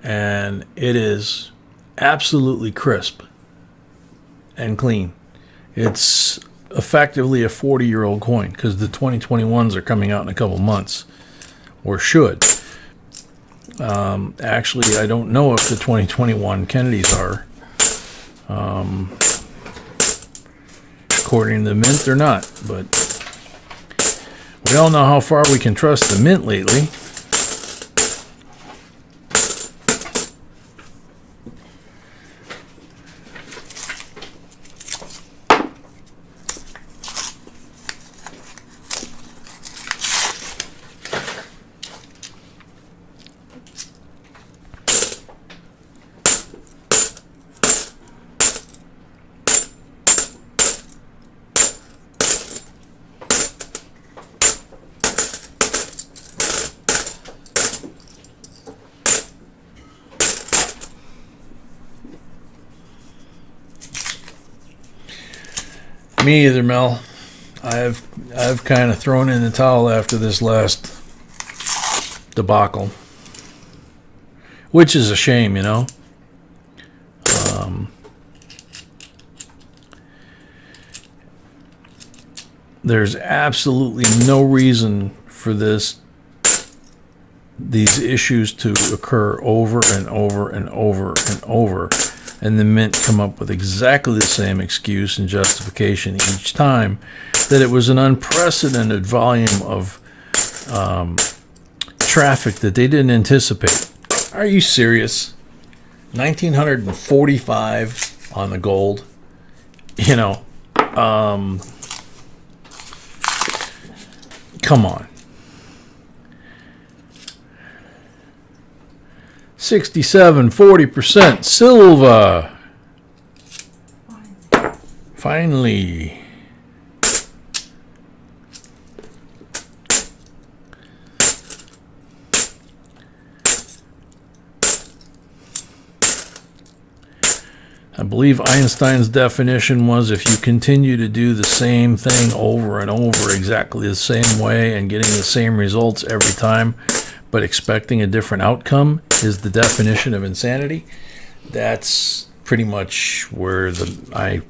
and it is absolutely crisp and clean. It's effectively a 40-year-old coin because the 2021s are coming out in a couple months, or should. Actually, I don't know if the 2021 Kennedys are. According to the mint, they're not, but we all know how far we can trust the mint lately. Me either, Mel. I've kind of thrown in the towel after this last debacle, which is a shame, you know. There's absolutely no reason for these issues to occur over and over and over and over. And the mint come up with exactly the same excuse and justification each time, that it was an unprecedented volume of traffic that they didn't anticipate. Are you serious? 1945 on the gold. You know, come on. 67.40% silver. Finally. I believe Einstein's definition was if you continue to do the same thing over and over exactly the same way and getting the same results every time, but expecting a different outcome is the definition of insanity. That's pretty much where I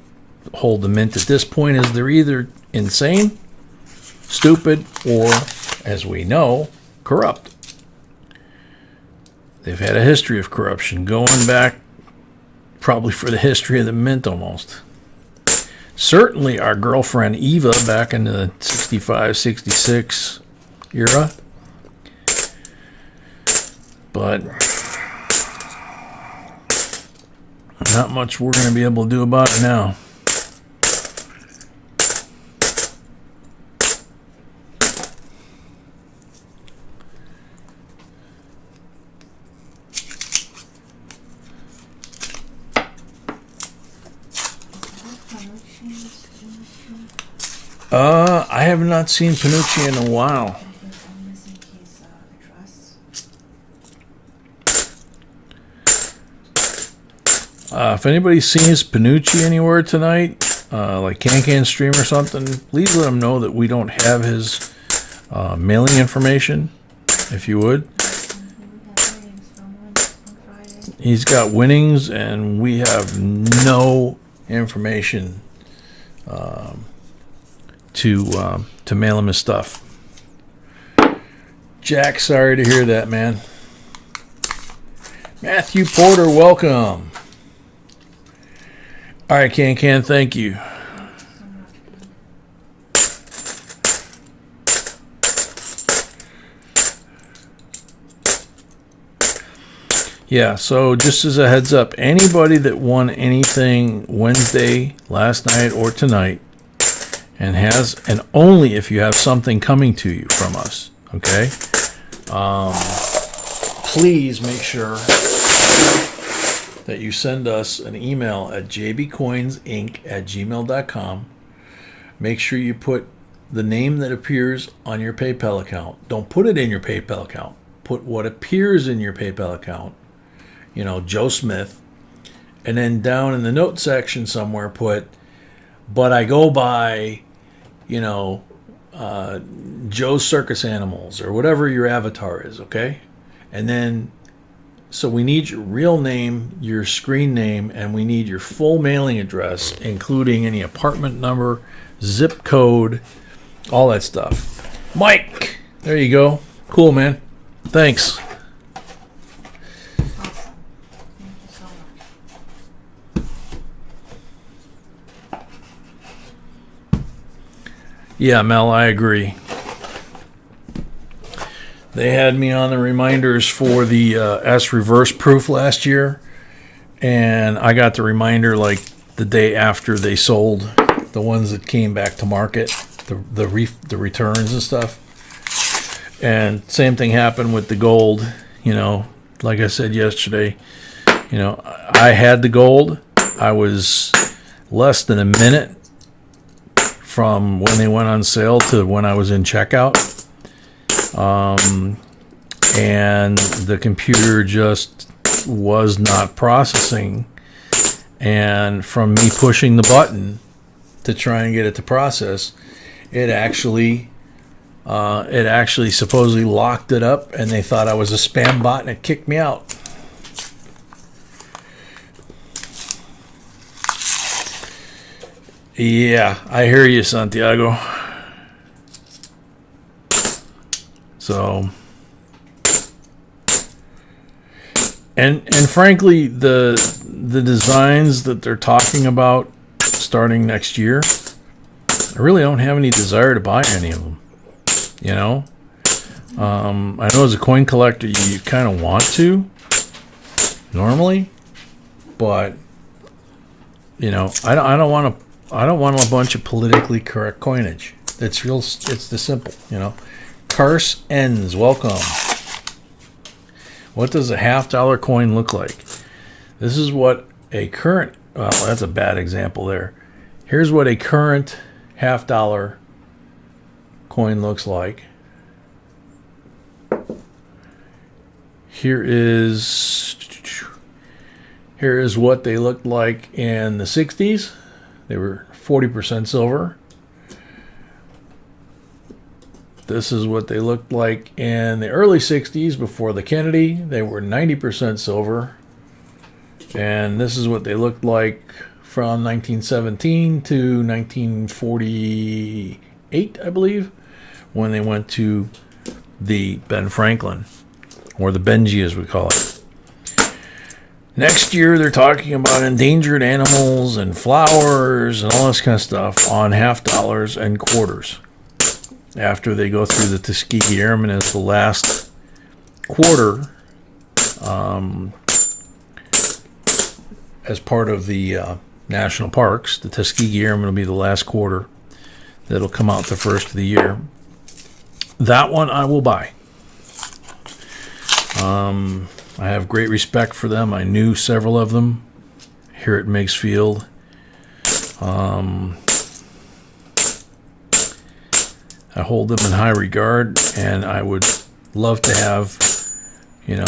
hold the mint at this point, is they're either insane, stupid, or, as we know, corrupt. They've had a history of corruption going back probably for the history of the mint almost. Certainly our girlfriend Eva back in the 65, 66 era. But not much we're going to be able to do about it now. I have not seen Panucci in a while. If anybody's seen his Panucci anywhere tonight, like Can Stream or something, please let him know that we don't have his mailing information, if you would. He's got winnings, and we have no information to mail him his stuff. Jack, sorry to hear that, man. Matthew Porter, welcome. All right, Can, thank you. Yeah, so just as a heads up, anybody that won anything Wednesday, last night, or tonight, and only if you have something coming to you from us. Okay. Please make sure that you send us an email at jbcoinsinc@gmail.com. Make sure you put the name that appears on your PayPal account. Don't put it in your PayPal account. Put what appears in your PayPal account. You know, Joe Smith. And then down in the note section somewhere put, but I go by, you know, Joe's Circus Animals or whatever your avatar is, okay? And then, so we need your real name, your screen name, and we need your full mailing address, including any apartment number, zip code, all that stuff. Mike, there you go. Cool, man. Thanks. Awesome. Thank you so much. Yeah, Mel, I agree. They had me on the reminders for the S reverse proof last year, and I got the reminder like the day after they sold the ones that came back to market, the returns and stuff. And same thing happened with the gold. You know, like I said yesterday, you know, I had the gold. I was less than a minute from when they went on sale to when I was in checkout. And the computer just was not processing. And from me pushing the button to try and get it to process, it actually supposedly locked it up, and they thought I was a spam bot, and it kicked me out. Yeah, I hear you, Santiago. So, and frankly, the designs that they're talking about starting next year, I really don't have any desire to buy any of them. You know, I know as a coin collector, you kind of want to normally, but you know, I don't want a bunch of politically correct coinage. It's the simple, you know. Curse ends. Welcome. What does a $50 coin look like? This is what a current. Well, that's a bad example there. Here's what a current $50 coin looks like. Here is what they looked like in the 60s. They were 40% silver. This is what they looked like in the early 60s before the Kennedy. They were 90% silver. And this is what they looked like from 1917 to 1948, I believe, when they went to the Ben Franklin, or the Benji as we call it. Next year, they're talking about endangered animals and flowers and all this kind of stuff on $50 and quarters. After they go through the Tuskegee Airmen as the last quarter, as part of the national parks, the Tuskegee Airmen will be the last quarter that'll come out the first of the year. That one I will buy. I have great respect for them. I knew several of them here at Meigs Field. I hold them in high regard, and I would love to have, you know,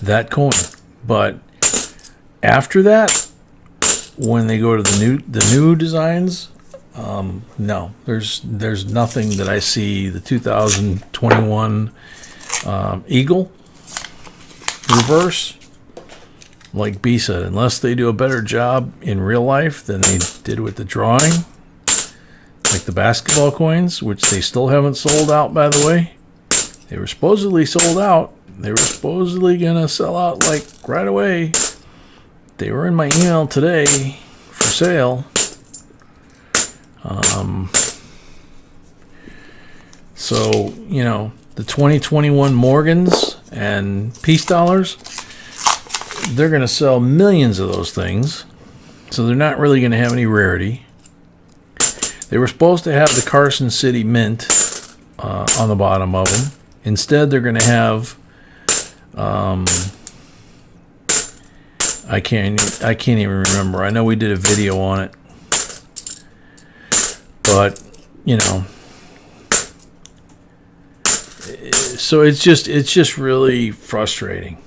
that coin. But after that, when they go to the new designs, no, there's nothing that I see. The 2021 Eagle reverse, like B said, unless they do a better job in real life than they did with the drawing, like the basketball coins, which they still haven't sold out, by the way. They were supposedly sold out. They were supposedly gonna sell out like right away. They were in my email today for sale. So, you know, the 2021 Morgans and Peace Dollars, they're going to sell millions of those things. So they're not really going to have any rarity. They were supposed to have the Carson City Mint on the bottom of them. Instead, they're going to have I can't even remember. I know we did a video on it, but you know, so it's just really frustrating.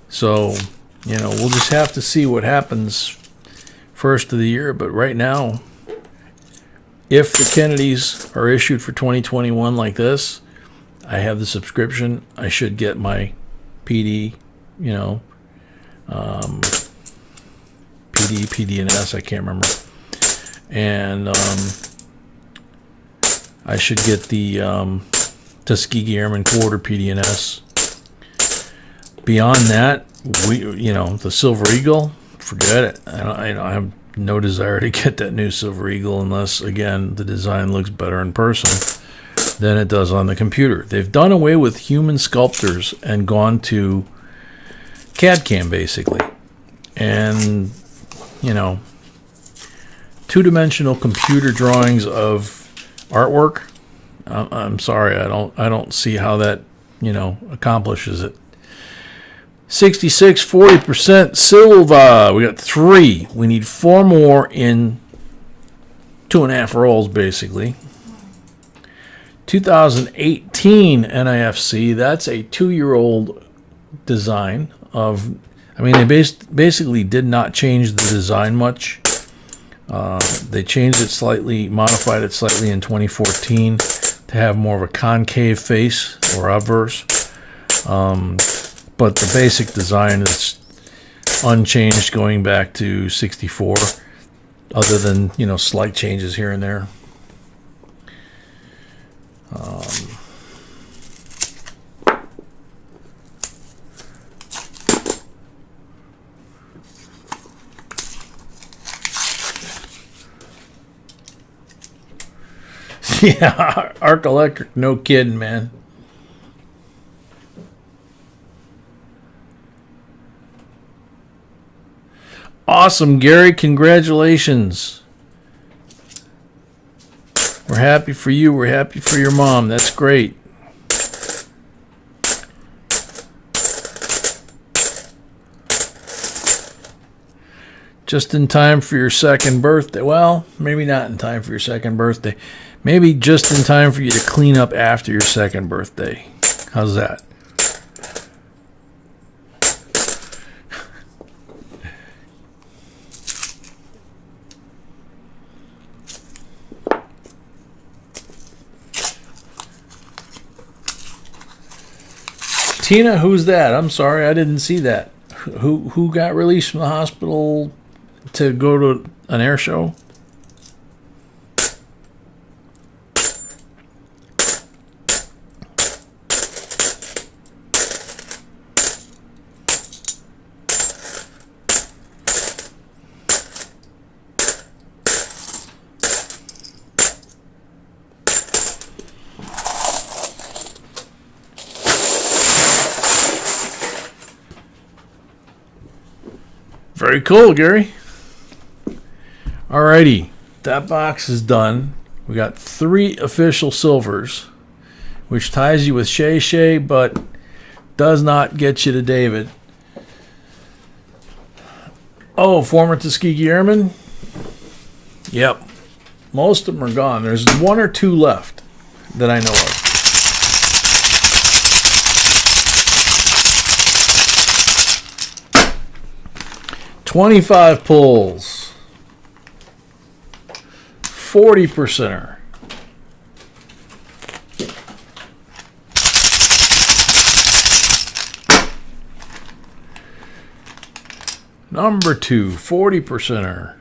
So you know, we'll just have to see what happens first of the year. But right now, if the Kennedys are issued for 2021 like this, I have the subscription. I should get my PD, you know, PD and S. I can't remember. And I should get the Tuskegee Airman Quarter PD and S. Beyond that, the Silver Eagle, forget it. I have no desire to get that new Silver Eagle unless, again, the design looks better in person than it does on the computer. They've done away with human sculptors and gone to CAD-CAM, basically. And, you know, two-dimensional computer drawings of artwork, I'm sorry, I don't see how that, you know, accomplishes it. 66, 40% silver. We got 3. We need 4 more in 2.5 rolls, basically. 2018 NIFC. That's a 2-year-old design of. I mean, they basically did not change the design much. They changed it slightly, modified it slightly in 2014 to have more of a concave face or obverse. But the basic design is unchanged going back to 64, other than, you know, slight changes here and there. Yeah, Arc Electric, no kidding, man. Awesome, Gary. Congratulations. We're happy for you. We're happy for your mom. That's great. Just in time for your second birthday. Well, maybe not in time for your second birthday. Maybe just in time for you to clean up after your second birthday. How's that? Tina, who's that? I'm sorry, I didn't see that. Who got released from the hospital to go to an air show? Very cool, Gary. Alrighty, that box is done. We got 3 official silvers, which ties you with Shay, but does not get you to David. Oh, former Tuskegee Airman? Yep. Most of them are gone. There's 1 or 2 left that I know of. 25 pulls, 40%er, number 2, 40%er,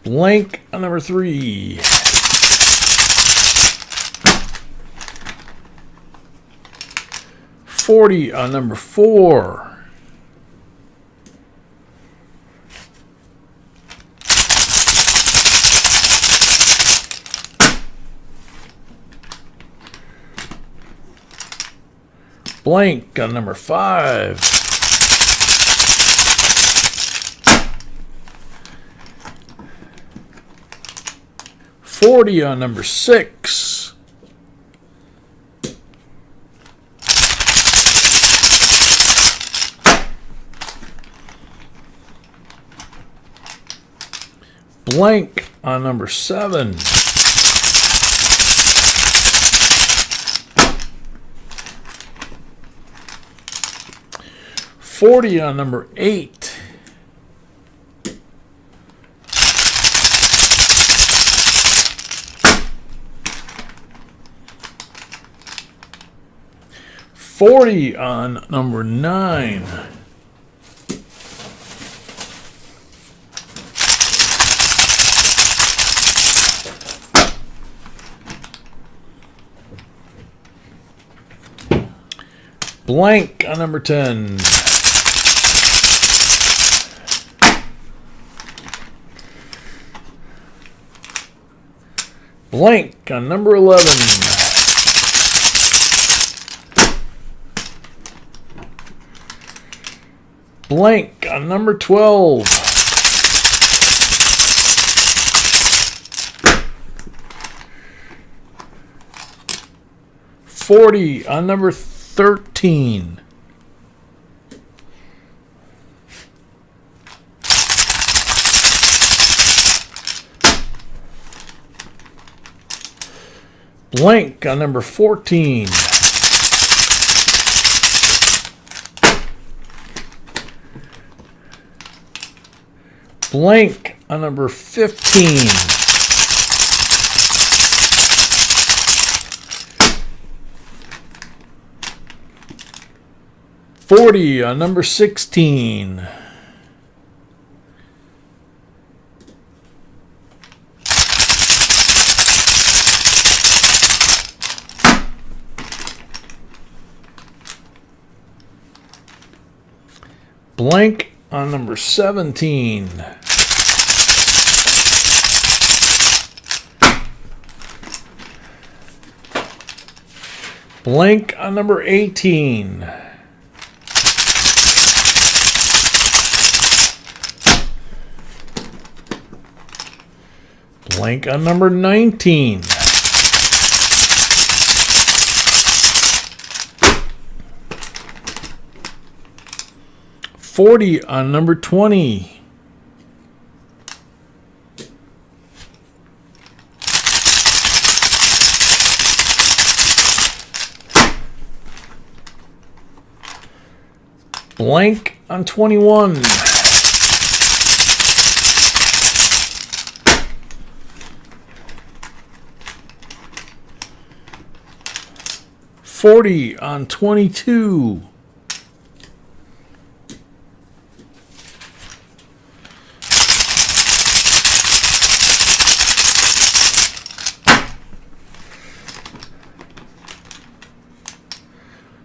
blank on number 3. $40 on number 4. Blank on number 5. $40 on number 6. Blank on number 7. $40 on number 8. $40 on number 9. Blank on number 10. Blank on number 11. Blank on number 12. $40 on number 13. Blank on number 14. Blank on number 15. $40 on number 16. Blank on number 17. Blank on number 18. Blank on number 19. $40 on number 20. Blank on 21. $40 on 22.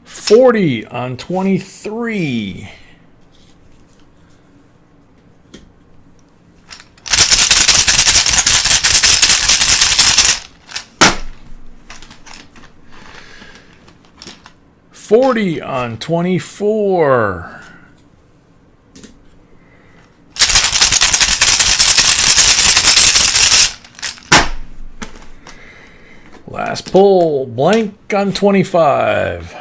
$40 on 23. $40 on 24. Last pull, blank on 25.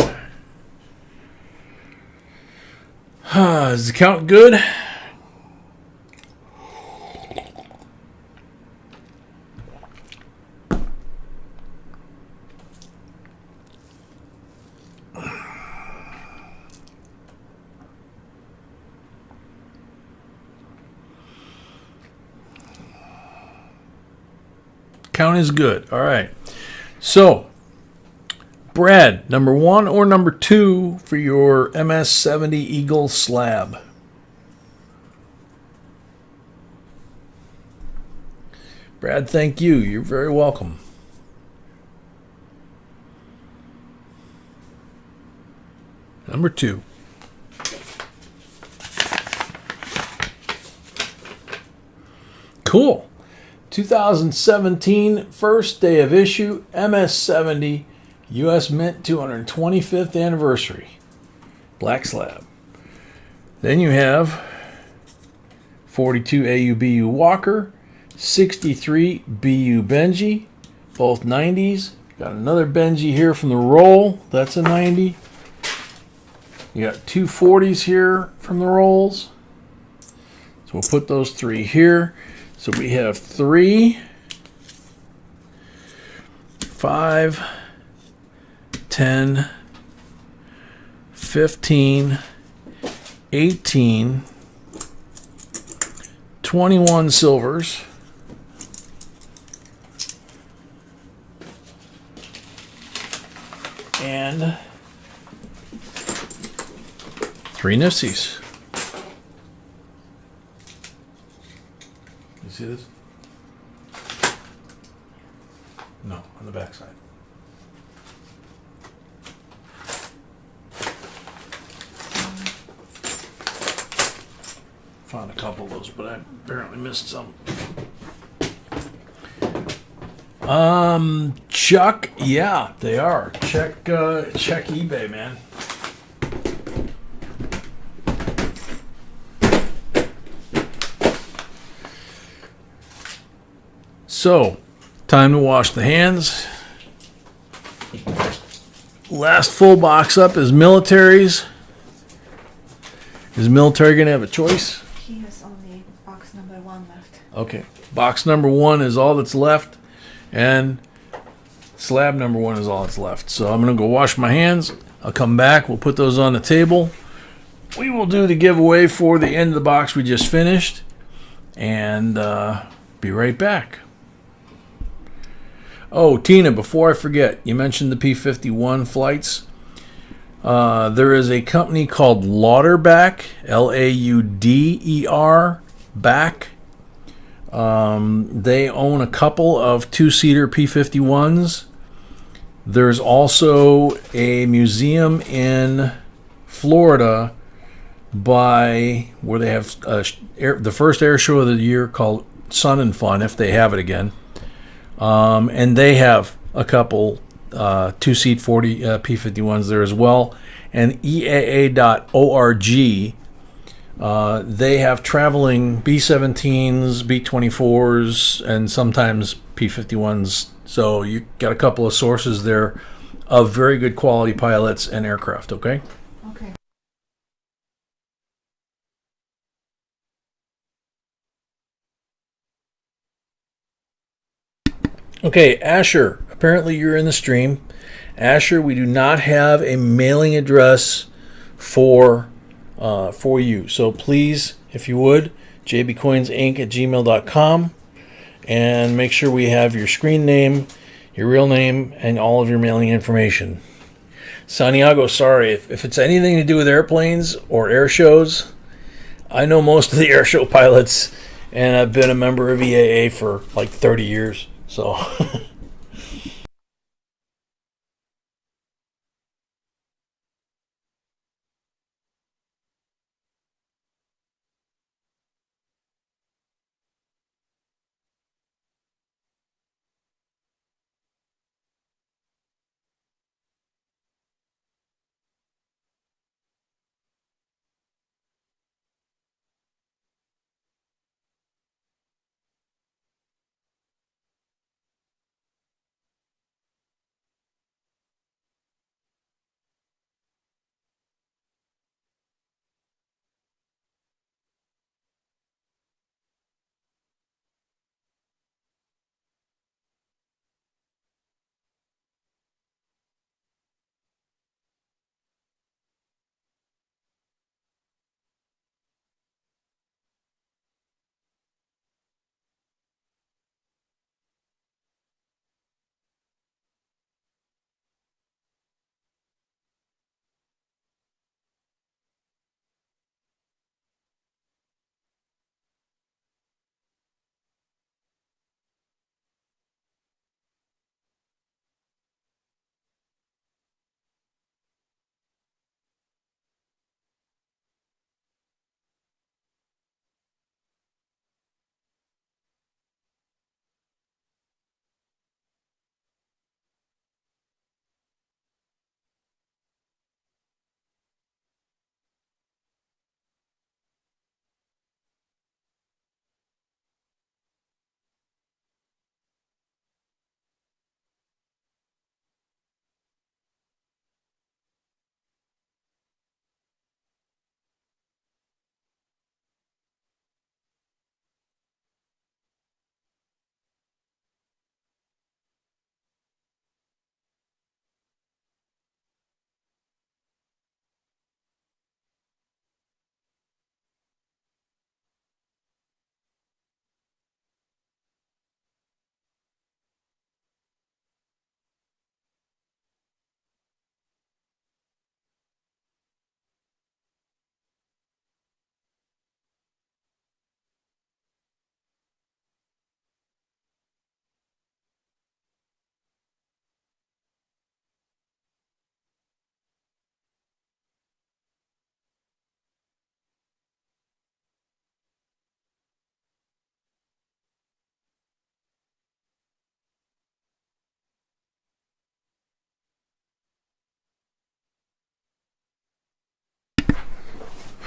Does the count good? Count is good. All right. So, Brad, number 1 or number 2 for your MS-70 Eagle slab? Brad, thank you. You're very welcome. Number 2. Cool. 2017, first day of issue, MS-70 U.S. Mint 225th anniversary. Black slab. Then you have 42 AUBU Walker, 63 BU Benji, both 90s. Got another Benji here from the roll. That's a 90. You got two 40s here from the rolls. So we'll put those three here. So we have 3, 5, 10, 15, 18, 21 silvers, and 3 Nifsies. You see this? No, on the back side. Found a couple of those, but I apparently missed some. Chuck, yeah, they are. Check eBay, man. So, time to wash the hands. Last full box up is militaries. Is military going to have a choice? He has only box number 1 left. Okay. Box number 1 is all that's left. And slab number 1 is all that's left. So I'm going to go wash my hands. I'll come back. We'll put those on the table. We will do the giveaway for the end of the box we just finished. And be right back. Oh, Tina, before I forget, you mentioned the P-51 flights. There is a company called Lauderback, Lauder, back. They own a couple of 2-seater P-51s. There's also a museum in Florida where they have the first air show of the year called Sun and Fun, if they have it again. And they have a couple 2-seat 40 P-51s there as well. And EAA.org, they have traveling B-17s, B-24s, and sometimes P-51s. So you got a couple of sources there of very good quality pilots and aircraft, okay? Okay. Okay, Asher, apparently you're in the stream. Asher, we do not have a mailing address for you. So please, if you would, jbcoinsinc@gmail.com, and make sure we have your screen name, your real name, and all of your mailing information. Santiago, sorry, if it's anything to do with airplanes or air shows, I know most of the air show pilots, and I've been a member of EAA for like 30 years. So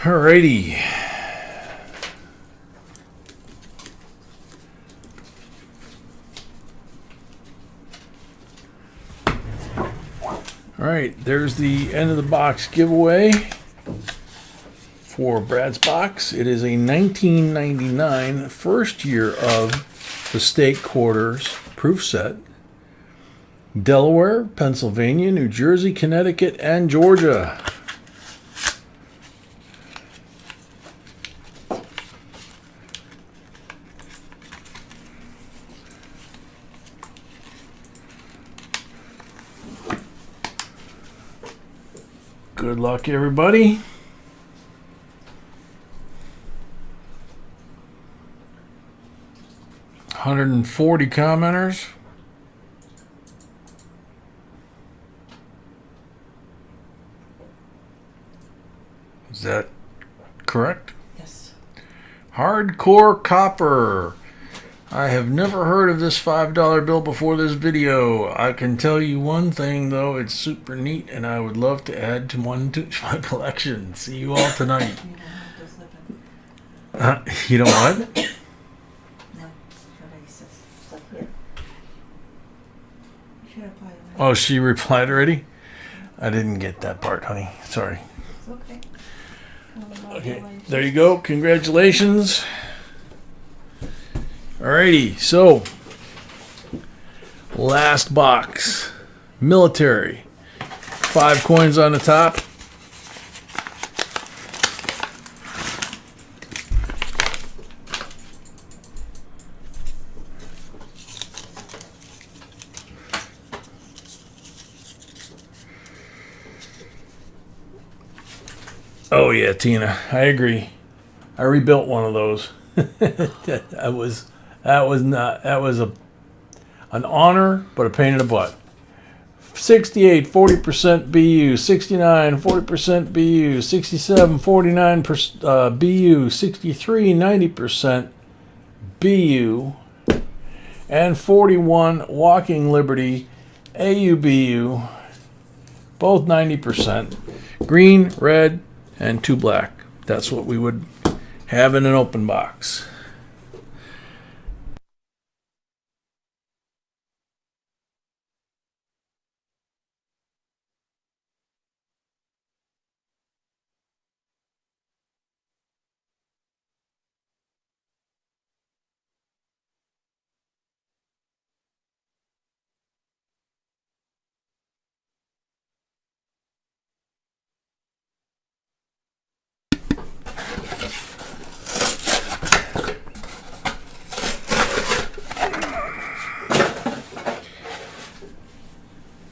Alrighty. Alright, there's the end of the box giveaway for Brad's box. It is a 1999 first year of the State Quarters proof set. Delaware, Pennsylvania, New Jersey, Connecticut, and Georgia. Good luck, everybody. $140 commenters. Is that correct? Yes. Hardcore Copper. I have never heard of this $5 bill before this video. I can tell you one thing though, it's super neat and I would love to add to my collection. See you all tonight. You don't what? No, already says stuff here. You should apply it. Oh, she replied already? I didn't get that part, honey. Sorry. It's okay. Okay, there you go. Congratulations. Alrighty, so last box. Military. 5 coins on the top. Oh yeah, Tina, I agree. I rebuilt one of those. That was an honor, but a pain in the butt. 68, 40% BU, 69, 40% BU, 67, 49% BU, 63, 90% BU, and 41 Walking Liberty AUBU, both 90%. Green, red, and 2 black. That's what we would have in an open box.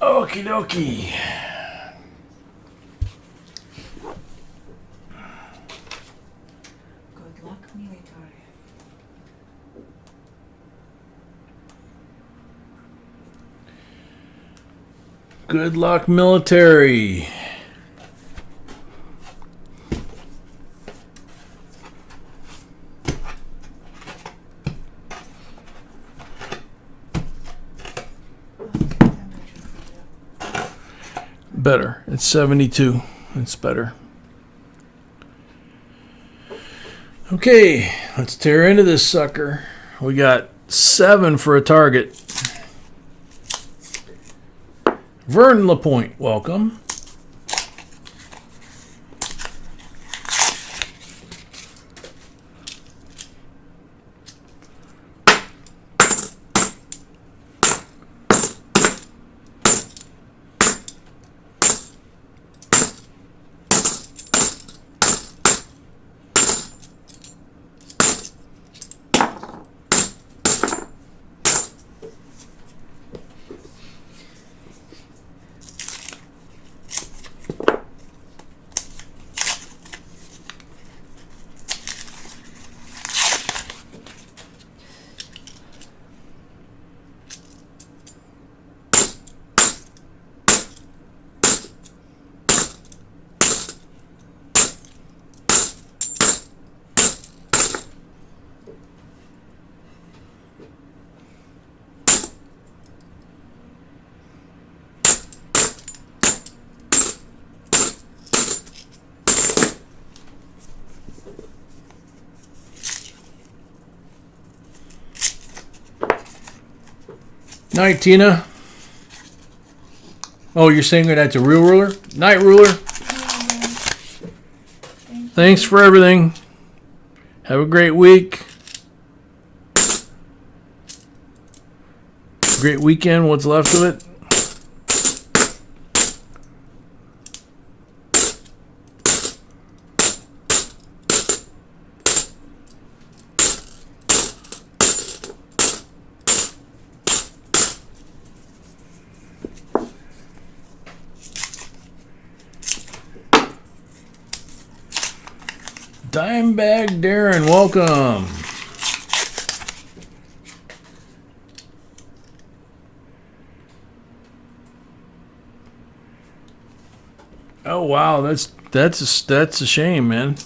Okie dokie. Good luck, military. Good luck, military. Better. It's 72. It's better. Okay, let's tear into this sucker. We got 7 for a target. Vern LaPointe, welcome. Night, Tina. Oh, you're saying that's a real ruler? Night, ruler. Thanks for everything. Have a great week. Great weekend. What's left of it? Dimebag Darren, welcome. Oh wow, that's a shame, man.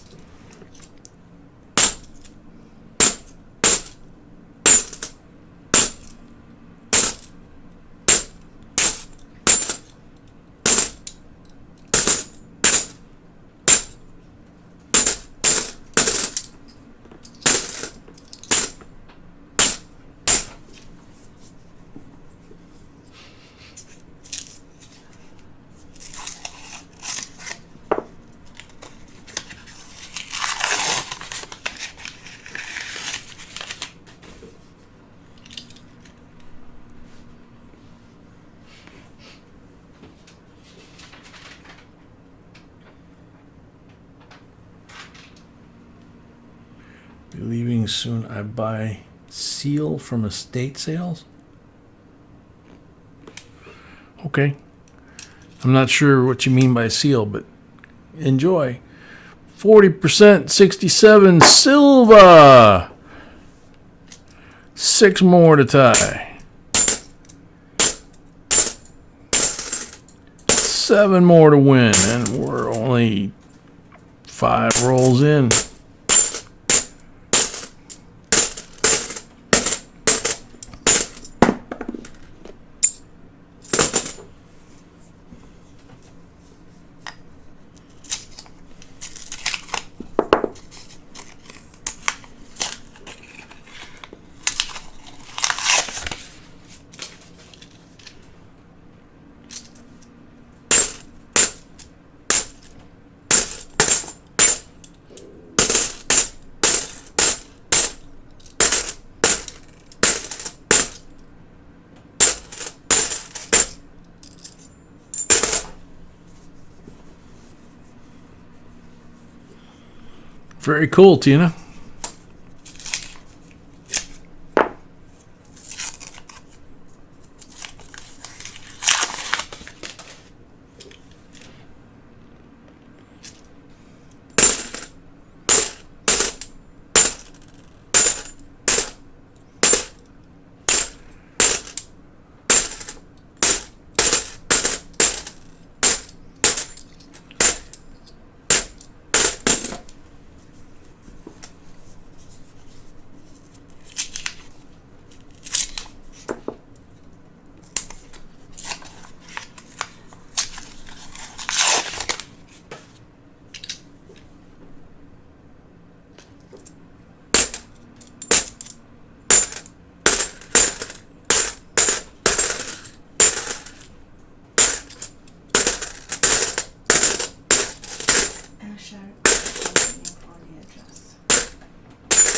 Be leaving soon. I buy seal from estate sales. Okay. I'm not sure what you mean by seal, but enjoy. 40%, 67 Silva. 6 more to tie. 7 more to win, and we're only 5 rolls in. Very cool, Tina.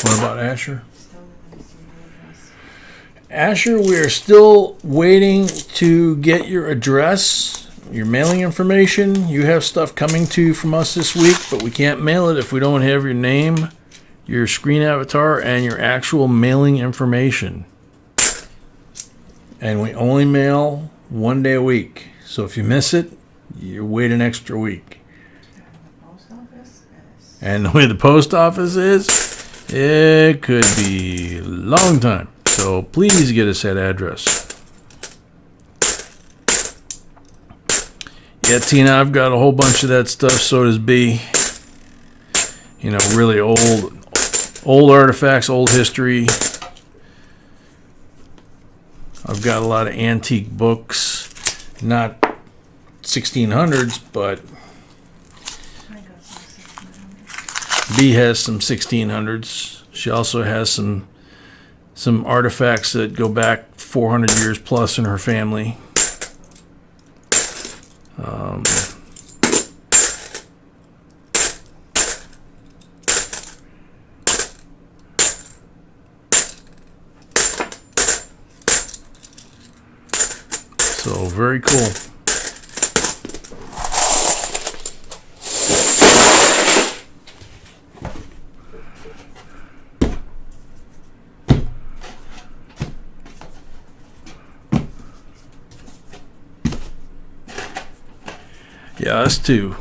What about Asher? Asher, we are still waiting to get your address, your mailing information. You have stuff coming to you from us this week, but we can't mail it if we don't have your name, your screen avatar, and your actual mailing information. And we only mail 1 day a week. So if you miss it, you wait an extra week. And the way the post office is, it could be a long time. So please get us that address. Yeah, Tina, I've got a whole bunch of that stuff. So does B. You know, really old artifacts, old history. I've got a lot of antique books. Not 1600s, but B has some 1600s. She also has some some artifacts that go back 400 years plus in her family. So very cool. Yeah, us too.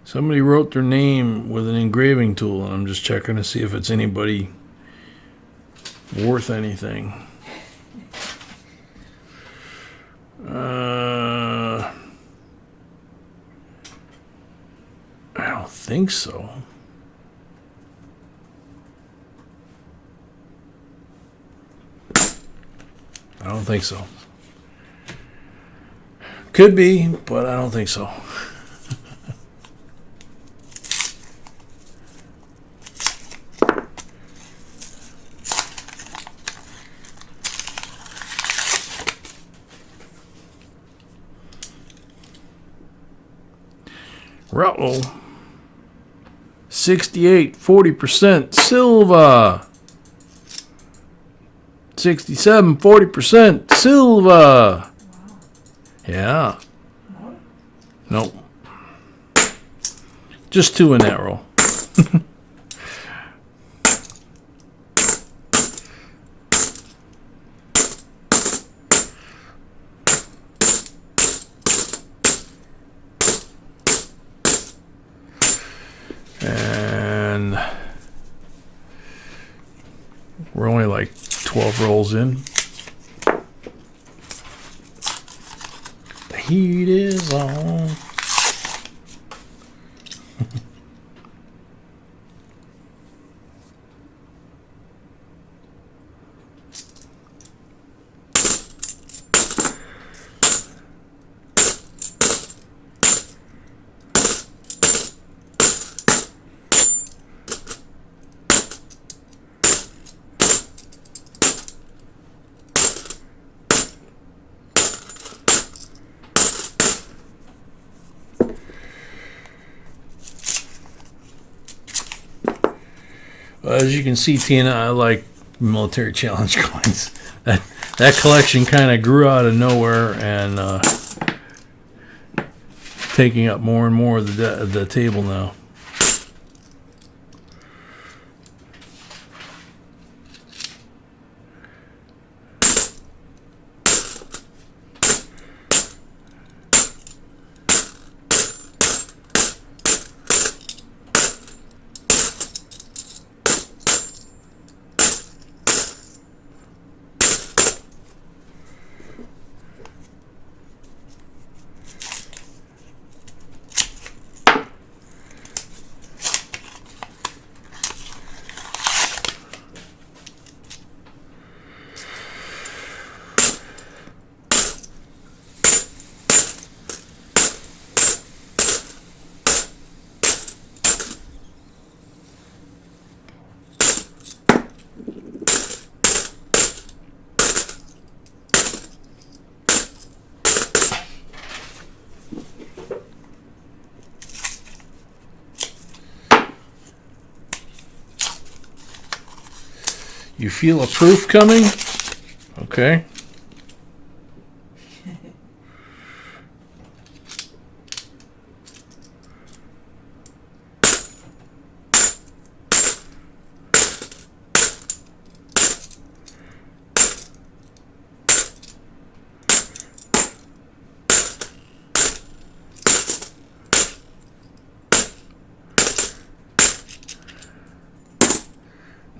Somebody wrote their name with an engraving tool, and I'm just checking to see if it's anybody worth anything. I don't think so. I don't think so. Could be, but I don't think so. Ruh-oh. 68, 40% silver. 67, 40% silver. Wow. Yeah. More? Nope. Just 2 in that roll. And we're only like 12 rolls in. The heat is on. As you can see, Tina, I like military challenge coins. That collection kind of grew out of nowhere and taking up more and more of the table now. You feel a proof coming? Okay.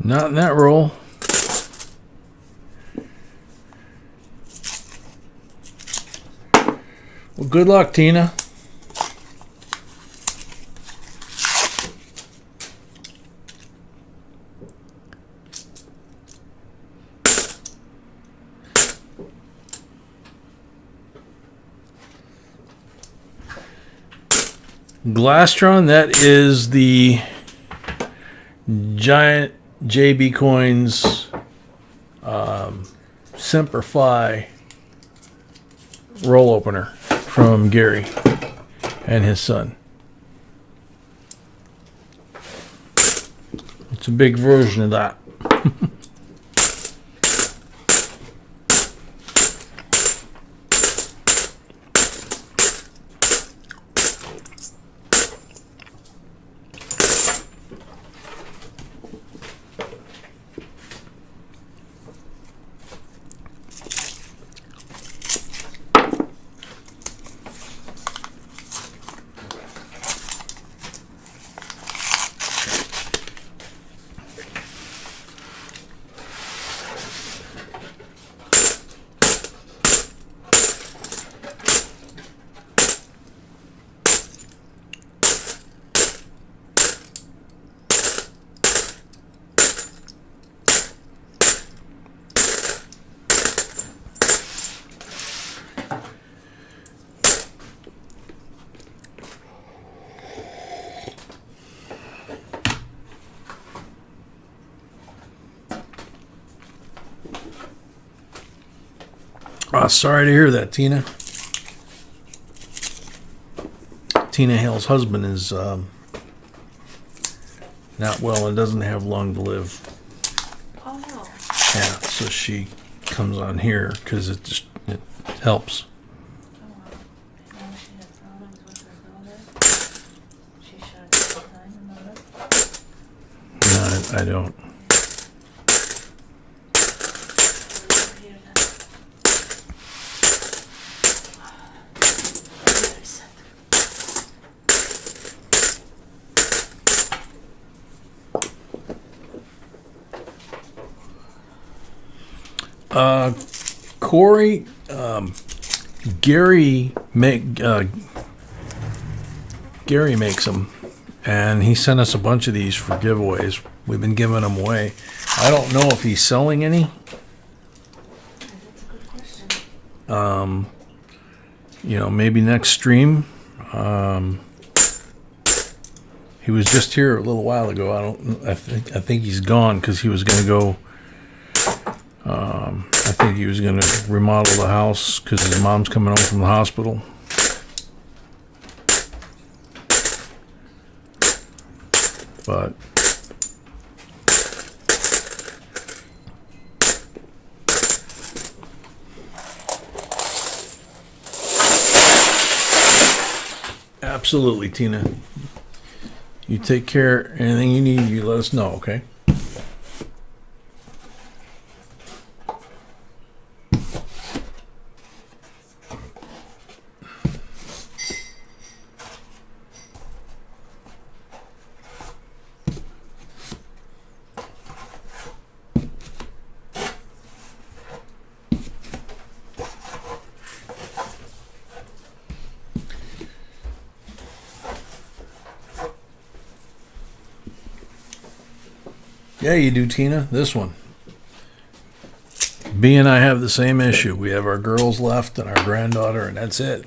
Not in that roll. Well, good luck, Tina. Glastron, that is the giant JB Coins Simplify roll opener from Gary and his son. It's a big version of that. Oh, sorry to hear that, Tina. Tina Hale's husband is not well and doesn't have long to live. Oh no. Yeah, so she comes on here because it helps. Oh wow. I know she had problems with her daughter. She shot all the time, remember? No, I don't. Corey, Gary makes them, and he sent us a bunch of these for giveaways. We've been giving them away. I don't know if he's selling any. That's a good question. You know, maybe next stream. He was just here a little while ago. I think he's gone because he was going to go. I think he was going to remodel the house because his mom's coming home from the hospital. But absolutely, Tina. You take care. Anything you need, you let us know, okay? Yeah, you do, Tina. This one. B and I have the same issue. We have our girls left and our granddaughter, and that's it.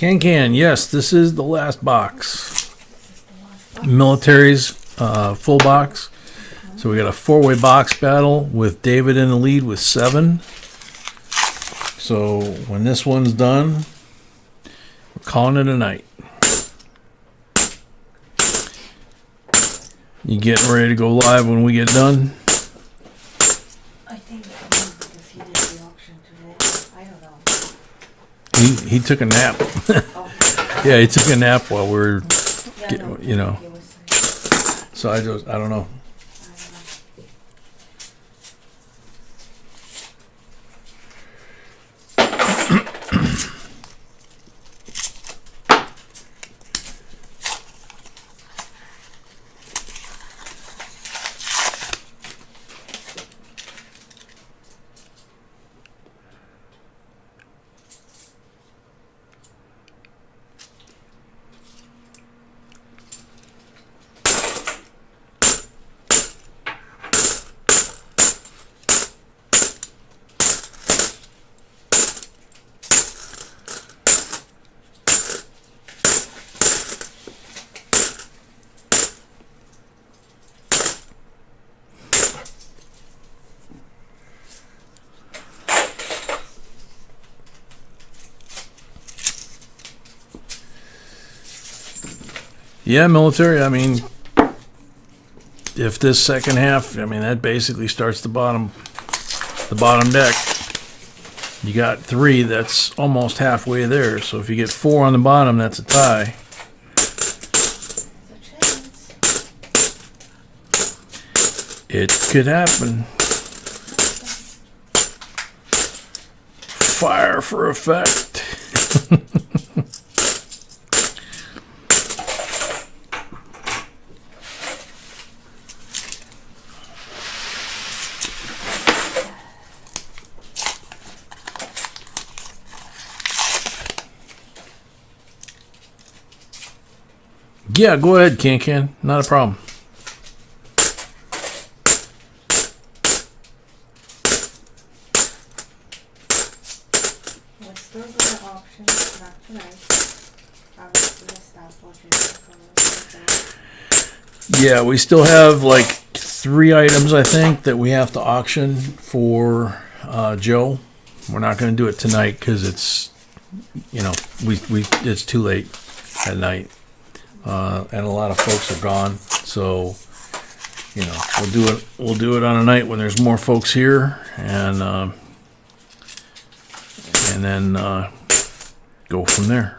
Can, yes, this is the last box. This is the last box. Military's full box. So we got a 4-way box battle with David in the lead with 7. So when this one's done, we're calling it a night. You getting ready to go live when we get done? I think because he did the auction today. I don't know. He took a nap. Oh, Yeah, he took a nap while we were, yeah, no, you know. he was saying, So I don't know. I don't know. Yeah, military. I mean, if this second half, I mean, that basically starts the bottom deck. You got 3, that's almost halfway there. So if you get 4 on the bottom, that's a tie. There's a chance. It could happen. Fire for effect. Yeah, go ahead, Can. Not a problem. We're still doing auctions, not tonight. Obviously, the stopwatch is going. Yeah, we still have like 3 items, I think, that we have to auction for Joe. We're not going to do it tonight because it's, you know, it's too late at night, and a lot of folks are gone. So, you know, we'll do it on a night when there's more folks here, and then go from there.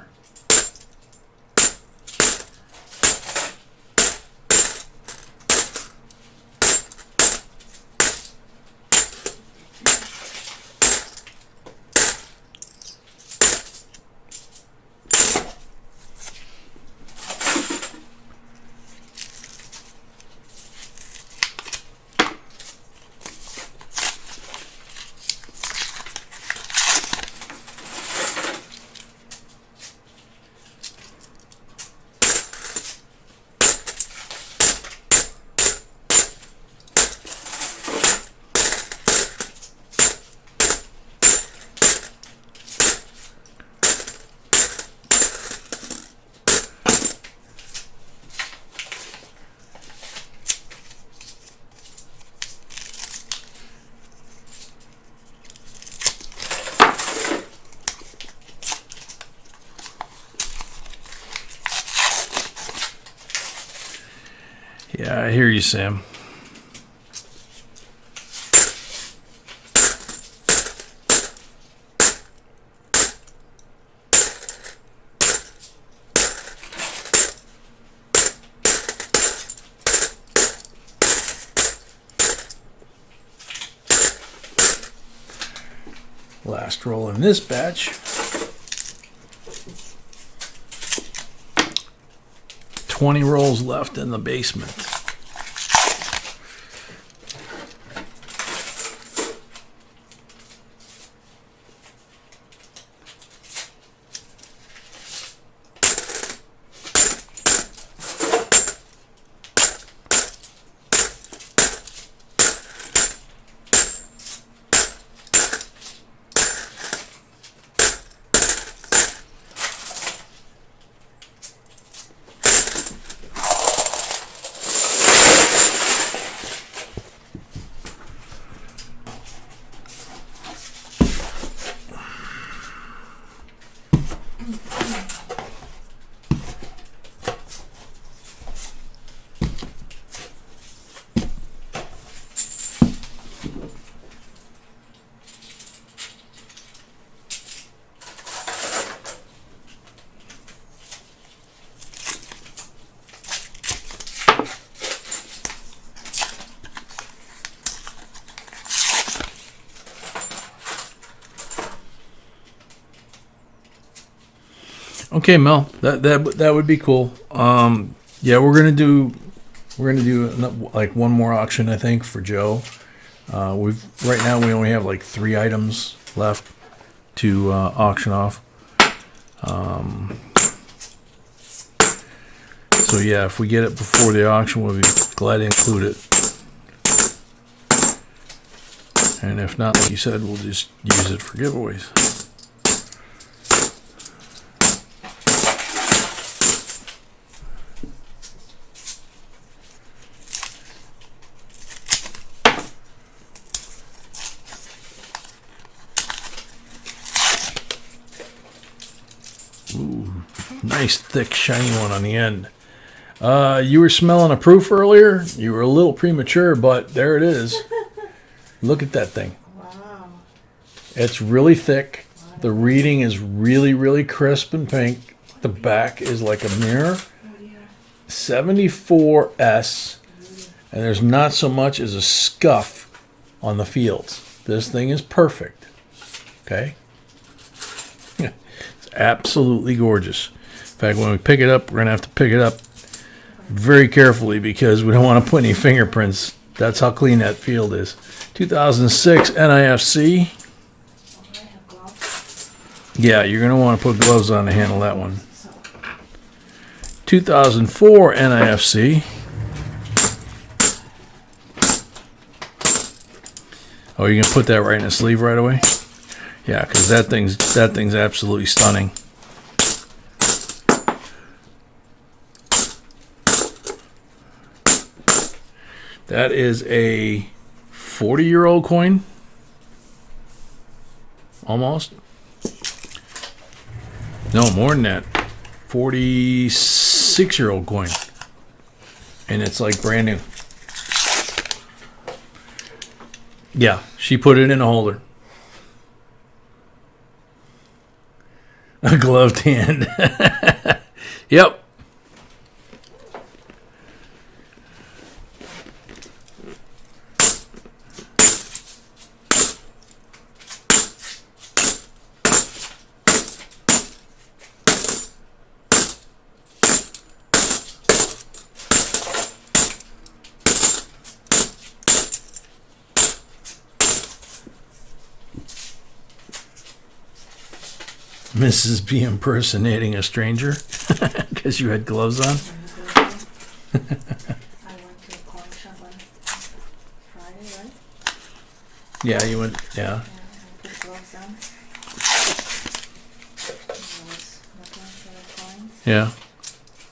Yeah, I hear you, Sam. Last roll in this batch. 20 rolls left in the basement. Okay, Mel, that would be cool. Yeah, we're gonna do like one more auction, I think, for Joe. Right now we only have like 3 items left to auction off. So yeah, if we get it before the auction, we'll be glad to include it. And if not, like you said, we'll just use it for giveaways. Ooh, nice thick shiny one on the end. You were smelling a proof earlier. You were a little premature, but there it is. Look at that thing. Wow. It's really thick. The reading is really, really crisp and pink. The back is like a mirror. 74S. And there's not so much as a scuff on the fields. This thing is perfect. Okay? It's absolutely gorgeous. In fact, when we pick it up, we're going to have to pick it up very carefully because we don't want to put any fingerprints. That's how clean that field is. 2006 NIFC. Yeah, you're going to want to put gloves on to handle that one. 2004 NIFC. Oh, you're going to put that right in the sleeve right away? Yeah, because that thing's absolutely stunning. That is a 40-year-old coin. Almost. No, more than that. 46-year-old coin. And it's like brand new. Yeah, she put it in a holder. A gloved hand. Yep. Mrs. B impersonating a stranger because you had gloves on. I went to a coin shop on Friday, right? Yeah, you went. Yeah. And I put gloves on. And I was looking for the coins. Yeah.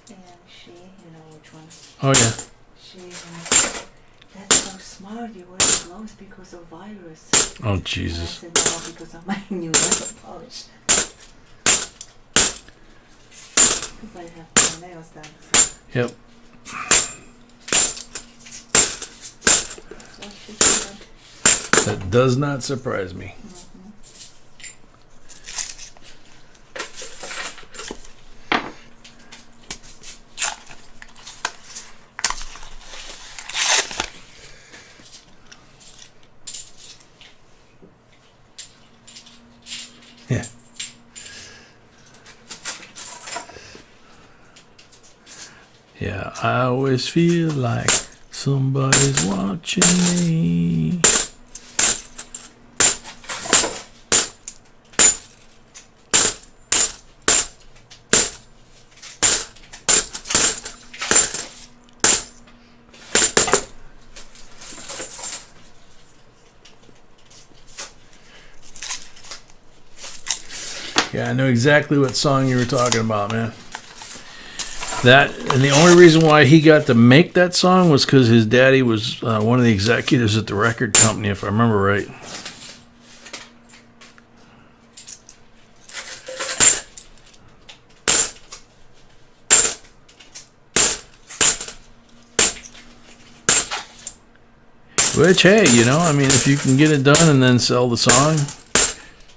And she, you know which one? Oh yeah. She, that's so smart. You wear gloves because of virus. Oh And I Jesus. said no, because of my new nail polish. Because I have my nails done. Yep. So she said, That does not surprise me. Yeah. Yeah, I always feel like somebody's watching me. Yeah, I know exactly what song you were talking about, man. That, and the only reason why he got to make that song was because his daddy was one of the executives at the record company, if I remember right. Which, hey, you know, I mean, if you can get it done and then sell the song,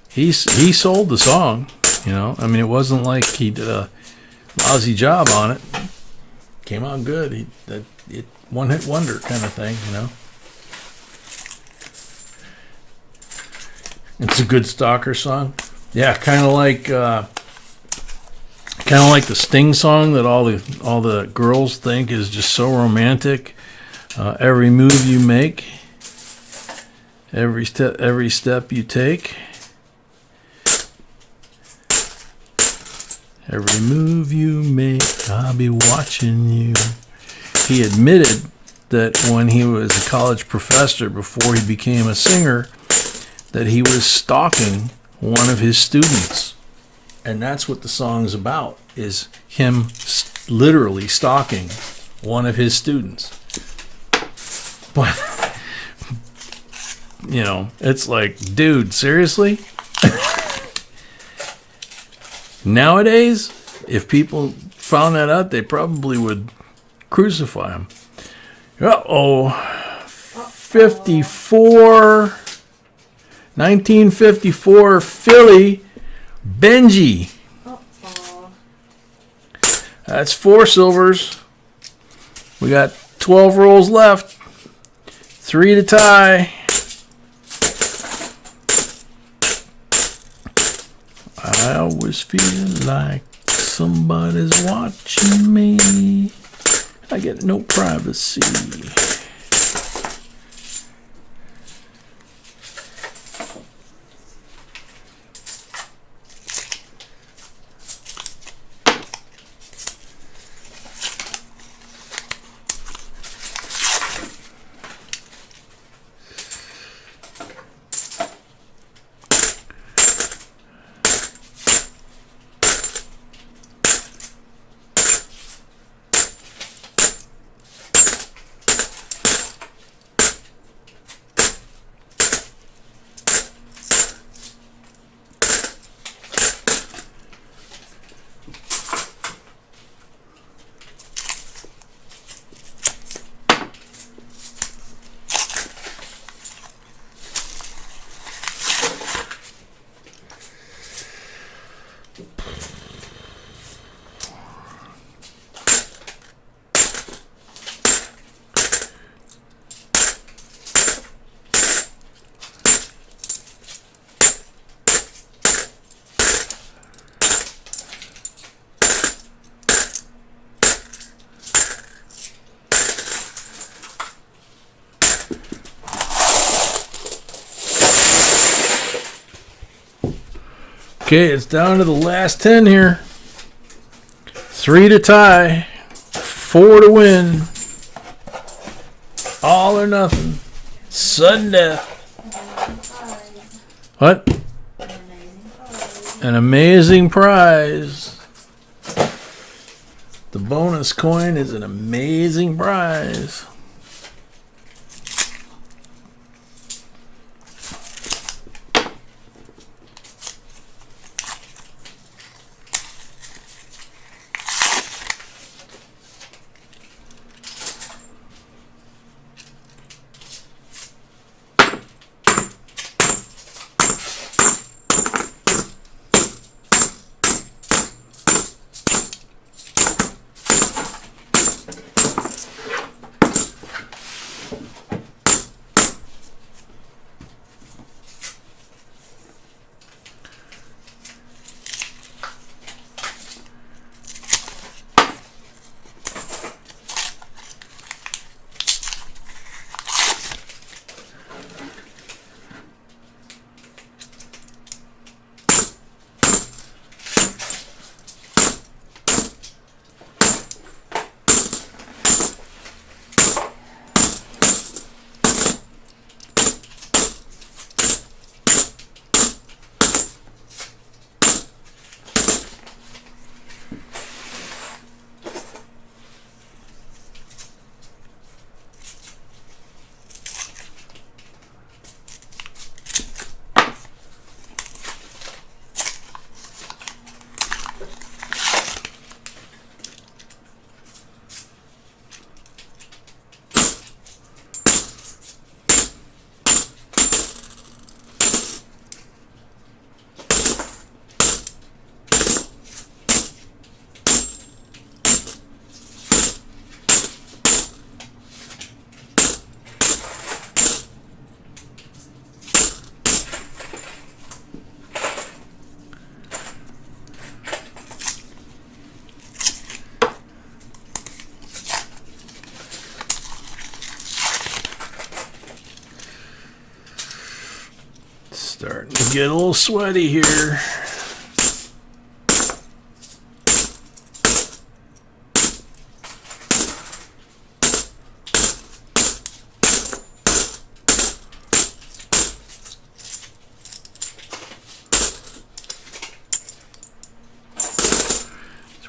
he sold the song, you know. I mean, it wasn't like he did a lousy job on it. Came out good. It one-hit wonder kind of thing, you know. It's a good stalker song. Yeah, kind of like the Sting song that all the girls think is just so romantic. Every move you make, every step you take, every move you make, I'll be watching you. He admitted that when he was a college professor, before he became a singer, that he was stalking one of his students. And that's what the song's about, is him literally stalking one of his students. But, you know, it's like, dude, seriously? Nowadays, if people found that out, they probably would crucify him. 1954 Philly, Benji. That's 4 silvers. We got 12 rolls left. 3 to tie. I always feel like somebody's watching me. I get no privacy. Okay, it's down to the last 10 here. 3 to tie. 4 to win. All or nothing. Sudden death. What? An amazing prize. The bonus coin is an amazing prize. get a little sweaty here.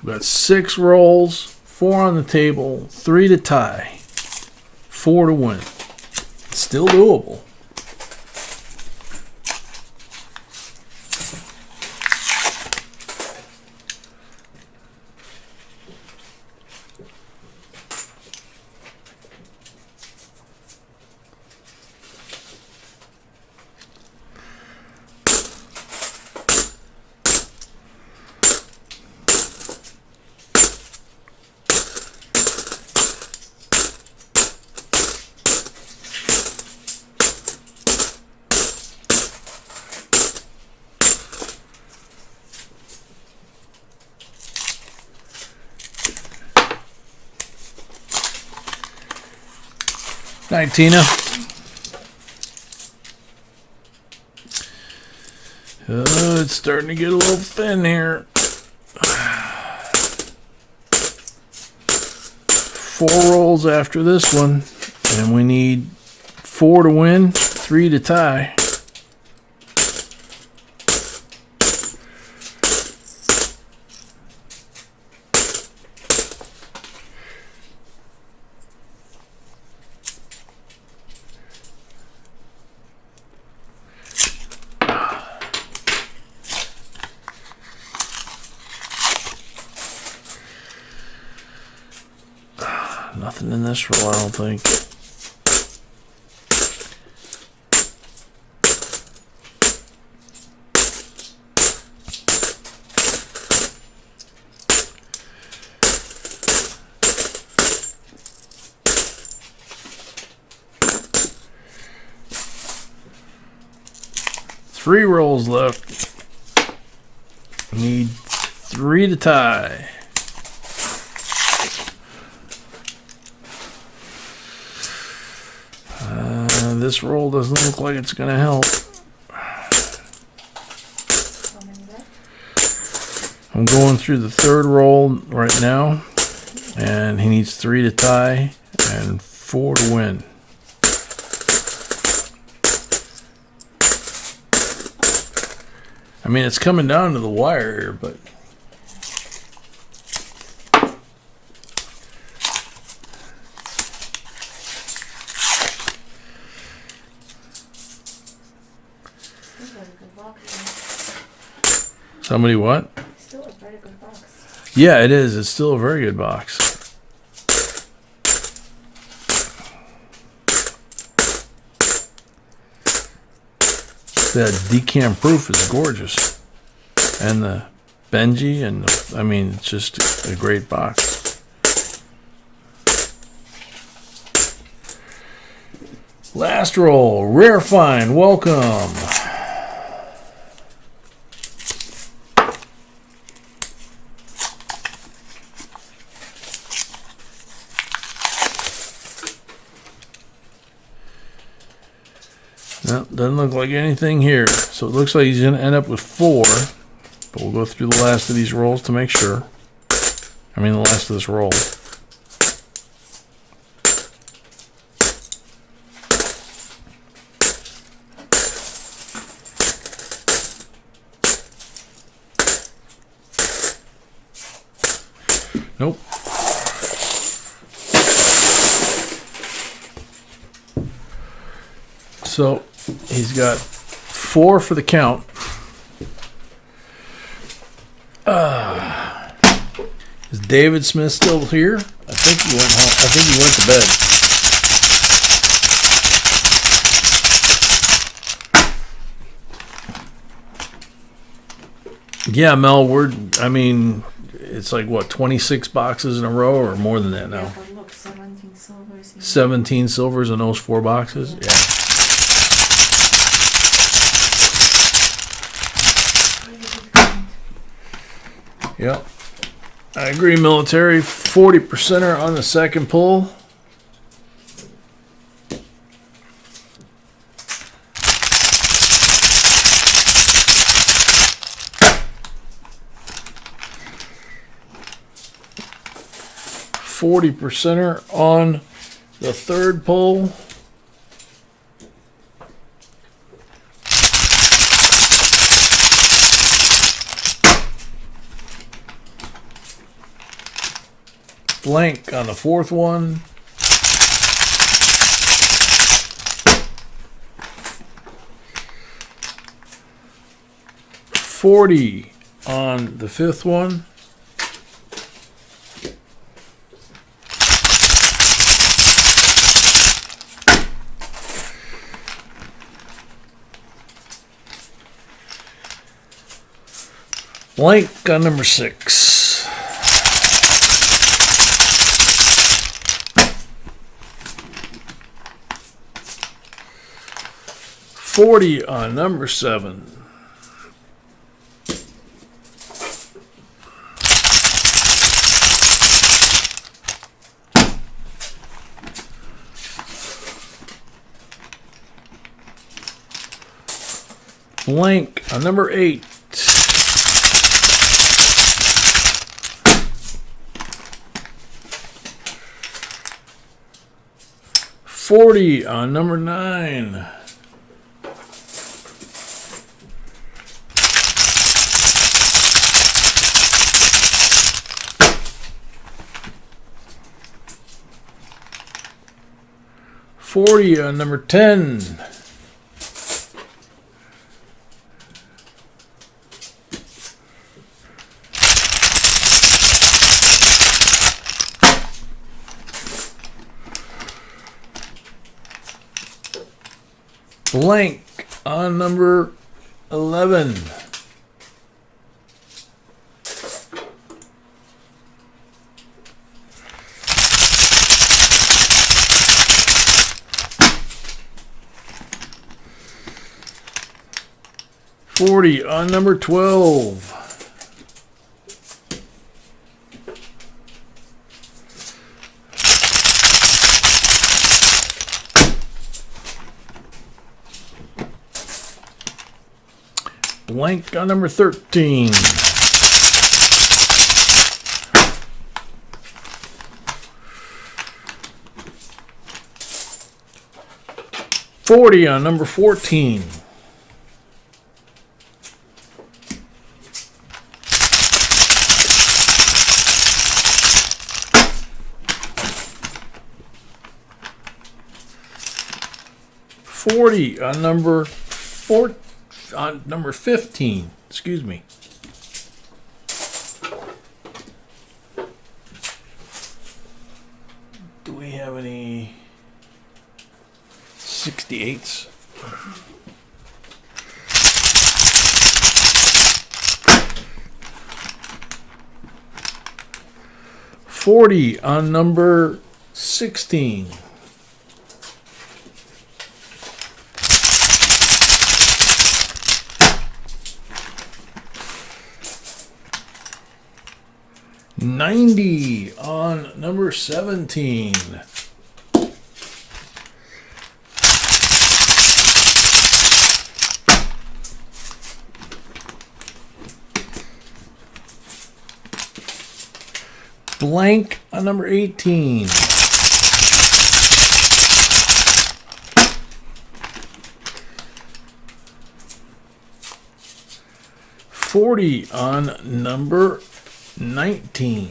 We've got 6 rolls, 4 on the table, 3 to tie, 4 to win. Still doable. Night, Tina. It's starting to get a little thin here. 4 rolls after this one, and we need 4 to win, 3 to tie. Nothing in this roll, I don't think. Three rolls left. Need 3 to tie. This roll doesn't look like it's going to help. I'm going through the 3rd roll right now, and he needs 3 to tie and 4 to win. I mean, it's coming down to the wire here, but somebody what? Still a very good box. Yeah, it is. It's still a very good box. That decam proof is gorgeous. And the Benji, and I mean, it's just a great box. Last roll, Rare Find, welcome. No, doesn't look like anything here. So it looks like he's going to end up with 4. But we'll go through the last of these rolls to make sure. I mean, the last of this roll. Nope. So he's got 4 for the count. Is David Smith still here? I think he went home. I think he went to bed. Yeah, Mel, I mean, it's like what, 26 boxes in a row or more than that now? Yeah, but look, 17 silvers. 17 silvers in those 4 boxes? Yeah. Yep. I agree, military. 40%er on the second pull. 40%er on the third pole. Blank on the fourth one. $40 on the fifth one. Blank on number 6. $40 on number 7. Blank on number 8. $40 on number 9. $40 on number 10. Blank on number 11. $40 on number 12. Blank on number 13. $40 on number 14. $40 on number 15. Excuse me. Do we have any 68s? $40 on number 16. $90 on number 17. Blank on number 18. $40 on number 19.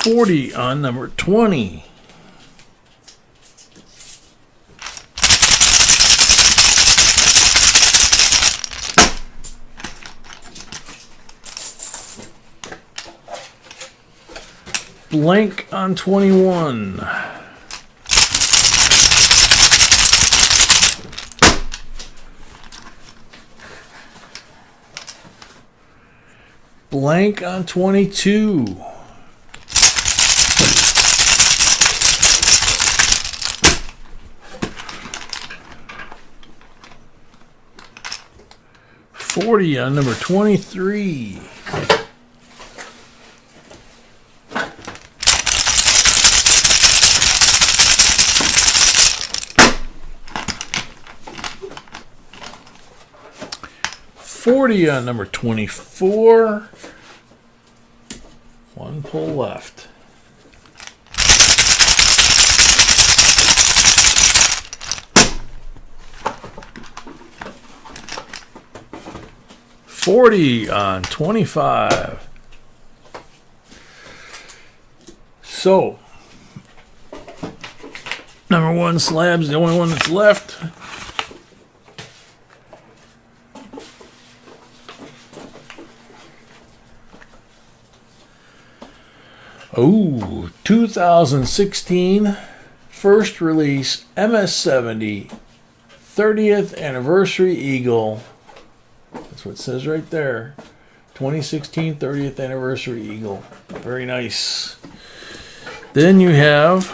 $40 on number 20. Blank on 21. Blank on 22. $40 on number 23. 40 on number 24. One pull left. $40 on 25. So, number one slab's the only one that's left. Oh, 2016 first release MS-70 30th anniversary Eagle. That's what it says right there. 2016 30th anniversary Eagle. Very nice. Then you have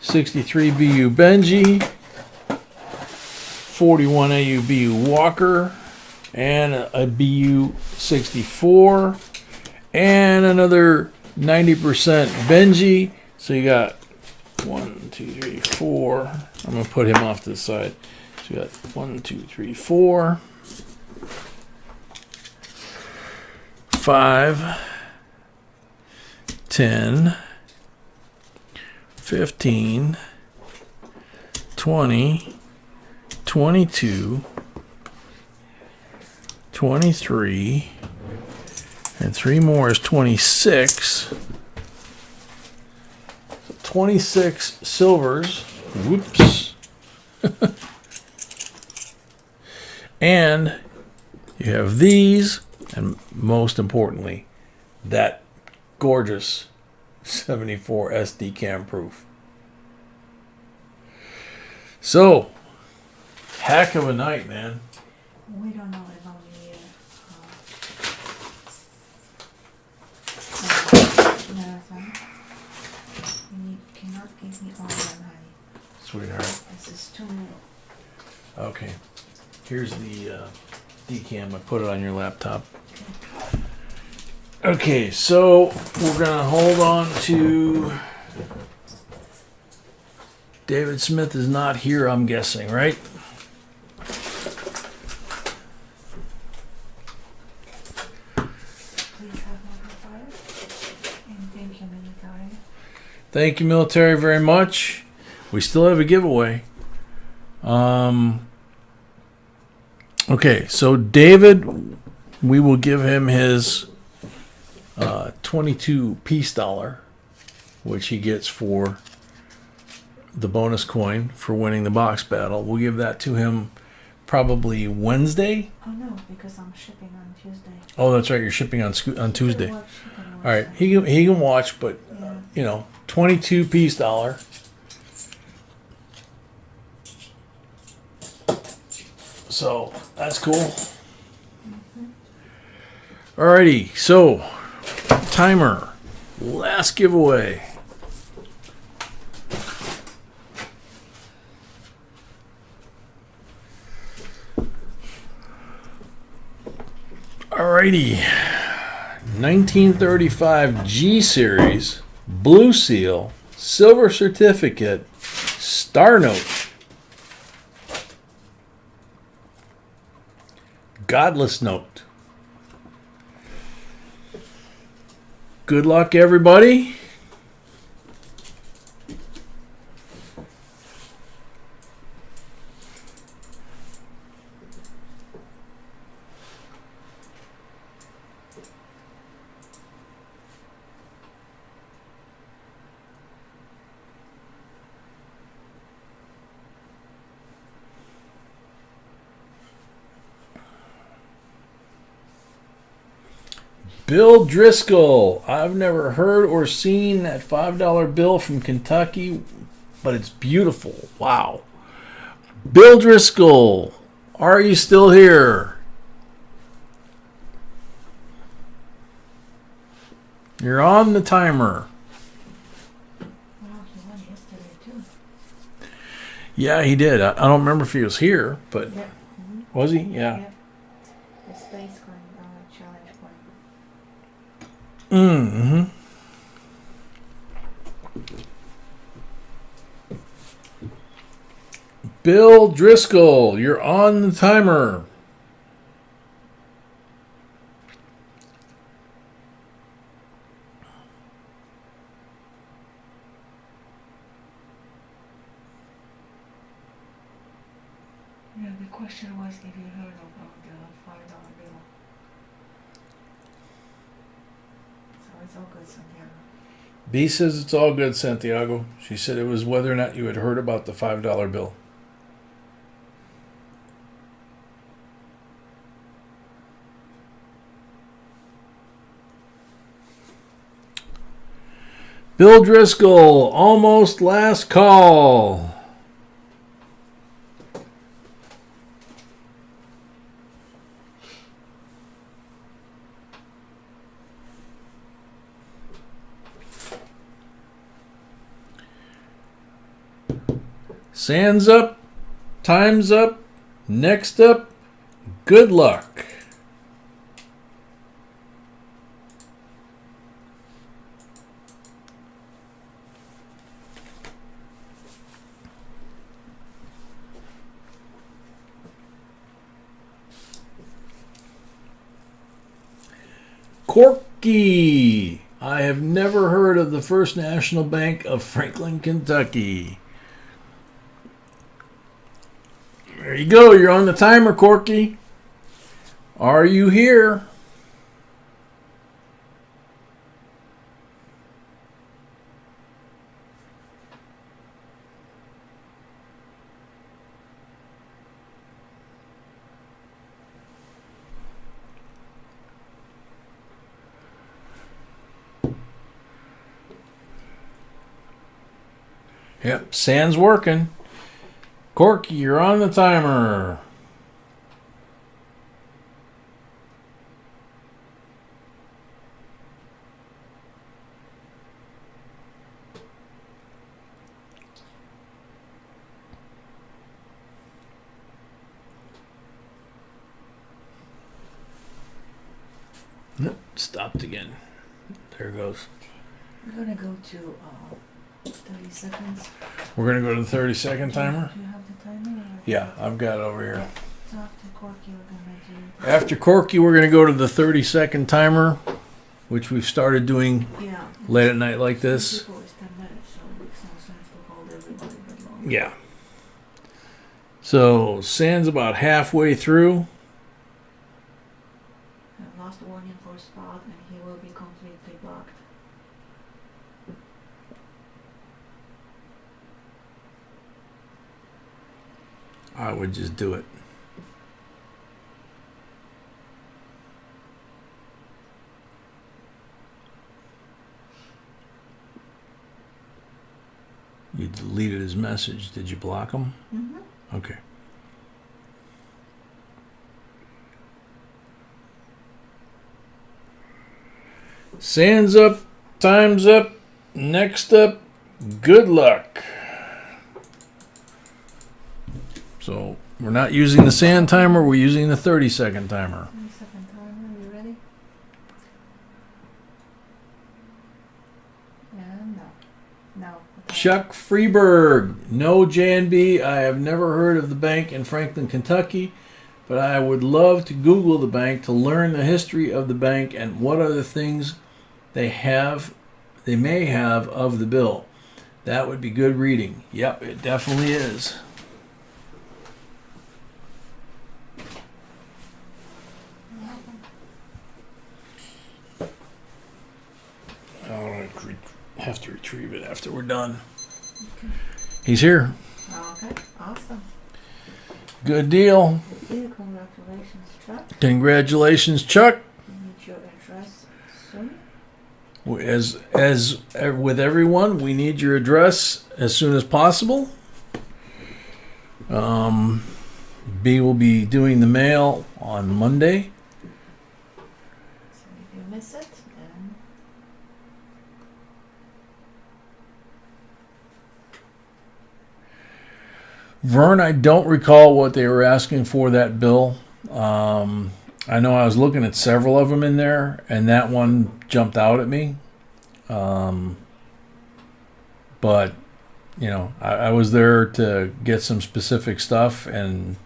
63 BU Benji, 41 AU BU Walker, and a BU 64, and another 90% Benji. So you got 1, 2, 3, 4. I'm going to put him off to the side. So you got 1, 2, 3, 4, 5, 10, 15, 20, 22, 23, and 3 more is 26. So 26 silvers. Whoops. And you have these, and most importantly, that gorgeous 74 SD cam proof. So, heck of a night, man. We don't know if only marathon. You cannot give me all that, honey. Sweetheart. This is too little. Okay. Here's the decam. I put it on your laptop. Okay, so we're going to hold on to... David Smith is not here, I'm guessing, right? Please have more fire. And thank you, military. Thank you, military, very much. We still have a giveaway. Okay, so David, we will give him his 22 peace dollar, which he gets for the bonus coin for winning the box battle. We'll give that to him probably Wednesday. Oh no, because I'm shipping on Tuesday. Oh, that's right. You're shipping on Tuesday. You can watch All right, that. he can watch, but Yeah. you know, 22 peace dollar. So that's cool. Alrighty, so timer, last giveaway. Alrighty, 1935 G Series, Blue Seal, Silver Certificate, Star Note, Godless Note. Good luck, everybody. Bill Driscoll. I've never heard or seen that $5 bill from Kentucky, but it's beautiful. Wow. Bill Driscoll, are you still here? You're on the timer. Wow, he won yesterday too. Yeah, he did. I don't remember if he was here, but Yep. was he? Yeah. Yep. The space coin, challenge coin. Mm-hmm. Bill Driscoll, you're on the timer. Yeah, the question was if you heard about the $5 bill. So it's all good, Santiago. B says it's all good, Santiago. She said it was whether or not you had heard about the $5 bill. Bill Driscoll, almost last call. Sands up, time's up, next up, good luck. Corky. I have never heard of the First National Bank of Franklin, Kentucky. There you go. You're on the timer, Corky. Are you here? Yep, sand's working. Corky, you're on the timer. Nope, stopped again. There it goes. We're gonna go to 30 seconds. We're going to go to the 30-second timer? Do you have the timer? Yeah, I've got it over here. So after Corky, we're gonna do. After Corky, we're going to go to the 30-second timer, which we've started doing Yeah. late at night like this. People is 10 minutes, so it makes no sense to hold everybody that long. Yeah. So, sand's about halfway through. And last warning for spot, and he will be completely blocked. I would just do it. You deleted his message. Did you block him? Mm-hmm. Okay. Sand's up, time's up, next up, good luck. So we're not using the sand timer, we're using the 30-second timer. 30-second timer, you ready? And no. Chuck Freeberg, no JNB. I have never heard of the bank in Franklin, Kentucky, but I would love to Google the bank to learn the history of the bank and what other things they may have of the bill. That would be good reading. Yep, it definitely is. I'll have to retrieve it after we're done. Okay. He's here. Okay, awesome. Good deal. Thank you. Congratulations, Chuck. Congratulations, Chuck. You need your address soon. As with everyone, we need your address as soon as possible. B will be doing the mail on Monday. So if you miss it, then Vern, I don't recall what they were asking for that bill. I know I was looking at several of them in there, and that one jumped out at me. But I was there to get some specific stuff, and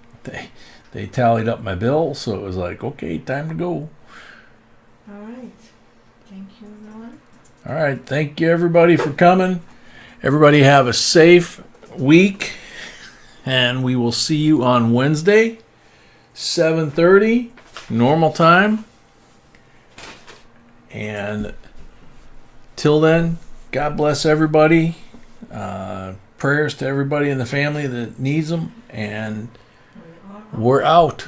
they tallied up my bill, so it was like, okay, time to go. All right. Thank you, everyone. All right, thank you everybody for coming. Everybody have a safe week, and we will see you on Wednesday, 7:30, normal time. And till then, God bless everybody. Prayers to everybody in the family that needs them, and we're out.